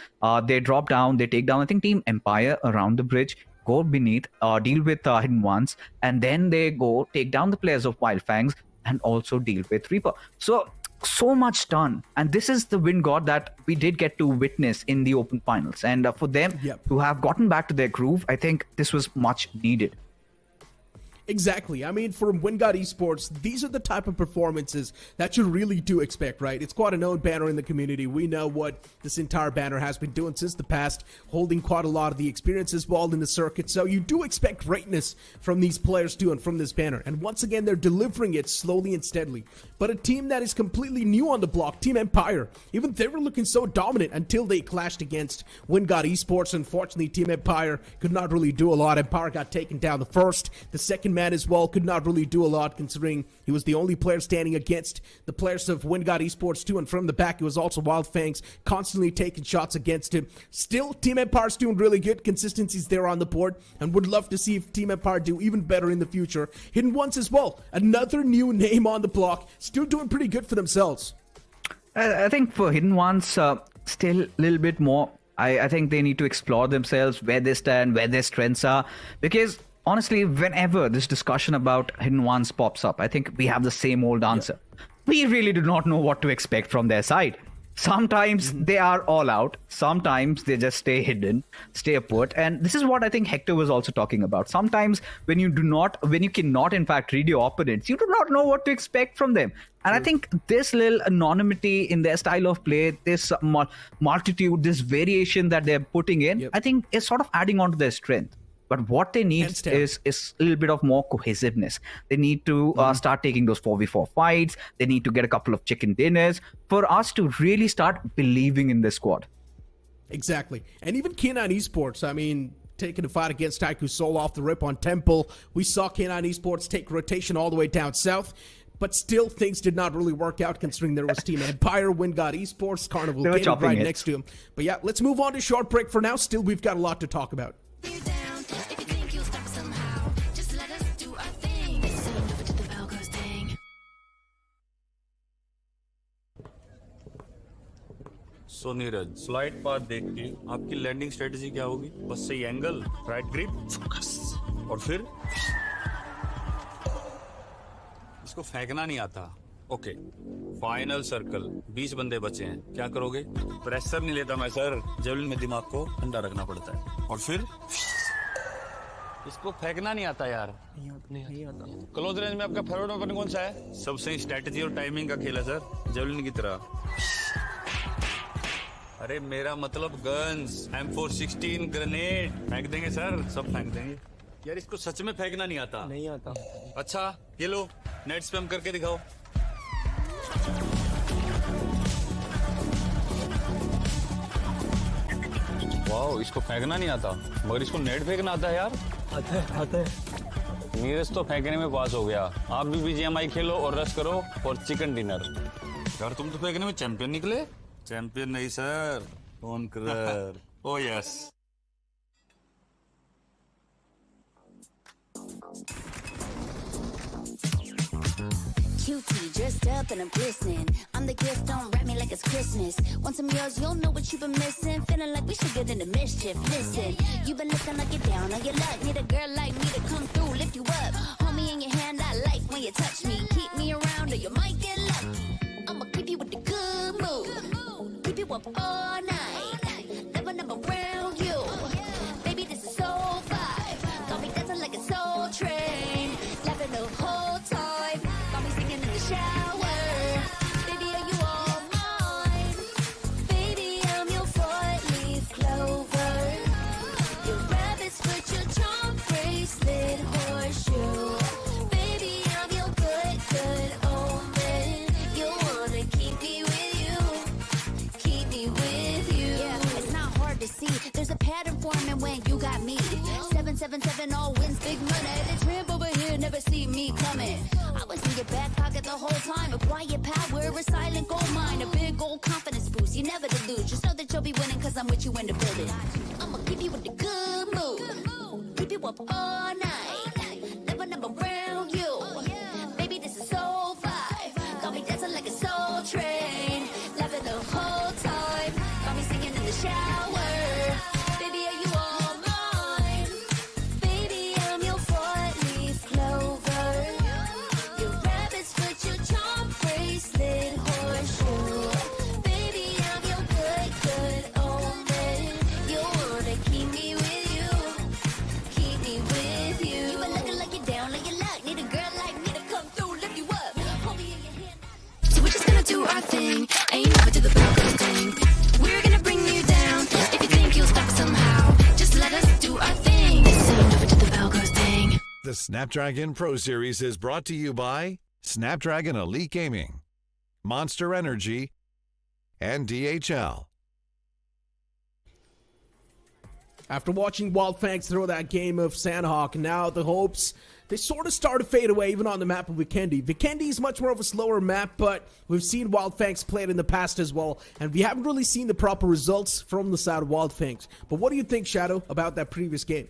They drop down, they take down, I think, Team Empire around the bridge, go beneath, deal with Hidden Ones, and then they go take down the players of Wildfangs and also deal with Reaper. So much done. And this is the Wingard that we did get to witness in the Open Finals. And for them to have gotten back to their groove, I think this was much needed. Exactly. I mean, from Wingard Esports, these are the type of performances that you really do expect, right? It's quite a known banner in the community. We know what this entire banner has been doing since the past, holding quite a lot of the experiences while in the circuit. So you do expect greatness from these players too, and from this banner. And once again, they're delivering it slowly and steadily. But a team that is completely new on the block, Team Empire, even they were looking so dominant until they clashed against Wingard Esports. Unfortunately, Team Empire could not really do a lot. Empire got taken down the first. The second man as well could not really do a lot, considering he was the only player standing against the players of Wingard Esports too, and from the back it was also Wildfangs constantly taking shots against him. Still, Team Empire's doing really good. Consistency's there on the board, and would love to see if Team Empire do even better in the future. Hidden Ones as well, another new name on the block, still doing pretty good for themselves. I think for Hidden Ones, still a little bit more. I think they need to explore themselves, where they stand, where their strengths are, because honestly, whenever this discussion about Hidden Ones pops up, I think we have the same old answer. We really do not know what to expect from their side. Sometimes they are all out. Sometimes they just stay hidden, stay put. And this is what I think Hector was also talking about. Sometimes when you cannot in fact read your opponents, you do not know what to expect from them. And I think this little anonymity in their style of play, this multitude, this variation that they're putting in, I think is sort of adding on to their strength. But what they need is a little bit of more cohesiveness. They need to start taking those 4v4 fights. They need to get a couple of chicken dinners for us to really start believing in this squad. Exactly. And even K9 Esports, I mean, taking a fight against Taiku Soul off the rip on Temple. We saw K9 Esports take rotation all the way down south. But still, things did not really work out, considering there was Team Empire, Wingard Esports, Carnival Gaming right next to him. But yeah, let's move on to short break for now. Still, we've got a lot to talk about. So Neeraj slide path देख के आपकी landing strategy क्या होगी? बस सही angle, right grip, focus, और फिर इसको फेंकना नहीं आता. ओके, फाइनल सर्कल, 20 बंदे बचे हैं, क्या करोगे? प्रेशर नहीं लेता मैं सर, जेवलिन में दिमाग को ठंडा रखना पड़ता है. और फिर इसको फेंकना नहीं आता यार। नहीं आता। क्लोज रेंज में आपका फेवरेट वेपन कौन सा है? सबसे स्ट्रेटजी और टाइमिंग का खेल है सर, जेवलिन की तरह। अरे मेरा मतलब गन्स, M416 ग्रेनेड फेंक देंगे सर, सब फेंक देंगे। यार इसको सच में फेंकना नहीं आता। नहीं आता। अच्छा ये लो, नेट स्पैम करके दिखाओ। वाओ, इसको फेंकना नहीं आता, मगर इसको नेट फेंकना आता है यार। आता है। नीरज तो फेंकने में पास हो गया। आप भी BGMI खेलो और रश करो और चिकन डिनर। यार तुम तो फेंकने में चैंपियन निकले। चैंपियन नहीं sir, conqueror. O yes. Cutie, dressed up and I'm glistening. I'm the gift, don't wrap me like it's Christmas. Want some yours, you'll know what you've been missing. Feeling like we should get into mischief. Listen, you've been looking like you're down on your luck. Need a girl like me to come through, lift you up. Hold me in your hand, I like when you touch me. Keep me around or you might get lucky. I'ma keep you with the good mood. Keep you up all night. Never, never around you. Baby, this is soul vibe. Got me dancing like a soul train. Laughing the whole time. Got me singing in the shower. Baby, are you all mine? Baby, I'm your four-leaf clover. Your rabbit's foot, your charm bracelet, horseshoe. Baby, I'm your good, good omen. You wanna keep me with you. Keep me with you. Yeah, it's not hard to see. There's a pattern forming when you got me. 777 all wins, big money. The tramp over here never see me coming. I was in your back pocket the whole time. A quiet power, a silent gold mine, a big old confidence boost. You never delude. Just know that you'll be winning, cause I'm with you in the building. I'ma keep you with the good mood. Keep you up all night. Never, never around you. Baby, this is soul vibe. Got me dancing like a soul train. Laughing the whole time. Got me singing in the shower. Baby, are you all mine? Baby, I'm your four-leaf clover. Your rabbit's foot, your charm bracelet, horseshoe. Baby, I'm your good, good omen. You wanna keep me with you. Keep me with you. You been looking like you're down on your luck. Need a girl like me to come through, lift you up. Hold me in your hand. So we're just gonna do our thing. Ain't never do the broken thing. We're gonna bring you down. If you think you'll stop somehow, just let us do our thing. So you never do the Velcro thing. The Snapdragon Pro Series is brought to you by Snapdragon Elite Gaming, Monster Energy, and DHL. After watching Wildfangs throw that game of Sandhawk, now the hopes, they sort of start to fade away even on the map of Vikendi. Vikendi is much more of a slower map, but we've seen Wildfangs play it in the past as well, and we haven't really seen the proper results from the side of Wildfangs. But what do you think, Shadow, about that previous game?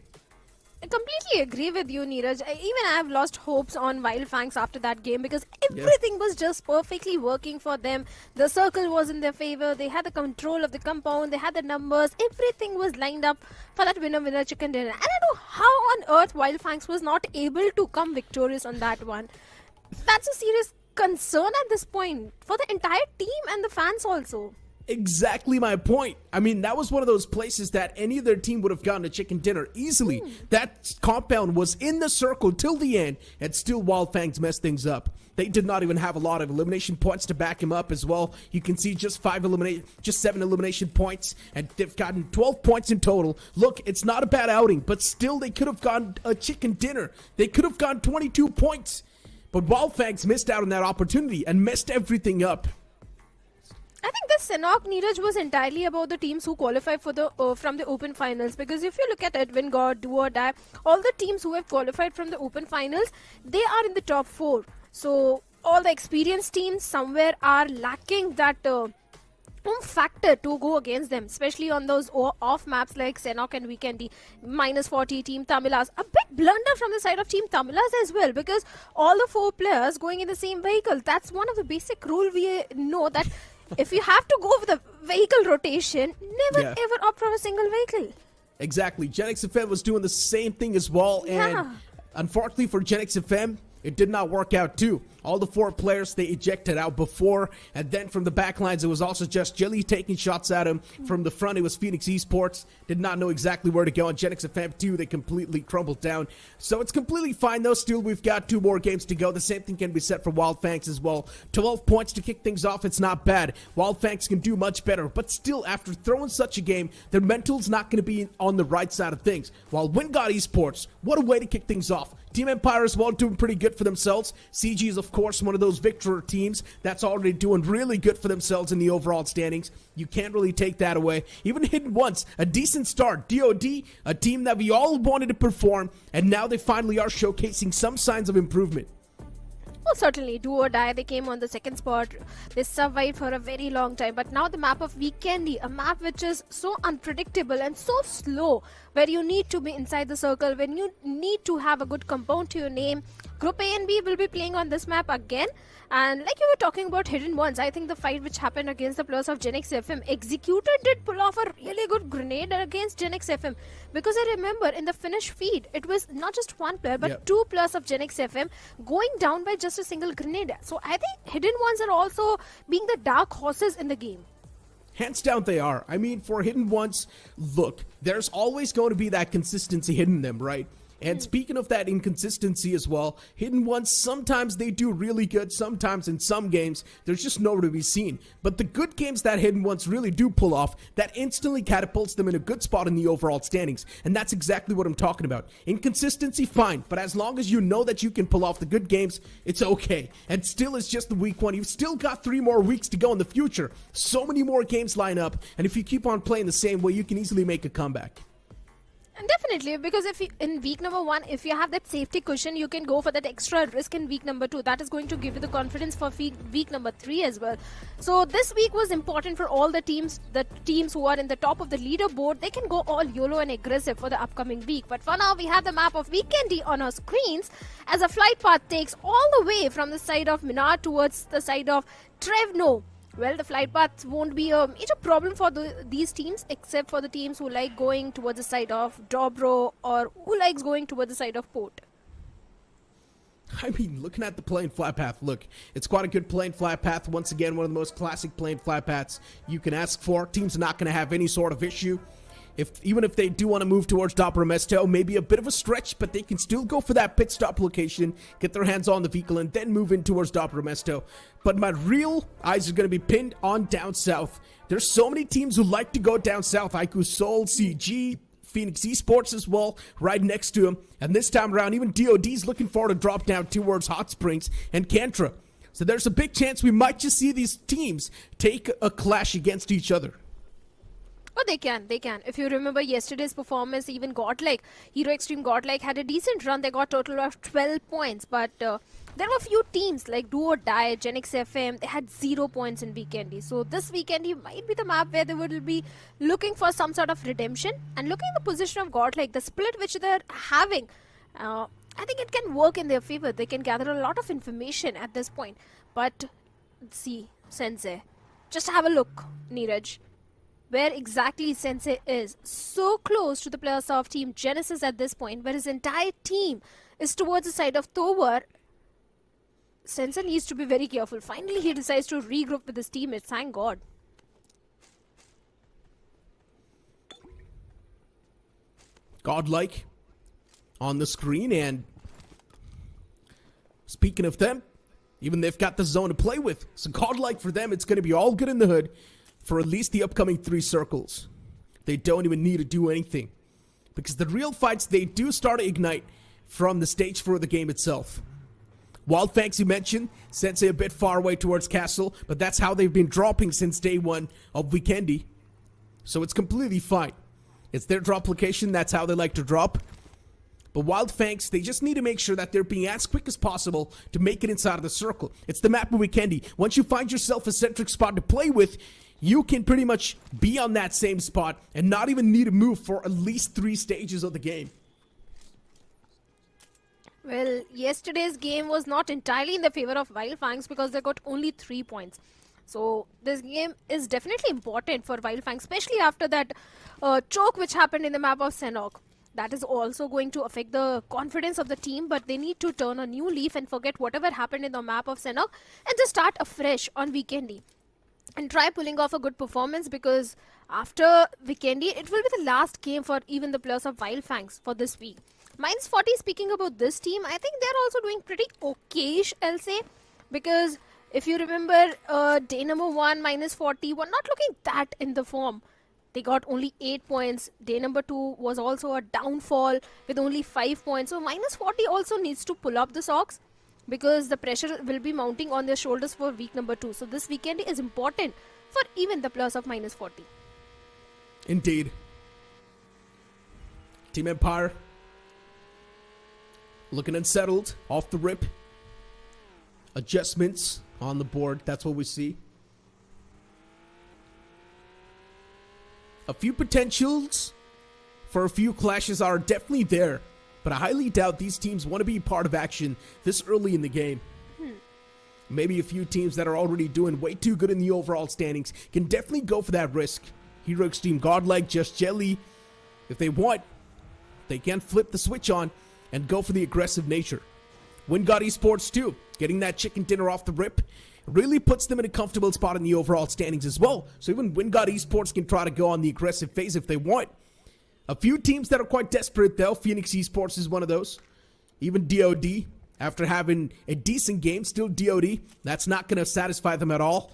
I completely agree with you, Neeraj. Even I have lost hopes on Wildfangs after that game because everything was just perfectly working for them. The circle was in their favor. They had the control of the compound. They had the numbers. Everything was lined up for that winner chicken dinner. And I don't know how on earth Wildfangs was not able to come victorious on that one. That's a serious concern at this point for the entire team and the fans also. Exactly my point. I mean, that was one of those places that any other team would have gotten a chicken dinner easily. That compound was in the circle till the end, and still Wildfangs messed things up. They did not even have a lot of elimination points to back him up as well. You can see just 7 elimination points, and they've gotten 12 points in total. Look, it's not a bad outing, but still they could have gotten a chicken dinner. They could have gotten 22 points. But Wildfangs missed out on that opportunity and messed everything up. I think this Senok Neeraj was entirely about the teams who qualified for the from the Open Finals, because if you look at Edwin God, Do or Die, all the teams who have qualified from the Open Finals, they are in the top 4. So all the experienced teams somewhere are lacking that factor to go against them, especially on those off maps like Senok and Weekendy. -40 Team Tamilas. A big blunder from the side of Team Tamilas as well, because all the 4 players going in the same vehicle. That's one of the basic rule we know, that if you have to go with the vehicle rotation, never ever opt for a single vehicle. Exactly. Genix FM was doing the same thing as well, and unfortunately for Genix FM, it did not work out too. All the 4 players, they ejected out before, and then from the backlines, it was also just Jelly taking shots at him. From the front, it was Phoenix Esports. Did not know exactly where to go. On Genix FM2, they completely crumbled down. So it's completely fine, though. Still, we've got 2 more games to go. The same thing can be said for Wildfangs as well. 12 points to kick things off. It's not bad. Wildfangs can do much better, but still, after throwing such a game, their mental's not going to be on the right side of things. While Wingard Esports, what a way to kick things off. Team Empire as well doing pretty good for themselves. CG is, of course, one of those victor teams that's already doing really good for themselves in the overall standings. You can't really take that away. Even Hidden Ones, a decent start. DOD, a team that we all wanted to perform, and now they finally are showcasing some signs of improvement. Well, certainly, do or die, they came on the second spot. They survived for a very long time. But now the map of Weekendy, a map which is so unpredictable and so slow, where you need to be inside the circle, when you need to have a good compound to your name. Group A and B will be playing on this map again. And like you were talking about Hidden Ones, I think the fight which happened against the players of Genix FM, Executor did pull off a really good grenade against Genix FM. Because I remember in the finish feed, it was not just 1 player, but 2 players of Genix FM going down by just a single grenade. So I think Hidden Ones are also being the dark horses in the game. Hands down they are. I mean, for Hidden Ones, look, there's always going to be that consistency hidden in them, right? And speaking of that inconsistency as well, Hidden Ones, sometimes they do really good, sometimes in some games, there's just nowhere to be seen. But the good games that Hidden Ones really do pull off, that instantly catapults them in a good spot in the overall standings. And that's exactly what I'm talking about. Inconsistency, fine, but as long as you know that you can pull off the good games, it's okay. And still, it's just the week 1. You've still got 3 more weeks to go in the future. So many more games line up, and if you keep on playing the same way, you can easily make a comeback. And definitely, because if you, in week number 1, if you have that safety cushion, you can go for that extra risk in week number 2. That is going to give you the confidence for week number 3 as well. So this week was important for all the teams who are in the top of the leaderboard. They can go all YOLO and aggressive for the upcoming week. But for now, we have the map of Weekendy on our screens as a flight path takes all the way from the side of Minar towards the side of Trevno. Well, the flight paths won't be a major problem for these teams, except for the teams who like going towards the side of Dobro or who likes going towards the side of Port. I mean, looking at the plane flight path, look, it's quite a good plane flight path. Once again, one of the most classic plane flight paths you can ask for. Teams are not going to have any sort of issue. Even if they do want to move towards Dobro Mesto, maybe a bit of a stretch, but they can still go for that pit stop location, get their hands on the vehicle, and then move in towards Dobro Mesto. But my real eyes are going to be pinned on down south. There's so many teams who like to go down south. IQ Seoul, CG, Phoenix Esports as well, right next to him. And this time around, even DOD's looking for to drop down towards Hot Springs and Kantra. So there's a big chance we might just see these teams take a clash against each other. Oh, they can. If you remember yesterday's performance, even Godlike, Hero Extreme Godlike had a decent run. They got a total of 12 points. But there were a few teams like Do or Die, Genix FM, they had 0 points in Weekendy. So this Weekendy might be the map where they will be looking for some sort of redemption. And looking at the position of Godlike, the split which they're having, I think it can work in their favor. They can gather a lot of information at this point. But see, Sensei, just have a look, Neeraj. Where exactly Sensei is, so close to the players of Team Genesis at this point, where his entire team is towards the side of Tovar. Sensei needs to be very careful. Finally, he decides to regroup with his teammates. Thank God. Godlike on the screen, and speaking of them, even they've got the zone to play with. So Godlike for them, it's going to be all good in the hood for at least the upcoming 3 circles. They don't even need to do anything, because the real fights, they do start to ignite from the stage for the game itself. Wildfangs, you mentioned, Sensei a bit far away towards Castle, but that's how they've been dropping since day 1 of Weekendy. So it's completely fine. It's their drop location, that's how they like to drop. But Wildfangs, they just need to make sure that they're being as quick as possible to make it inside of the circle. It's the map of Weekendy. Once you find yourself a centric spot to play with, you can pretty much be on that same spot and not even need to move for at least 3 stages of the game. Well, yesterday's game was not entirely in the favor of Wildfangs because they got only 3 points. So this game is definitely important for Wildfangs, especially after that choke which happened in the map of Senok. That is also going to affect the confidence of the team, but they need to turn a new leaf and forget whatever happened in the map of Senok and just start afresh on Weekendy and try pulling off a good performance, because after Weekendy, it will be the last game for even the players of Wild Fangs for this week. -40, speaking about this team, I think they're also doing pretty okayish, I'll say, because if you remember, day number 1, -40, were not looking that in the form. They got only 8 points. Day number 2 was also a downfall with only 5 points. So -40 also needs to pull up the socks, because the pressure will be mounting on their shoulders for week number 2. So this weekend is important for even the players of -40. Indeed. Team Empire looking unsettled off the rip. Adjustments on the board. That's what we see. A few potentials for a few clashes are definitely there, but I highly doubt these teams want to be part of action this early in the game. Maybe a few teams that are already doing way too good in the overall standings can definitely go for that risk. Hero Extreme, Godlike, Just Jelly, if they want, they can flip the switch on and go for the aggressive nature. WinGod Esports too, getting that chicken dinner off the rip really puts them in a comfortable spot in the overall standings as well. So even WinGod Esports can try to go on the aggressive phase if they want. A few teams that are quite desperate though, Phoenix Esports is one of those. Even DOD, after having a decent game, still DOD, that's not going to satisfy them at all.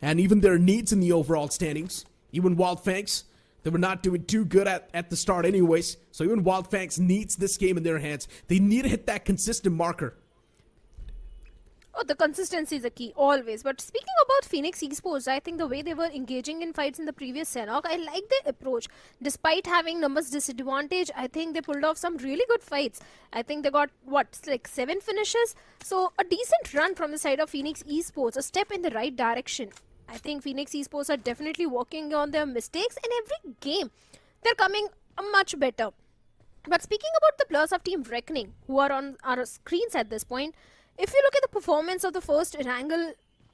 And even their needs in the overall standings. Even Wild Fangs, they were not doing too good at the start anyways. So even Wild Fangs needs this game in their hands. They need to hit that consistent marker. Oh, the consistency is a key, always. But speaking about Phoenix Esports, I think the way they were engaging in fights in the previous Senok, I like their approach. Despite having numbers disadvantage, I think they pulled off some really good fights. I think they got, like 7 finishes? So a decent run from the side of Phoenix Esports, a step in the right direction. I think Phoenix Esports are definitely working on their mistakes, and every game they're coming much better. But speaking about the players of Team Reckoning, who are on our screens at this point, if you look at the performance of the first Erangel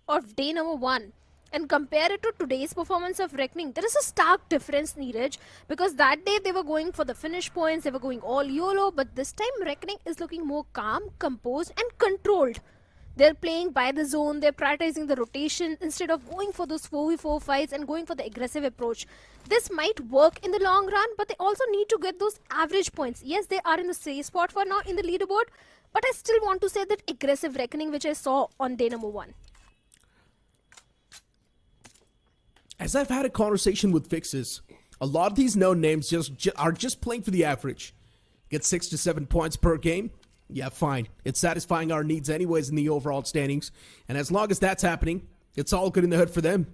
of day number 1 and compare it to today's performance of Reckoning, there is a stark difference, Neeraj, because that day they were going for the finish points, they were going all YOLO, but this time Reckoning is looking more calm, composed and controlled. They're playing by the zone, they're prioritizing the rotation instead of going for those 4v4 fights and going for the aggressive approach. This might work in the long run, but they also need to get those average points. Yes, they are in the safe spot for now in the leaderboard, but I still want to say that aggressive Reckoning which I saw on day number 1. As I've had a conversation with Fixes, a lot of these known names are just playing for the average. Get 6 to 7 points per game. Yeah, fine. It's satisfying our needs anyways in the overall standings. And as long as that's happening, it's all good in the hood for them.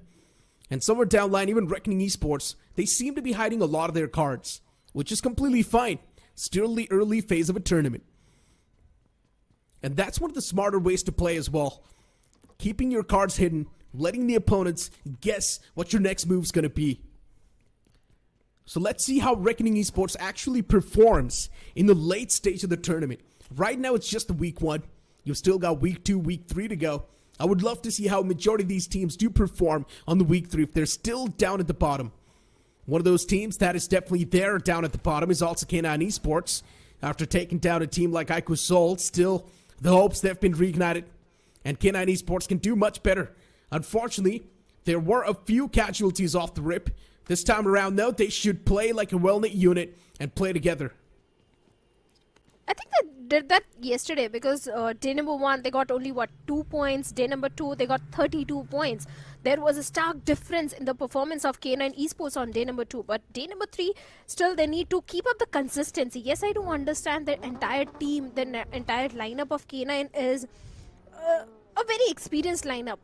And somewhere down the line, even Reckoning Esports, they seem to be hiding a lot of their cards, which is completely fine. Still the early phase of a tournament. And that's one of the smarter ways to play as well. Keeping your cards hidden, letting the opponents guess what your next move's going to be. So let's see how Reckoning Esports actually performs in the late stage of the tournament. Right now, it's just the week 1. You've still got week 2, week 3 to go. I would love to see how a majority of these teams do perform on the week 3 if they're still down at the bottom. One of those teams that is definitely there down at the bottom is also K9 Esports. After taking down a team like Ico Soul, still the hopes they've been reignited. And K9 Esports can do much better. Unfortunately, there were a few casualties off the rip. This time around, though, they should play like a well-knit unit and play together. I think they did that yesterday because day number 1 they got only 2 points. Day number 2 they got 32 points. There was a stark difference in the performance of K9 Esports on day number 2. But day number 3, still they need to keep up the consistency. Yes, I do understand the entire team, the entire lineup of K9 is a very experienced lineup.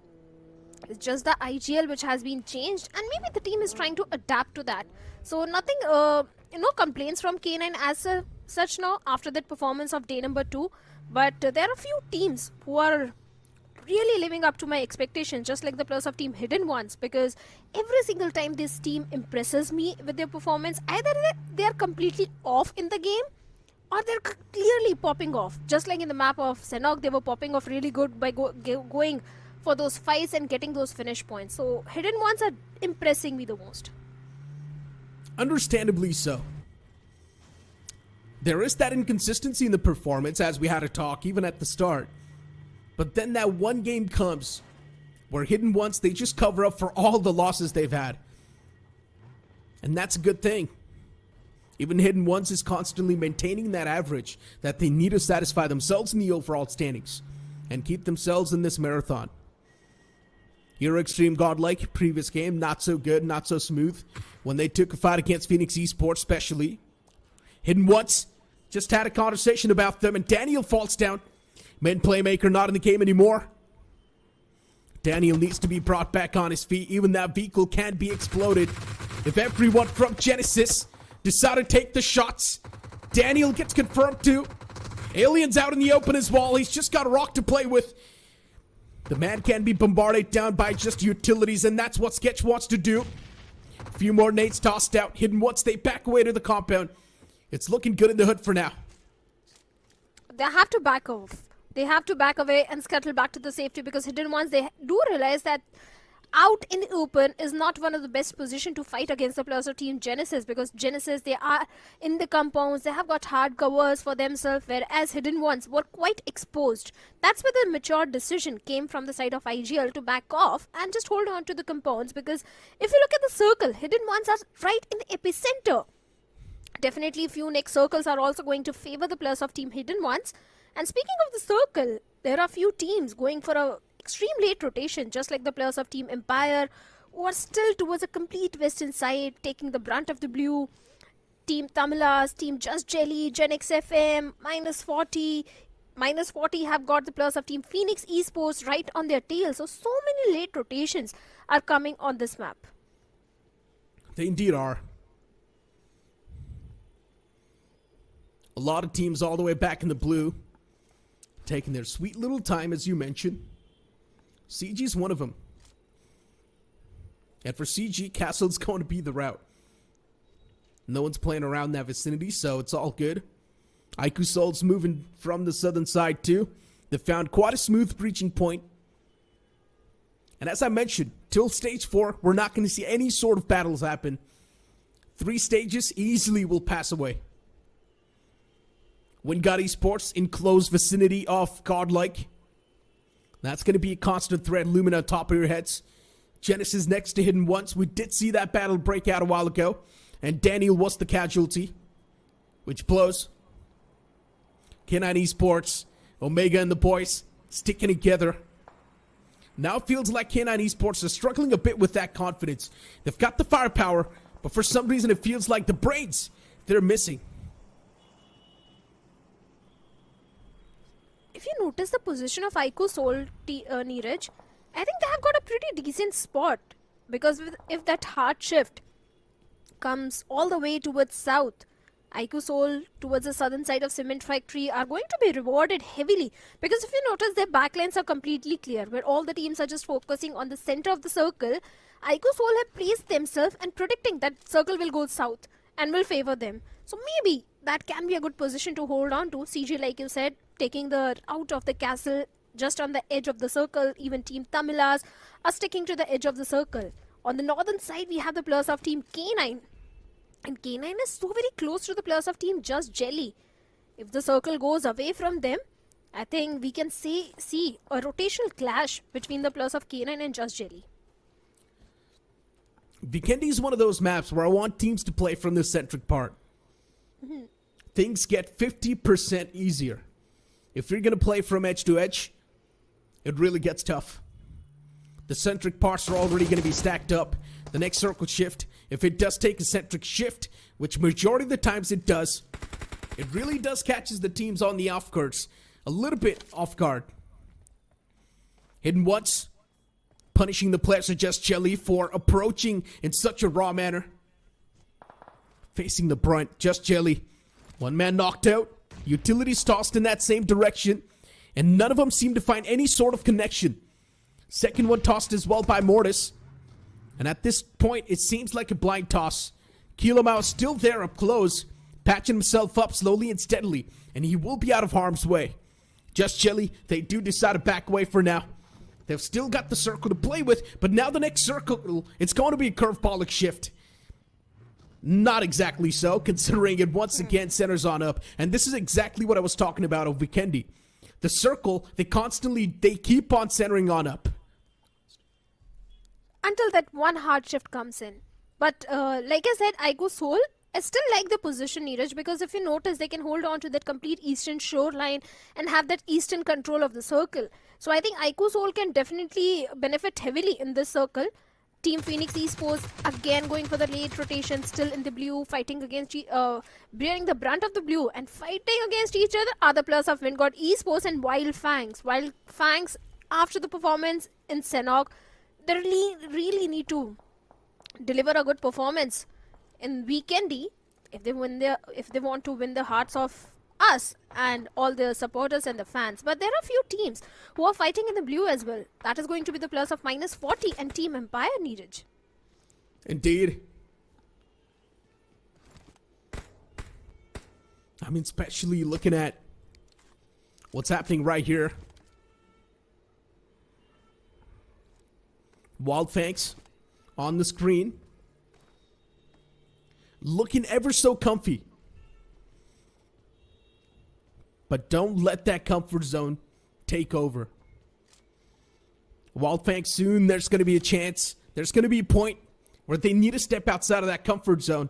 It's just the IGL which has been changed, and maybe the team is trying to adapt to that. So nothing, no complaints from K9 as such now after that performance of day number 2. But there are a few teams who are really living up to my expectations, just like the players of Team Hidden Ones, because every single time this team impresses me with their performance, either they are completely off in the game or they're clearly popping off. Just like in the map of Senok, they were popping off really good by going for those fights and getting those finish points. So Hidden Ones are impressing me the most. Understandably so. There is that inconsistency in the performance, as we had a talk even at the start. But then that one game comes where Hidden Ones, they just cover up for all the losses they've had. And that's a good thing. Even Hidden Ones is constantly maintaining that average that they need to satisfy themselves in the overall standings and keep themselves in this marathon. Here Extreme Godlike, previous game, not so good, not so smooth. When they took a fight against Phoenix Esports especially. Hidden Ones just had a conversation about them, and Daniel falls down. Main playmaker not in the game anymore. Daniel needs to be brought back on his feet. Even that vehicle can't be exploded. If everyone from Genesis decide to take the shots, Daniel gets confirmed too. Alien's out in the open as well. He's just got a rock to play with. The man can be bombarded down by just utilities, and that's what Sketch wants to do. A few more nades tossed out. Hidden Ones, they back away to the compound. It's looking good in the hood for now. They have to back off. They have to back away and scuttle back to the safety, because Hidden Ones, they do realize that out in the open is not one of the best position to fight against the players of Team Genesis, because Genesis, they are in the compounds, they have got hard covers for themselves, whereas Hidden Ones were quite exposed. That's where the mature decision came from the side of IGL to back off and just hold on to the compounds, because if you look at the circle, Hidden Ones are right in the epicenter. Definitely a few next circles are also going to favor the players of Team Hidden Ones. And speaking of the circle, there are few teams going for a extreme late rotation, just like the players of Team Empire, who are still towards a complete western side, taking the brunt of the blue. Team Tamilas, Team Just Jelly, Gen XFM, -40. -40 have got the players of Team Phoenix Esports right on their tail. So many late rotations are coming on this map. They indeed are. A lot of teams all the way back in the blue, taking their sweet little time, as you mentioned. CG's one of them. And for CG, Castle's going to be the route. No one's playing around that vicinity, so it's all good. IQ Soul's moving from the southern side too. They found quite a smooth breaching point. And as I mentioned, till stage 4, we're not going to see any sort of battles happen. 3 stages easily will pass away. Wingard Esports in close vicinity of Godlike. That's going to be a constant threat looming on top of your heads. Genesis next to Hidden Ones. We did see that battle break out a while ago, and Daniel was the casualty, which blows. K9 Esports, Omega and the boys sticking together. Now it feels like K9 Esports are struggling a bit with that confidence. They've got the firepower, but for some reason it feels like the brains they're missing. If you notice the position of IQ Soul, Neeraj, I think they have got a pretty decent spot, because if that hard shift comes all the way towards south, IQ Soul towards the southern side of Cement Factory are going to be rewarded heavily, because if you notice, their backlines are completely clear, where all the teams are just focusing on the center of the circle. IQ Soul have placed themselves and predicting that circle will go south and will favor them. So maybe that can be a good position to hold on to. CG, like you said, taking the out of the castle just on the edge of the circle. Even Team Tamilas are sticking to the edge of the circle. On the northern side, we have the players of Team K9. And K9 is so very close to the players of Team Just Jelly. If the circle goes away from them, I think we can see a rotational clash between the players of K9 and Just Jelly. Vikendi is one of those maps where I want teams to play from the centric part. Things get 50% easier. If you're going to play from edge to edge, it really gets tough. The centric parts are already going to be stacked up. The next circle shift, if it does take a centric shift, which majority of the times it does, it really does catches the teams on the off guards a little bit off guard. Hidden Ones, punishing the players of Just Jelly for approaching in such a raw manner. Facing the brunt, Just Jelly. One man knocked out. Utilities tossed in that same direction, and none of them seem to find any sort of connection. Second one tossed as well by Mortis. And at this point, it seems like a blind toss. Kilomao still there up close, patching himself up slowly and steadily, and he will be out of harm's way. Just Jelly, they do decide to back away for now. They've still got the circle to play with, but now the next circle, it's going to be a curveball shift. Not exactly so, considering it once again centers on up. And this is exactly what I was talking about of Vikendi. The circle, they keep on centering on up. Until that one hard shift comes in. But like I said, I go Seoul. I still like the position, Neeraj, because if you notice, they can hold on to that complete eastern shoreline and have that eastern control of the circle. So I think Ico Seoul can definitely benefit heavily in this circle. Team Phoenix Esports again going for the late rotation, still in the blue, fighting against, bearing the brunt of the blue and fighting against each other. Other players have been got Esports and Wild Fangs. Wild Fangs, after the performance in Senok, they really need to deliver a good performance in Weekendy if they want to win the hearts of us and all the supporters and the fans. But there are a few teams who are fighting in the blue as well. That is going to be the plus of -40 and Team Empire, Neeraj. Indeed. I mean, especially looking at what's happening right here. Wild Fangs on the screen. Looking ever so comfy. But don't let that comfort zone take over. Wild Fangs, soon there's going to be a chance. There's going to be a point where they need to step outside of that comfort zone.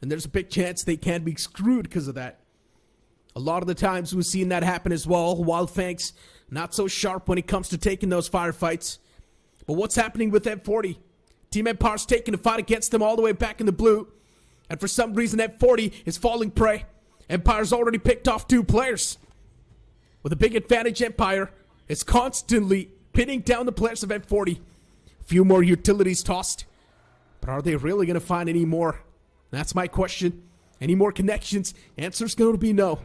And there's a big chance they can be screwed because of that. A lot of the times we've seen that happen as well. Wild Fangs, not so sharp when it comes to taking those firefights. But what's happening with F40? Team Empire's taking the fight against them all the way back in the blue. And for some reason, F40 is falling prey. Empire's already picked off 2 players. With a big advantage, Empire is constantly pinning down the players of F40. A few more utilities tossed. But are they really going to find any more? That's my question. Any more connections? Answer's going to be no.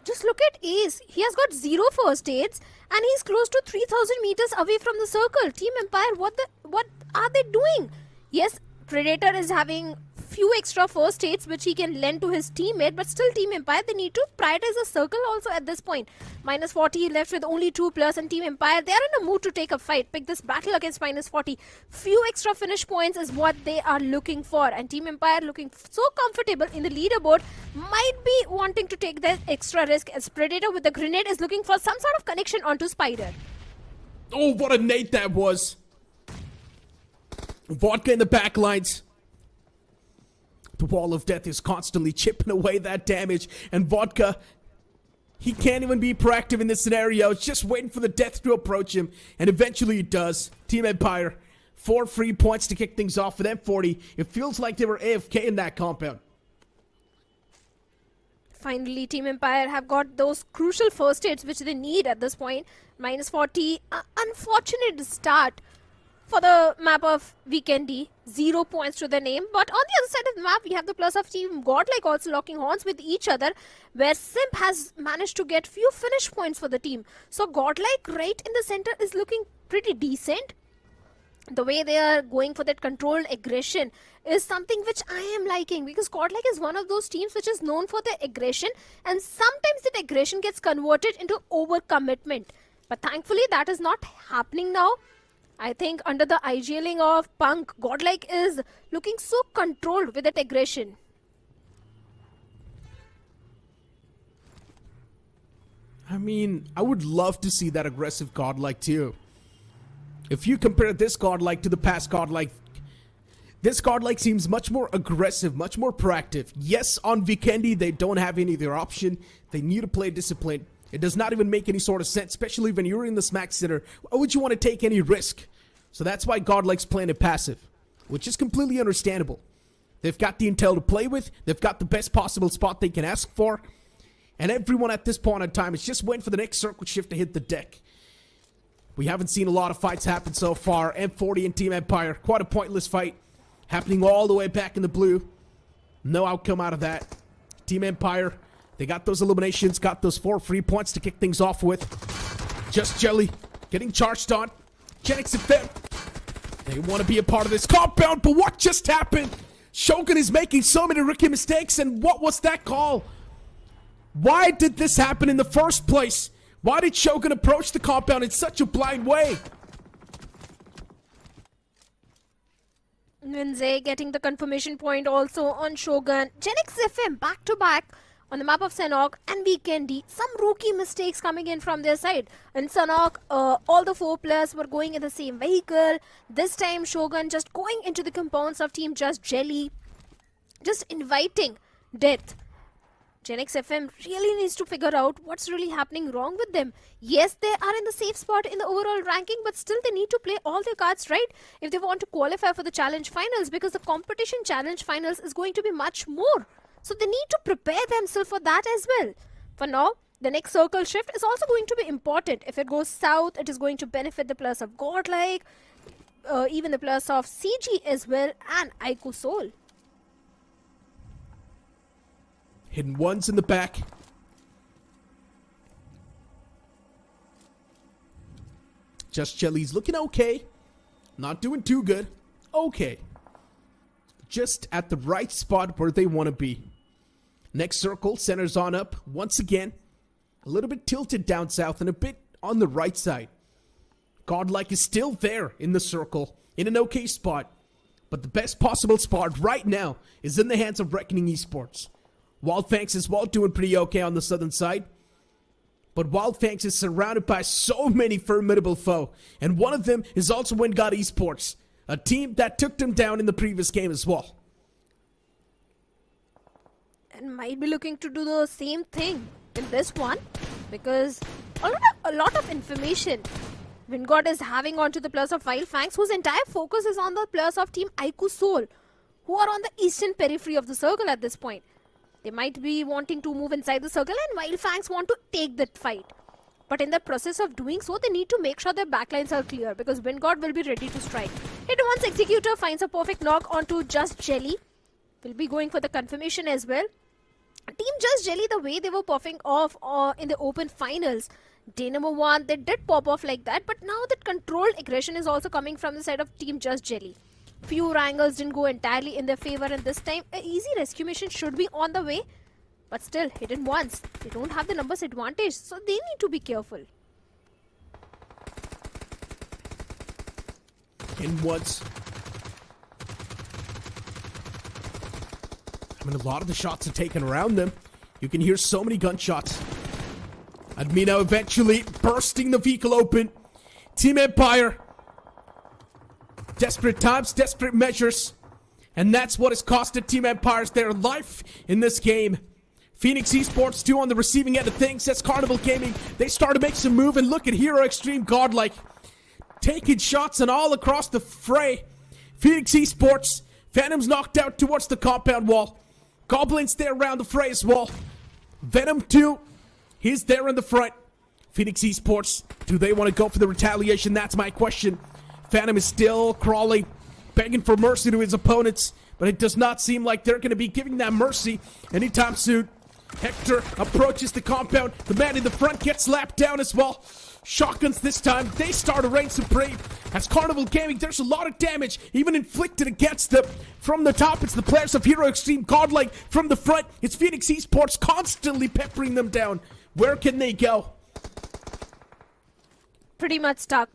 Just look at Ace. He has got 0 first aids and he's close to 3,000 meters away from the circle. Team Empire, what are they doing? Yes, Predator is having few extra first aids which he can lend to his teammate, but still Team Empire, they need to prioritize the circle also at this point. -40 left with only 2 players, and Team Empire, they are in a mood to take a fight, pick this battle against -40. Few extra finish points is what they are looking for, and Team Empire looking so comfortable in the leaderboard might be wanting to take that extra risk as Predator with the grenade is looking for some sort of connection onto Spider. Oh, what a nade that was. Vodka in the back lines. The wall of death is constantly chipping away that damage. And Vodka, he can't even be proactive in this scenario. It's just waiting for the death to approach him. And eventually it does. Team Empire, 4 free points to kick things off with M40. It feels like they were AFK in that compound. Finally, Team Empire have got those crucial first aids which they need at this point. -40, unfortunate start for the map of Weekendy. 0 points to the name. But on the other side of the map, we have the plus of Team Godlike also locking horns with each other, where Simp has managed to get few finish points for the team. So Godlike right in the center is looking pretty decent. The way they are going for that controlled aggression is something which I am liking, because Godlike is one of those teams which is known for their aggression, and sometimes that aggression gets converted into overcommitment. But thankfully that is not happening now. I think under the IGLing of Punk, Godlike is looking so controlled with that aggression. I mean, I would love to see that aggressive Godlike too. If you compare this Godlike to the past Godlike, this Godlike seems much more aggressive, much more proactive. Yes, on Weekendy, they don't have any other option. They need to play discipline. It does not even make any sort of sense, especially when you're in the smack center. Why would you want to take any risk? So that's why Godlike's playing it passive, which is completely understandable. They've got the intel to play with. They've got the best possible spot they can ask for. And everyone at this point in time is just waiting for the next circle shift to hit the deck. We haven't seen a lot of fights happen so far. M40 and Team Empire, quite a pointless fight. Happening all the way back in the blue. No outcome out of that. Team Empire, they got those eliminations, got those 4 free points to kick things off with. Just Jelly getting charged on. Genix and Fem, they want to be a part of this compound, but what just happened? Shogun is making so many rookie mistakes, and what was that call? Why did this happen in the first place? Why did Shogun approach the compound in such a blind way? Winze getting the confirmation point also on Shogun. Genix FM back to back on the map of Sanhok and Weekendy. Some rookie mistakes coming in from their side. In Sanhok, all the 4 players were going in the same vehicle. This time Shogun just going into the compounds of Team Just Jelly. Just inviting death. Genix FM really needs to figure out what's really happening wrong with them. Yes, they are in the safe spot in the overall ranking, but still they need to play all their cards right if they want to qualify for the challenge finals, because the competition challenge finals is going to be much more. So they need to prepare themselves for that as well. For now, the next circle shift is also going to be important. If it goes south, it is going to benefit the players of Godlike, even the players of CG as well, and Aiku Soul. Hidden ones in the back. Just Jelly's looking okay. Not doing too good. Okay. Just at the right spot where they want to be. Next circle centers on up once again. A little bit tilted down south and a bit on the right side. Godlike is still there in the circle in an okay spot. But the best possible spot right now is in the hands of Reckoning Esports. Wildfangs is doing pretty okay on the southern side. But Wildfangs is surrounded by so many formidable foes. And one of them is also WinGod Esports. A team that took them down in the previous game as well. And might be looking to do the same thing in this one. Because a lot of information WinGod is having onto the players of Wildfangs, whose entire focus is on the players of Team Aiku Soul, who are on the eastern periphery of the circle at this point. They might be wanting to move inside the circle, and Wildfangs want to take that fight. But in the process of doing so, they need to make sure their backlines are clear, because WinGod will be ready to strike. Hit once Executor finds a perfect knock onto Just Jelly. Will be going for the confirmation as well. Team Just Jelly, the way they were popping off in the open finals, day number 1, they did pop off like that, but now that controlled aggression is also coming from the side of Team Just Jelly. Few angles didn't go entirely in their favor, and this time an easy rescue mission should be on the way. But still, hidden once. They don't have the numbers advantage, so they need to be careful. In once. I mean, a lot of the shots are taken around them. You can hear so many gunshots. Admino eventually bursting the vehicle open. Team Empire. Desperate times, desperate measures. And that's what has costed Team Empires their life in this game. Phoenix Esports too on the receiving end of things. That's Carnival Gaming. They start to make some move, and look at Hero Extreme Godlike. Taking shots and all across the fray. Phoenix Esports. Phantom's knocked out towards the compound wall. Goblin's there around the fray as well. Venom too. He's there in the front. Phoenix Esports. Do they want to go for the retaliation? That's my question. Phantom is still crawling, begging for mercy to his opponents, but it does not seem like they're going to be giving that mercy anytime soon. Hector approaches the compound. The man in the front gets slapped down as well. Shotguns this time. They start to reign supreme. As Carnival Gaming, there's a lot of damage even inflicted against them. From the top, it's the players of Hero Extreme Godlike. From the front, it's Phoenix Esports constantly peppering them down. Where can they go? Pretty much stuck.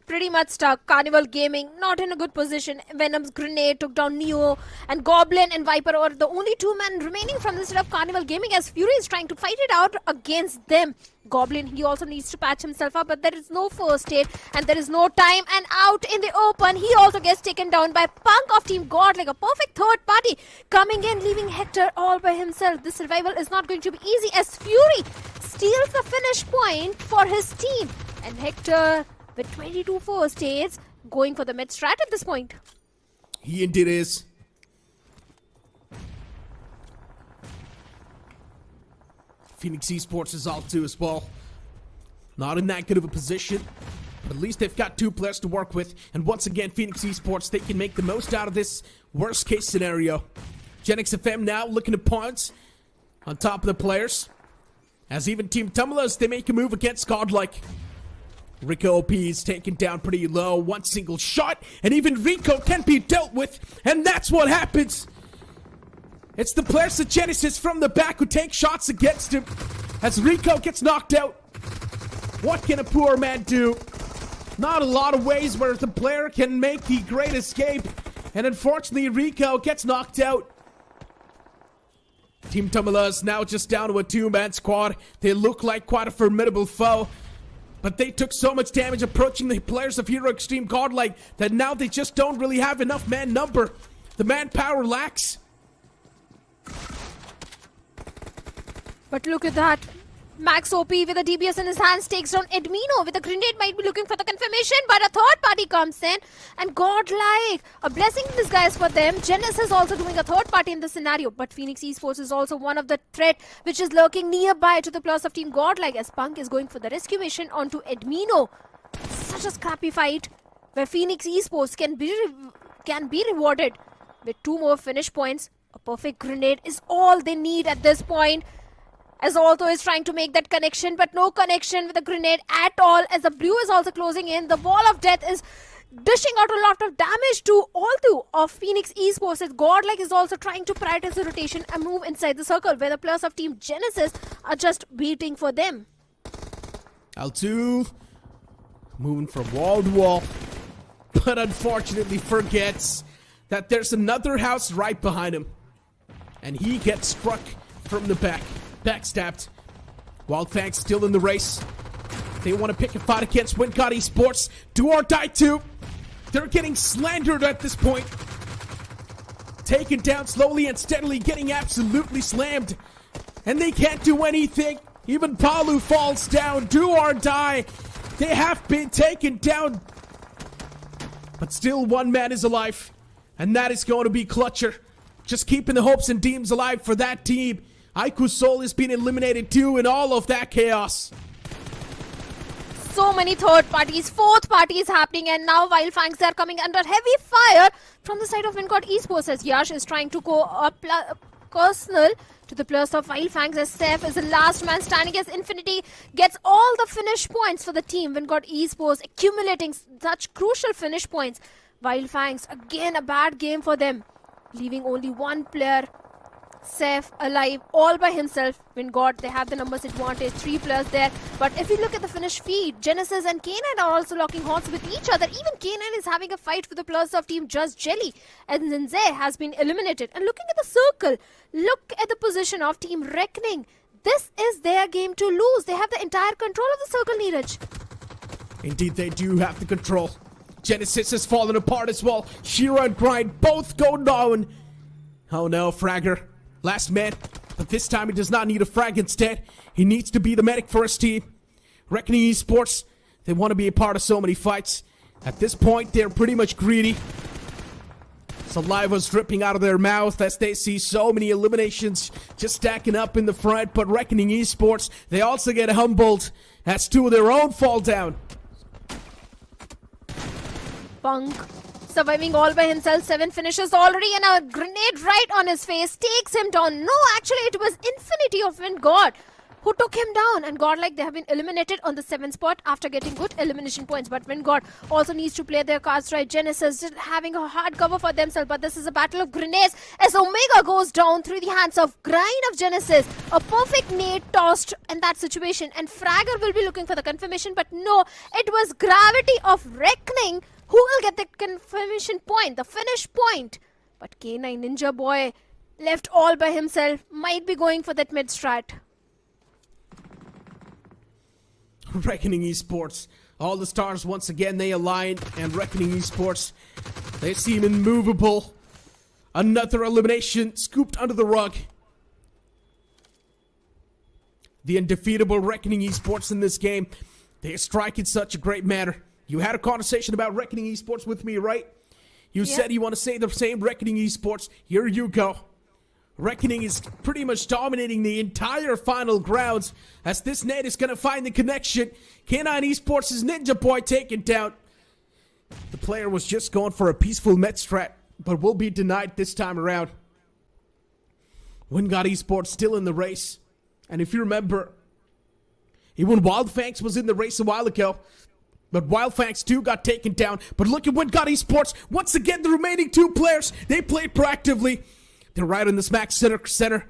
Carnival Gaming not in a good position. Venom's grenade took down Neo, and Goblin and Viper are the only 2 men remaining from the side of Carnival Gaming, as Fury is trying to fight it out against them. Goblin, he also needs to patch himself up, but there is no first aid and there is no time, and out in the open he also gets taken down by Punk of Team God, like a perfect third party coming in, leaving Hector all by himself. This survival is not going to be easy, as Fury steals the finish point for his team, and Hector with 22 first aids going for the mid strat at this point. He indeed is. Phoenix Esports is out too as well. Not in that good of a position, but at least they've got 2 players to work with. And once again, Phoenix Esports, they can make the most out of this worst case scenario. Genix FM now looking at points on top of the players. As even Team Tumblers, they make a move against Godlike. Rico OP is taken down pretty low. 1 single shot, and even Rico can be dealt with. And that's what happens. It's the players of Genesis from the back who take shots against him. As Rico gets knocked out. What can a poor man do? Not a lot of ways where the player can make the great escape. And unfortunately, Rico gets knocked out. Team Tamala is now just down to a 2-man squad. They look like quite a formidable foe. But they took so much damage approaching the players of Hero Extreme Godlike that now they just don't really have enough man number. The manpower lacks. But look at that. Max OP with a DBS in his hands takes down Edmino with a grenade, might be looking for the confirmation, but a third party comes in and Godlike, a blessing in disguise for them. Genesis is also doing a third party in this scenario, but Phoenix Esports is also one of the threat which is lurking nearby to the plus of Team Godlike as Punk is going for the rescue mission onto Edmino. Such a scrappy fight where Phoenix Esports can be rewarded with 2 more finish points. A perfect grenade is all they need at this point. As Alto is trying to make that connection, but no connection with the grenade at all. As the blue is also closing in, the wall of death is dishing out a lot of damage to Alto of Phoenix Esports. As Godlike is also trying to prioritize the rotation and move inside the circle, where the players of Team Genesis are just waiting for them. Alto moving from wall to wall, but unfortunately forgets that there's another house right behind him, and he gets struck from the back. Backstabbed. Wildfang's still in the race. They want to pick a fight against WinGod Esports. Do or die too. They're getting slandered at this point. Taken down slowly and steadily, getting absolutely slammed. And they can't do anything. Even Palu falls down. Do or die. They have been taken down. But still one man is alive. And that is going to be Clutcher. Just keeping the hopes and dreams alive for that team. Aiku's soul has been eliminated too in all of that chaos. So many third parties, fourth parties happening, and now Wildfangs are coming under heavy fire from the side of WinGod Esports as Yash is trying to go up personal to the players of Wildfangs as Seth is the last man standing as Infinity gets all the finish points for the team. WinGod Esports accumulating such crucial finish points. Wildfangs, again a bad game for them, leaving only one player, Seth, alive all by himself. WinGod, they have the numbers advantage, 3 players there. But if you look at the finish feed, Genesis and K9 are also locking horns with each other. Even K9 is having a fight with the players of Team Just Jelly, and Zinze has been eliminated. And looking at the circle, look at the position of Team Reckoning. This is their game to lose. They have the entire control of the circle, Neeraj. Indeed, they do have the control. Genesis has fallen apart as well. Shira and Grind both go down. Oh no, Fragger. Last man, but this time he does not need a frag instead. He needs to be the medic for his team. Reckoning Esports, they want to be a part of so many fights. At this point, they're pretty much greedy. Saliva's dripping out of their mouth as they see so many eliminations just stacking up in the front. But Reckoning Esports, they also get humbled as 2 of their own fall down. Punk surviving all by himself, 7 finishes already, and a grenade right on his face takes him down. No, actually it was Infinity of WinGod who took him down, and Godlike, they have been eliminated on the 7th spot after getting good elimination points. But WinGod also needs to play their cards right. Genesis just having a hard cover for themselves, but this is a battle of grenades as Omega goes down through the hands of Grind of Genesis. A perfect nade tossed in that situation, and Fragger will be looking for the confirmation, but no, it was Gravity of Reckoning who will get the confirmation point, the finish point. But K9 Ninja Boy, left all by himself, might be going for that mid strat. Reckoning Esports, all the stars once again, they align, and Reckoning Esports, they seem immovable. Another elimination scooped under the rug. The undefeatable Reckoning Esports in this game, they strike in such a great manner. You had a conversation about Reckoning Esports with me, right? You said you want to say the same. Reckoning Esports. Here you go. Reckoning is pretty much dominating the entire final grounds as this net is going to find the connection. K9 Esports' Ninja Boy taken down. The player was just going for a peaceful met strat, but will be denied this time around. WinGod Esports still in the race. And if you remember, even Wildfangs was in the race a while ago. But Wildfangs 2 got taken down. But look at WinGod Esports. Once again, the remaining 2 players, they played proactively. They're right in the smack center.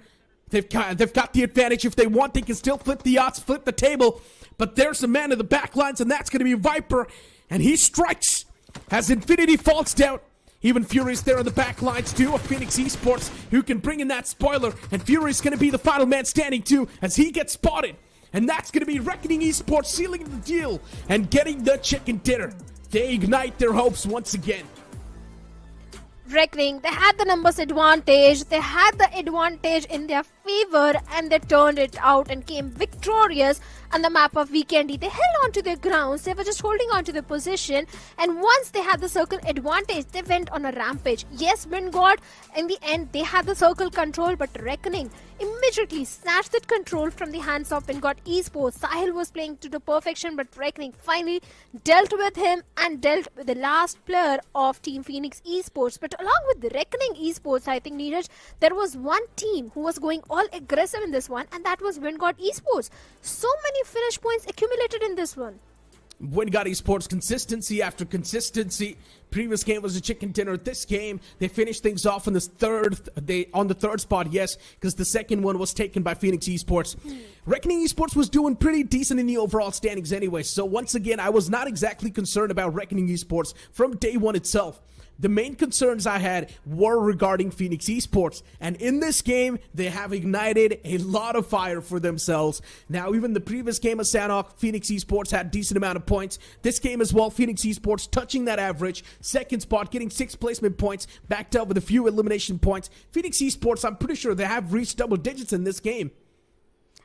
They've got the advantage. If they want, they can still flip the odds, flip the table. But there's a man in the back lines, and that's going to be Viper. And he strikes as Infinity falls down. Even Fury's there on the back lines too of Phoenix Esports, who can bring in that spoiler, and Fury's going to be the final man standing too as he gets spotted. And that's going to be Reckoning Esports sealing the deal and getting the chicken dinner. They ignite their hopes once again. Reckoning, they had the numbers advantage, they had the advantage in their favor, and they turned it out and came victorious on the map of Weekendy. They held on to their grounds, they were just holding on to their position, and once they had the circle advantage, they went on a rampage. Yes, Wingod, in the end, they had the circle control, but Reckoning immediately snatched that control from the hands of Wingod Esports. Sahil was playing to the perfection, but Reckoning finally dealt with him and dealt with the last player of Team Phoenix Esports. But along with the Reckoning Esports, I think, Neeraj, there was one team who was going all aggressive in this one, and that was Wingod Esports. So many finish points accumulated in this one. Wingod Esports, consistency after consistency. Previous game was a chicken dinner. This game, they finished things off on the third spot, yes, because the second one was taken by Phoenix Esports. Reckoning Esports was doing pretty decent in the overall standings anyway, so once again, I was not exactly concerned about Reckoning Esports from day one itself. The main concerns I had were regarding Phoenix Esports, and in this game, they have ignited a lot of fire for themselves. Now, even the previous game of Sanhok, Phoenix Esports had a decent amount of points. This game as well, Phoenix Esports touching that average. Second spot, getting 6 placement points, backed up with a few elimination points. Phoenix Esports, I'm pretty sure they have reached double digits in this game.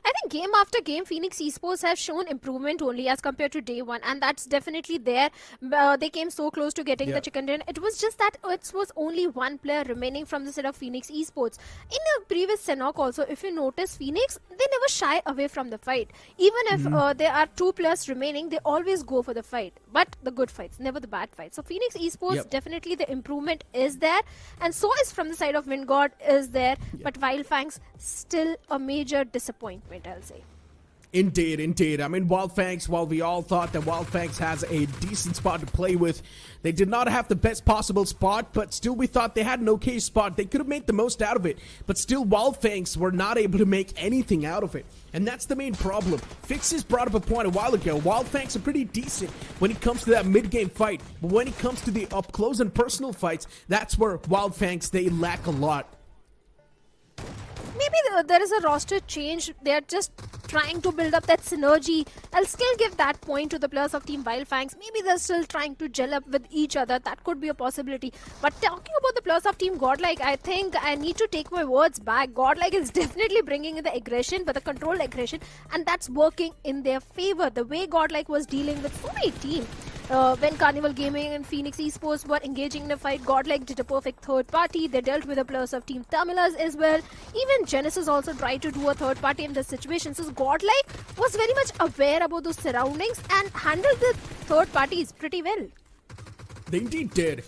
I think game after game, Phoenix Esports have shown improvement only as compared to day one, and that's definitely there. They came so close to getting the chicken dinner. It was just that it was only one player remaining from the set of Phoenix Esports. In the previous Senok also, if you notice, Phoenix, they never shy away from the fight. Even if there are 2 players remaining, they always go for the fight. But the good fights, never the bad fights. So Phoenix Esports, definitely the improvement is there. And so is from the side of Wingod is there. But Wildfangs, still a major disappointment, I'll say. Indeed. I mean, Wildfangs, while we all thought that Wildfangs has a decent spot to play with, they did not have the best possible spot, but still we thought they had an okay spot. They could have made the most out of it, but still Wildfangs were not able to make anything out of it. And that's the main problem. Fixes brought up a point a while ago. Wildfangs are pretty decent when it comes to that mid-game fight, but when it comes to the up-close and personal fights, that's where Wildfangs, they lack a lot. Maybe there is a roster change. They're just trying to build up that synergy. I'll still give that point to the players of Team Wildfangs. Maybe they're still trying to gel up with each other. That could be a possibility. But talking about the players of Team Godlike, I think I need to take my words back. Godlike is definitely bringing in the aggression, but the controlled aggression, and that's working in their favor. The way Godlike was dealing with so many teams. When Carnival Gaming and Phoenix Esports were engaging in a fight, Godlike did a perfect third party. They dealt with the players of Team Tamilas as well. Even Genesis also tried to do a third party in this situation. So Godlike was very much aware about those surroundings and handled the third parties pretty well. They indeed did.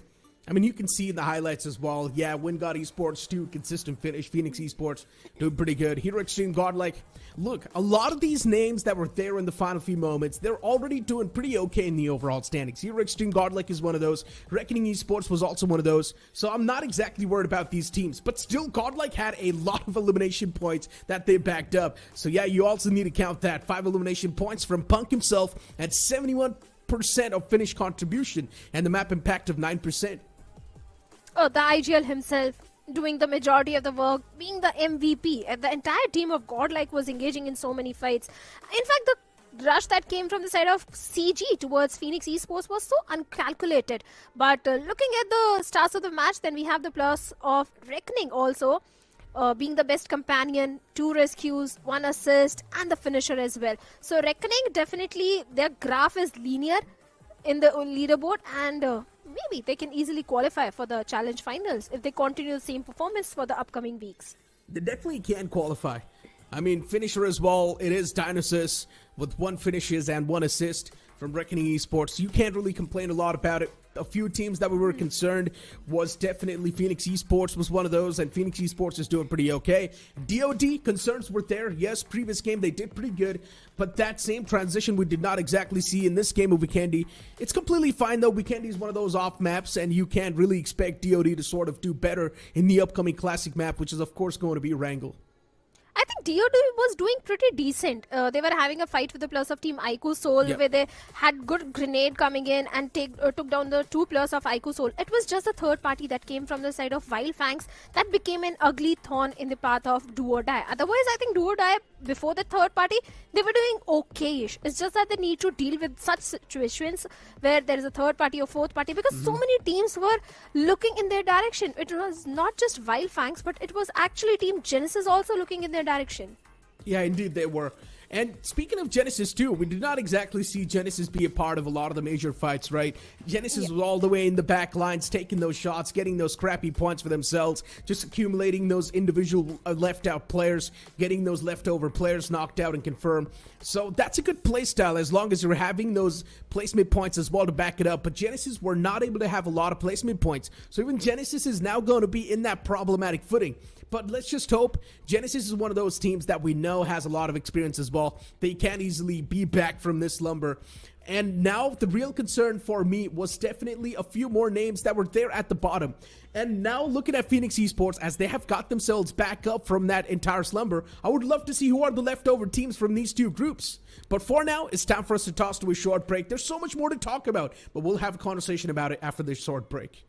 I mean, you can see in the highlights as well. Yeah, Wingod Esports too, consistent finish. Phoenix Esports doing pretty good. Hero Extreme Godlike. Look, a lot of these names that were there in the final few moments, they're already doing pretty okay in the overall standings. Hero Extreme Godlike is one of those. Reckoning Esports was also one of those. So I'm not exactly worried about these teams. But still, Godlike had a lot of elimination points that they backed up. So yeah, you also need to count that. 5 elimination points from Punk himself at 71% of finish contribution and the map impact of 9%. Oh, the IGL himself doing the majority of the work, being the MVP, and the entire team of Godlike was engaging in so many fights. In fact, the rush that came from the side of CG towards Phoenix Esports was so uncalculated. But looking at the stars of the match, then we have the plus of Reckoning also. Being the best companion, 2 rescues, 1 assist, and the finisher as well. So Reckoning, definitely their graph is linear in the leaderboard, and maybe they can easily qualify for the challenge finals if they continue the same performance for the upcoming weeks. They definitely can qualify. I mean, finisher as well, it is Dionysus with 1 finishes and 1 assist from Reckoning Esports. You can't really complain a lot about it. A few teams that we were concerned was definitely Phoenix Esports was one of those, and Phoenix Esports is doing pretty okay. DOD, concerns were there. Yes, previous game they did pretty good, but that same transition we did not exactly see in this game of Weekendy. It's completely fine though. Weekendy is one of those off maps, and you can't really expect DOD to sort of do better in the upcoming classic map, which is of course going to be Erangel. I I think DOD was doing pretty decent. They were having a fight with the players of Team Aiku Soul, Yep. where they had good grenade coming in and took down the 2 players of Aiku Soul. It was just the third party that came from the side of Wild Fangs that became an ugly thorn in the path of Do or Die. Otherwise, I think Do or Die, before the third party, they were doing okay-ish. It's just that they need to deal with such situations where there is a third party or fourth party, because so many teams were looking in their direction. It was not just Wild Fangs, but it was actually Team Genesis also looking in their direction. Yeah, indeed they were. And speaking of Genesis too, we did not exactly see Genesis be a part of a lot of the major fights, right? Genesis was all the way in the back lines, taking those shots, getting those crappy points for themselves, just accumulating those individual left out players, getting those leftover players knocked out and confirmed. So that's a good play style as long as you're having those placement points as well to back it up. But Genesis were not able to have a lot of placement points. So even Genesis is now going to be in that problematic footing. But let's just hope Genesis is one of those teams that we know has a lot of experience as well. They can't easily be back from this slumber. And now the real concern for me was definitely a few more names that were there at the bottom. And now looking at Phoenix Esports as they have got themselves back up from that entire slumber, I would love to see who are the leftover teams from these two groups. But for now, it's time for us to toss to a short break. There's so much more to talk about, but we'll have a conversation about it after this short break.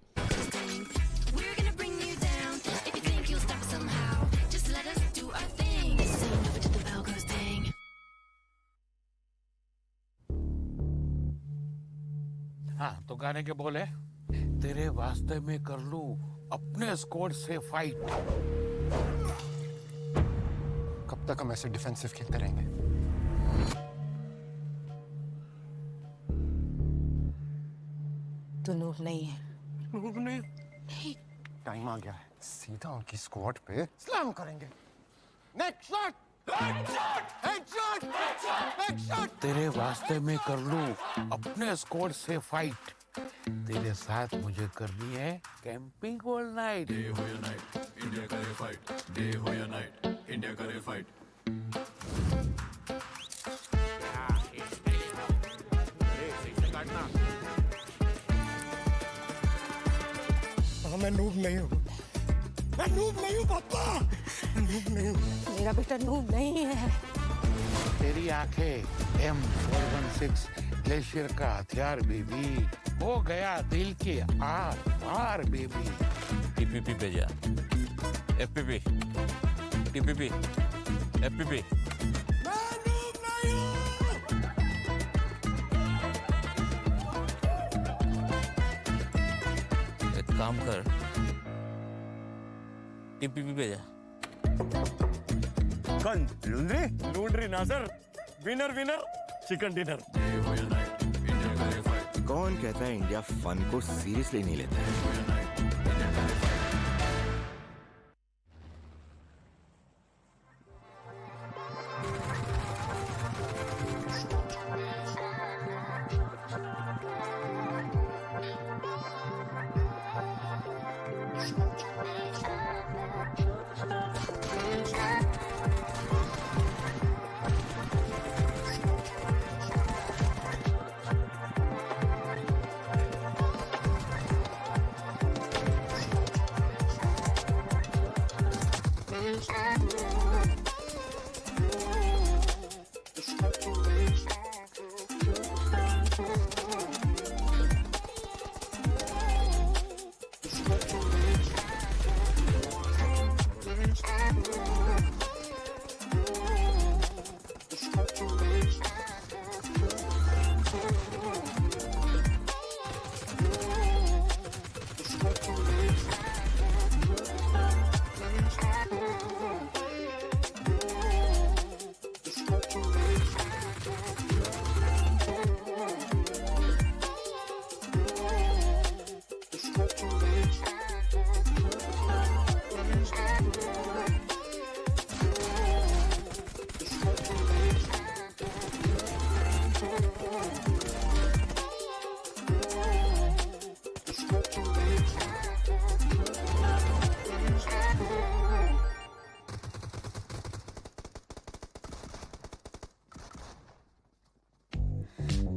हाँ तो गाने के बोले तेरे वास्ते में कर लूं अपने स्क्वाड से फाइट। कब तक हम ऐसे डिफेंसिव खेलते रहेंगे? तो नूब नहीं है। नूब नहीं? नहीं। टाइम आ गया है, सीधा उनकी स्क्वाड पे स्लैम करेंगे। Next shot! हेडशॉट! हेडशॉट! तेरे वास्ते में कर लूं अपने स्क्वाड से फाइट। तेरे साथ मुझे करनी है कैंपिंग ऑल नाइट। डे हो या नाइट, इंडिया करे फाइट। डे हो या नाइट, इंडिया करे फाइट। मैं नूब नहीं हूँ। मैं नूब नहीं हूँ पापा। नूब नहीं हूँ। मेरा बेटा नूब नहीं है। तेरी आंखें M416 ग्लेशियर का हथियार बेबी। हो गया दिल के आर पार बेबी। टीपीपी पे जा। एफपीपी। टीपीपी। एफपीपी। एक काम कर। टीपीपी पे जा। कौन? लूंड्री नाजर। Winner winner chicken dinner. कौन कहता है इंडिया फन को सीरियसली नहीं लेता है?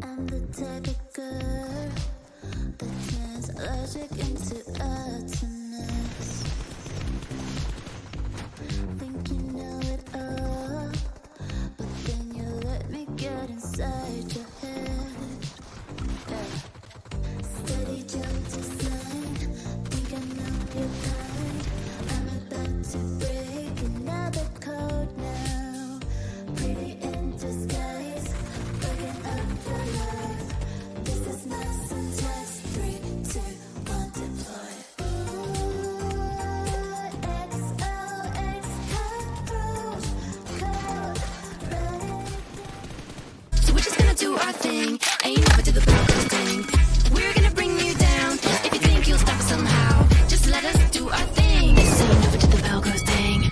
I'm the type of girl that turns logic into ugliness. Think you know it all. do our thing. Ain't never to the Broncos thing. We're gonna bring you down. If you think you'll stop us somehow, just let us do our thing. This ain't never to the Broncos thing.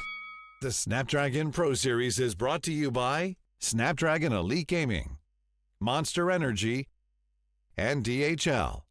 The Snapdragon Pro Series is brought to you by Snapdragon Elite Gaming, Monster Energy, and DHL.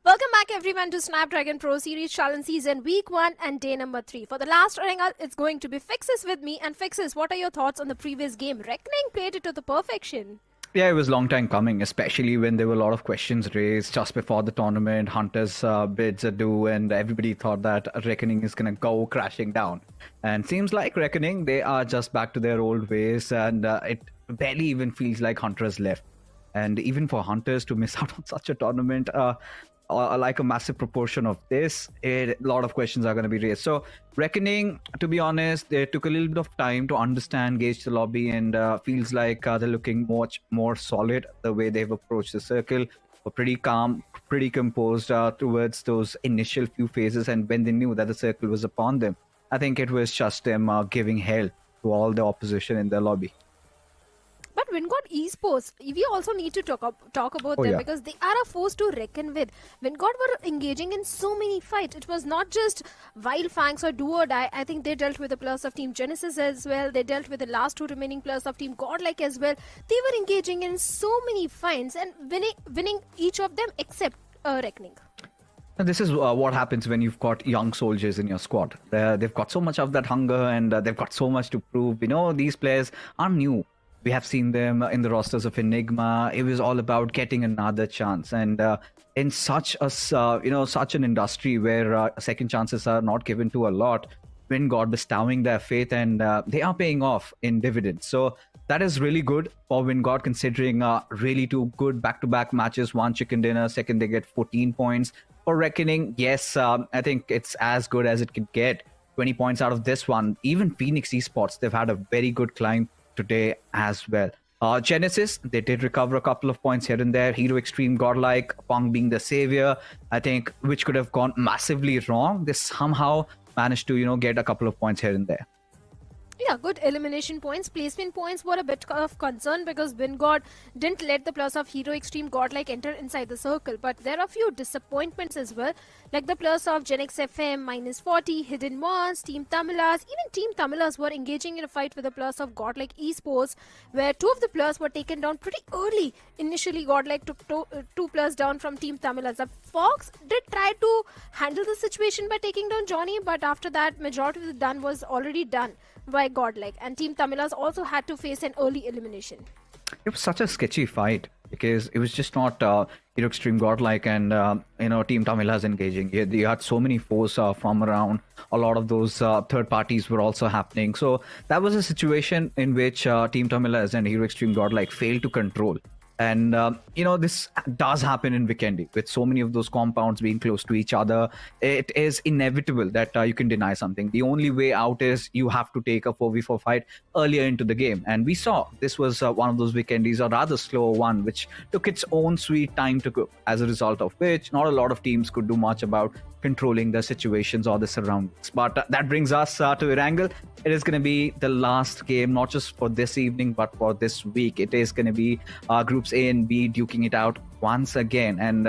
Welcome back everyone to Snapdragon Pro Series Challenge Season Week 1 and Day number 3. For the last Erangel, it's going to be Fixes with me. And Fixes, what are your thoughts on the previous game? Reckoning played it to the perfection. Yeah, it was a long time coming, especially when there were a lot of questions raised just before the tournament. Hunter's bids are due, and everybody thought that Reckoning is going to go crashing down. And seems like Reckoning, they are just back to their old ways, and it barely even feels like Hunter has left. And even for Hunters to miss out on such a tournament, like a massive proportion of this, a lot of questions are going to be raised. So Reckoning, to be honest, they took a little bit of time to understand, gauge the lobby, and feels like they're looking much more solid the way they've approached the circle. Were pretty calm, pretty composed towards those initial few phases, and when they knew that the circle was upon them, I think it was just them giving hell to all the opposition in their lobby. But Vingod Esports, we also need to talk about them because they are a force to reckon with. Vingod were engaging in so many fights. It was not just Wild Fangs or Do or Die. I think they dealt with the players of Team Genesis as well. They dealt with the last two remaining players of Team Godlike as well. They were engaging in so many fights and winning each of them except Reckoning. And this is what happens when you've got young soldiers in your squad. They've got so much of that hunger, and they've got so much to prove. These players are new. We have seen them in the rosters of Enigma. It was all about getting another chance, and in such an industry where second chances are not given to a lot, Vingod bestowing their faith, and they are paying off in dividends. So that is really good for Vingod, considering really two good back-to-back matches. One chicken dinner, second they get 14 points. For Reckoning, yes, I think it's as good as it can get. 20 points out of this one. Even Phoenix Esports, they've had a very good climb today as well. Genesis, they did recover a couple of points here and there. Hero Extreme Godlike, Pong being the savior, I think, which could have gone massively wrong. They somehow managed to, get a couple of points here and there. Yeah, good elimination points. Placement points were a bit of concern because Vingod didn't let the players of Hero Extreme Godlike enter inside the circle. But there are a few disappointments as well, like the players of Genix FM, -40, Hidden Mons, Team Tamilas. Even Team Tamilas were engaging in a fight with the players of Godlike Esports, where two of the players were taken down pretty early. Initially, Godlike took two players down from Team Tamilas. Fox did try to handle the situation by taking down Johnny, but after that, majority of the done was already done by Godlike, and Team Tamilas also had to face an early elimination. It was such a sketchy fight because it was just not Hero Extreme Godlike and Team Tamilas engaging. You had so many foes from around. A lot of those third parties were also happening. So that was a situation in which Team Tamilas and Hero Extreme Godlike failed to control. And, this does happen in Vikendi with so many of those compounds being close to each other. It is inevitable that you can deny something. The only way out is you have to take a 4v4 fight earlier into the game. And we saw this was one of those Vikendis, a rather slow one, which took its own sweet time to cook, as a result of which not a lot of teams could do much about controlling the situations or the surroundings. But that brings us to Erangel. It is going to be the last game, not just for this evening, but for this week. It is going to be Groups A and B duking it out once again. And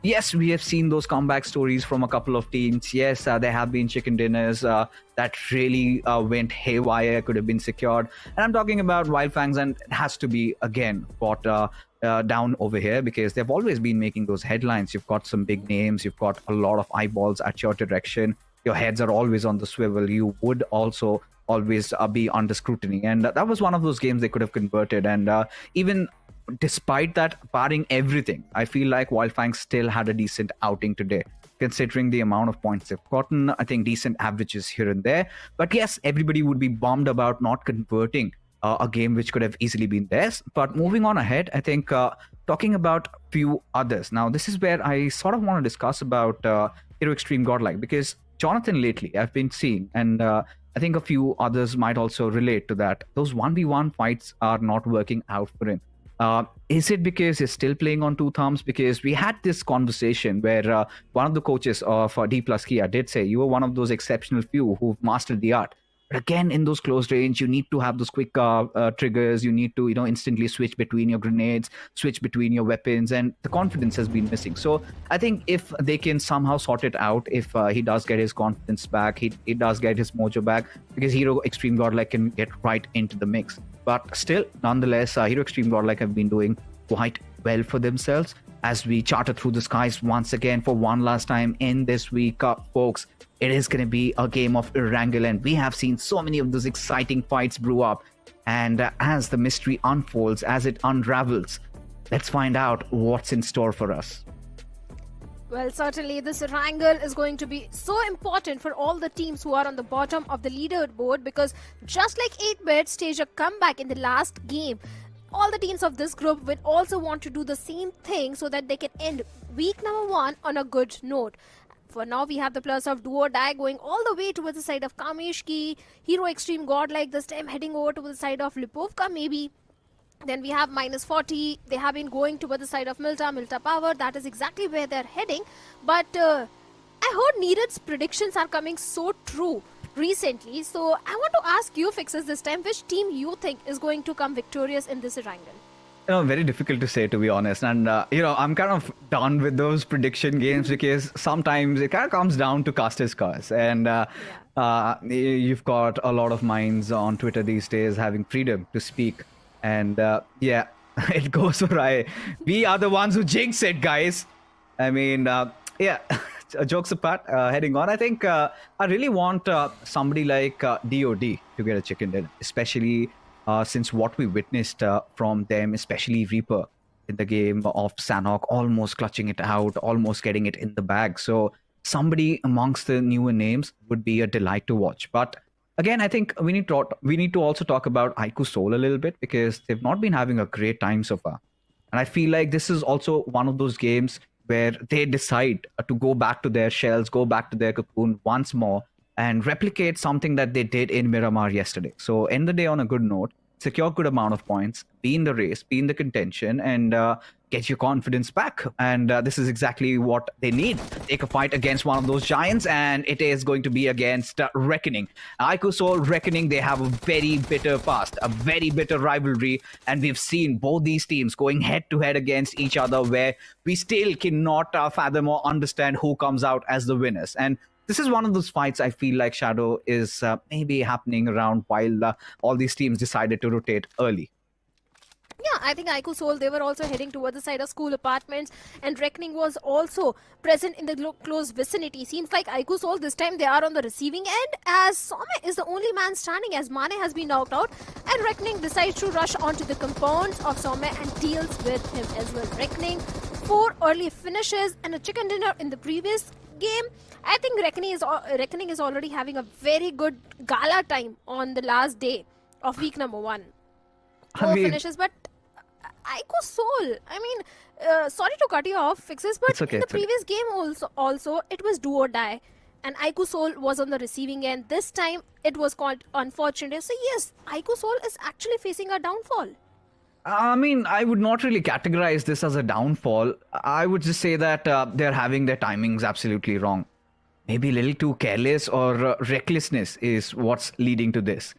yes, we have seen those comeback stories from a couple of teams. Yes, there have been chicken dinners that really went haywire, could have been secured. And I'm talking about Wild Fangs, and it has to be, again, brought down over here because they've always been making those headlines. You've got some big names, you've got a lot of eyeballs at your direction. Your heads are always on the swivel. You would also always be under scrutiny. And that was one of those games they could have converted. And even despite that, barring everything, I feel like Wildfang still had a decent outing today, considering the amount of points they've gotten. I think decent averages here and there. But yes, everybody would be bummed about not converting a game which could have easily been theirs. But moving on ahead, I think talking about a few others. Now, this is where I sort of want to discuss about Hero Extreme Godlike, because Jonathan lately I've been seeing, and I think a few others might also relate to that. Those 1v1 fights are not working out for him. Is it because he's still playing on two thumbs? Because we had this conversation where one of the coaches of D+ Kia did say you were one of those exceptional few who've mastered the art But again, in those close range, you need to have those quick triggers. You need to, instantly switch between your grenades, switch between your weapons, and the confidence has been missing. So I think if they can somehow sort it out, if he does get his confidence back, he does get his mojo back, because Hero Extreme Godlike can get right into the mix. But still, nonetheless, Hero Extreme Godlike have been doing quite well for themselves as we charter through the skies once again for one last time in this week, folks. It is going to be a game of Erangel, and we have seen so many of those exciting fights brew up. And as the mystery unfolds, as it unravels, let's find out what's in store for us. Well, certainly this Erangel is going to be so important for all the teams who are on the bottom of the leaderboard, because just like 8-Bit staged a comeback in the last game, all the teams of this group will also want to do the same thing so that they can end week number 1 on a good note. For now, we have the players of Do or Die going all the way towards the side of Kameshki, Hero Extreme Godlike this time heading over to the side of Lipovka maybe. Then we have -40. They have been going towards the side of Milta Power. That is exactly where they're heading. But I heard Neeraj's predictions are coming so true recently. So I want to ask you, Fixes, this time, which team you think is going to come victorious in this Erangel? Very difficult to say, to be honest. And, I'm kind of done with those prediction games because sometimes it kind of comes down to casters' curse. And you've got a lot of minds on Twitter these days having freedom to speak. And it goes awry. We are the ones who jinx it, guys. I mean, jokes apart, heading on, I think I really want somebody like DOD to get a chicken dinner, especially since what we witnessed from them, especially Reaper in the game of Sanhok, almost clutching it out, almost getting it in the bag. So somebody amongst the newer names would be a delight to watch. But again, I think we need to also talk about IQ Soul a little bit, because they've not been having a great time so far. And I feel like this is also one of those games where they decide to go back to their shells, go back to their cocoon once more, and replicate something that they did in Miramar yesterday. So end the day on a good note, secure good amount of points, be in the race, be in the contention, and get your confidence back. And this is exactly what they need. Take a fight against one of those giants, and it is going to be against Reckoning. IQ Soul, Reckoning, they have a very bitter past, a very bitter rivalry, and we've seen both these teams going head-to-head against each other, where we still cannot fathom or understand who comes out as the winners. And this is one of those fights I feel like, Shadow, is maybe happening around while all these teams decided to rotate early. Yeah, I think IQ Soul, they were also heading towards the side of school apartments, and Reckoning was also present in the close vicinity. Seems like IQ Soul this time they are on the receiving end, as Some is the only man standing, as Mane has been knocked out, and Reckoning decides to rush onto the compounds of Some and deals with him as well. Reckoning, 4 early finishes and a chicken dinner in the previous game. I think Reckoning is already having a very good gala time on the last day of week number 1. 4 finishes, but IQ Soul, I mean, sorry to cut you off, Fixes, but in the previous game also it was Do or Die, and IQ Soul was on the receiving end. This time it was called unfortunate. So yes, IQ Soul is actually facing a downfall. I mean, I would not really categorize this as a downfall. I would just say that they're having their timings absolutely wrong. Maybe a little too careless, or recklessness is what's leading to this.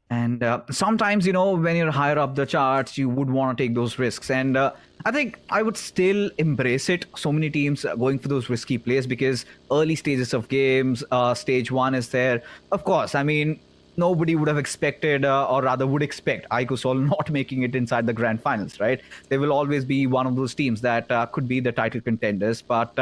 And sometimes, when you're higher up the charts, you would want to take those risks. And I think I would still embrace it. So many teams are going for those risky plays because early stages of games, stage 1 is there. Of course, I mean, nobody would have expected, or rather would expect, IQ Soul not making it inside the grand finals, right? They will always be one of those teams that could be the title contenders. But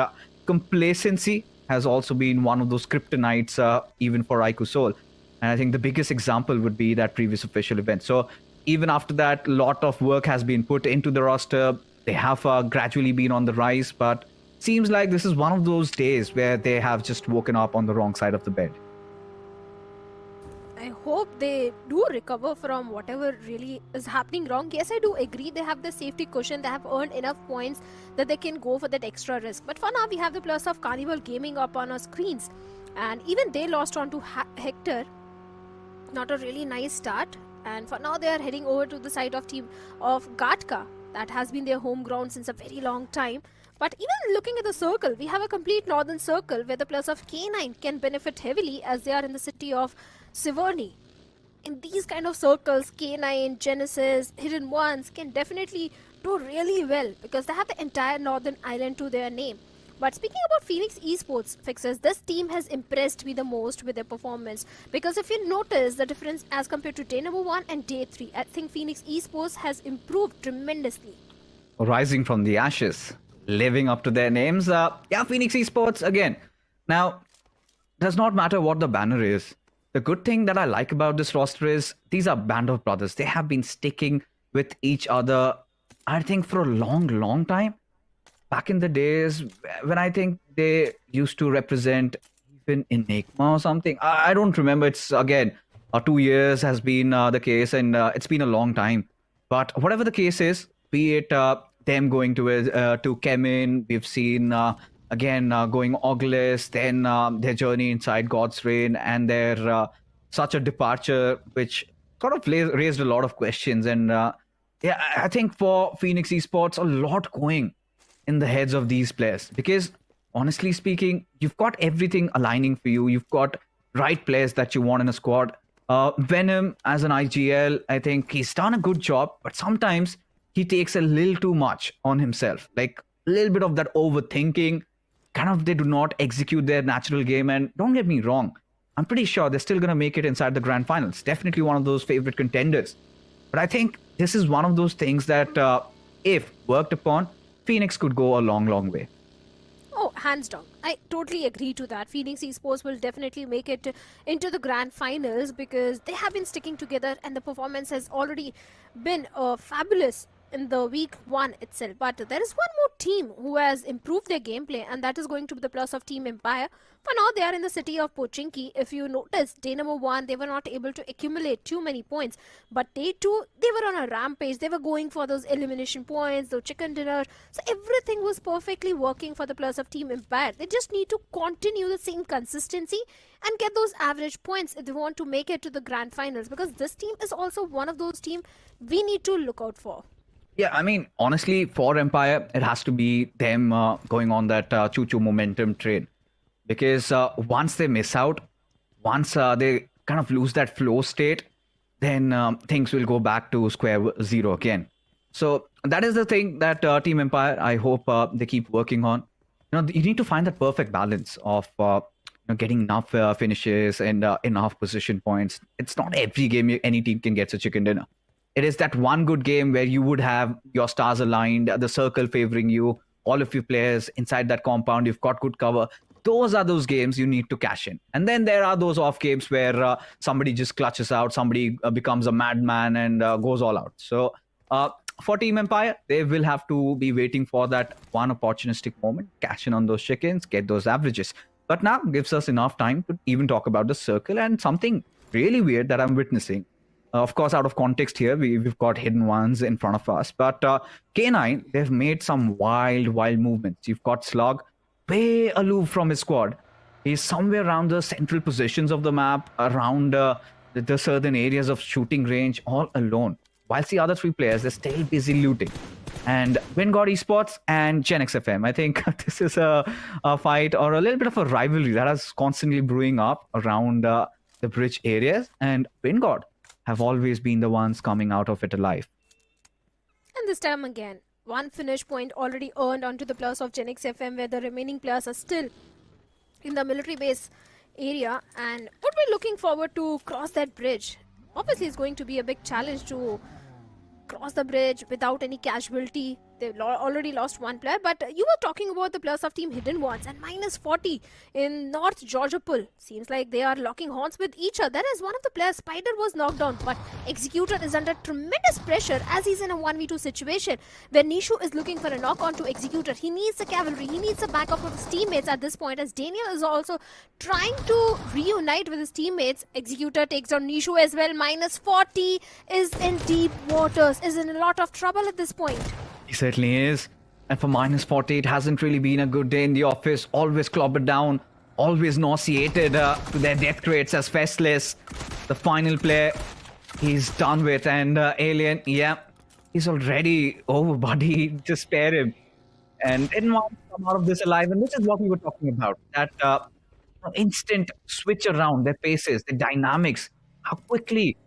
complacency has also been one of those kryptonites, even for IQ Soul. And I think the biggest example would be that previous official event. So even after that, a lot of work has been put into the roster. They have gradually been on the rise, but seems like this is one of those days where they have just woken up on the wrong side of the bed. I hope they do recover from whatever really is happening wrong. Yes, I do agree. They have the safety cushion. They have earned enough points that they can go for that extra risk. But for now, we have the plus of Carnival Gaming up on our screens. And even they lost on to Hector. Not a really nice start. And for now, they are heading over to the side of team of Gatka. That has been their home ground since a very long time. But even looking at the circle, we have a complete northern circle where the plus of K9 can benefit heavily, as they are in the city of Severny. In these kind of circles, K9, Genesis, Hidden Ones can definitely do really well because they have the entire Northern Island to their name. But speaking about Phoenix Esports fixes, this team has impressed me the most with their performance. Because if you notice the difference as compared to day number 1 and day 3, I think Phoenix Esports has improved tremendously. Rising from the ashes, living up to their names. Phoenix Esports again. Now, does not matter what the banner is. The good thing that I like about this roster is these are band of brothers. They have been sticking with each other, I think, for a long, long time. Back in the days when I think they used to represent even Enigma or something. I don't remember. It's again, 2 years has been the case, and it's been a long time. But whatever the case is, be it them going to Kemin, we've seen again going August, then their journey inside God's Reign, and their such a departure, which sort of raised a lot of questions. And I think for Phoenix Esports, a lot going in the heads of these players, because honestly speaking, you've got everything aligning for you. You've got right players that you want in a squad. Venom as an IGL, I think he's done a good job, but sometimes he takes a little too much on himself, like a little bit of that overthinking. Kind of, they do not execute their natural game. And don't get me wrong, I'm pretty sure they're still going to make it inside the grand finals. Definitely one of those favorite contenders. But I think this is one of those things that if worked upon, Phoenix could go a long, long way. Oh, hands down. I totally agree to that. Phoenix Esports will definitely make it into the grand finals because they have been sticking together and the performance has already been fabulous in the week 1 itself. But there is one more team who has improved their gameplay, and that is going to be the plus of Team Empire. For now, they are in the city of Pochinki. If you notice, day number 1, they were not able to accumulate too many points. But day 2, they were on a rampage. They were going for those elimination points, those chicken dinner. So everything was perfectly working for the plus of Team Empire. They just need to continue the same consistency and get those average points if they want to make it to the grand finals. Because this team is also one of those teams we need to look out for. Yeah, I mean, honestly, for Empire, it has to be them going on that choo-choo momentum train. Because once they miss out, once they kind of lose that flow state, then things will go back to square zero again. So that is the thing that Team Empire, I hope they keep working on. You know, you need to find that perfect balance of getting enough finishes and enough position points. It's not every game any team can get a chicken dinner. It is that one good game where you would have your stars aligned, the circle favoring you, all of your players inside that compound, you've got good cover. Those are those games you need to cash in. And then there are those off games where somebody just clutches out, somebody becomes a madman and goes all out. So for Team Empire, they will have to be waiting for that one opportunistic moment, cash in on those chickens, get those averages. But now gives us enough time to even talk about the circle and something really weird that I'm witnessing. Of course, out of context here, we've got Hidden Ones in front of us. But K9, they've made some wild movements. You've got Slug, way aloof from his squad. He's somewhere around the central positions of the map, around the southern areas of shooting range, all alone. Whilst the other 3 players, they're still busy looting. And WinGod Esports and GenXFM, I think this is a fight or a little bit of a rivalry that is constantly brewing up around the bridge areas. And WinGod have always been the ones coming out of it alive. And this time again, 1 finish point already earned onto the plus of GenXFM, where the remaining players are still in the military base area and would be looking forward to cross that bridge. Obviously, it's going to be a big challenge to cross the bridge without any casualty. They've already lost 1 player, but you were talking about the plus of Team Hidden Ones and minus 40 in North Georgiapol. Seems like they are locking horns with each other as one of the players, Spider, was knocked down, but Executor is under tremendous pressure as he's in a 1v2 situation where Nishu is looking for a knock on to Executor. He needs the cavalry, he needs the backup of his teammates at this point, as Daniel is also trying to reunite with his teammates. Executor takes on Nishu as well. Minus 40 is in deep waters, is in a lot of trouble at this point. He certainly is. And for minus 40, it hasn't really been a good day in the office. Always clobbered down, always nauseated to their death crates as Festless. The final player, he's done with. And Alien, yeah, he's already over, buddy. Just spare him. And didn't want to come out of this alive. And this is what we were talking about. That instant switch around their paces, their dynamics. How quickly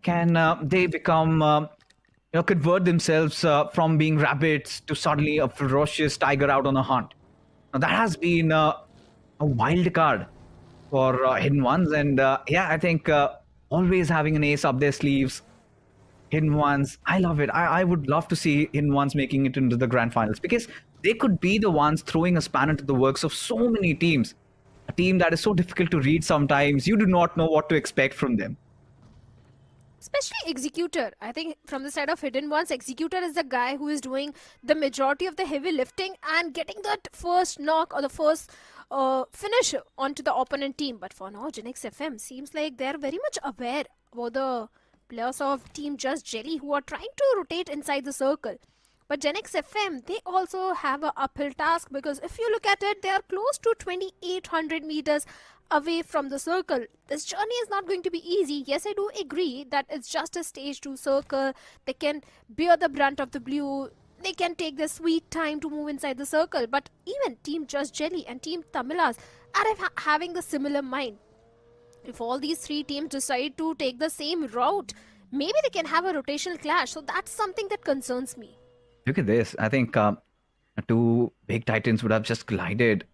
can they become, convert themselves from being rabbits to suddenly a ferocious tiger out on a hunt? Now, that has been a wild card for Hidden Ones. And I think always having an ace up their sleeves, Hidden Ones, I love it. I would love to see Hidden Ones making it into the grand finals, because they could be the ones throwing a spanner into the works of so many teams. A team that is so difficult to read sometimes. You do not know what to expect from them. Especially Executor. I think from the side of Hidden Ones, Executor is the guy who is doing the majority of the heavy lifting and getting that first knock or the first finish onto the opponent team. But for now, Genex FM seems like they're very much aware about the players of Team Just Jelly who are trying to rotate inside the circle. But Genex FM, they also have an uphill task, because if you look at it, they are close to 2,800 meters away from the circle. This journey is not going to be easy. Yes, I do agree that it's just a stage 2 circle. They can bear the brunt of the blue. They can take their sweet time to move inside the circle. But even Team Just Jelly and Team Tamilas are having the similar mind. If all these three teams decide to take the same route, maybe they can have a rotational clash. So that's something that concerns me. Look at this. I think two big titans would have just collided.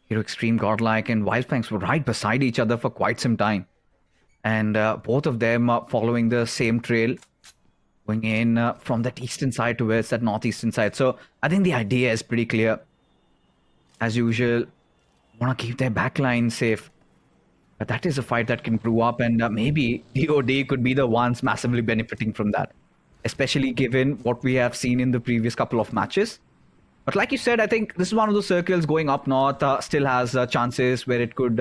Hero Extreme, Godlike, and Wildfangs were right beside each other for quite some time. And both of them are following the same trail, going in from that eastern side towards that northeastern side. So I think the idea is pretty clear. As usual, want to keep their backline safe. But that is a fight that can brew up, and maybe DOD could be the ones massively benefiting from that, especially given what we have seen in the previous couple of matches. But like you said, I think this is one of those circles going up north, still has chances where it could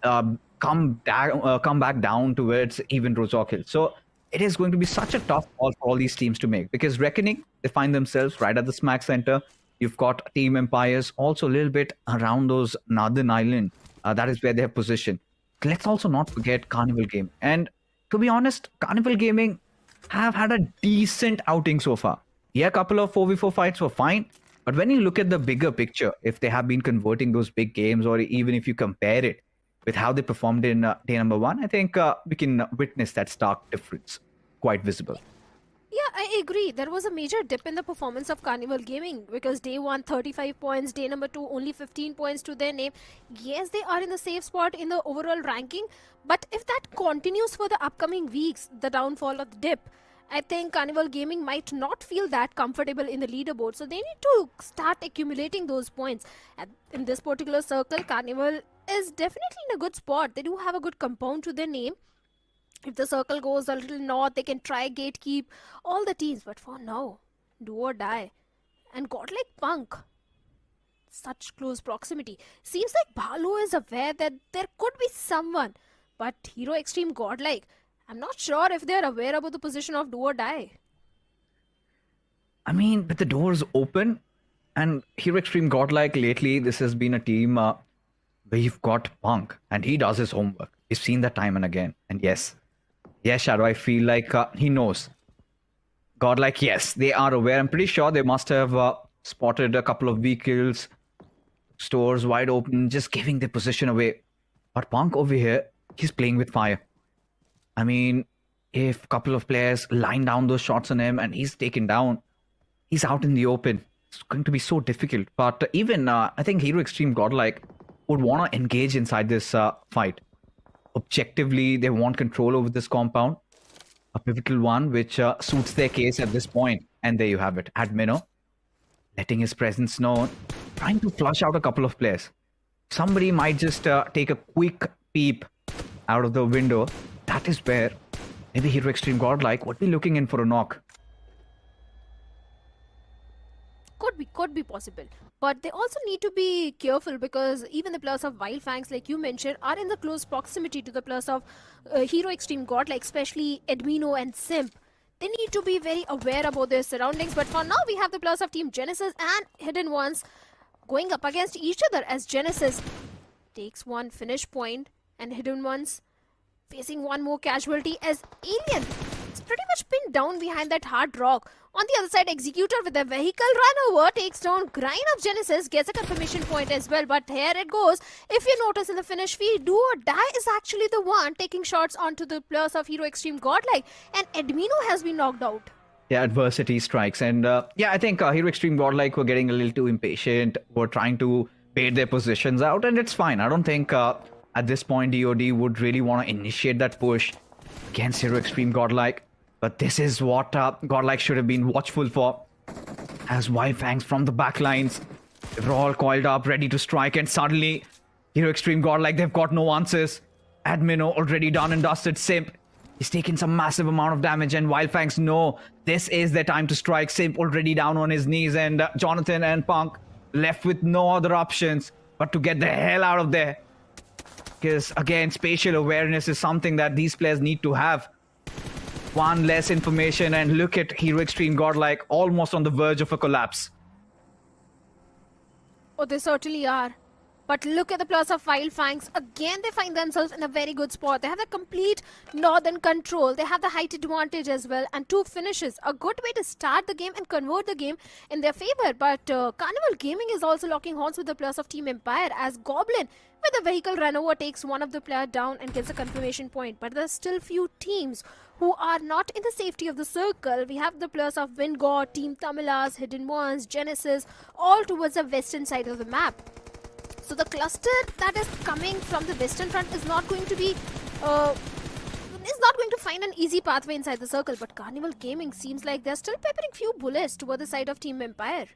come back down towards even Rozok Hill. So it is going to be such a tough call for all these teams to make, because Reckoning, they find themselves right at the smack center. You've got Team Empires also a little bit around those northern island. That is where they have position. Let's also not forget Carnival Game. And to be honest, Carnival Gaming have had a decent outing so far. Yeah, a couple of 4v4 fights were fine. But when you look at the bigger picture, if they have been converting those big games, or even if you compare it with how they performed in day number 1, I think we can witness that stark difference quite visible. Yeah, I agree. There was a major dip in the performance of Carnival Gaming, because day 1, 35 points, day number 2, only 15 points to their name. Yes, they are in the safe spot in the overall ranking, but if that continues for the upcoming weeks, the downfall of the dip, I think Carnival Gaming might not feel that comfortable in the leaderboard. So they need to start accumulating those points. And in this particular circle, Carnival is definitely in a good spot. They do have a good compound to their name. If the circle goes a little north, they can try gatekeep all the teams. But for now, do or die. And Godlike Punk, such close proximity. Seems like Bhalu is aware that there could be someone. But Hero Extreme Godlike, I'm not sure if they're aware about the position of do or die. I mean, with the doors open, and Hero Extreme Godlike lately, this has been a team where you've got Punk, and he does his homework. We've seen that time and again. And yes, Shadow, I feel like he knows. Godlike, yes, they are aware. I'm pretty sure they must have spotted a couple of vehicles, stores wide open, just giving their position away. But Punk over here, he's playing with fire. I mean, if a couple of players line down those shots on him and he's taken down, he's out in the open. It's going to be so difficult. But even, I think Hero Extreme Godlike would want to engage inside this fight. Objectively, they want control over this compound. A pivotal one, which suits their case at this point. And there you have it. Admino, letting his presence known, trying to flush out a couple of players. Somebody might just take a quick peep out of the window. That is where maybe Hero Extreme Godlike would be looking in for a knock. Could be possible. But they also need to be careful, because even the players of Wildfangs, like you mentioned, are in the close proximity to the players of Hero Extreme Godlike, especially Admino and Simp. They need to be very aware about their surroundings. But for now, we have the players of Team Genesis and Hidden Ones going up against each other, as Genesis takes one finish point and Hidden Ones facing one more casualty, as Alien is pretty much been down behind that hard rock. On the other side, Executor with a vehicle run over takes down Grind of Genesis, gets a confirmation point as well. But here it goes. If you notice in the finish feed, Do or Die is actually the one taking shots onto the players of Hero Extreme Godlike, and Edmino has been knocked out. Yeah, adversity strikes. And I think Hero Extreme Godlike were getting a little too impatient, were trying to bait their positions out, and it's fine. I don't think at this point DOD would really want to initiate that push against Hero Extreme Godlike. But this is what Godlike should have been watchful for. As Wildfangs from the backlines, they're all coiled up, ready to strike, and suddenly Hero Extreme Godlike, they've got no answers. Admino already done and dusted. Simp, he's taken some massive amount of damage, and Wildfangs know this is their time to strike. Simp already down on his knees, and Jonathan and Punk left with no other options but to get the hell out of there. Because again, spatial awareness is something that these players need to have. One less information, and look at Hero Extreme Godlike almost on the verge of a collapse. Oh, they certainly are. But look at the plus of Wildfangs. Again, they find themselves in a very good spot. They have the complete northern control. They have the height advantage as well. And 2 finishes. A good way to start the game and convert the game in their favor. But Carnival Gaming is also locking horns with the plus of Team Empire, as Goblin with a vehicle run over takes one of the player down and gets a confirmation point. But there's still few teams who are not in the safety of the circle. We have the players of Vingod, Team Tamilas, Hidden Ones, Genesis, all towards the western side of the map. So the cluster that is coming from the western front is not going to be find an easy pathway inside the circle. But Carnival Gaming seems like they're still peppering few bullets toward the side of Team Empire.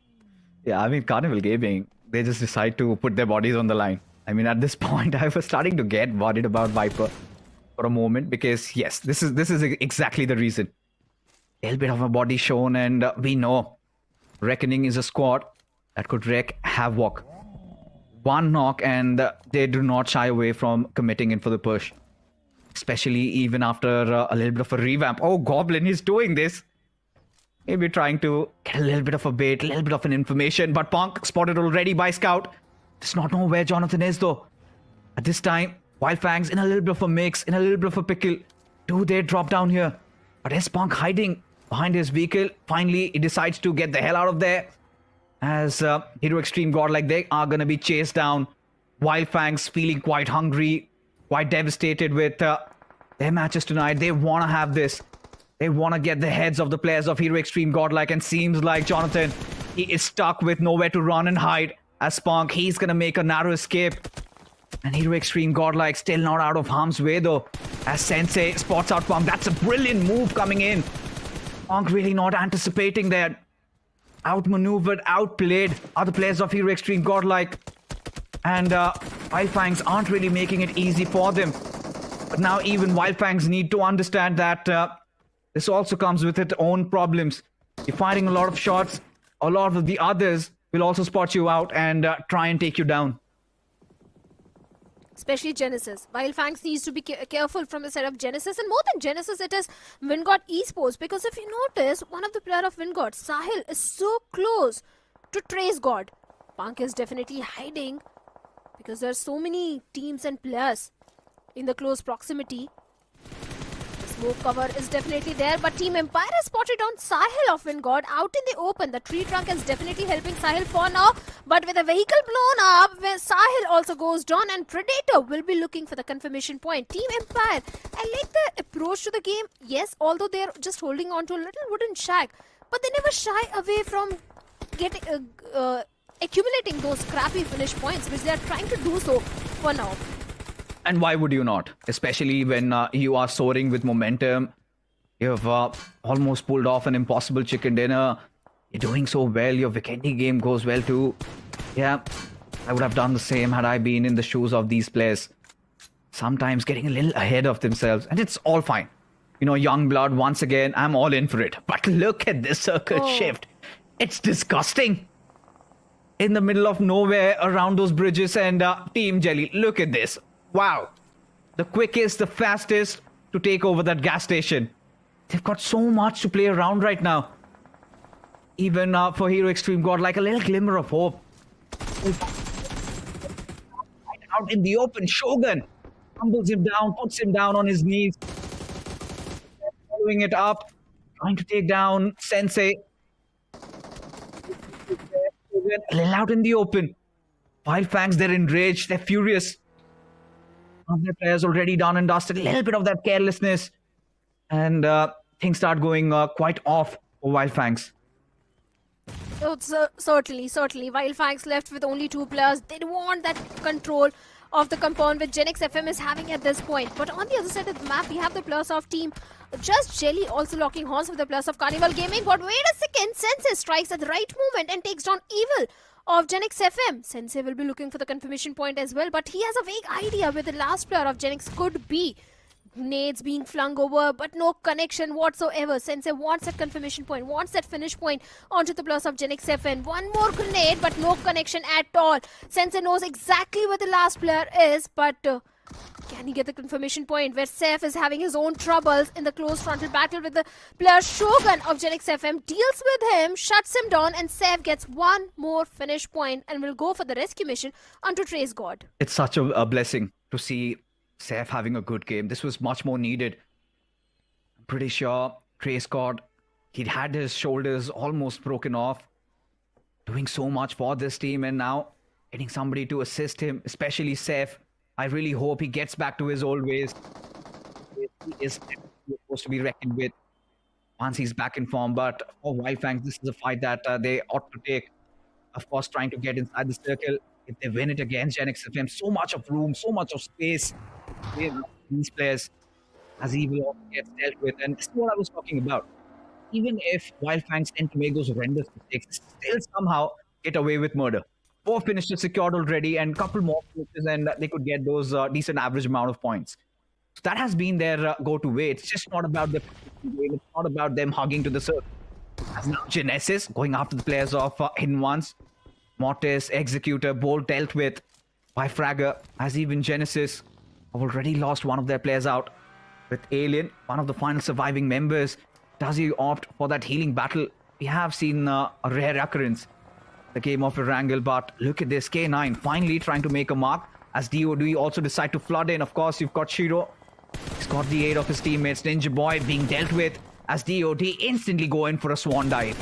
Yeah, I mean, Carnival Gaming, they just decide to put their bodies on the line. I mean, at this point, I was starting to get worried about Viper for a moment, because yes, this is exactly the reason. A little bit of a body shown, and we know Reckoning is a squad that could wreak havoc. One knock, and they do not shy away from committing in for the push. Especially even after a little bit of a revamp. Oh, Goblin is doing this. Maybe trying to get a little bit of a bait, a little bit of an information. But Punk spotted already by Scout. Does not know where Jonathan is though. At this time, Wildfangs in a little bit of a mix, in a little bit of a pickle. Do they drop down here? But is Punk hiding behind his vehicle? Finally, he decides to get the hell out of there. As Hero Extreme Godlike, they are going to be chased down. Wildfangs feeling quite hungry, quite devastated with their matches tonight. They want to have this. They want to get the heads of the players of Hero Extreme Godlike, and seems like Jonathan, he is stuck with nowhere to run and hide. As Punk, he's going to make a narrow escape. And Hero Extreme Godlike still not out of harm's way though. As Sensei spots out Punk. That's a brilliant move coming in. Punk really not anticipating that. Outmaneuvered, outplayed are the players of Hero Extreme Godlike. And Wildfangs aren't really making it easy for them. But now even Wildfangs need to understand that this also comes with its own problems. You're firing a lot of shots. A lot of the others will also spot you out and try and take you down. Especially Genesis. Wildfangs needs to be careful from the side of Genesis, and more than Genesis, it is Vingod Esports. Because if you notice, one of the player of Vingod, Sahil, is so close to Trace God. Punk is definitely hiding because there are so many teams and players in the close proximity. Smoke cover is definitely there, but Team Empire has spotted on Sahil of Vingod out in the open. The tree trunk is definitely helping Sahil for now, but with a vehicle blown up, where Sahil also goes down, and Predator will be looking for the confirmation point. Team Empire, I like the approach to the game. Yes, although they're just holding on to a little wooden shack, but they never shy away from getting accumulating those crappy finish points, which they are trying to do so for now. And why would you not? Especially when you are soaring with momentum. You've almost pulled off an impossible chicken dinner. You're doing so well. Your Vikendi game goes well too. Yeah, I would have done the same had I been in the shoes of these players. Sometimes getting a little ahead of themselves. And it's all fine. You know, young blood, once again, I'm all in for it. But look at this circle shift. It's disgusting. In the middle of nowhere, around those bridges, and Team Jelly, look at this. Wow. The quickest, the fastest to take over that gas station. They've got so much to play around right now. Even for Hero Extreme God, like a little glimmer of hope. Out in the open, Shogun humbles him down, puts him down on his knees. Following it up. trying to take down Sensei. A little out in the open. Wild Fangs, they're enraged, they're furious. One of their players already done and dusted, a little bit of that carelessness. And things start going quite off for Wild Fangs. Oh, certainly. Wild Fangs left with only 2 players. They want that control of the compound which Gen X FM is having at this point. But on the other side of the map, we have the players of team Just Jelly also locking horns with the players of Carnival Gaming. But wait a second, Sensei strikes at the right moment and takes down Evil of Gen X FM. Sensei will be looking for the confirmation point as well, but he has a vague idea where the last player of Gen X could be. Nades being flung over, but no connection whatsoever. Sensei wants that confirmation point, wants that finish point onto the plus of Gen X FN. One more grenade, but no connection at all. Sensei knows exactly where the last player is, but can he get the confirmation point where Seth is having his own troubles in the close frontal battle with the player Shogun of Gen X FM, deals with him, shuts him down, and Seth gets one more finish point and will go for the rescue mission onto Trace God. It's such a blessing to see Seth having a good game. This was much more needed. I'm pretty sure Trace God, he'd had his shoulders almost broken off, doing so much for this team, and now getting somebody to assist him, especially Seth. I really hope he gets back to his old ways. He is supposed to be reckoned with once he's back in form. But for Wild Fangs, this is a fight that they ought to take. Of course, trying to get inside the circle. If they win it against Gen X FM, so much of room, so much of space. These players, as Evil also gets dealt with. And this is what I was talking about. Even if Wild Fangs tend to make those horrendous mistakes, still somehow get away with murder. 4 finishes secured already and a couple more finishes, and they could get those decent average amount of points. So that has been their go-to way. It's just not about the game. It's not about them hugging to the circle. As now Genesis going after the players of Hidden Ones. Mortis, Executor, both dealt with by Fragger, as even Genesis have already lost one of their players out. With Alien, one of the final surviving members, does he opt for that healing battle? We have seen a rare occurrence, the game of Erangel, but look at this, K9 finally trying to make a mark, as DOD also decide to flood in. Of course, you've got Shiro. He's got the aid of his teammates. Ninja Boy being dealt with, as DOD instantly go in for a swan dive.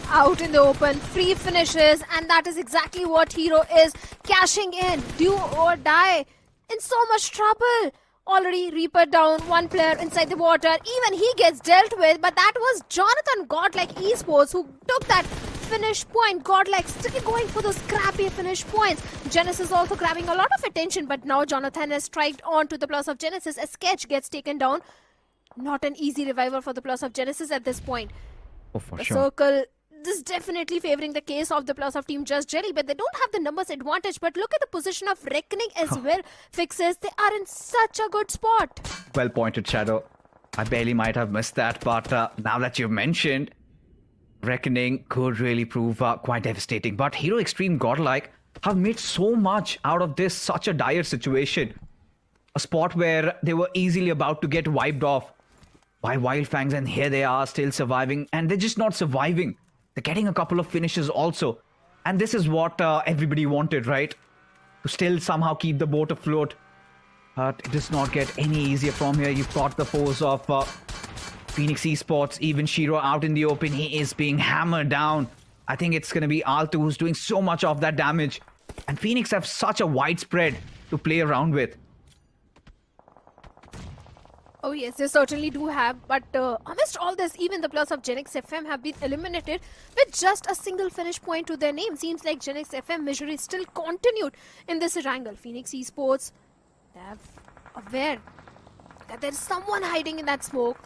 Out in the open, free finishes, and that is exactly what Hero is cashing in. Do or die. In so much trouble. Already Reaper down, one player inside the water. Even he gets dealt with, but that was Jonathan Godlike Esports who took that finish point. Godlike still going for those scrappy finish points. Genesis also grabbing a lot of attention, but now Jonathan has striked on to the plus of Genesis as Sketch gets taken down. Not an easy revival for the plus of Genesis at this point. Oh, for the sure. circle, this is definitely favoring the case of the plus of Team Just Jelly, but they don't have the numbers advantage. But look at the position of Reckoning as well. Fixes, they are in such a good spot. Well pointed, Shadow. I barely might have missed that, but now that you've mentioned, Reckoning could really prove quite devastating. But Hero Extreme Godlike have made so much out of this, such a dire situation. A spot where they were easily about to get wiped off by Wild Fangs, and here they are still surviving, and they're just not surviving. They're getting a couple of finishes also. And this is what everybody wanted, right? To still somehow keep the boat afloat. But it does not get any easier from here. You've got the force of Phoenix Esports, even Shiro out in the open. He is being hammered down. I think it's going to be Altu who's doing so much of that damage. And Phoenix have such a wide spread to play around with. Oh yes, they certainly do have, but amidst all this, even the plus of Gen X FM have been eliminated with just a single finish point to their name. Seems like Gen X FM misery still continued in this Erangel. Phoenix Esports, they are aware that there is someone hiding in that smoke.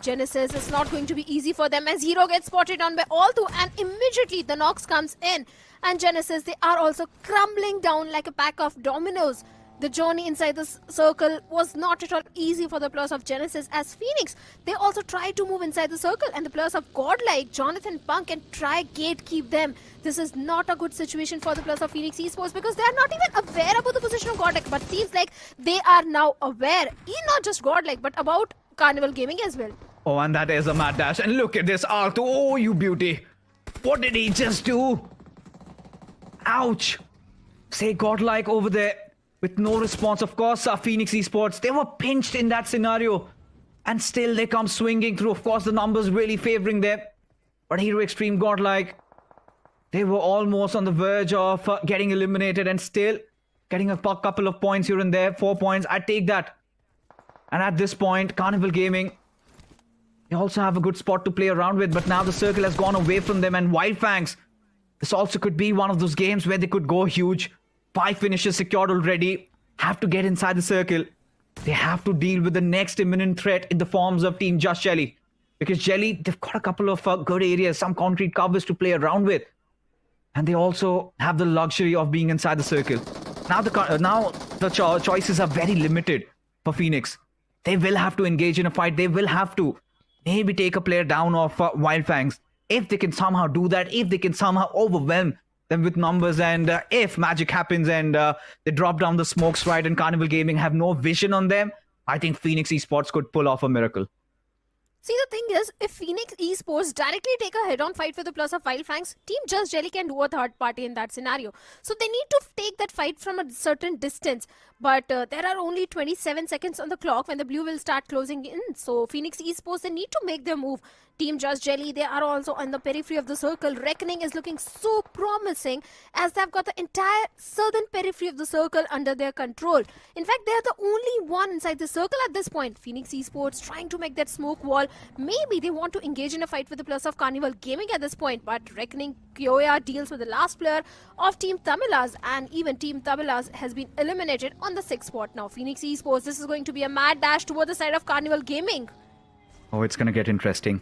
Genesis is not going to be easy for them as Hero gets spotted on by Altu, and immediately the Nox comes in. And Genesis, they are also crumbling down like a pack of dominoes. The journey inside the circle was not at all easy for the players of Genesis, as Phoenix, they also tried to move inside the circle, and the players of Godlike, Jonathan Punk, can try gatekeep them. This is not a good situation for the players of Phoenix Esports because they are not even aware about the position of Godlike, but seems like they are now aware, not just Godlike, but about Carnival Gaming as well. Oh, and that is a mad dash. And look at this, Altu. Oh, you beauty. What did he just do? Ouch. Say Godlike over there with no response. Of course, Phoenix Esports, they were pinched in that scenario. And still they come swinging through. Of course, the numbers really favoring them. But Hero Extreme godlike. They were almost on the verge of getting eliminated and still getting a couple of points here and there. 4 points. I take that. And at this point, Carnival Gaming, they also have a good spot to play around with. But now the circle has gone away from them. And Wildfangs, this also could be one of those games where they could go huge. 5 finishes secured already. Have to get inside the circle. They have to deal with the next imminent threat in the forms of Team Just Jelly. Because Jelly, they've got a couple of good areas, some concrete covers to play around with. And they also have the luxury of being inside the circle. Now the choices are very limited for Phoenix. They will have to engage in a fight. They will have to maybe take a player down of Wildfangs. If they can somehow do that, if they can somehow overwhelm them with numbers, and if magic happens and they drop down the smokes right and Carnival Gaming have no vision on them, I think Phoenix Esports could pull off a miracle. See, the thing is, if Phoenix Esports directly take a head-on fight for the plus of Wildfangs, Team Just Jelly can do a third party in that scenario. So they need to take that fight from a certain distance. But there are only 27 seconds on the clock when the blue will start closing in. So Phoenix Esports, they need to make their move. Team Just Jelly, they are also on the periphery of the circle. Reckoning is looking so promising as they've got the entire southern periphery of the circle under their control. In fact, they are the only one inside the circle at this point. Phoenix Esports trying to make that smoke wall. Maybe they want to engage in a fight with the plus of Carnival Gaming at this point. But Reckoning Kyoya deals with the last player of Team Tamilas, and even Team Tamilas has been eliminated on the 6th spot now. Phoenix Esports, this is going to be a mad dash toward the side of Carnival Gaming. Oh, it's going to get interesting.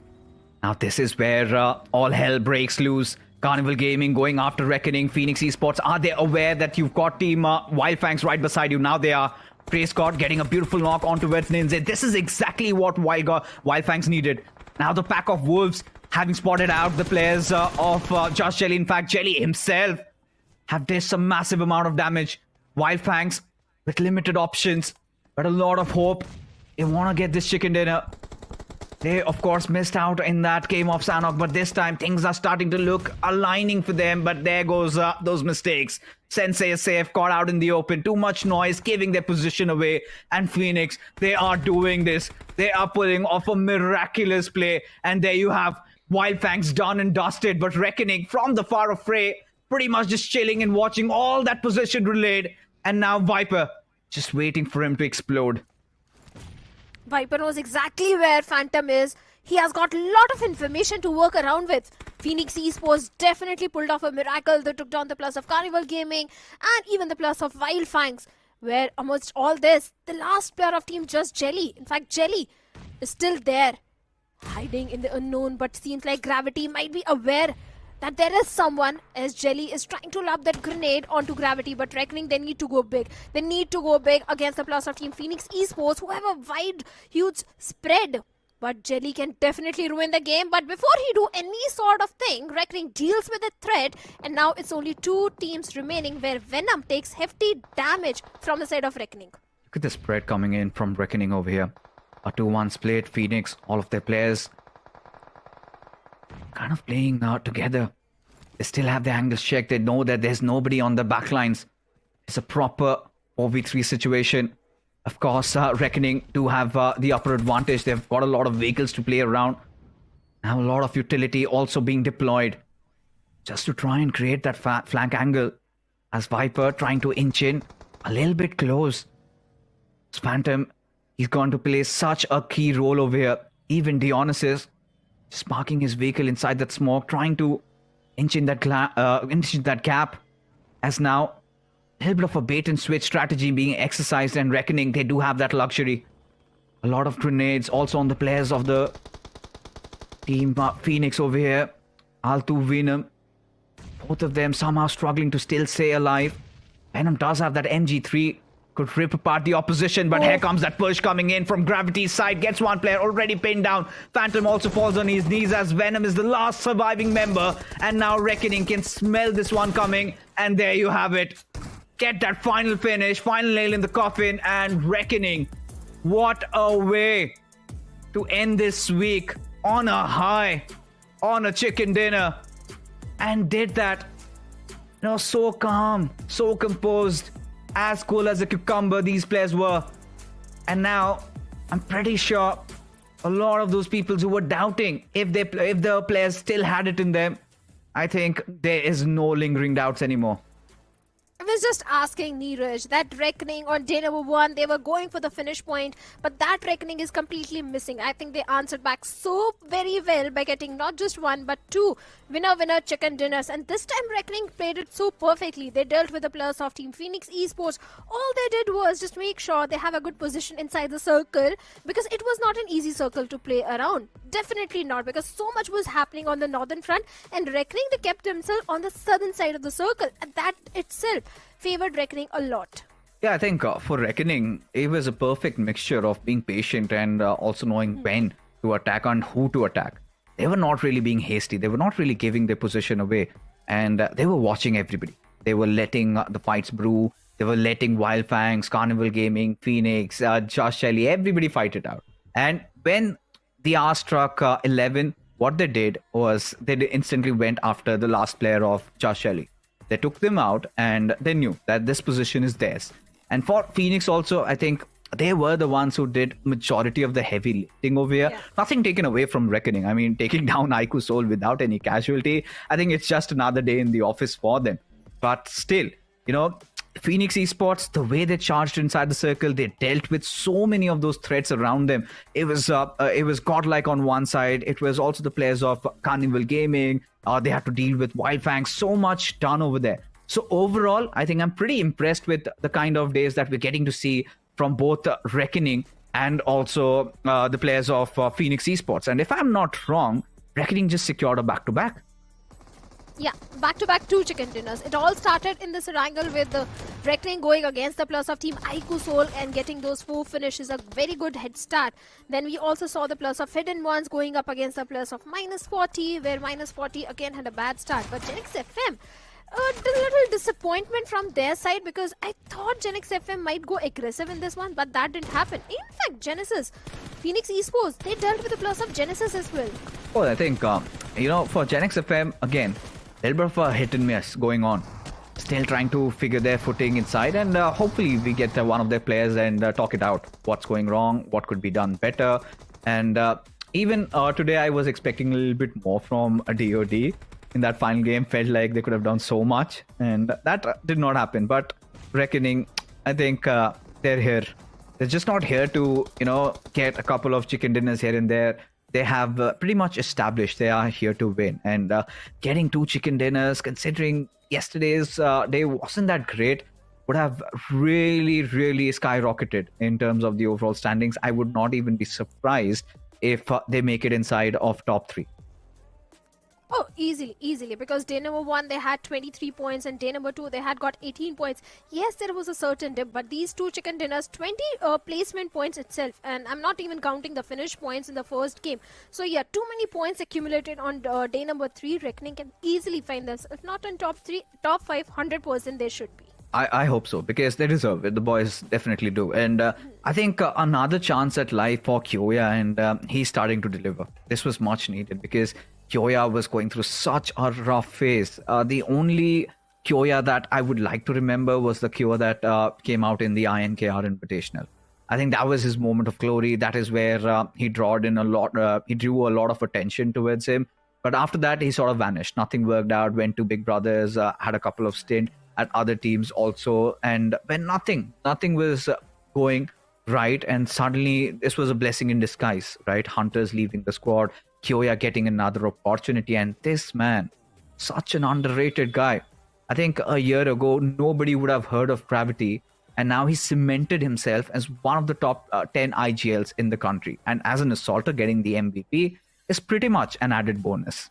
Now this is where all hell breaks loose. Carnival Gaming going after Reckoning. Phoenix Esports, are they aware that you've got Team Wildfangs right beside you? Now they are. Trey Scott getting a beautiful knock onto Ninja. This is exactly what Wildfangs needed. Now the pack of wolves having spotted out the players of Just Jelly. In fact, Jelly himself have done some massive amount of damage. Wildfangs with limited options, but a lot of hope. They want to get this chicken dinner. They, of course, missed out in that game of Sanok, but this time things are starting to look aligning for them. But there goes those mistakes. Sensei is safe, caught out in the open. Too much noise, giving their position away. And Phoenix, they are doing this. They are pulling off a miraculous play. And there you have Wildfangs done and dusted. But Reckoning from the far off fray, pretty much just chilling and watching all that position relayed. And now Viper, just waiting for him to explode. Viper knows exactly where Phantom is. He has got a lot of information to work around with. Phoenix Esports definitely pulled off a miracle. They took down the plus of Carnival Gaming and even the plus of Wildfangs. Where amongst all this, the last player of Team Just Jelly, in fact Jelly, is still there. Hiding in the unknown, but seems like Gravity might be aware that there is someone, as Jelly is trying to lob that grenade onto Gravity, but Reckoning, they need to go big. They need to go big against the plus of Team Phoenix Esports, who have a wide, huge spread. But Jelly can definitely ruin the game. But before he do any sort of thing, Reckoning deals with the threat, and now it's only 2 teams remaining where Venom takes hefty damage from the side of Reckoning. Look at the spread coming in from Reckoning over here. A 2-1 split. Phoenix, all of their players kind of playing together. They still have their angles checked. They know that there's nobody on the backlines. It's a proper 4v3 situation. Of course, Reckoning do have the upper advantage. They've got a lot of vehicles to play around. Now a lot of utility also being deployed just to try and create that flank angle. As Viper trying to inch in a little bit close. Phantom, he's going to play such a key role over here. Even Dionysus just parking his vehicle inside that smoke, trying to inch in that gap. As now, a little bit of a bait and switch strategy being exercised, and Reckoning, they do have that luxury. A lot of grenades also on the players of the Team Phoenix over here. Altu, Venom, both of them somehow struggling to still stay alive. Venom does have that MG3. Could rip apart the opposition, but here comes that push coming in from Gravity's side. Gets one player already pinned down. Phantom also falls on his knees as Venom is the last surviving member. And now Reckoning can smell this one coming. And there you have it. Get that final finish, final nail in the coffin. And Reckoning, what a way to end this week on a high, on a chicken dinner. And did that, so calm, so composed. As cool as a cucumber these players were. And now, I'm pretty sure a lot of those people who were doubting if the players still had it in them, I think there is no lingering doubts anymore. I was just asking Neeraj, that reckoning on day number 1, they were going for the finish point, but that reckoning is completely missing. I think they answered back so very well by getting not just 1 but 2 winner chicken dinners, and this time reckoning played it so perfectly. They dealt with the players of Team Phoenix Esports. All they did was just make sure they have a good position inside the circle, because it was not an easy circle to play around. Definitely not, because so much was happening on the northern front, and reckoning they kept themselves on the southern side of the circle, and that itself favored reckoning a lot. Yeah, I think for Reckoning, it was a perfect mixture of being patient and also knowing when to attack and who to attack. They were not really being hasty. They were not really giving their position away. And they were watching everybody. They were letting the fights brew. They were letting Wild Fangs, Carnival Gaming, Phoenix, Josh Shelley, everybody fight it out. And when the hour struck 11, what they did was they instantly went after the last player of Josh Shelley. They took them out and they knew that this position is theirs. And for Phoenix also, I think they were the ones who did majority of the heavy lifting over here. Yeah. Nothing taken away from Reckoning. I mean, taking down Aiku Soul without any casualty, I think it's just another day in the office for them. But still, Phoenix Esports, the way they charged inside the circle, they dealt with so many of those threats around them. It was godlike on one side. It was also the players of Carnival Gaming. They had to deal with Wild Fangs. So much done over there. So overall, I think I'm pretty impressed with the kind of days that we're getting to see from both Reckoning and also the players of Phoenix Esports. And if I'm not wrong, Reckoning just secured a back-to-back. Yeah, back-to-back 2 chicken dinners. It all started in this Erangel with the Reckoning going against the plus of Team Aiku Soul and getting those 4 finishes, a very good head start. Then we also saw the plus of Hidden Ones going up against the plus of -40, where -40 again had a bad start. But Genix FM, a little disappointment from their side, because I thought Genix FM might go aggressive in this one, but that didn't happen. In fact, Genesis, Phoenix Esports, they dealt with the plus of Genesis as well. Oh, I think, for Genix FM, again, a little bit of a hit and miss going on. Still trying to figure their footing inside, and hopefully we get one of their players and talk it out. What's going wrong? What could be done better? And even today, I was expecting a little bit more from a DOD. In that final game, felt like they could have done so much, and that did not happen. But Reckoning, I think they're here. They're just not here to, get a couple of chicken dinners here and there. They have pretty much established they are here to win. And getting 2 chicken dinners, considering yesterday's day wasn't that great, would have really, really skyrocketed in terms of the overall standings. I would not even be surprised if they make it inside of top 3. Oh, easily, because day number 1 they had 23 points and day number 2 they had got 18 points. Yes, there was a certain dip, but these 2 chicken dinners, 20 placement points itself, and I'm not even counting the finish points in the first game. So yeah, too many points accumulated on day number 3. Reckoning can easily find this, if not in top 3, top 5, 100% they should be. I hope so, because they deserve it. The boys definitely do. And I think another chance at life for Kyoya, and he's starting to deliver. This was much needed, because Kyoya was going through such a rough phase. The only Kyoya that I would like to remember was the Kyoya that came out in the INKR Invitational. I think that was his moment of glory. That is where he drew a lot of attention towards him. But after that, he sort of vanished. Nothing worked out. Went to Big Brothers, had a couple of stints at other teams also. And when nothing was going right, and suddenly this was a blessing in disguise, right? Hunters leaving the squad, Kyoya getting another opportunity, and this man, such an underrated guy. I think a year ago, nobody would have heard of Gravity, and now he's cemented himself as one of the top 10 IGLs in the country. And as an assaulter, getting the MVP is pretty much an added bonus.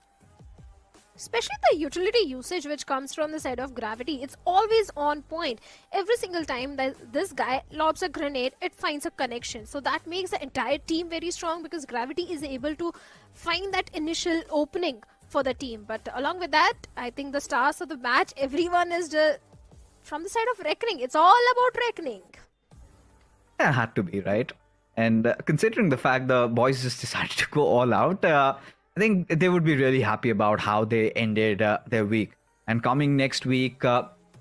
Especially the utility usage which comes from the side of Gravity. It's always on point. Every single time that this guy lobs a grenade, it finds a connection. So that makes the entire team very strong, because Gravity is able to find that initial opening for the team. But along with that, I think the stars of the match, everyone is from the side of Reckoning. It's all about Reckoning. Yeah, had to be, right? And considering the fact the boys just decided to go all out, I think they would be really happy about how they ended their week. And coming next week,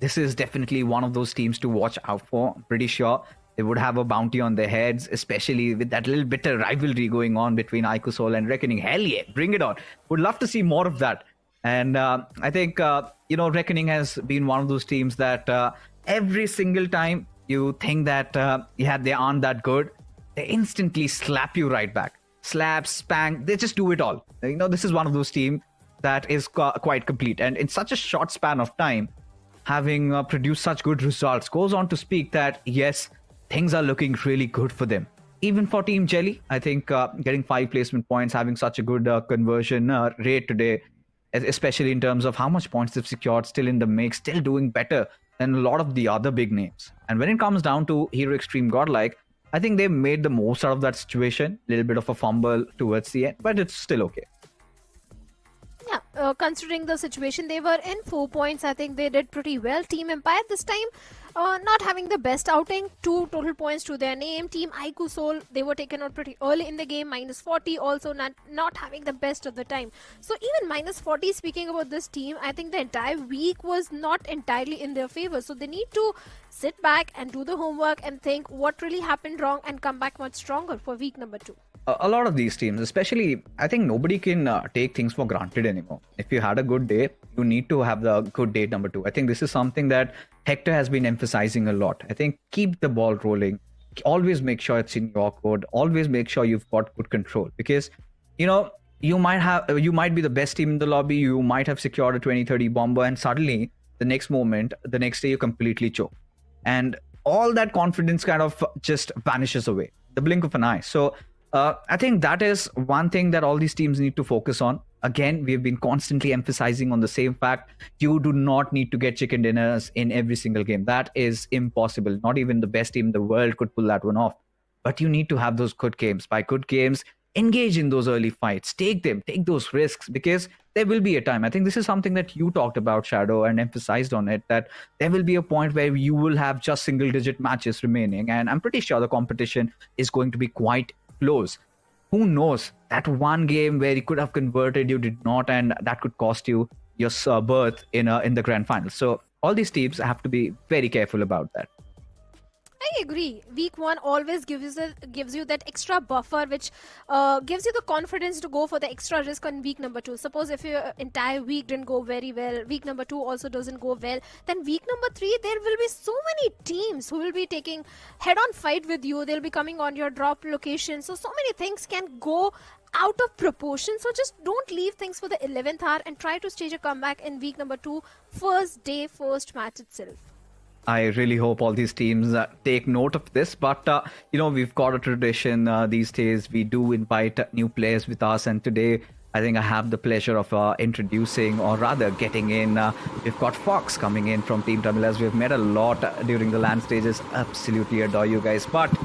this is definitely one of those teams to watch out for. I'm pretty sure They would have a bounty on their heads, especially with that little bitter rivalry going on between IQ and Reckoning. Hell yeah, bring it on. Would love to see more of that. And I think, Reckoning has been one of those teams that every single time you think that they aren't that good, they instantly slap you right back. Slap, spank, they just do it all. This is one of those teams that is quite complete. And in such a short span of time, having produced such good results goes on to speak that, yes, things are looking really good for them. Even for Team Jelly, I think getting 5 placement points, having such a good conversion rate today, especially in terms of how much points they've secured, still in the mix, still doing better than a lot of the other big names. And when it comes down to Hero Extreme Godlike, I think they made the most out of that situation. A little bit of a fumble towards the end, but it's still okay. Yeah, considering the situation they were in, 4 points, I think they did pretty well. Team Empire this time, not having the best outing, 2 total points to their name. Team Aiku Soul, they were taken out pretty early in the game, -40, also not having the best of the time. So even -40, speaking about this team, I think the entire week was not entirely in their favor. So they need to sit back and do the homework and think what really happened wrong and come back much stronger for week number 2. A lot of these teams, especially, I think nobody can take things for granted anymore. If you had a good day, you need to have the good day number 2. I think this is something that Hector has been emphasizing a lot. I think keep the ball rolling. Always make sure it's in your court. Always make sure you've got good control. Because, you might be the best team in the lobby. You might have secured a 20-30 bomber, and suddenly, the next day, you completely choke. And all that confidence kind of just vanishes away. The blink of an eye. So, I think that is one thing that all these teams need to focus on. Again, we've been constantly emphasizing on the same fact. You do not need to get chicken dinners in every single game. That is impossible. Not even the best team in the world could pull that one off. But you need to have those good games. By good games, engage in those early fights. Take those risks, because there will be a time. I think this is something that you talked about, Shadow, and emphasized on it, that there will be a point where you will have just single-digit matches remaining. And I'm pretty sure the competition is going to be quite close. Who knows, that one game where you could have converted, you did not, and that could cost you your berth in the grand final. So all these teams have to be very careful about that. I agree. Week 1 always gives you that extra buffer, which gives you the confidence to go for the extra risk on week number 2. Suppose if your entire week didn't go very well, week number 2 also doesn't go well, then week number 3 there will be so many teams who will be taking head-on fight with you. They'll be coming on your drop location. So many things can go out of proportion. So just don't leave things for the 11th hour and try to stage a comeback in week number 2, first day, first match itself. I really hope all these teams take note of this. But, we've got a tradition these days. We do invite new players with us. And today, I think I have the pleasure of introducing, or rather getting in. We've got Fox coming in from Team Tamilas. We've met a lot during the LAN stages. Absolutely adore you guys. But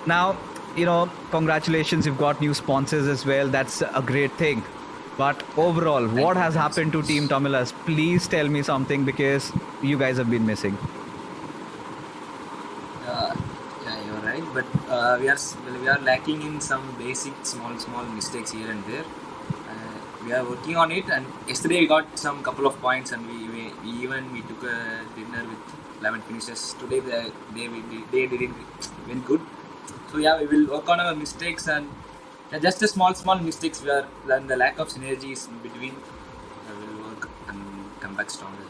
now, congratulations. You've got new sponsors as well. That's a great thing. But overall, what has happened to Team Tamilas? Please tell me something, because you guys have been missing. Yeah, you're right. But we are lacking in some basic small mistakes here and there. We are working on it. And yesterday we got some couple of points, and we took a dinner with 11 finishes. Today they didn't win good. So yeah, we will work on our mistakes, and just the small mistakes where the lack of synergy is in between. We will work and come back stronger.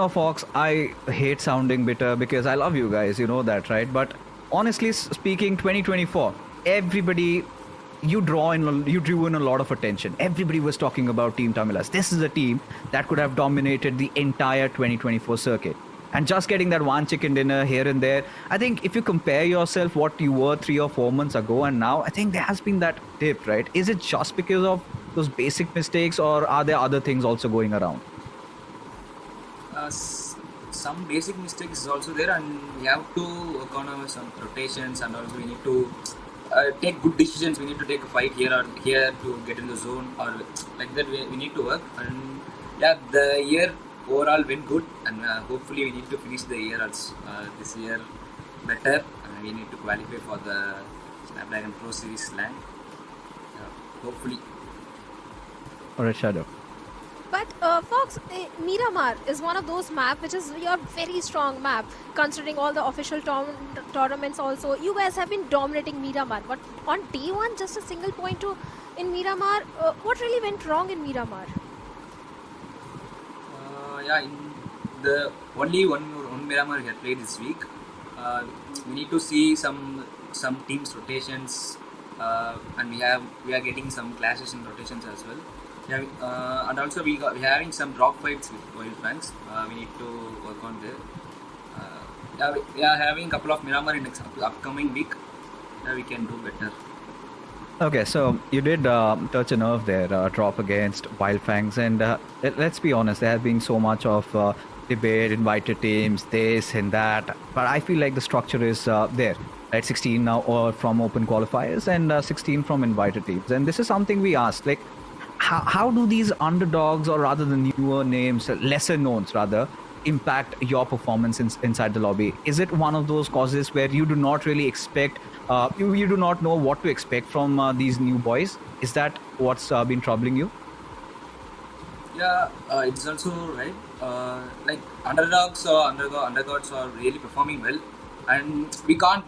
Fox, I hate sounding bitter because I love you guys, you know that, right? But honestly speaking, 2024, everybody, you drew in a lot of attention. Everybody was talking about Team Tamilas. This is a team that could have dominated the entire 2024 circuit. And just getting that one chicken dinner here and there, I think if you compare yourself what you were 3 or 4 months ago and now, I think there has been that dip, right? Is it just because of those basic mistakes, or are there other things also going around? Some basic mistakes is also there, and we have to work on some rotations, and also we need to take good decisions. We need to take a fight here or here to get in the zone, or like that we need to work. And yeah, the year overall went good, and hopefully we need to finish the year this year better. We need to qualify for the Snapdragon Pro Series LAN. Hopefully. Alright, Shadow. But Fox, Miramar is one of those maps which is your very strong map. Considering all the official tournaments, also you guys have been dominating Miramar. But on day one, just a single point to in Miramar. What really went wrong in Miramar? Yeah, in the only one Miramar we had played this week. We need to see some teams rotations, and we are getting some clashes in rotations as well. Yeah, and also we're having some drop fights with Wild fans. We need to work on there. We are having a couple of Miramar in next upcoming week. We can do better. Okay, so you did touch a nerve there, drop against Wildfangs, and let's be honest, there has been so much of debate, invited teams, this and that, but I feel like the structure is there, right? 16 now or from open qualifiers and 16 from invited teams, and this is something we asked, like, how do these underdogs, or rather the newer names, lesser knowns rather, impact your performance inside the lobby? Is it one of those causes where you do not really expect, you do not know what to expect from these new boys? Is that what's been troubling you? Yeah, it's also right. Like underdogs or undergods are really performing well, and we can't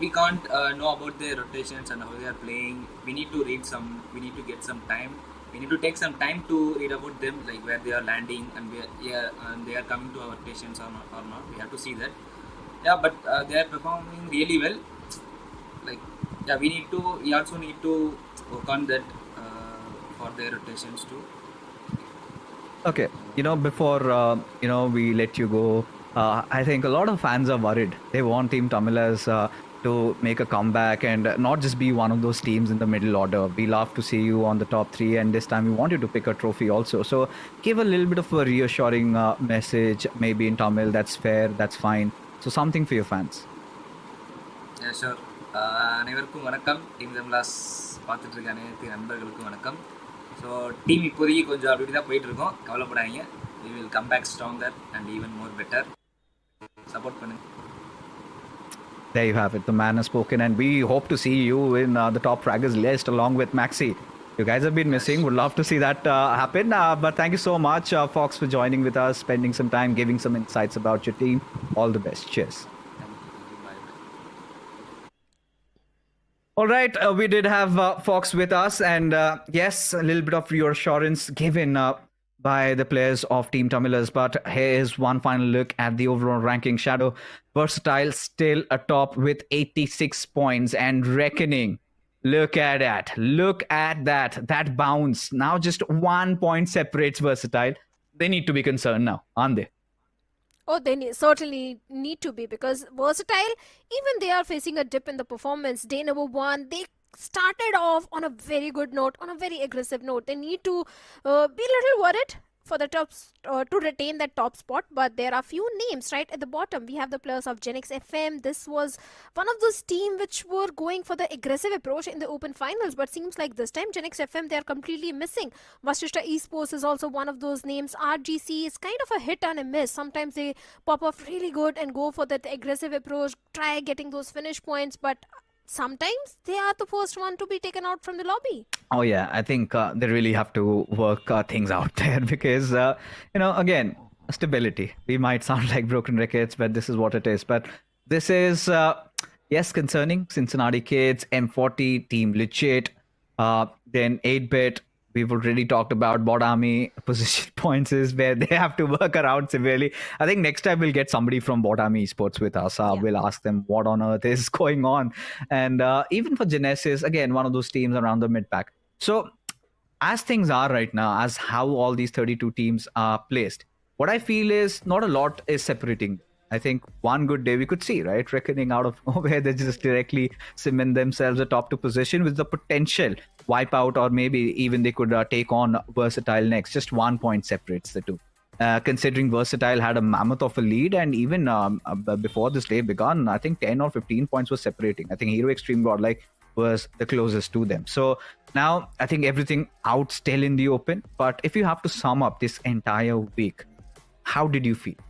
know about their rotations and how they are playing. We need to read some. We need to get some time. We need to take some time to read about them, like where they are landing and and they are coming to our rotations or not. We have to see that. Yeah, but they are performing really well. Like, yeah, we also need to work on that for their rotations too. Okay, before we let you go, I think a lot of fans are worried. They want Team Tamilas to make a comeback and not just be one of those teams in the middle order. We love to see you on the top 3, and this time we want you to pick a trophy also. So give a little bit of a reassuring message, maybe in Tamil. That's fair, that's fine. So something for your fans. Yeah, sure. அனைவருக்கும் வணக்கம். Team Tamilas பார்த்துட்டு இருக்க அனைத்து நண்பர்களுக்கும் வணக்கம். So team இப்போதைக்கு கொஞ்சம் அப்படி தான் போயிட்டு இருக்கோம். கவலைப்படாதீங்க. We will come back stronger and even more better. Support பண்ணுங்க. There you have it. The man has spoken, and we hope to see you in the top fraggers list along with Maxi. You guys have been missing. Would love to see that happen. But thank you so much, Fox, for joining with us, spending some time, giving some insights about your team. All the best. Cheers. All right, we did have Fox with us, and yes, a little bit of reassurance given by the players of Team Tamilas. But here is one final look at the overall ranking. Shadow Versatile still atop with 86 points and reckoning. Look at that. Look at that. That bounce. Now just 1 point separates Versatile. They need to be concerned now, aren't they? Oh, they certainly need to be, because Versatile, even they are facing a dip in the performance. Day number 1, they started off on a very good note, on a very aggressive note. They need to be a little worried for the top to retain that top spot, but there are few names right at the bottom. We have the players of Genix FM. This was one of those teams which were going for the aggressive approach in the open finals, but seems like this time Genix FM, they are completely missing. Vasishta Esports is also one of those names. RGC is kind of a hit and a miss. Sometimes they pop off really good and go for that aggressive approach, try getting those finish points, but sometimes they are the first one to be taken out from the lobby. Oh yeah, I think they really have to work things out there, because again, stability. We might sound like broken records, but this is what it is. But this is yes, concerning. Cincinnati Kids, M40 team legit, then 8-bit. We've already talked about Bodami position points is where they have to work around severely. I think next time we'll get somebody from Bodami Esports with us. We'll ask them what on earth is going on. And even for Genesis, again, one of those teams around the mid-pack. So as things are right now, as how all these 32 teams are placed, what I feel is not a lot is separating. I think one good day we could see, right? Reckoning out of nowhere, they just directly cement themselves a top 2 position with the potential wipeout, or maybe even they could take on Versatile next. Just 1 point separates the two. Considering Versatile had a mammoth of a lead, and even before this day began, I think 10 or 15 points was separating. I think Hero Extreme Godlike was the closest to them. So now I think everything out still in the open. But if you have to sum up this entire week, how did you feel?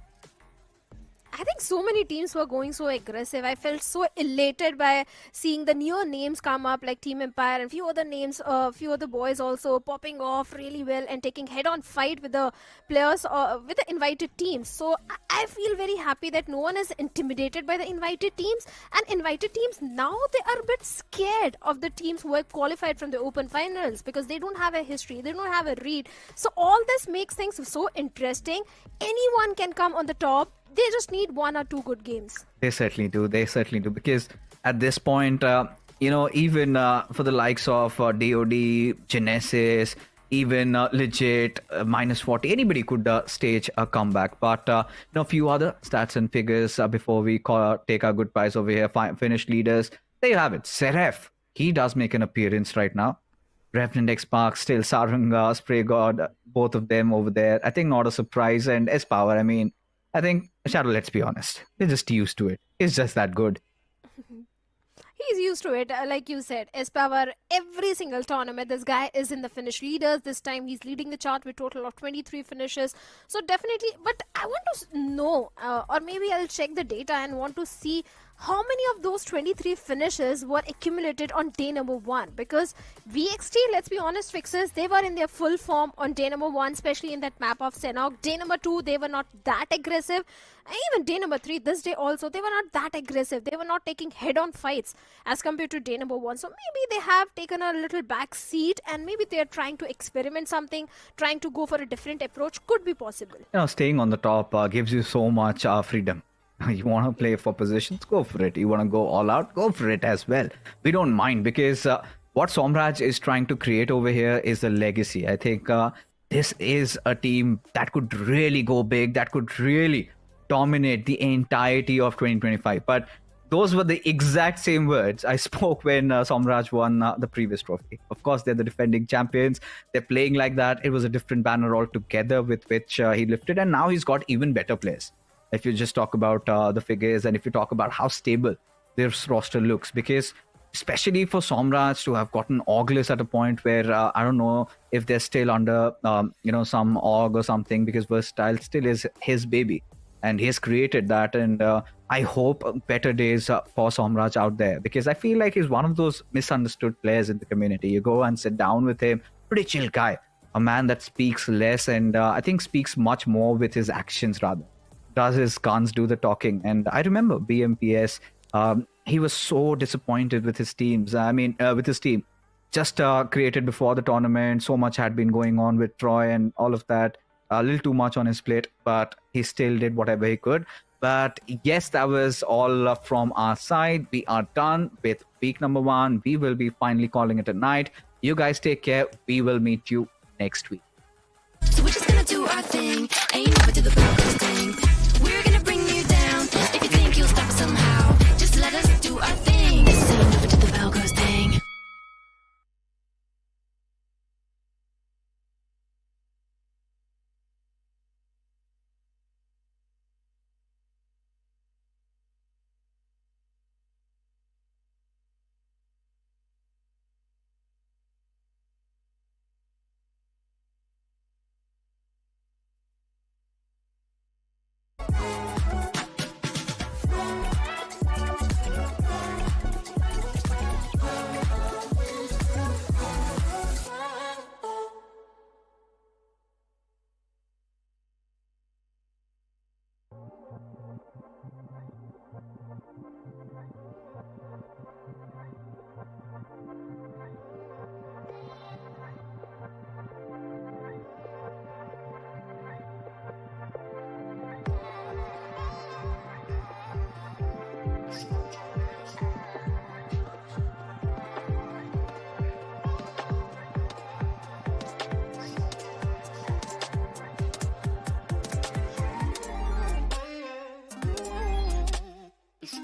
I think so many teams were going so aggressive. I felt so elated by seeing the newer names come up like Team Empire and few other names, few other boys also popping off really well and taking head-on fight with the players, with the invited teams. So I feel very happy that no one is intimidated by the invited teams. And invited teams now, they are a bit scared of the teams who have qualified from the open finals because they don't have a history, they don't have a read. So all this makes things so interesting. Anyone can come on the top. They just need 1 or 2 good games. They certainly do. They certainly do. Because at this point, even for the likes of DOD, Genesis, even legit -40, anybody could stage a comeback. But a few other stats and figures before we take our goodbyes over here. Finished leaders. There you have it. Seraph, he does make an appearance right now. Revenant X Park, still Saranga, Spray God, both of them over there. I think not a surprise. And S Power, I think, Shadow, let's be honest, they're just used to it. It's just that good. He's used to it. Like you said, S-Power, every single tournament, this guy is in the finish leaders. This time he's leading the chart with total of 23 finishes. So definitely, but I want to know, or maybe I'll check the data and want to see how many of those 23 finishes were accumulated on day number 1? Because VXT, let's be honest, Fixers, they were in their full form on day number 1, especially in that map of Senok. Day number 2, they were not that aggressive. And even day number 3, this day also, they were not that aggressive. They were not taking head-on fights as compared to day number 1. So maybe they have taken a little back seat and maybe they're trying to experiment something, trying to go for a different approach. Could be possible. Staying on the top gives you so much freedom. You want to play for positions, go for it. You want to go all out, go for it as well. We don't mind because what Somraj is trying to create over here is a legacy. I think this is a team that could really go big, that could really dominate the entirety of 2025. But those were the exact same words I spoke when Somraj won the previous trophy. Of course, they're the defending champions. They're playing like that. It was a different banner altogether with which he lifted. And now he's got even better players. If you just talk about the figures and if you talk about how stable their roster looks, because especially for Somraj to have gotten Augless at a point where I don't know if they're still under some org or something, because Versatile still is his baby and he has created that. And I hope better days for Somraj out there, because I feel like he's one of those misunderstood players in the community. You go and sit down with him, pretty chill guy, a man that speaks less and I think speaks much more with his actions rather. Does his guns do the talking? And I remember BMPS, he was so disappointed with his teams. With his team, just created before the tournament. So much had been going on with Troy and all of that. A little too much on his plate, but he still did whatever he could. But yes, that was all from our side. We are done with week number 1. We will be finally calling it a night. You guys take care. We will meet you next week. So we're just gonna do our thing, and you never do the Broncos thing. We're gonna bring you down. If you think you'll stop us somehow, just let us do our thing. This ain't never do the Broncos thing. It's